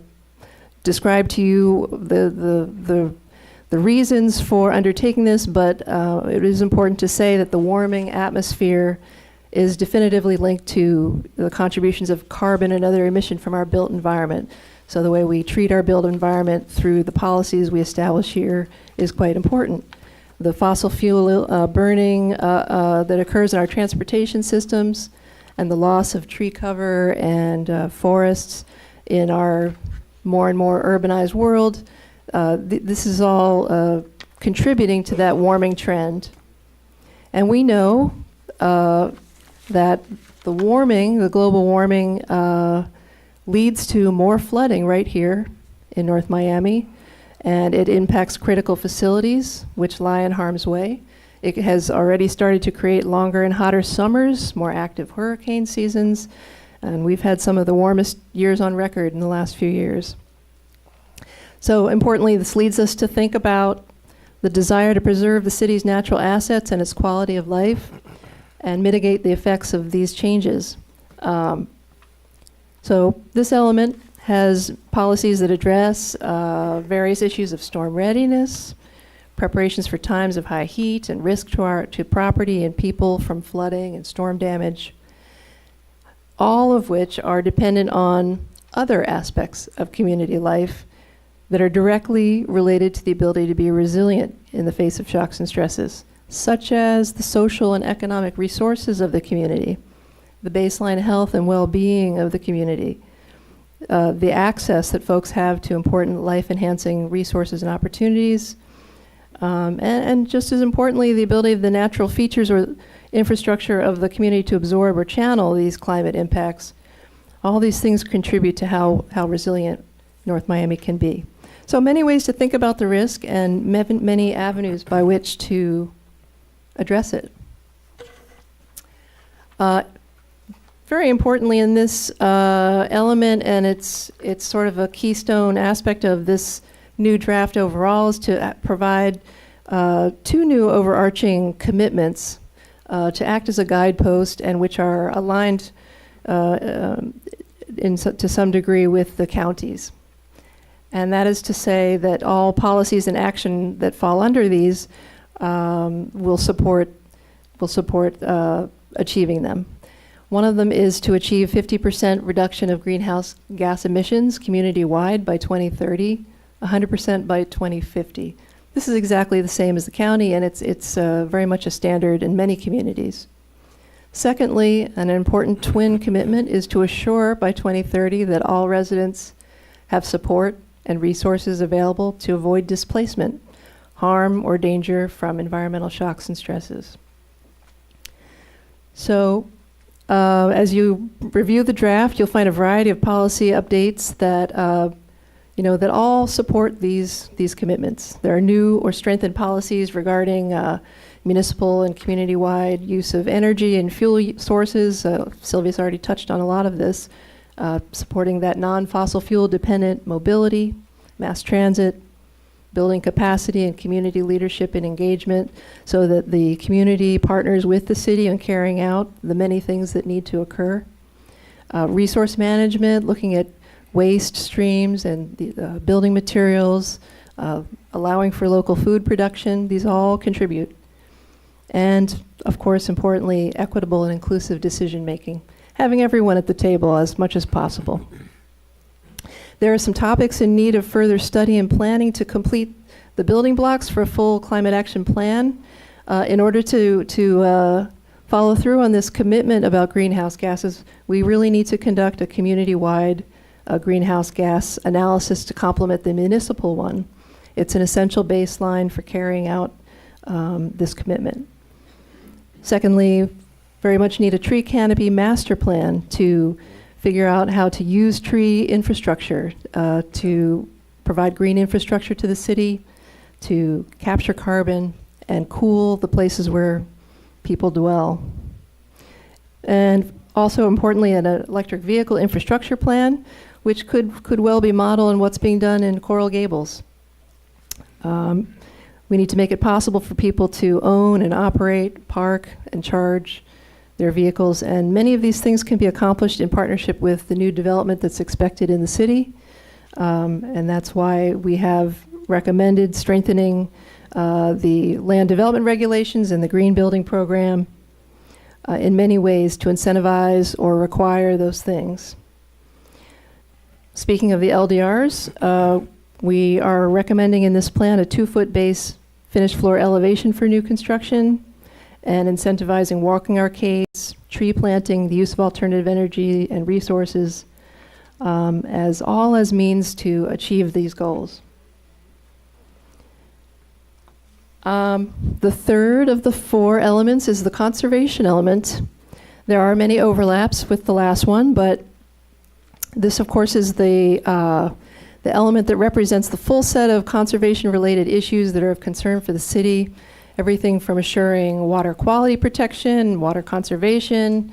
describe to you the reasons for undertaking this, but it is important to say that the warming atmosphere is definitively linked to the contributions of carbon and other emission from our built environment. So the way we treat our built environment through the policies we establish here is quite important. The fossil fuel burning that occurs in our transportation systems and the loss of tree cover and forests in our more and more urbanized world, this is all contributing to that warming trend. And we know that the global warming leads to more flooding right here in North Miami, and it impacts critical facilities which lie in harm's way. It has already started to create longer and hotter summers, more active hurricane seasons, and we've had some of the warmest years on record in the last few years. So importantly, this leads us to think about the desire to preserve the city's natural assets and its quality of life and mitigate the effects of these changes. So this element has policies that address various issues of storm readiness, preparations for times of high heat and risk to property and people from flooding and storm damage, all of which are dependent on other aspects of community life that are directly related to the ability to be resilient in the face of shocks and stresses, such as the social and economic resources of the community, the baseline health and well-being of the community, the access that folks have to important life-enhancing resources and opportunities, and just as importantly, the ability of the natural features or infrastructure of the community to absorb or channel these climate impacts. All these things contribute to how resilient North Miami can be. So many ways to think about the risk and many avenues by which to address it. Very importantly in this element, and it's sort of a keystone aspect of this new draft overall, is to provide two new overarching commitments to act as a guidepost and which are aligned to some degree with the counties. And that is to say that all policies and action that fall under these will support achieving them. One of them is to achieve 50% reduction of greenhouse gas emissions community-wide by 2030 100% by 2050. This is exactly the same as the county, and it's very much a standard in many communities. Secondly, an important twin commitment is to assure by 2030 that all residents have support and resources available to avoid displacement, harm, or danger from environmental shocks and stresses. So, as you review the draft, you'll find a variety of policy updates that that all support these commitments. There are new or strengthened policies regarding municipal and community-wide use of energy and fuel sources. Sylvia's already touched on a lot of this, supporting that non-fossil fuel dependent mobility, mass transit, building capacity and community leadership and engagement so that the community partners with the city in carrying out the many things that need to occur. Resource management, looking at waste streams and the building materials, allowing for local food production, these all contribute. And of course, importantly, equitable and inclusive decision making, having everyone at the table as much as possible. There are some topics in need of further study and planning to complete the building blocks for a full climate action plan. In order to follow through on this commitment about greenhouse gases, we really need to conduct a community-wide greenhouse gas analysis to complement the municipal one. It's an essential baseline for carrying out this commitment. Secondly, very much need a tree canopy master plan to figure out how to use tree infrastructure to provide green infrastructure to the city, to capture carbon and cool the places where people dwell. And also importantly, an electric vehicle infrastructure plan, which could well be modeled on what's being done in Coral Gables. We need to make it possible for people to own and operate, park, and charge their vehicles, and many of these things can be accomplished in partnership with the new development that's expected in the city, and that's why we have recommended strengthening the land development regulations and the green building program in many ways to incentivize or require those things. Speaking of the LDRs, we are recommending in this plan a 2-foot base finished floor elevation for new construction, and incentivizing walking arcades, tree planting, the use of alternative energy and resources, as means to achieve these goals. The third of the 4 elements is the conservation element. There are many overlaps with the last one, but this, of course, is the element that represents the full set of conservation-related issues that are of concern for the city. Everything from assuring water quality protection, water conservation,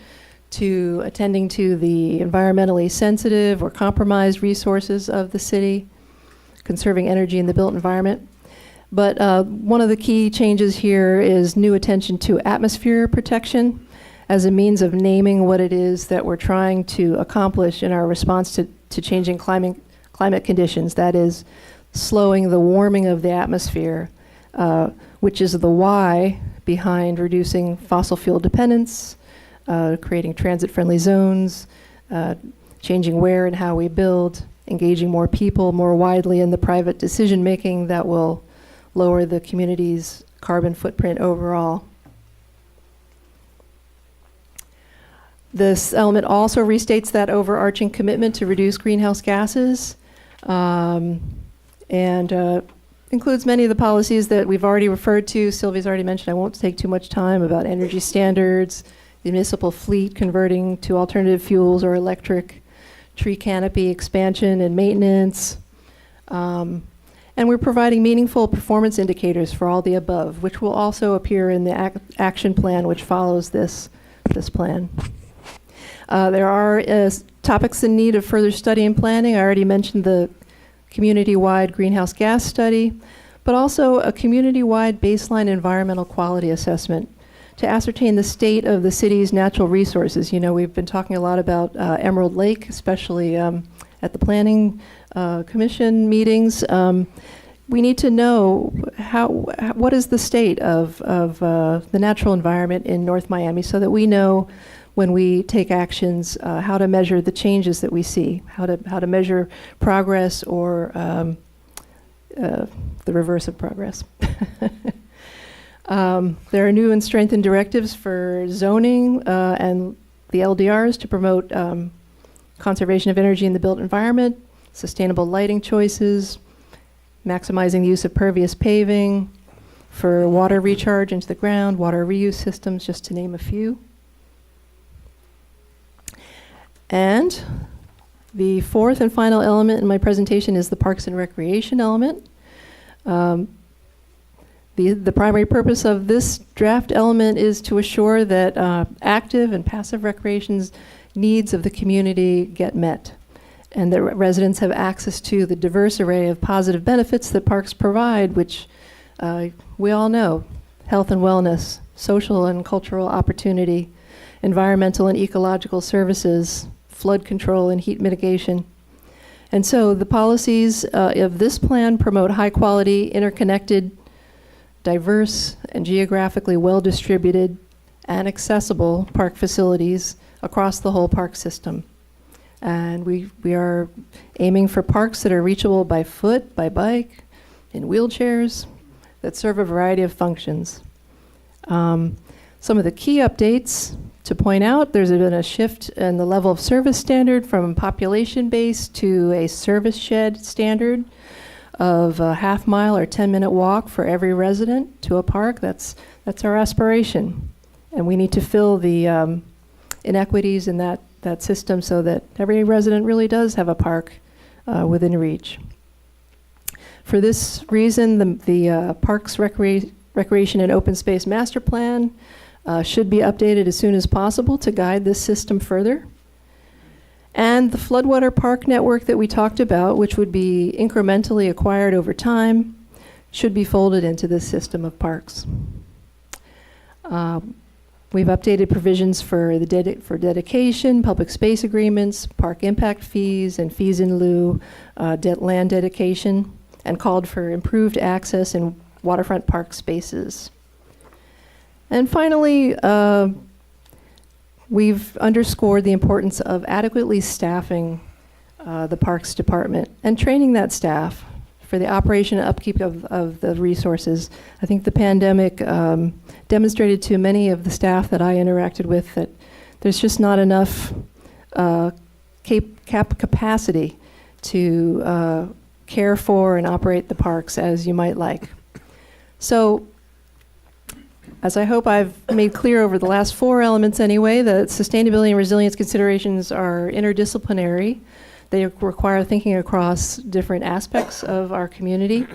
to attending to the environmentally sensitive or compromised resources of the city, conserving energy in the built environment. But one of the key changes here is new attention to atmosphere protection as a means of naming what it is that we're trying to accomplish in our response to changing climate conditions. That is, slowing the warming of the atmosphere, which is the why behind reducing fossil fuel dependence, creating transit-friendly zones, changing where and how we build, engaging more people more widely in the private decision-making that will lower the community's carbon footprint overall. This element also restates that overarching commitment to reduce greenhouse gases, and includes many of the policies that we've already referred to. Sylvia's already mentioned, I won't take too much time, about energy standards, the municipal fleet converting to alternative fuels or electric, tree canopy expansion and maintenance. And we're providing meaningful performance indicators for all the above, which will also appear in the action plan which follows this plan. There are topics in need of further study and planning. I already mentioned the community-wide greenhouse gas study, but also a community-wide baseline environmental quality assessment to ascertain the state of the city's natural resources. You know, we've been talking a lot about Emerald Lake, especially at the Planning Commission meetings. We need to know what is the state of the natural environment in North Miami so that we know when we take actions, how to measure the changes that we see, how to measure progress or the reverse of progress. There are new and strengthened directives for zoning and the LDRs to promote conservation of energy in the built environment, sustainable lighting choices, maximizing the use of pervious paving, for water recharge into the ground, water reuse systems, just to name a few. And the fourth and final element in my presentation is the Parks and Recreation element. The primary purpose of this draft element is to assure that active and passive recreation's needs of the community get met, and that residents have access to the diverse array of positive benefits that parks provide, which we all know: health and wellness, social and cultural opportunity, environmental and ecological services, flood control and heat mitigation. And so the policies of this plan promote high-quality, interconnected, diverse, and geographically well-distributed and accessible park facilities across the whole park system. And we are aiming for parks that are reachable by foot, by bike, in wheelchairs, that serve a variety of functions. Some of the key updates to point out: there's been a shift in the level of service standard from population-based to a service shed standard of a half-mile or 10-minute walk for every resident to a park. That's our aspiration. And we need to fill the inequities in that system so that every resident really does have a park within reach. For this reason, the Parks, Recreation, and Open Space Master Plan should be updated as soon as possible to guide this system further. And the floodwater park network that we talked about, which would be incrementally acquired over time, should be folded into this system of parks. We've updated provisions for dedication, public space agreements, park impact fees, and fees in lieu, land dedication, and called for improved access in waterfront park spaces. And finally, we've underscored the importance of adequately staffing the Parks Department and training that staff for the operation and upkeep of the resources. I think the pandemic demonstrated to many of the staff that I interacted with that there's just not enough capacity to care for and operate the parks as you might like. So, as I hope I've made clear over the last 4 elements anyway, the sustainability and resilience considerations are interdisciplinary. They require thinking across different aspects of our community.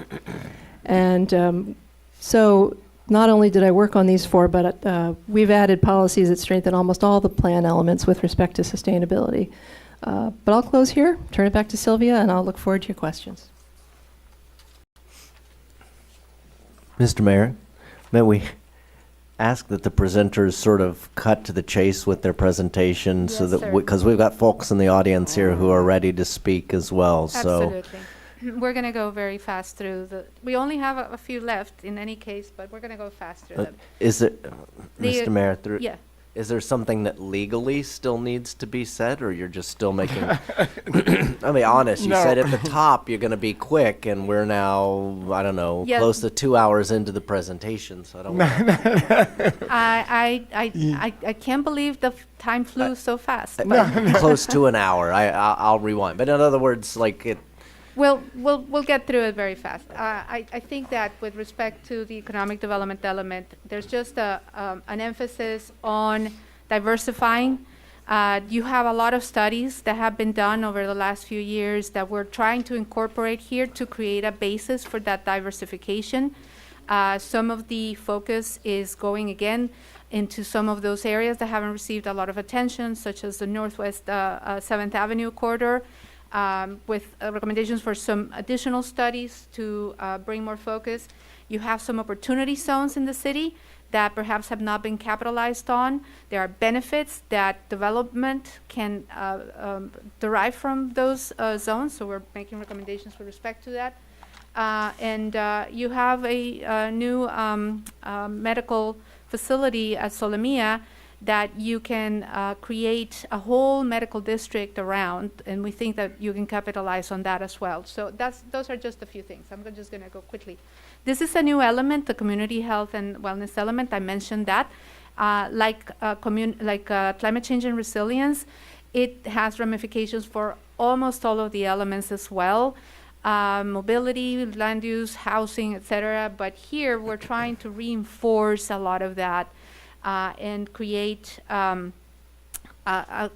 And so not only did I work on these 4, but we've added policies that strengthen almost all the plan elements with respect to sustainability. But I'll close here, turn it back to Sylvia, and I'll look forward to your questions. Mr. Mayor, may we ask that the presenters sort of cut to the chase with their presentation, so that because we've got folks in the audience here who are ready to speak as well. Absolutely. We're going to go very fast through we only have a few left in any case, but we're going to go fast through them. Is it, Mr. Mayor, yeah. Is there something that legally still needs to be said, or you're just still making? I'll be honest. You said at the top you're going to be quick, and we're now, I don't know, close to 2 hours into the presentation. So I don't. I can't believe the time flew so fast. Close to an hour. I'll rewind. But in other words, like it. We'll get through it very fast. I think that with respect to the economic development element, there's just an emphasis on diversifying. You have a lot of studies that have been done over the last few years that we're trying to incorporate here to create a basis for that diversification. Some of the focus is going again into some of those areas that haven't received a lot of attention, such as the Northwest 7th Avenue corridor. With recommendations for some additional studies to bring more focus. You have some opportunity zones in the city that perhaps have not been capitalized on. There are benefits that development can derive from those zones, so we're making recommendations with respect to that. And you have a new medical facility at Solomia that you can create a whole medical district around, and we think that you can capitalize on that as well. So those are just a few things. I'm just going to go quickly. This is a new element, the community health and wellness element. I mentioned that. Like climate change and resilience, it has ramifications for almost all of the elements as well. Mobility, land use, housing, etc. But here we're trying to reinforce a lot of that and create a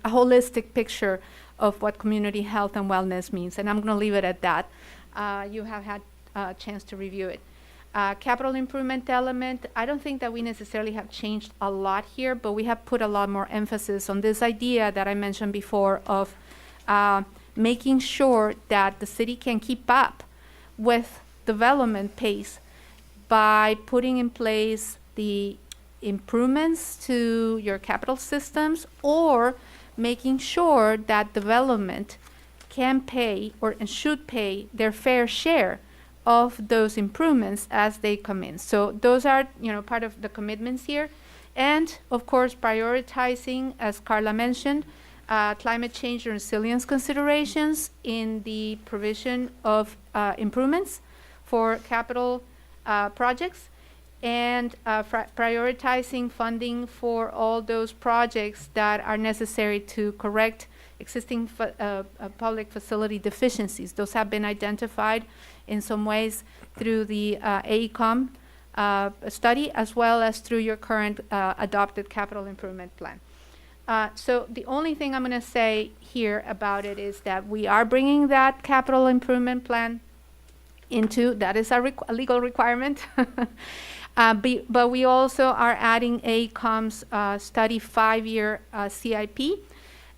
holistic picture of what community health and wellness means. And I'm going to leave it at that. You have had a chance to review it. Capital improvement element, I don't think that we necessarily have changed a lot here, but we have put a lot more emphasis on this idea that I mentioned before of making sure that the city can keep up with development pace by putting in place the improvements to your capital systems, or making sure that development can pay and should pay their fair share of those improvements as they come in. So those are, part of the commitments here. And of course, prioritizing, as Carla mentioned, climate change and resilience considerations in the provision of improvements for capital projects, and prioritizing funding for all those projects that are necessary to correct existing public facility deficiencies. Those have been identified in some ways through the AECOM study, as well as through your current adopted capital improvement plan. So the only thing I'm going to say here about it is that we are bringing that capital improvement plan that is a legal requirement. But we also are adding AECOM's study 5-year CIP.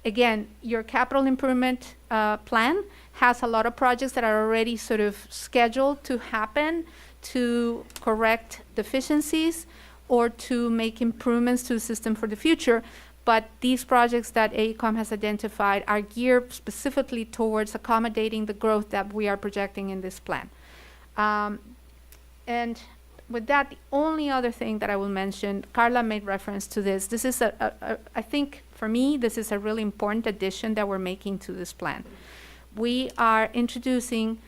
Again, your capital improvement plan has a lot of projects that are already sort of scheduled to happen to correct deficiencies or to make improvements to the system for the future. But these projects that AECOM has identified are geared specifically towards accommodating the growth that we are projecting in this plan. And with that, the only other thing that I will mention, Carla made reference to this. This is I think for me, this is a really important addition that we're making to this plan. We are introducing,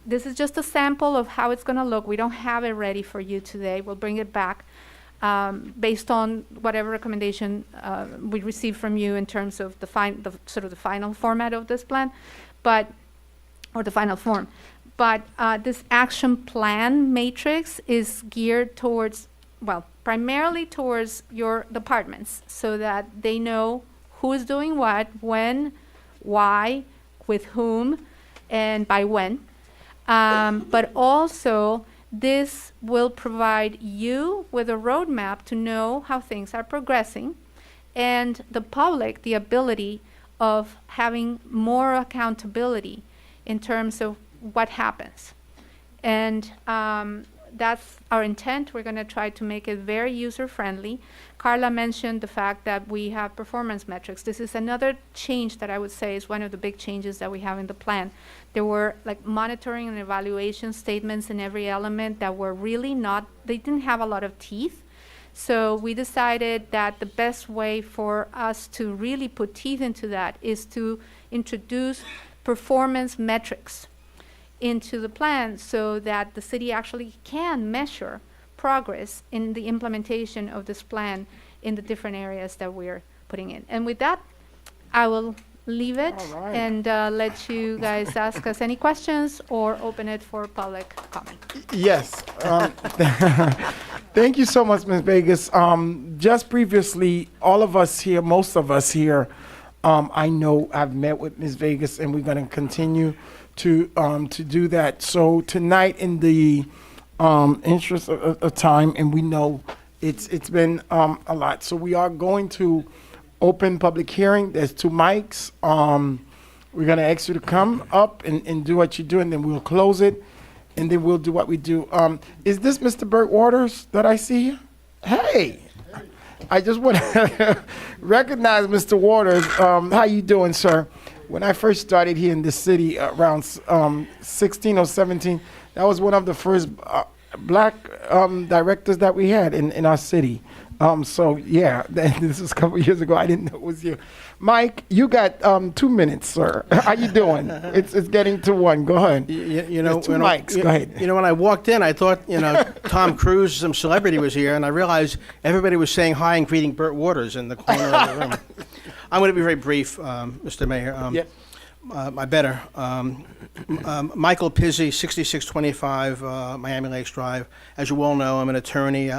this is just a sample of how it's going to look. We don't have it ready for you today. We'll bring it back based on whatever recommendation we receive from you in terms of the final format of this plan, or the final form. But this action plan matrix is geared towards, primarily towards your departments, so that they know who is doing what, when, why, with whom, and by when. But also, this will provide you with a roadmap to know how things are progressing, and the public the ability of having more accountability in terms of what happens. And that's our intent. We're going to try to make it very user-friendly. Carla mentioned the fact that we have performance metrics. This is another change that I would say is one of the big changes that we have in the plan. There were monitoring and evaluation statements in every element that were really they didn't have a lot of teeth. So we decided that the best way for us to really put teeth into that is to introduce performance metrics into the plan, so that the city actually can measure progress in the implementation of this plan in the different areas that we're putting in. And with that, I will leave it and let you guys ask us any questions or open it for public comment. Yes. Thank you so much, Ms. Vegas. Just previously, most of us here, I know I've met with Ms. Vegas, and we're going to continue to do that. So tonight, in the interest of time, and we know it's been a lot, so we are going to open public hearing. There's 2 mics. We're going to ask you to come up and do what you do, and then we'll close it, and then we'll do what we do. Is this Mr. Burt Waters that I see here? Hey! I just want to recognize Mr. Waters. How you doing, sir? When I first started here in this city around 16 or 17, that was one of the first black directors that we had in our city. So yeah, this was a couple years ago. I didn't know it was you. Mike, you got 2 minutes, sir. How you doing? It's getting to 1. Go ahead. You know, There's two mics. Go ahead. You know, when I walked in, I thought, Tom Cruise, some celebrity was here, and I realized everybody was saying hi and greeting Burt Waters in the corner of the room. I'm going to be very brief, Mr. Mayor. I better. Michael Pizzi, 6625 Miami Lakes Drive. As you all know, I'm an attorney.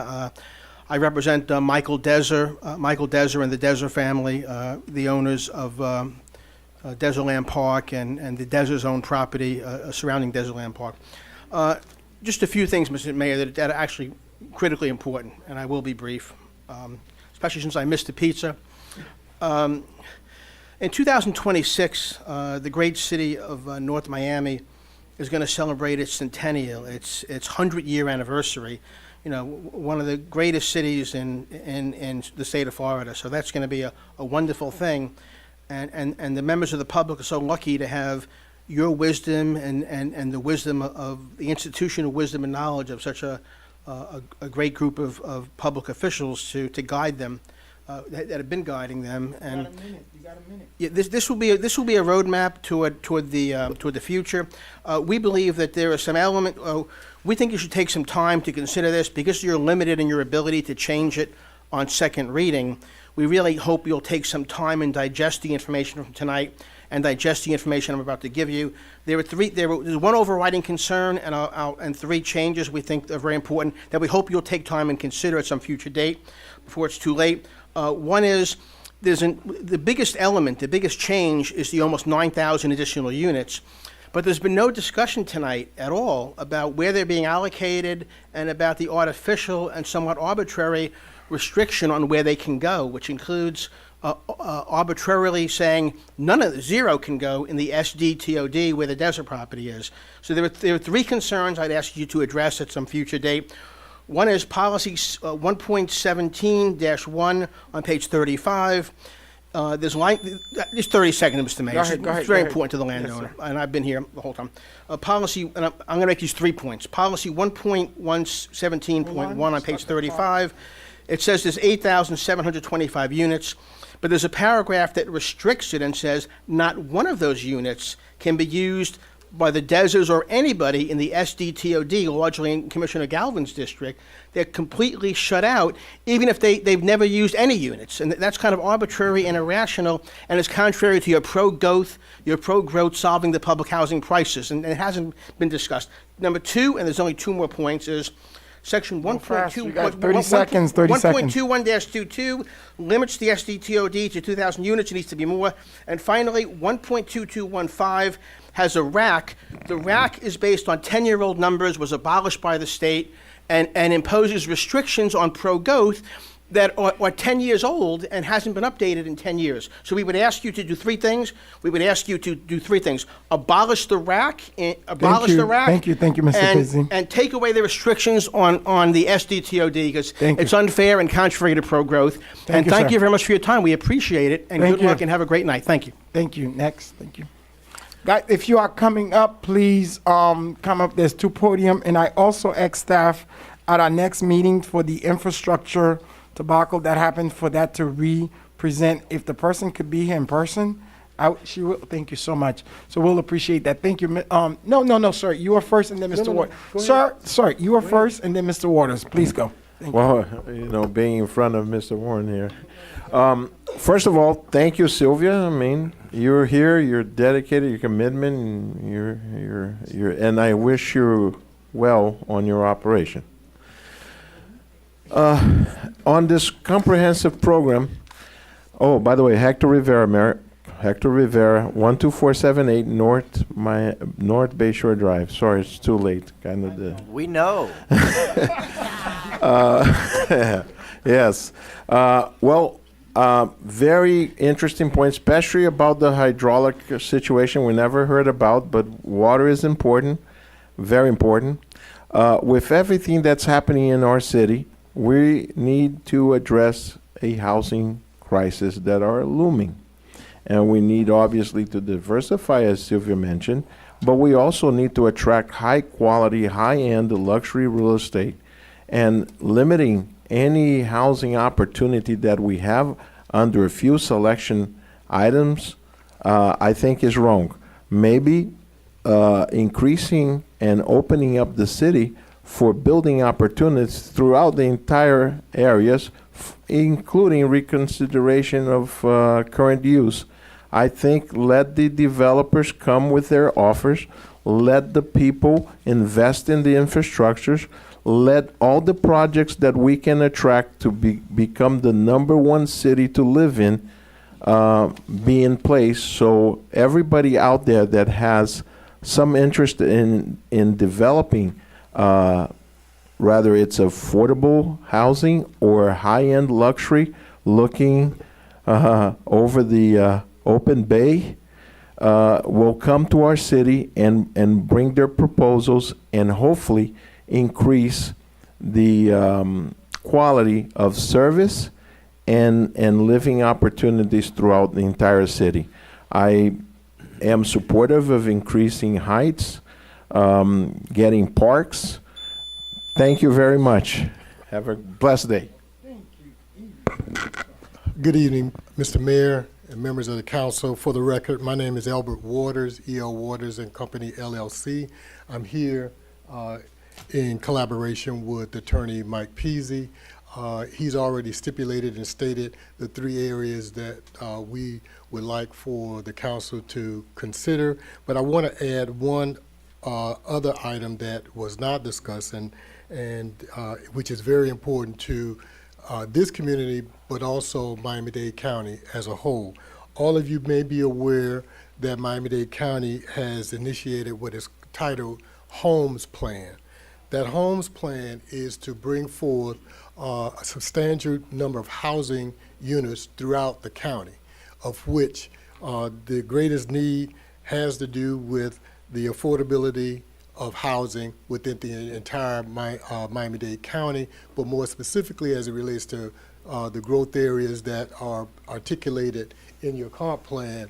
I represent Michael Deser and the Deser family, the owners of Deserland Park and the Deser's own property surrounding Deserland Park. Just a few things, Mr. Mayor, that are actually critically important, and I will be brief, especially since I missed the pizza. In 2026, the great city of North Miami is going to celebrate its centennial, its 100-year anniversary. One of the greatest cities in the state of Florida. So that's going to be a wonderful thing. And the members of the public are so lucky to have your wisdom and the wisdom of the institution of wisdom and knowledge of such a great group of public officials to guide them, that have been guiding them. And You got a minute. yeah, this will be a roadmap toward the future. We believe that there are some element. We think you should take some time to consider this because you're limited in your ability to change it on second reading. We really hope you'll take some time and digest the information from tonight and digest the information I'm about to give you. There's one overriding concern and 3 changes we think are very important that we hope you'll take time and consider at some future date before it's too late. One is the biggest element, the biggest change is the almost 9,000 additional units. But there's been no discussion tonight at all about where they're being allocated and about the artificial and somewhat arbitrary restriction on where they can go, which includes arbitrarily saying zero can go in the SDTOD where the desert property is. So there are 3 concerns I'd ask you to address at some future date. One is policy 1.17-1 on page 35. There's just 30 seconds, Mr. Mayor. Go ahead, It's very go ahead. important to the landowner, and I've been here the whole time. Policy, and I'm going to make these 3 points. Policy 1.117.1 on page 35. It says there's 8,725 units, but there's a paragraph that restricts it and says not one of those units can be used by the Desers or anybody in the SDTOD, largely in Commissioner Galvin's district. They're completely shut out, even if they've never used any units. And that's kind of arbitrary and irrational, and it's contrary to your pro-growth solving the public housing crisis, and it hasn't been discussed. Number 2, and there's only 2 more points, is Section 1.2. You got 30 seconds, 30 seconds. 1.21-22 limits the SDTOD to 2,000 units. It needs to be more. And finally, 1.2215 has a RAC. The RAC is based on 10-year-old numbers, was abolished by the state, and imposes restrictions on pro-growth that are 10 years old and hasn't been updated in 10 years. So we would ask you to do 3 things. We would ask you to do 3 things. Abolish the RAC. Thank you, Mr. Pizzi. And take away the restrictions on the SDTOD because it's unfair and contrary to pro-growth. Thank Thank you, you sir. very much for your time. We appreciate it. And Thank good you. luck and have a great night. Thank you. Thank you. Next. Thank you. Guys, if you are coming up, please come up. There's 2 podium. And I also asked staff at our next meeting for the infrastructure debacle that happened for that to re-present. If the person could be here in person, she will. Thank you so much. So we'll appreciate that. Thank you. No, sir. You are first and then Mr. Waters. Sir, you are first and then Mr. Waters. Please go. Well, being in front of Mr. Warren here. First of all, thank you, Sylvia. I mean, you're here, you're dedicated, your commitment, and I wish you well on your operation. On this comprehensive program, oh, by the way, Hector Rivera, 12478 North Bayshore Drive. Sorry, it's too late. We know. Yes. Very interesting point, especially about the hydraulic situation we never heard about, but water is important, very important. With everything that's happening in our city, we need to address a housing crisis that are looming. And we need, obviously, to diversify, as Sylvia mentioned, but we also need to attract high-quality, high-end luxury real estate. And limiting any housing opportunity that we have under a few selection items, I think is wrong. Maybe increasing and opening up the city for building opportunities throughout the entire areas, including reconsideration of current use. I think let the developers come with their offers, let the people invest in the infrastructures, let all the projects that we can attract to become the #1 city to live in be in place, so everybody out there that has some interest in developing, rather it's affordable housing or high-end luxury, looking over the open bay, will come to our city and bring their proposals and hopefully increase the quality of service and living opportunities throughout the entire city. I am supportive of increasing heights, getting parks. Thank you very much. Have a blessed day. Good evening, Mr. Mayor and members of the council. For the record, my name is Albert Waters, E.L. Waters and Company, LLC. I'm here in collaboration with Attorney Mike Peasy. He's already stipulated and stated the 3 areas that we would like for the council to consider, but I want to add one other item that was not discussed and which is very important to this community, but also Miami-Dade County as a whole. All of you may be aware that Miami-Dade County has initiated what is titled Homes Plan. That Homes Plan is to bring forth a substantial number of housing units throughout the county, of which the greatest need has to do with the affordability of housing within the entire Miami-Dade County, but more specifically as it relates to the growth areas that are articulated in your comp plan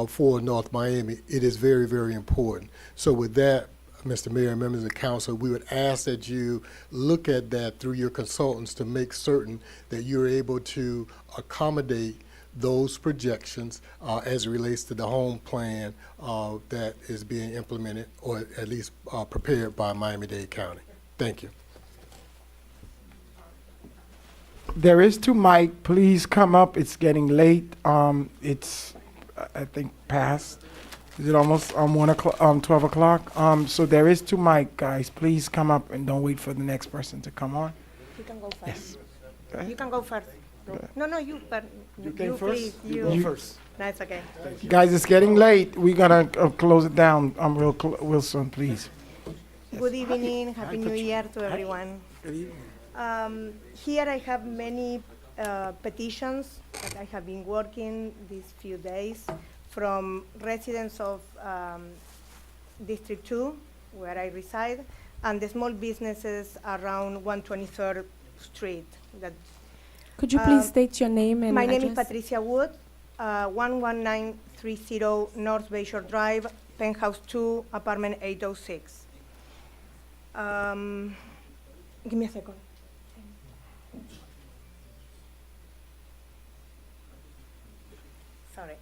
for North Miami. It is very, very important. So with that, Mr. Mayor and members of the council, we would ask that you look at that through your consultants to make certain that you're able to accommodate those projections as it relates to the home plan that is being implemented or at least prepared by Miami-Dade County. Thank you. There is to Mike. Please come up. It's getting late. It's, I think, past. Is it almost 12 o'clock? So there is to Mike, guys. Please come up and don't wait for the next person to come on. You can go first. Yes. You can go first. No, you, but You came first? please, You go first. That's okay. Guys, it's getting late. We're gonna close it down. Real soon, please. Good evening, Happy New Year to everyone. Here I have many petitions that I have been working these few days from residents of District 2, where I reside, and the small businesses around 123rd Street. Could you please state your name and My address? name is Patricia Wood, 11930 North Bayshore Drive, Penthouse 2, apartment 806. Give me a second. Sorry.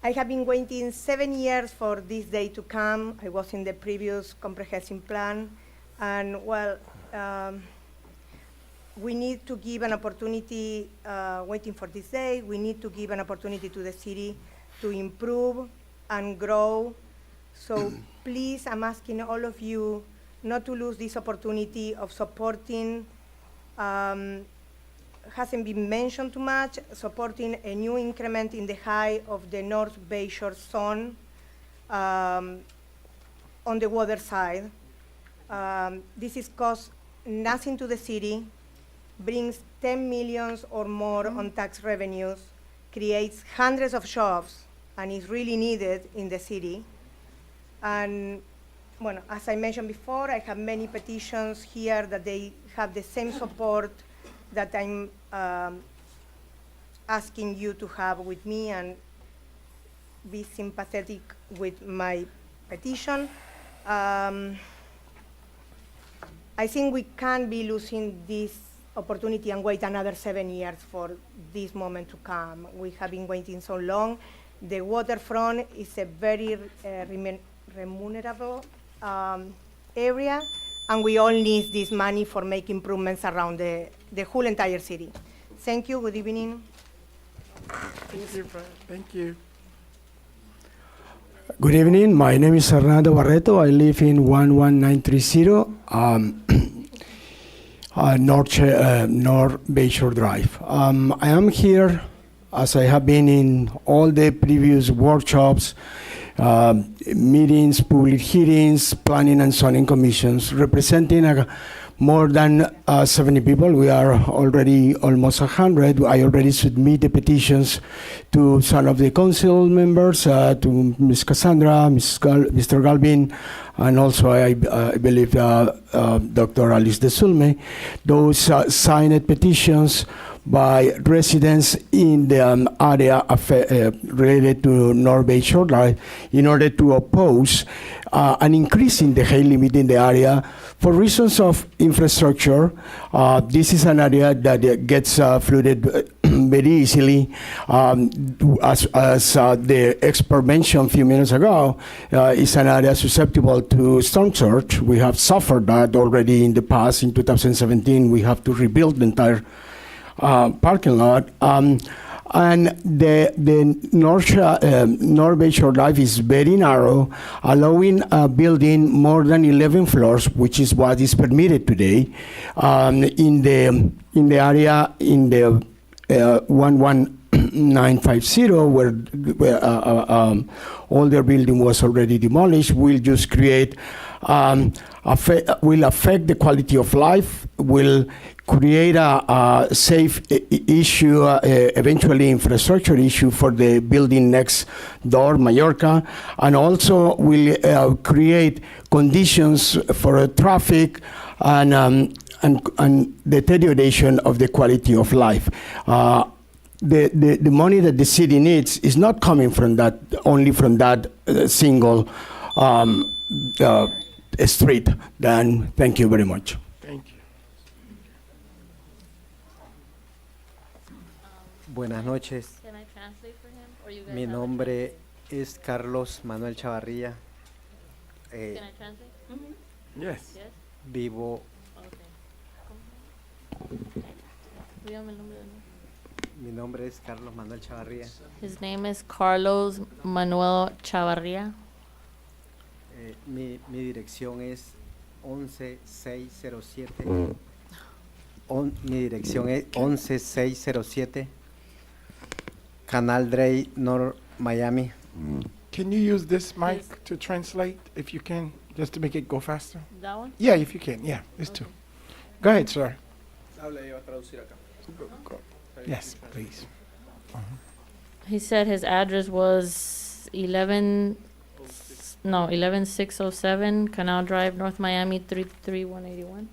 I have been waiting 7 years for this day to come. I was in the previous comprehensive plan, and well, we need to give an opportunity, waiting for this day, we need to give an opportunity to the city to improve and grow. So please, I'm asking all of you not to lose this opportunity of supporting, hasn't been mentioned too much, supporting a new increment in the high of the North Bayshore zone on the water side. This is cost nothing to the city, brings 10 millions or more on tax revenues, creates hundreds of jobs, and is really needed in the city. And well, as I mentioned before, I have many petitions here that they have the same support that I'm asking you to have with me and be sympathetic with my petition. I think we can't be losing this opportunity and wait another 7 years for this moment to come. We have been waiting so long. The waterfront is a very remunerable area, and we all need this money for making improvements around the whole entire city. Thank you. Good evening. Thank you, Fred. Thank you. Good evening. My name is Hernando Barreto. I live in 11930 North Bayshore Drive. I am here as I have been in all the previous workshops, meetings, public hearings, planning and zoning commissions, representing more than 70 people. We are already almost 100. I already submitted petitions to some of the council members, to Ms. Cassandra, Mr. Galvin, and also I believe Dr. Alice de Sulme. Those signed petitions by residents in the area related to North Bayshore Drive in order to oppose an increase in the height limit in the area for reasons of infrastructure. This is an area that gets flooded very easily. As the expert mentioned a few minutes ago, is an area susceptible to storm surge. We have suffered that already in the past. In 2017, we have to rebuild the entire parking lot. And the North Bayshore Drive is very narrow, allowing building more than 11 floors, which is what is permitted today. In the area in the 11950, where all their building was already demolished, will just create, will affect the quality of life, will create a safe issue, eventually infrastructure issue for the building next door, Mallorca, and also will create conditions for traffic and deterioration of the quality of life. The money that the city needs is not coming from that, only from that single street. Then, thank you very much. Thank you. Buenas noches. Can I translate for him, or you guys Mi have it? nombre es Carlos Manuel Chavarría. Can I translate? Yes. Yes? Vivo, Dígame el nombre de nuevo. mi nombre es Carlos Manuel Chavarría. His name is Carlos Manuel Chavarria. Mi dirección es 11607. Mi dirección es 11607 Canal Drive, North Miami. Can you use this mic to translate, if you can, just to make it go faster? That one? Yeah, if you can. Yeah, this too. Go ahead, sir. Yes, please. He said his address was 11607 Canal Drive, North Miami 33181.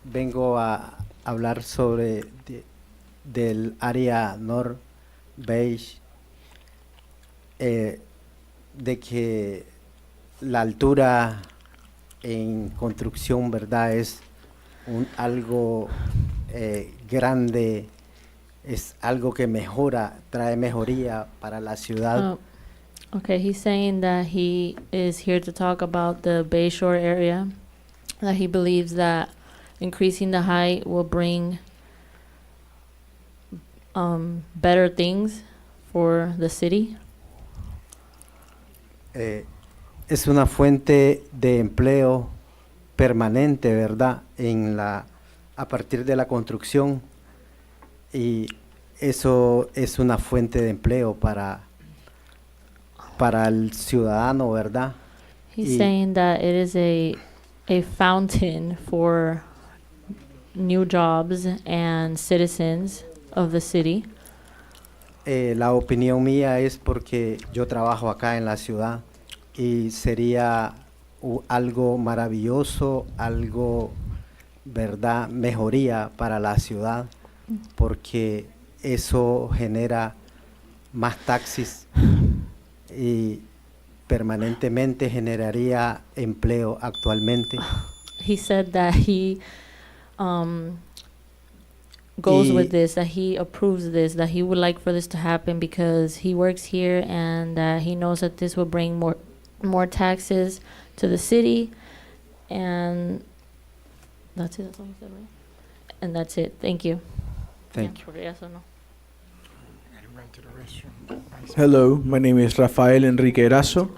Vengo a hablar sobre del área North Beach, de que la altura en construcción, ¿verdad? Es algo grande, es algo que mejora, trae mejoría para la ciudad. Okay, he's saying that he is here to talk about the Bayshore area, that he believes that increasing the height will bring better things for the city. Es una fuente de empleo permanente, ¿verdad? A partir de la construcción, y eso es una fuente de empleo para el ciudadano, ¿verdad? He's saying that it is a fountain for new jobs and citizens of the city. La opinión mía es porque yo trabajo acá en la ciudad y sería algo maravilloso, algo, ¿verdad?, mejoría para la ciudad, porque eso genera más taxis, permanentemente generaría empleo actualmente. He said that he goes with this, that he approves this, that he would like for this to happen because he works here and he knows that this will bring more taxes to the city. And that's it. That's all he said, right? And that's it. Thank you. Thank you. Yes or no? Hello, my name is Rafael Enrique Erazo.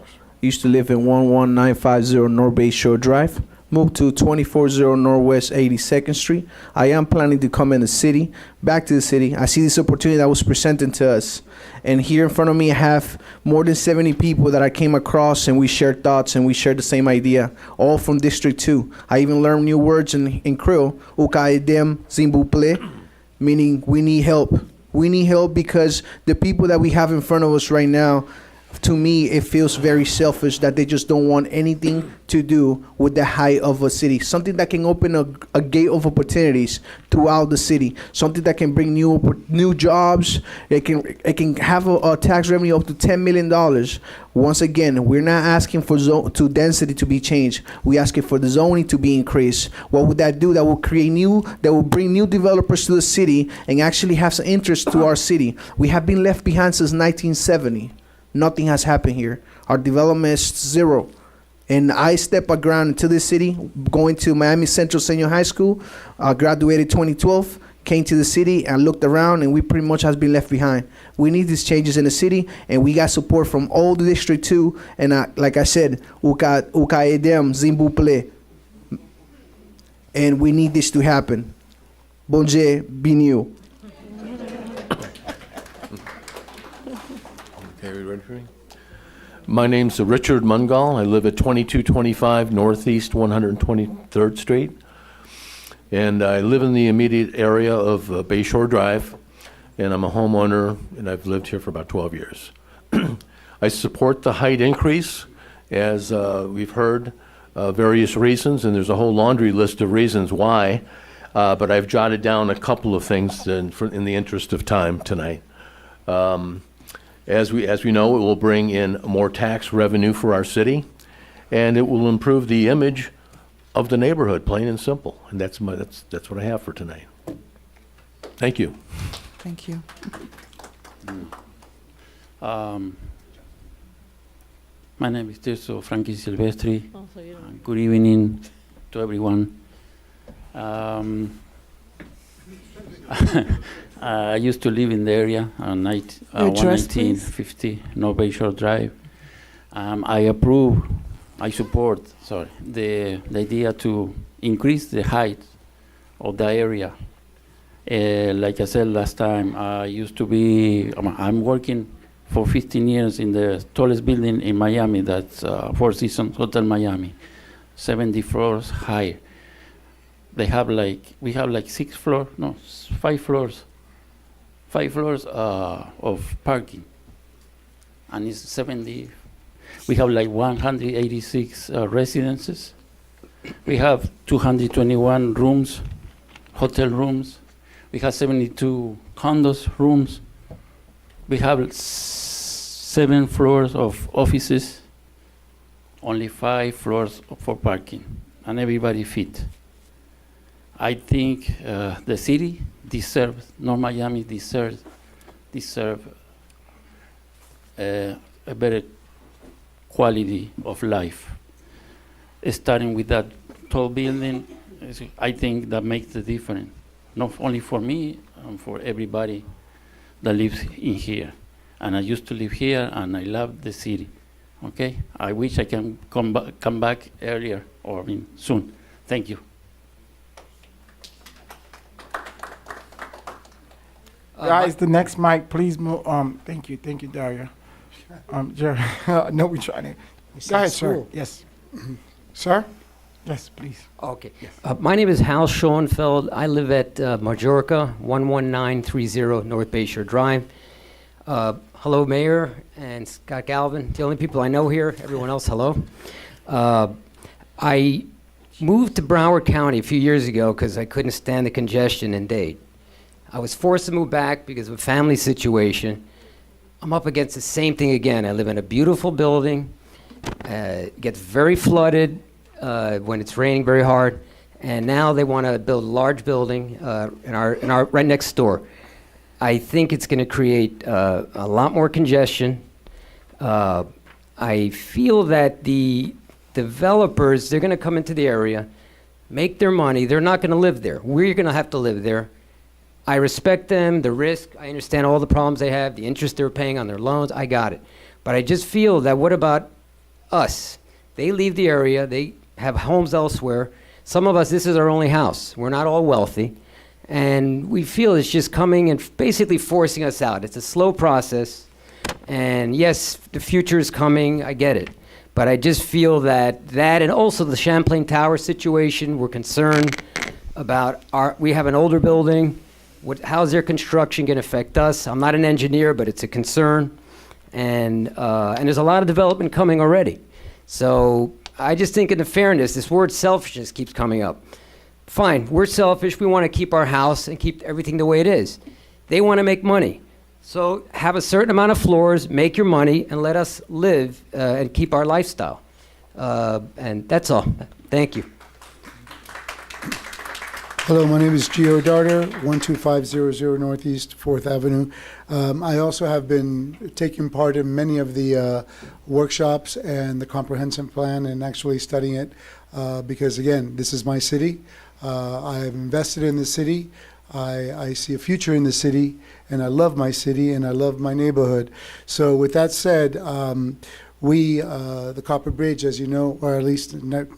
Used to live in 11950 North Bay Shore Drive. Moved to 240 Northwest 82nd Street. I am planning to come in the city, back to the city. I see this opportunity that was presented to us. And here in front of me, I have more than 70 people that I came across, and we shared thoughts and we shared the same idea, all from District 2. I even learned new words in Creole, Ukaedem Zimbuple, meaning we need help. We need help because the people that we have in front of us right now, to me, it feels very selfish that they just don't want anything to do with the height of a city. Something that can open a gate of opportunities throughout the city. Something that can bring new jobs. It can have a tax revenue up to $10 million. Once again, we're not asking for density to be changed. We're asking for the zoning to be increased. What would that do? That will bring new developers to the city and actually have some interest to our city. We have been left behind since 1970. Nothing has happened here. Our development is zero. And I stepped my ground into this city, going to Miami Central Senior High School, graduated 2012, came to the city and looked around, and we pretty much has been left behind. We need these changes in the city, and we got support from all the District 2, and like I said, Ukaedem Zimbuple. And we need this to happen. Bonje Binu. Okay, are we ready for me? My name's Richard Mungal. I live at 2225 Northeast 123rd Street. And I live in the immediate area of Bayshore Drive. And I'm a homeowner, and I've lived here for about 12 years. I support the height increase, as we've heard various reasons, and there's a whole laundry list of reasons why. But I've jotted down a couple of things in the interest of time tonight. As we know, it will bring in more tax revenue for our city, and it will improve the image of the neighborhood, plain and simple. And that's what I have for tonight. Thank you. Thank you. My name is Tirso Frankie Silvestri. Good evening to everyone. I used to live in the area on 11950 North Bayshore Drive. I support the idea to increase the height of the area. Like I said last time, I'm working for 15 years in the tallest building in Miami, that's Four Seasons Hotel Miami, 70 floors high. We have like 5 floors of parking, and it's 70. We have like 186 residences. We have 221 rooms, hotel rooms. We have 72 condos rooms. We have 7 floors of offices, only 5 floors for parking, and everybody fit. I think the city deserves, North Miami deserve a better quality of life. Starting with that tall building, I think that makes the difference, not only for me, for everybody that lives in here. And I used to live here, and I love the city. Okay, I wish I can come back earlier or soon. Thank you. Guys, the next mic, please move. Thank you, Daria. Jerry, no, we're trying to. Go ahead, sir. Yes, sir. Yes, please. Okay. My name is Hal Schoenfeld. I live at Majorca, 11930 North Bayshore Drive. Hello, Mayor and Scott Galvin, the only people I know here. Everyone else, hello. I moved to Broward County a few years ago because I couldn't stand the congestion in Dade. I was forced to move back because of a family situation. I'm up against the same thing again. I live in a beautiful building. Gets very flooded when it's raining very hard, and now they want to build a large building in our right next door. I think it's going to create a lot more congestion. I feel that the developers, they're going to come into the area, make their money. They're not going to live there. We're going to have to live there. I respect them, the risk. I understand all the problems they have, the interest they're paying on their loans. I got it. But I just feel that what about us? They leave the area. They have homes elsewhere. Some of us, this is our only house. We're not all wealthy. And we feel it's just coming and basically forcing us out. It's a slow process. And yes, the future is coming. I get it. But I just feel that and also the Champlain Tower situation, we're concerned about we have an older building. How's their construction going to affect us? I'm not an engineer, but it's a concern. And there's a lot of development coming already. So I just think in the fairness, this word selfishness keeps coming up. Fine, we're selfish. We want to keep our house and keep everything the way it is. They want to make money. So have a certain amount of floors, make your money, and let us live and keep our lifestyle. And that's all. Thank you. Hello, my name is Gio Darter, 12500 Northeast 4th Avenue. I also have been taking part in many of the workshops and the comprehensive plan and actually studying it because, again, this is my city. I have invested in the city. I see a future in the city, and I love my city, and I love my neighborhood. So with that said, we, the Copper Bridge, as you know, or at least,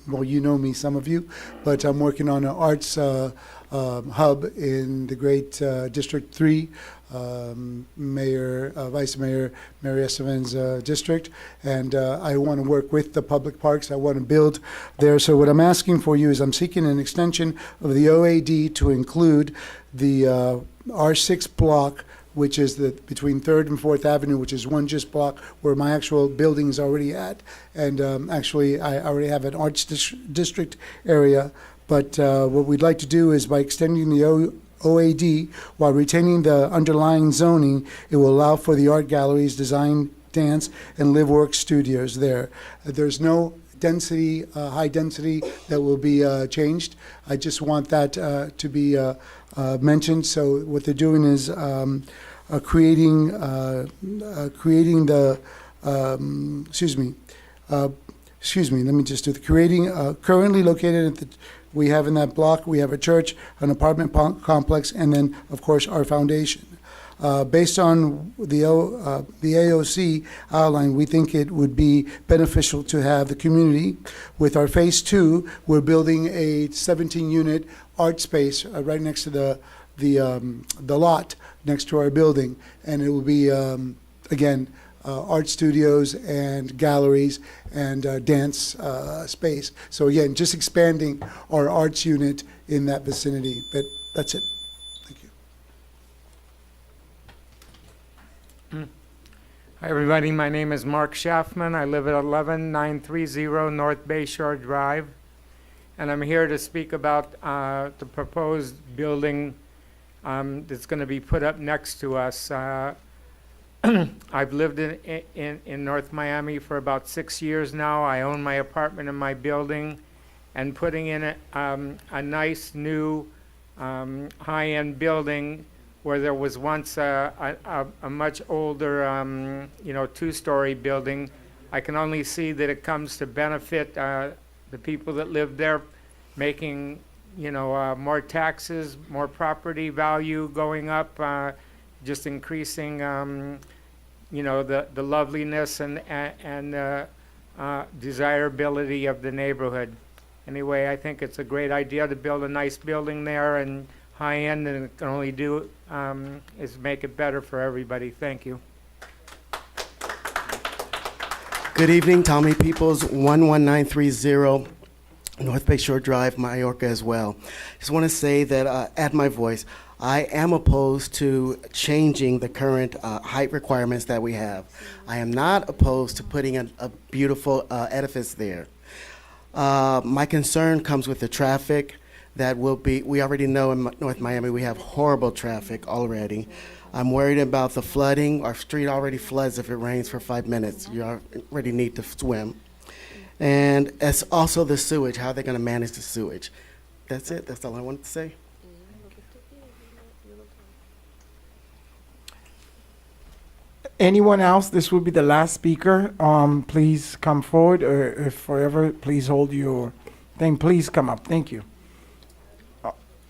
well, you know me, some of you, but I'm working on an arts hub in the great District 3, Vice Mayor Mary Estevan's district, and I want to work with the public parks. I want to build there. So what I'm asking for you is I'm seeking an extension of the OAD to include the R6 block, which is between 3rd and 4th Avenue, which is one just block where my actual building is already at. And actually, I already have an arts district area. But what we'd like to do is by extending the OAD while retaining the underlying zoning, it will allow for the art galleries, design, dance, and live work studios there. There's no density, high density that will be changed. I just want that to be mentioned. So what they're doing is creating the let me just do the creating currently located at the we have in that block, we have a church, an apartment complex, and then, of course, our foundation. Based on the AOC outline, we think it would be beneficial to have the community. With our phase 2, we're building a 17-unit art space right next to the lot next to our building, and it will be again art studios and galleries and dance space. So again, just expanding our arts unit in that vicinity. But that's it. Thank you. Hi, everybody. My name is Mark Schaffman. I live at 11930 North Bayshore Drive. And I'm here to speak about the proposed building that's going to be put up next to us. I've lived in North Miami for about 6 years now. I own my apartment and my building, and putting in a nice new high-end building where there was once a much older, two-story building. I can only see that it comes to benefit the people that live there, making more taxes, more property value going up, just increasing the loveliness and desirability of the neighborhood. Anyway, I think it's a great idea to build a nice building there and high end, and it can only do is make it better for everybody. Thank you. Good evening, Tommy Peoples, 11930 North Bayshore Drive, Mallorca as well. Just want to say that add my voice. I am opposed to changing the current height requirements that we have. I am not opposed to putting a beautiful edifice there. My concern comes with the traffic that will be, we already know in North Miami we have horrible traffic already. I'm worried about the flooding. Our street already floods if it rains for 5 minutes. You already need to swim. And as also the sewage, how they're going to manage the sewage. That's it. That's all I wanted to say. Anyone else? This will be the last speaker. Please come forward, or if forever, please hold your thing. Please come up. Thank you.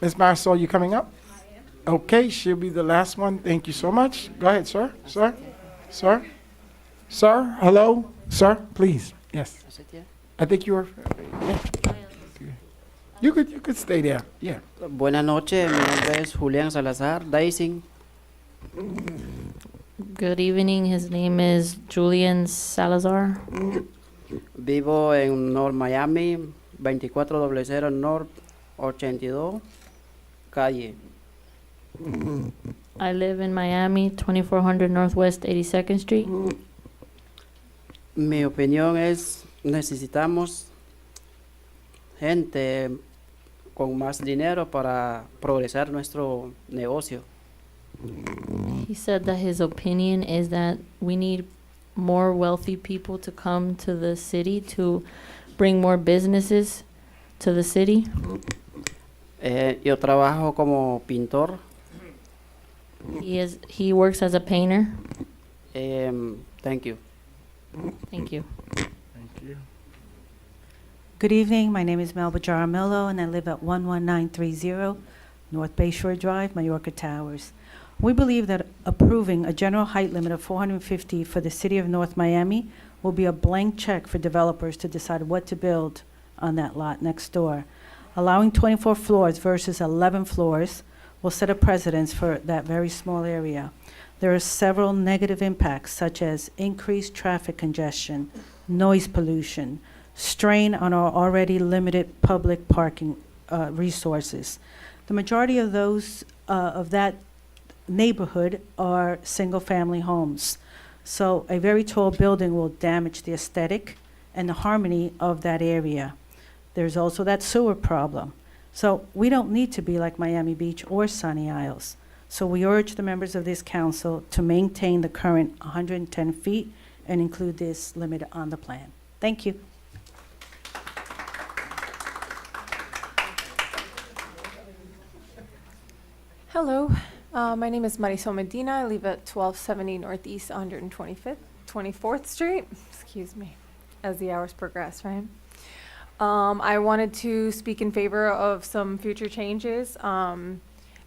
Ms. Marisol, you coming up? I am. Okay, she'll be the last one. Thank you so much. Go ahead, sir. Sir? Sir? Sir? Hello? Sir? Please. Yes. I think you were. Yeah. You could stay there. Yeah. Buenas noches, mi nombre es Julián Salazar, Daisy. Good evening. His name is Julian Salazar. Vivo en North Miami, 2400 North 82, calle. I live in Miami, 2400 Northwest 82nd Street. Mi opinión es, necesitamos gente con más dinero para progresar nuestro negocio. He said that his opinion is that we need more wealthy people to come to the city to bring more businesses to the city. Yo trabajo como pintor. He works as a painter. Thank you. Thank you. Good evening. My name is Melba Jaramillo, and I live at 11930 North Bayshore Drive, Majorca Towers. We believe that approving a general height limit of 450 for the city of North Miami will be a blank check for developers to decide what to build on that lot next door. Allowing 24 floors versus 11 floors will set a precedence for that very small area. There are several negative impacts, such as increased traffic congestion, noise pollution, strain on our already limited public parking resources. The majority of those of that neighborhood are single-family homes. So a very tall building will damage the aesthetic and the harmony of that area. There's also that sewer problem. So we don't need to be like Miami Beach or Sunny Isles. So we urge the members of this council to maintain the current 110 feet and include this limit on the plan. Thank you. Hello, my name is Marisol Medina. I live at 1270 Northeast 24th Street. Excuse me, as the hours progress, right? I wanted to speak in favor of some future changes.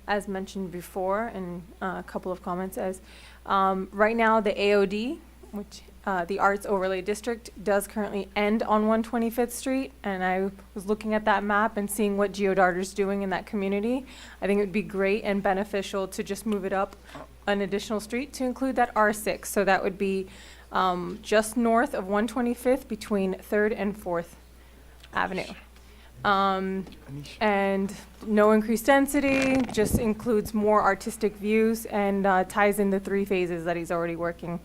As mentioned before, and a couple of comments as right now the AOD, which the Arts Overlay District, does currently end on 125th Street, and I was looking at that map and seeing what GeoDarter's doing in that community. I think it would be great and beneficial to just move it up an additional street to include that R6. So that would be just north of 125th between 3rd and 4th Avenue. And no increased density, just includes more artistic views and ties in the 3 phases that he's already working.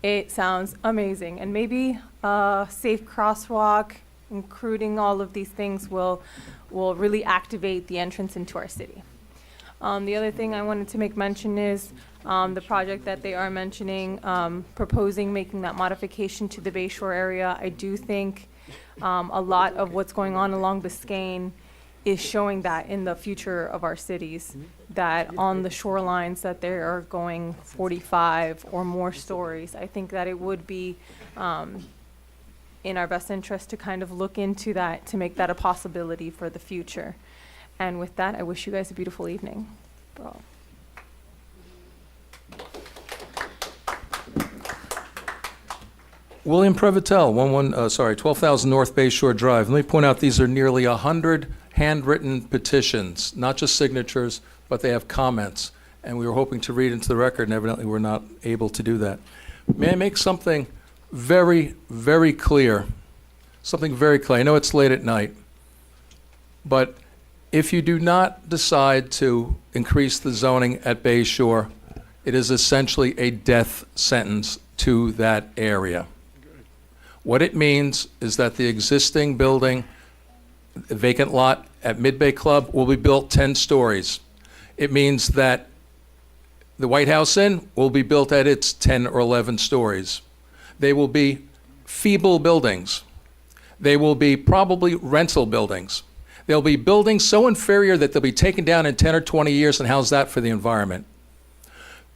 It sounds amazing, and maybe a safe crosswalk, including all of these things, will really activate the entrance into our city. The other thing I wanted to make mention is the project that they are mentioning, proposing making that modification to the Bayshore area. I do think a lot of what's going on along Biscayne is showing that in the future of our cities, that on the shorelines that they are going 45 or more stories. I think that it would be in our best interest to kind of look into that, to make that a possibility for the future. And with that, I wish you guys a beautiful evening. For all. William Previtel, 12,000 North Bayshore Drive. Let me point out these are nearly 100 handwritten petitions, not just signatures, but they have comments. And we were hoping to read into the record, and evidently we're not able to do that. May I make something very, very clear? Something very clear. I know it's late at night, but if you do not decide to increase the zoning at Bayshore, it is essentially a death sentence to that area. What it means is that the existing building, vacant lot at Mid-Bay Club, will be built 10 stories. It means that the White House Inn will be built at its 10 or 11 stories. They will be feeble buildings. They will be probably rental buildings. They'll be buildings so inferior that they'll be taken down in 10 or 20 years, and how's that for the environment?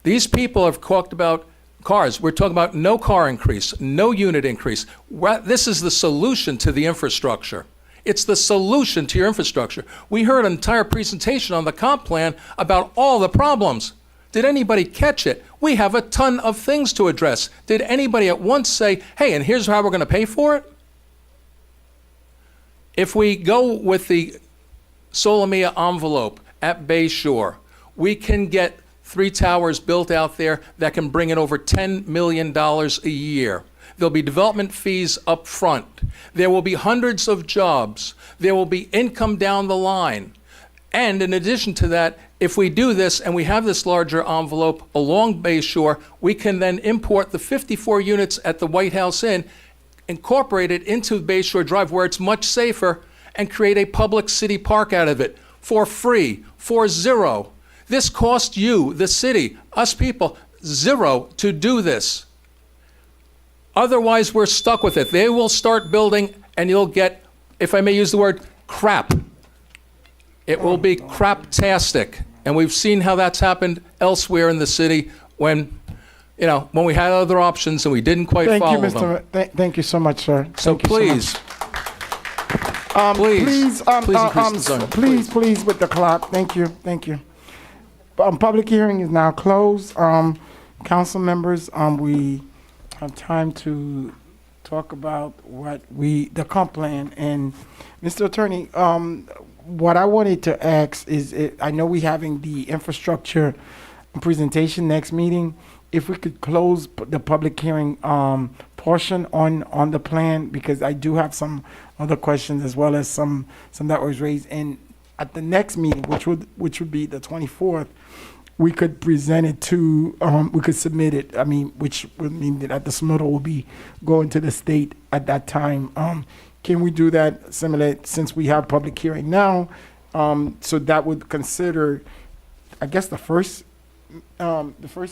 These people have talked about cars. We're talking about no car increase, no unit increase. This is the solution to the infrastructure. It's the solution to your infrastructure. We heard an entire presentation on the comp plan about all the problems. Did anybody catch it? We have a ton of things to address. Did anybody at once say, hey, and here's how we're going to pay for it? If we go with the Solomia envelope at Bay Shore, we can get 3 towers built out there that can bring in over $10 million a year. There'll be development fees up front. There will be hundreds of jobs. There will be income down the line. And in addition to that, if we do this and we have this larger envelope along Bay Shore, we can then import the 54 units at the White House Inn, incorporate it into Bay Shore Drive where it's much safer, and create a public city park out of it for free, for zero. This cost you, the city, us people, zero to do this. Otherwise, we're stuck with it. They will start building and you'll get, if I may use the word, crap. It will be craptastic. And we've seen how that's happened elsewhere in the city when we had other options and we didn't quite follow them. Thank you so much, sir. So please, please with the clock. Thank you. Public hearing is now closed. Council members, we have time to talk about the comp plan. And Mr. Attorney, what I wanted to ask is, I know we're having the infrastructure presentation next meeting. If we could close the public hearing portion on the plan, because I do have some other questions as well as some that was raised. And at the next meeting, which would be the 24th, we could present it to, we could submit it, which would mean that the submittal will be going to the state at that time. Can we do that similar, since we have public hearing now? So that would consider, I guess, the first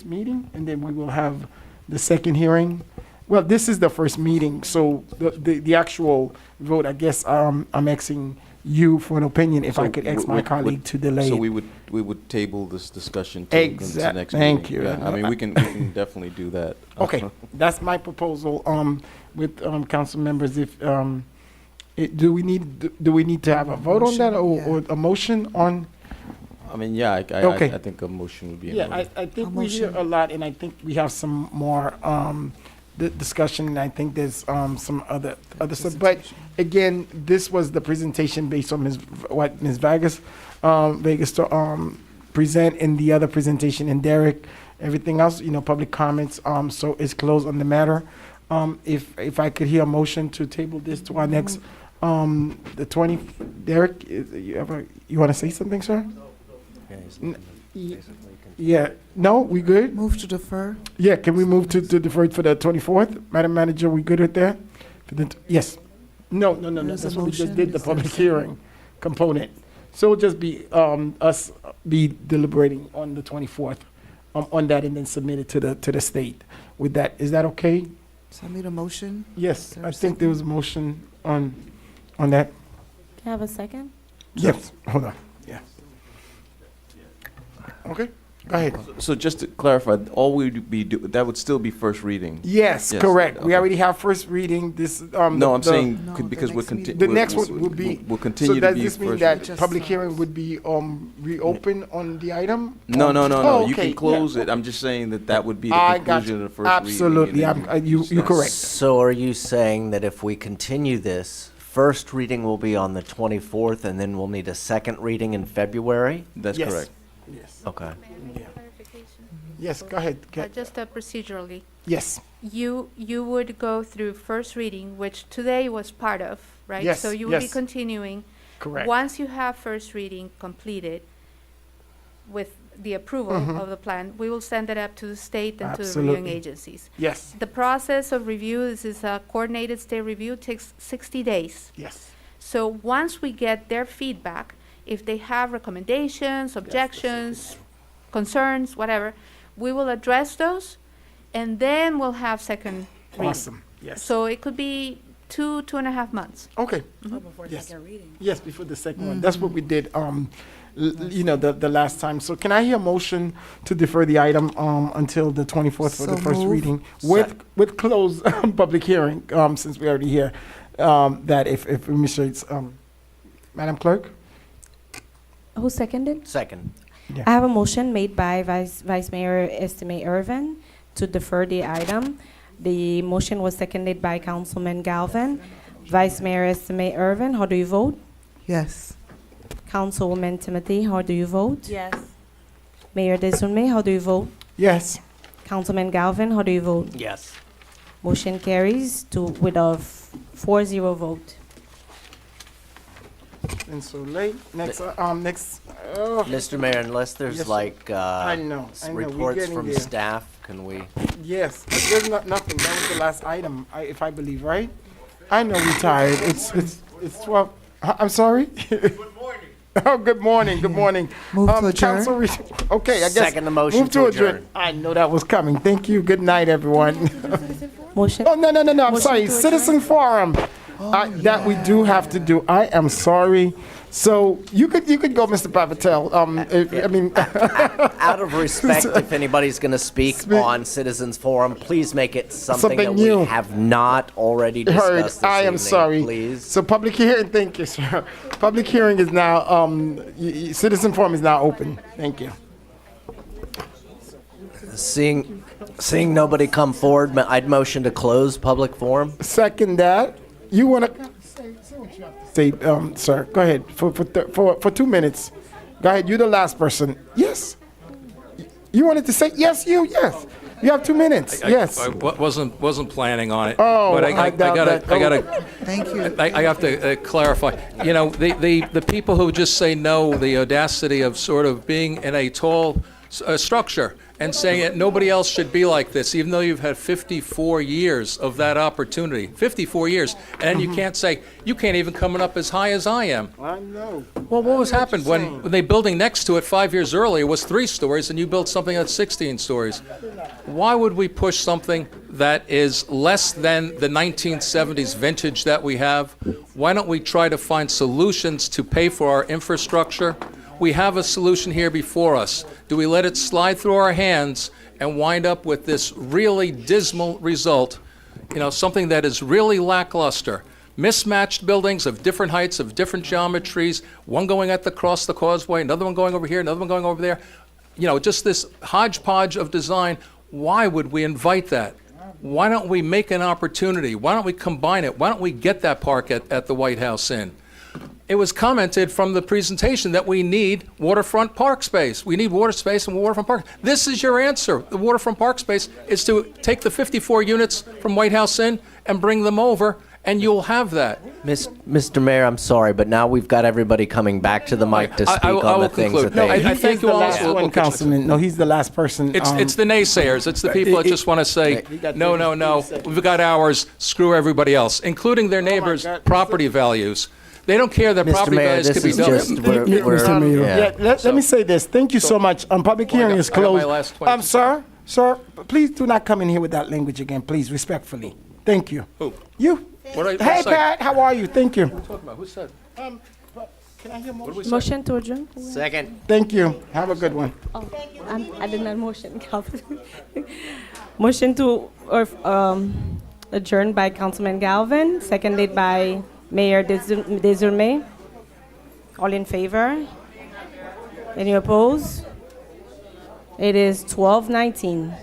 meeting, and then we will have the second hearing. Well, this is the first meeting, so the actual vote, I guess, I'm asking you for an opinion, if I could ask my colleague to delay. So we would table this discussion to the next meeting. Thank you. Yeah, we can definitely do that. Okay, that's my proposal. With council members, if do we need to have a vote on that, or a motion on? I think a motion would be in order. I think we hear a lot, and I think we have some more discussion, and I think there's some other stuff. But again, this was the presentation based on Ms. Vegas present, in the other presentation, and Derek, everything else, public comments. So it's closed on the matter. If I could hear a motion to table this to our next, the 20. Derek, you want to say something, sir? Yeah. No, we good? Move to defer. Yeah, can we move to defer for the 24th? Madam Manager, we good with that? Yes. No. That's what we just did, the public hearing component. So it'll just be us deliberating on the 24th on that, and then submit it to the state with that. Is that okay? So I made a motion. Yes, I think there was a motion on that. Can I have a second? Yes, hold on. Yeah. Okay, go ahead. So just to clarify, all we'd be that would still be first reading. Yes, correct. Okay. We already have first reading. This. No, I'm saying because we'll continue. The next one will be. We'll continue to be first. So does this mean that public hearing would be reopened on the item? No. Oh, you can close it. I'm just saying that would be the conclusion of the first Absolutely. reading. You're correct. So are you saying that if we continue this, first reading will be on the 24th, and then we'll need a second reading in February? That's correct. Yes. Okay. Yes, go ahead. Just procedurally. Yes. You would go through first reading, which today was part of, right? Yes, So you would be continuing. Correct. Once you have first reading completed with the approval of the plan, we will send it up to the state and to the reviewing agencies. Yes. The process of review, this is a coordinated state review, takes 60 days. Yes. So once we get their feedback, if they have recommendations, objections, concerns, whatever, we will address those, and then we'll have second reading. Awesome. Yes. So it could be two and a half months. Okay. Mhm. Yes. Yes, before the second one. That's what we did, the last time. So can I hear a motion to defer the item until the 24th for the So first moved. reading with closed public hearing, since we're already here, that if Mr. Madam Clerk? Who seconded? Second. I have a motion made by Vice Mayor Estime Irvin to defer the item. The motion was seconded by Councilman Galvin. Vice Mayor Estime Irvin, how do you vote? Yes. Councilwoman Timothy, how do you vote? Yes. Mayor Desulme, how do you vote? Yes. Councilman Galvin, how do you vote? Yes. Motion carries with a 4-0 vote. And so late. Next. Mr. Mayor, unless there's Yes, sir. like I know, we're reports getting from there. staff, can we? Yes, there's nothing. That was the last item, if I believe, right? I know we're tired. It's 12. I'm sorry? Good morning. Oh, good morning, good morning. Move to adjourn. Council okay, I guess. Second the motion Move to adjourn. I know that was coming. Thank you. Good night, everyone. Motion. Oh, no. I'm Motion sorry. to adjourn. Citizen Forum. That we do have to do. I am sorry. So you could go, Mr. Papatel. I mean, Out of respect, if anybody's going to speak on Citizens Forum, please make it something that new. we have not already heard. discussed this I am evening, sorry. please. So public hearing. Thank you, sir. Public hearing is now. Citizen Forum is now open. Thank you. Seeing nobody come forward, I'd motion to close public forum. Second that. You want to say, sir? Go ahead for 2 minutes. Go ahead. You're the last person. Yes. You wanted to say yes. Yes. You have 2 minutes. Yes. I wasn't planning on it. Oh, but I doubt that. I gotta. Thank you. I have to clarify. You know, the people who just say no, the audacity of sort of being in a tall structure and saying that nobody else should be like this, even though you've had 54 years of that opportunity. 54 years. And you can't say, you can't even come up as high as I am. I know. Well, what was happened when they building next to it 5 years earlier was 3 stories and you built something that's 16 stories? Why would we push something that is less than the 1970s vintage that we have? Why don't we try to find solutions to pay for our infrastructure? We have a solution here before us. Do we let it slide through our hands and wind up with this really dismal result? You know, something that is really lackluster. Mismatched buildings of different heights, of different geometries, one going across the causeway, another one going over here, another one going over there. You know, just this hodgepodge of design. Why would we invite that? Why don't we make an opportunity? Why don't we combine it? Why don't we get that park at the White House in? It was commented from the presentation that we need waterfront park space. We need water space and waterfront park. This is your answer. The waterfront park space is to take the 54 units from White House Inn and bring them over, and you'll have that. Mr. Mayor, I'm sorry, but now we've got everybody coming back to the mic to speak I on will the things conclude. that they... I thank you all. One councilman. No, he's the last person. It's the naysayers. It's the people that just want to say, no, we've got ours, screw everybody else, including their neighbors' property values. They don't care that Mr. property Mayor, values this could be is doubled. just... Mr. Mayor. Let me say this. Thank you so much. Public hearing is I got my closed. last 20 Sir, please do not come in here with that language again, please, respectfully. Thank you. Who? You. What did I Hey, say? Pat, how are you? Thank you. What are you talking about? Who said? Can I hear What did we say? Motion to adjourn? Second. Thank you. Have a good one. I did not motion, Calvin. Motion to adjourn by Councilman Galvin, seconded by Mayor Desulme. All in favor? Any opposed? It is 12:19.